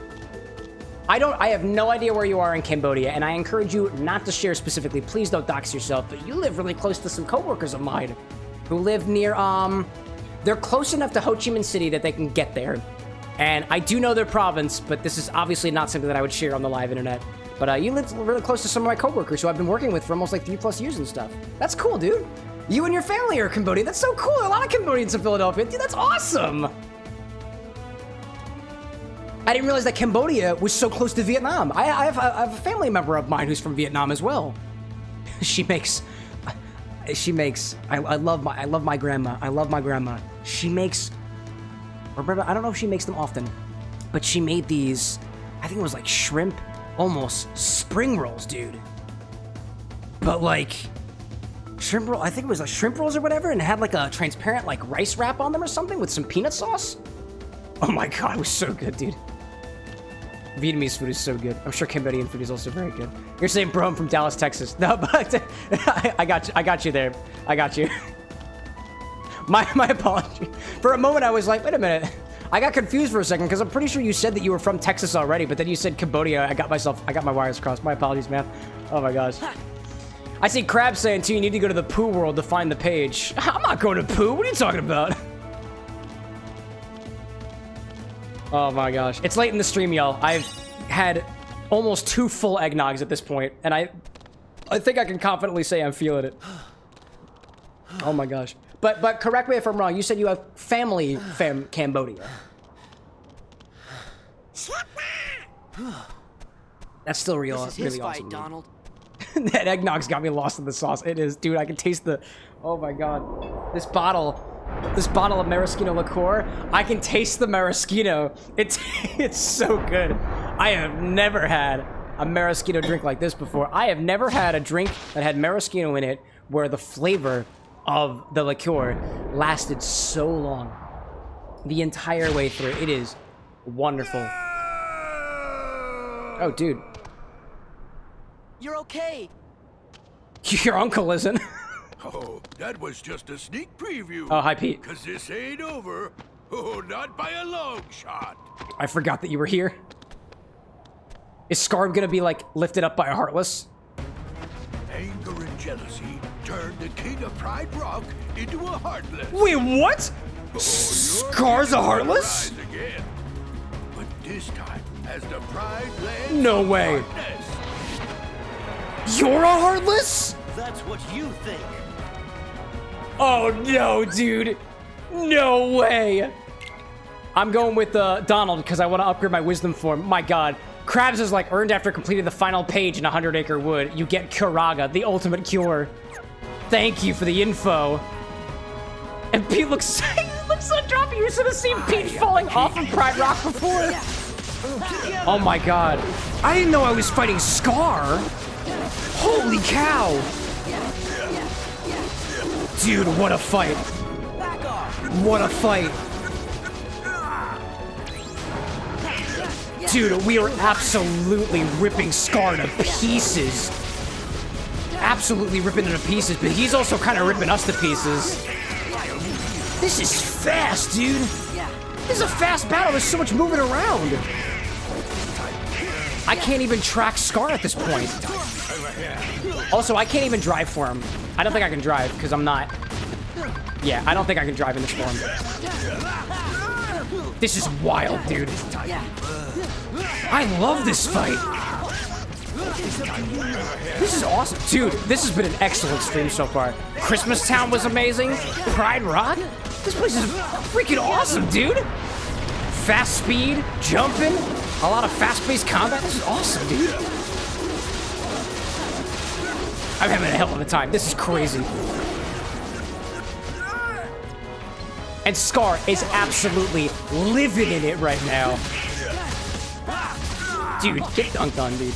I have no idea where you are in Cambodia, and I encourage you not to share specifically. Please don't dox yourself, but you live really close to some coworkers of mine who live near, they're close enough to Ho Chi Minh City that they can get there. And I do know their province, but this is obviously not something that I would share on the live internet. But you live really close to some of my coworkers who I've been working with for almost like 3+ years and stuff. That's cool, dude. You and your family are Cambodian. That's so cool. A lot of Cambodians in Philadelphia. Dude, that's awesome. I didn't realize that Cambodia was so close to Vietnam. I have a family member of mine who's from Vietnam as well. She makes, I love my grandma. I love my grandma. She makes, I don't know if she makes them often, but she made these, I think it was like shrimp, almost spring rolls, dude. But like, shrimp roll, I think it was like shrimp rolls or whatever, and it had like a transparent like rice wrap on them or something with some peanut sauce. Oh my God, it was so good, dude. Vietnamese food is so good. I'm sure Cambodian food is also very good. You're saying, bro, I'm from Dallas, Texas. No, but I got you there. I got you. My apology. For a moment, I was like, wait a minute. I got confused for a second because I'm pretty sure you said that you were from Texas already, but then you said Cambodia. I got my wires crossed. My apologies, man. Oh my gosh. I see Crab saying too, you need to go to the poo world to find the page. I'm not going to poo. What are you talking about? Oh my gosh. It's late in the stream, y'all. I've had almost 2 full eggnogs at this point, and I think I can confidently say I'm feeling it. Oh my gosh. But correct me if I'm wrong. You said you have family Cambodia. That's still real. This is his really fight, awesome. Donald. That eggnog's got me lost in the sauce. It is, dude. I can taste the. Oh my god, this bottle of maraschino liqueur. I can taste the maraschino. It's so good. I have never had a maraschino drink like this before. I have never had a drink that had maraschino in it where the flavor of the liqueur lasted so long, the entire way through. It is wonderful. Oh, dude. You're okay. Your uncle isn't. Oh, that was just a sneak preview. Oh, hi, Pete. Because this ain't over. Oh, not by a long shot. I forgot that you were here. Is Scarb gonna be, like, lifted up by a Heartless? Anger and jealousy turned the king of Pride Rock into a Heartless. Wait, what? Oh, Scar's a Heartless? Again. But this time, as the Pride lands No way. Heartless. You're a Heartless? That's what you think. Oh, no, dude. No way. I'm going with Donald because I want to upgrade my wisdom form. My god. Krabs is like earned after completing the final page in 100 Acre Wood. You get Curaga, the ultimate cure. Thank you for the info. And Pete looks so droppy. You should have seen Pete falling off of Pride Rock before. Oh my god. I didn't know I was fighting Scar. Holy cow. Dude, what a fight. What a fight. Dude, we are absolutely ripping Scar to pieces. Absolutely ripping him to pieces, but he's also kind of ripping us to pieces. This is fast, dude. This is a fast battle. There's so much moving around. I can't even track Scar at this point. Also, I can't even drive for him. I don't think I can drive because I'm not... Yeah, I don't think I can drive in this form. This is wild, dude. I love this fight. This is awesome. Dude, this has been an excellent stream so far. Christmas Town was amazing. Pride Rock? This place is freaking awesome, dude. Fast speed, jumping, a lot of fast-paced combat. This is awesome, dude. I'm having a hell of a time. This is crazy. And Scar is absolutely living in it right now. Dude, get dunked on, dude.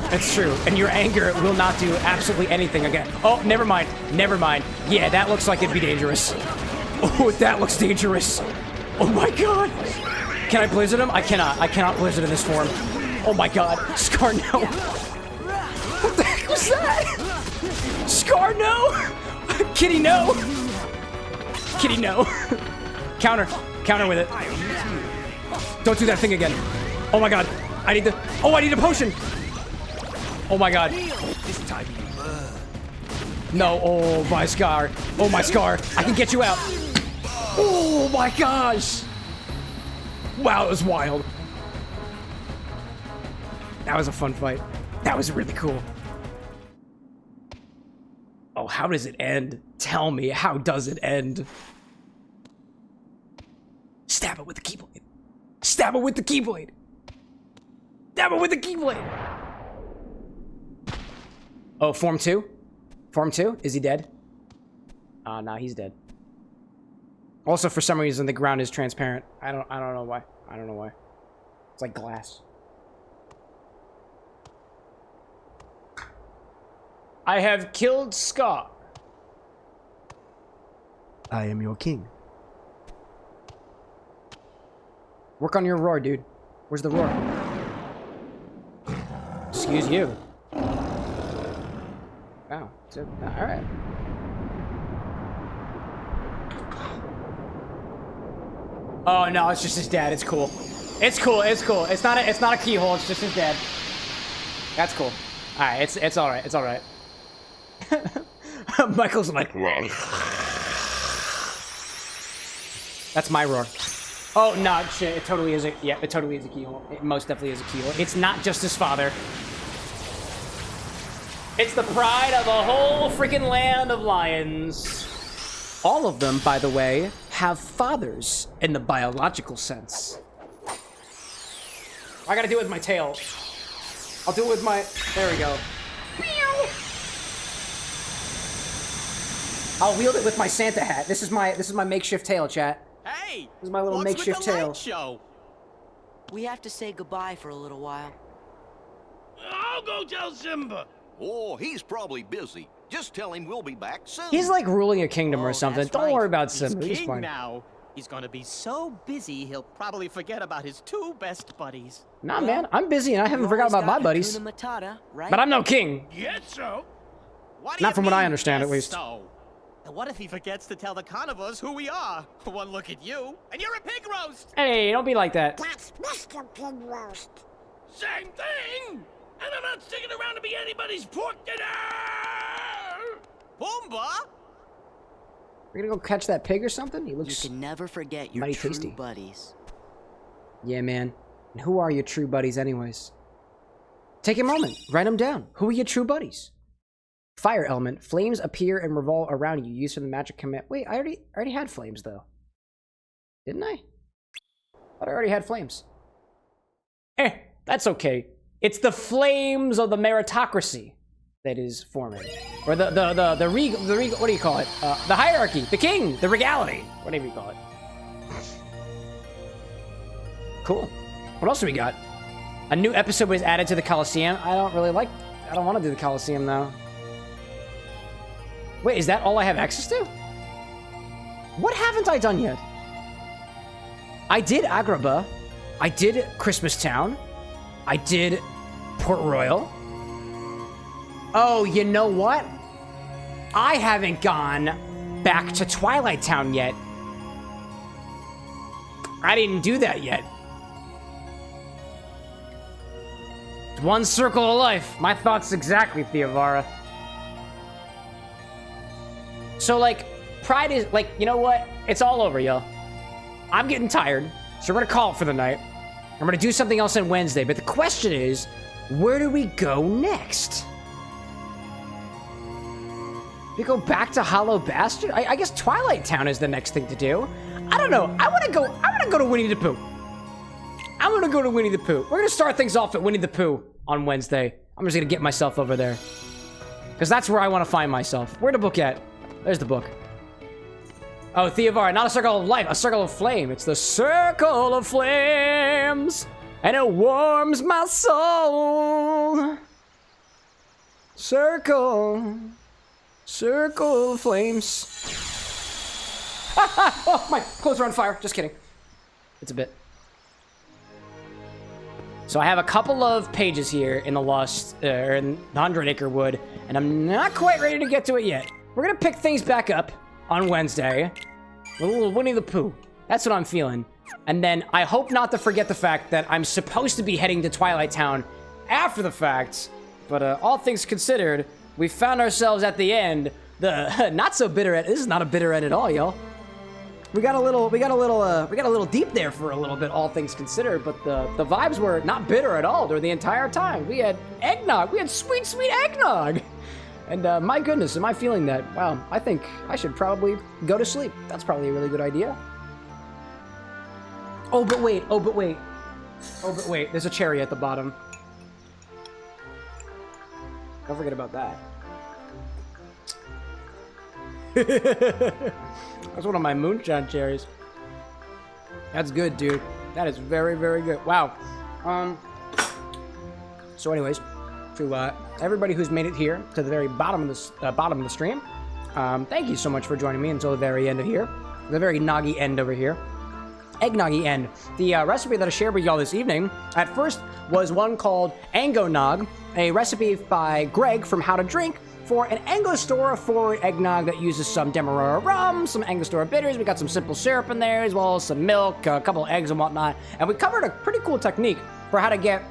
That's true. And your anger will not do absolutely anything again. Oh, never mind. Never mind. Yeah, that looks like it'd be dangerous. Oh, that looks dangerous. Oh my god. Can I blizzard him? I cannot. I cannot blizzard in this form. Oh my god. Scar, no. What the heck was that? Scar, no. Kitty, no. Kitty, no. Counter. Counter with it. Don't do that thing again. Oh my god. I need the... Oh, I need a potion. Oh my god. No. Oh, my Scar. Oh, my Scar. I can get you out. Oh my gosh. Wow, it was wild. That was a fun fight. That was really cool. Oh, how does it end? Tell me, how does it end? Stab it with the keyblade. Stab it with the keyblade. Stab it with the keyblade. Oh, Form 2? Form 2? Is he dead? Nah, he's dead. Also, for some reason, the ground is transparent. I don't know why. I don't know why. It's like glass. I have killed Scar. I am your king. Work on your roar, dude. Where's the roar? Excuse you. Oh, so, all right. Oh no, it's just his dad. It's cool. It's cool. It's cool. It's not a keyhole. It's just his dad. That's cool. All right. It's all right. It's all right. Michael's like, that's my roar. Oh no, shit! It totally is a it totally is a keyhole. It most definitely is a keyhole. It's not just his father. It's the pride of a whole freaking land of lions. All of them, by the way, have fathers in the biological sense. I gotta do it with my tail. I'll do it with my... There we go. I'll wield it with my Santa hat. This is my makeshift tail, chat. Hey! This is my little makeshift tail. Show? We have to say goodbye for a little while. I'll go tell Simba. Oh, he's probably busy. Just tell him we'll be back soon. He's like ruling a kingdom or something. Don't worry about Simba. He's He's king fine. now. He's gonna be so busy he'll probably forget about his two best buddies. Nah, man, I'm busy and I haven't forgot about my buddies. Matata, right? But I'm no king. Yes, so. Not from what I understand, at least. So? And what if he forgets to tell the carnivores who we are? One look at you, and you're a pig roast! Hey, don't be like that. That's Mr. Pig Roast. Same thing. And I'm not sticking around to be anybody's pork dinner. Boomba! We're gonna go catch that pig or something? He looks... You can never forget your mighty true tasty. buddies. Yeah, man. And who are your true buddies anyways? Take a moment. Write them down. Who are your true buddies? Fire element. Flames appear and revolve around you. Used for the magic command. Wait, I already had flames, though. Didn't I? Thought I already had flames. That's okay. It's the flames of the meritocracy that is forming. Or the regal, what do you call it? The hierarchy, the king, the regality, whatever you call it. Cool. What else do we got? A new episode was added to the Coliseum. I don't want to do the Coliseum though. Wait, is that all I have access to? What haven't I done yet? I did Agrabah. I did Christmas Town. I did Port Royal. Oh, you know what? I haven't gone back to Twilight Town yet. I didn't do that yet. It's one circle of life. My thoughts exactly, Theovara. So, like, Pride is, like, you know what? It's all over, y'all. I'm getting tired, so we're gonna call it for the night. I'm gonna do something else on Wednesday, but the question is, where do we go next? We go back to Hollow Bastard? I guess Twilight Town is the next thing to do. I don't know. I wanna go to Winnie the Pooh. I'm gonna go to Winnie the Pooh. We're gonna start things off at Winnie the Pooh on Wednesday. I'm just gonna get myself over there. Because that's where I want to find myself. Where the book at? There's the book. Oh, Theovara, not a circle of light, a circle of flame. It's the circle of flames, and it warms my soul. Circle of flames. Oh, my clothes are on fire. Just kidding. It's a bit. So I have a couple of pages here in the Lost, in the 100 Acre Wood, and I'm not quite ready to get to it yet. We're gonna pick things back up on Wednesday with a little Winnie the Pooh. That's what I'm feeling. And then I hope not to forget the fact that I'm supposed to be heading to Twilight Town after the fact, but all things considered, we found ourselves at the end, the not so bitter end. This is not a bitter end at all, y'all. We got a little deep there for a little bit, all things considered, but the vibes were not bitter at all during the entire time. We had eggnog. We had sweet, sweet eggnog. And my goodness, am I feeling that? Wow, I think I should probably go to sleep. That's probably a really good idea. Oh, but wait. There's a cherry at the bottom. Don't forget about that. That's one of my moonshine cherries. That's good, dude. That is very, very good. Wow. So anyways, to everybody who's made it here to the very bottom of the stream, thank you so much for joining me until the very end of here. The very noggy end over here. Eggnoggy end. The recipe that I shared with y'all this evening, at first, was one called Ango Nog, a recipe by Greg from How to Drink, for an Angostura forward eggnog that uses some Demerara Rum, some Angostura Bitters. We got some simple syrup in there, as well as some milk, a couple of eggs and whatnot. And we covered a pretty cool technique for how to get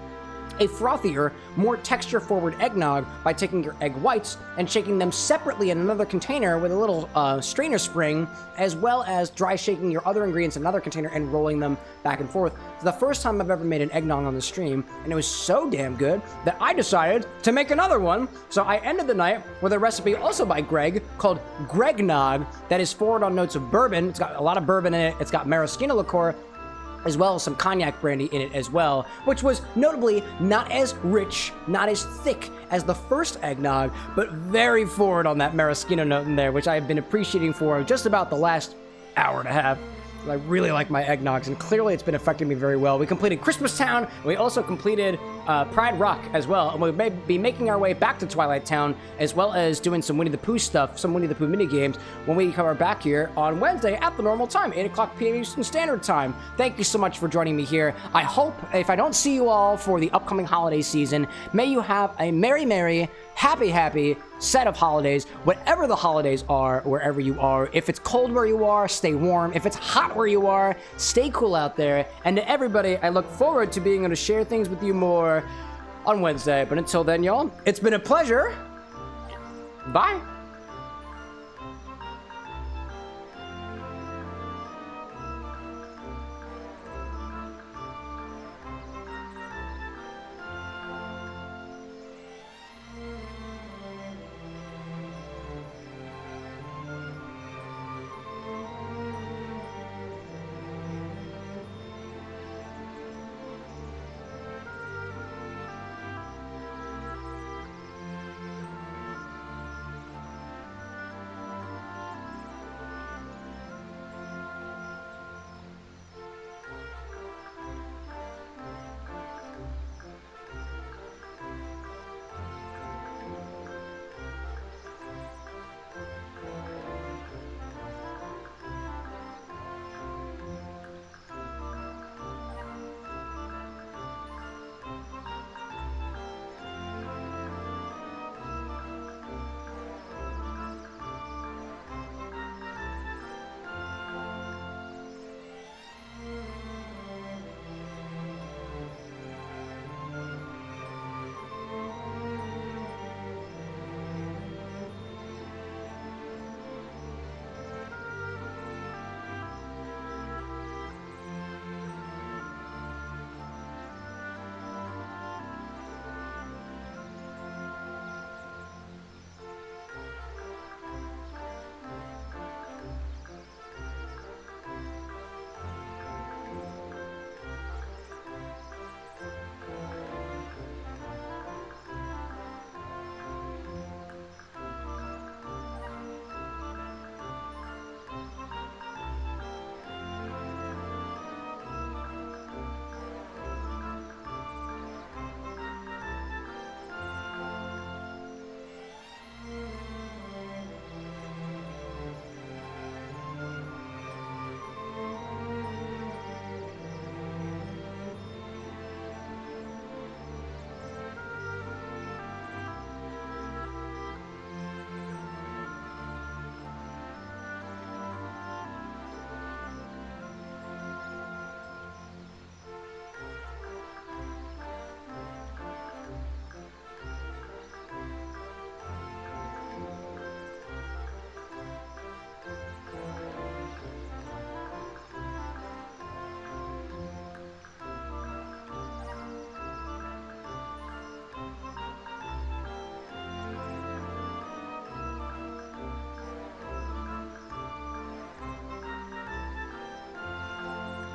a frothier, more texture-forward eggnog by taking your egg whites and shaking them separately in another container with a little strainer spring, as well as dry shaking your other ingredients in another container and rolling them back and forth. It's the first time I've ever made an eggnog on the stream, and it was so damn good that I decided to make another one. So I ended the night with a recipe also by Greg called Gregnog that is forward on notes of bourbon. It's got a lot of bourbon in it. It's got maraschino liqueur, as well as some cognac brandy in it as well, which was notably not as rich, not as thick as the first eggnog, but very forward on that maraschino note in there, which I have been appreciating for just about the last hour and a half. I really like my eggnogs, and clearly it's been affecting me very well. We completed Christmas Town, and we also completed Pride Rock as well, and we may be making our way back to Twilight Town, as well as doing some Winnie the Pooh stuff, some Winnie the Pooh mini games, when we come back here on Wednesday at the normal time, 8 o'clock p.m. Eastern Standard Time. Thank you so much for joining me here. I hope, if I don't see you all for the upcoming holiday season, may you have a merry, happy set of holidays, whatever the holidays are, wherever you are. If it's cold where you are, stay warm. If it's hot where you are, stay cool out there. And to everybody, I look forward to being able to share things with you more on Wednesday. But until then, y'all, it's been a pleasure. Bye.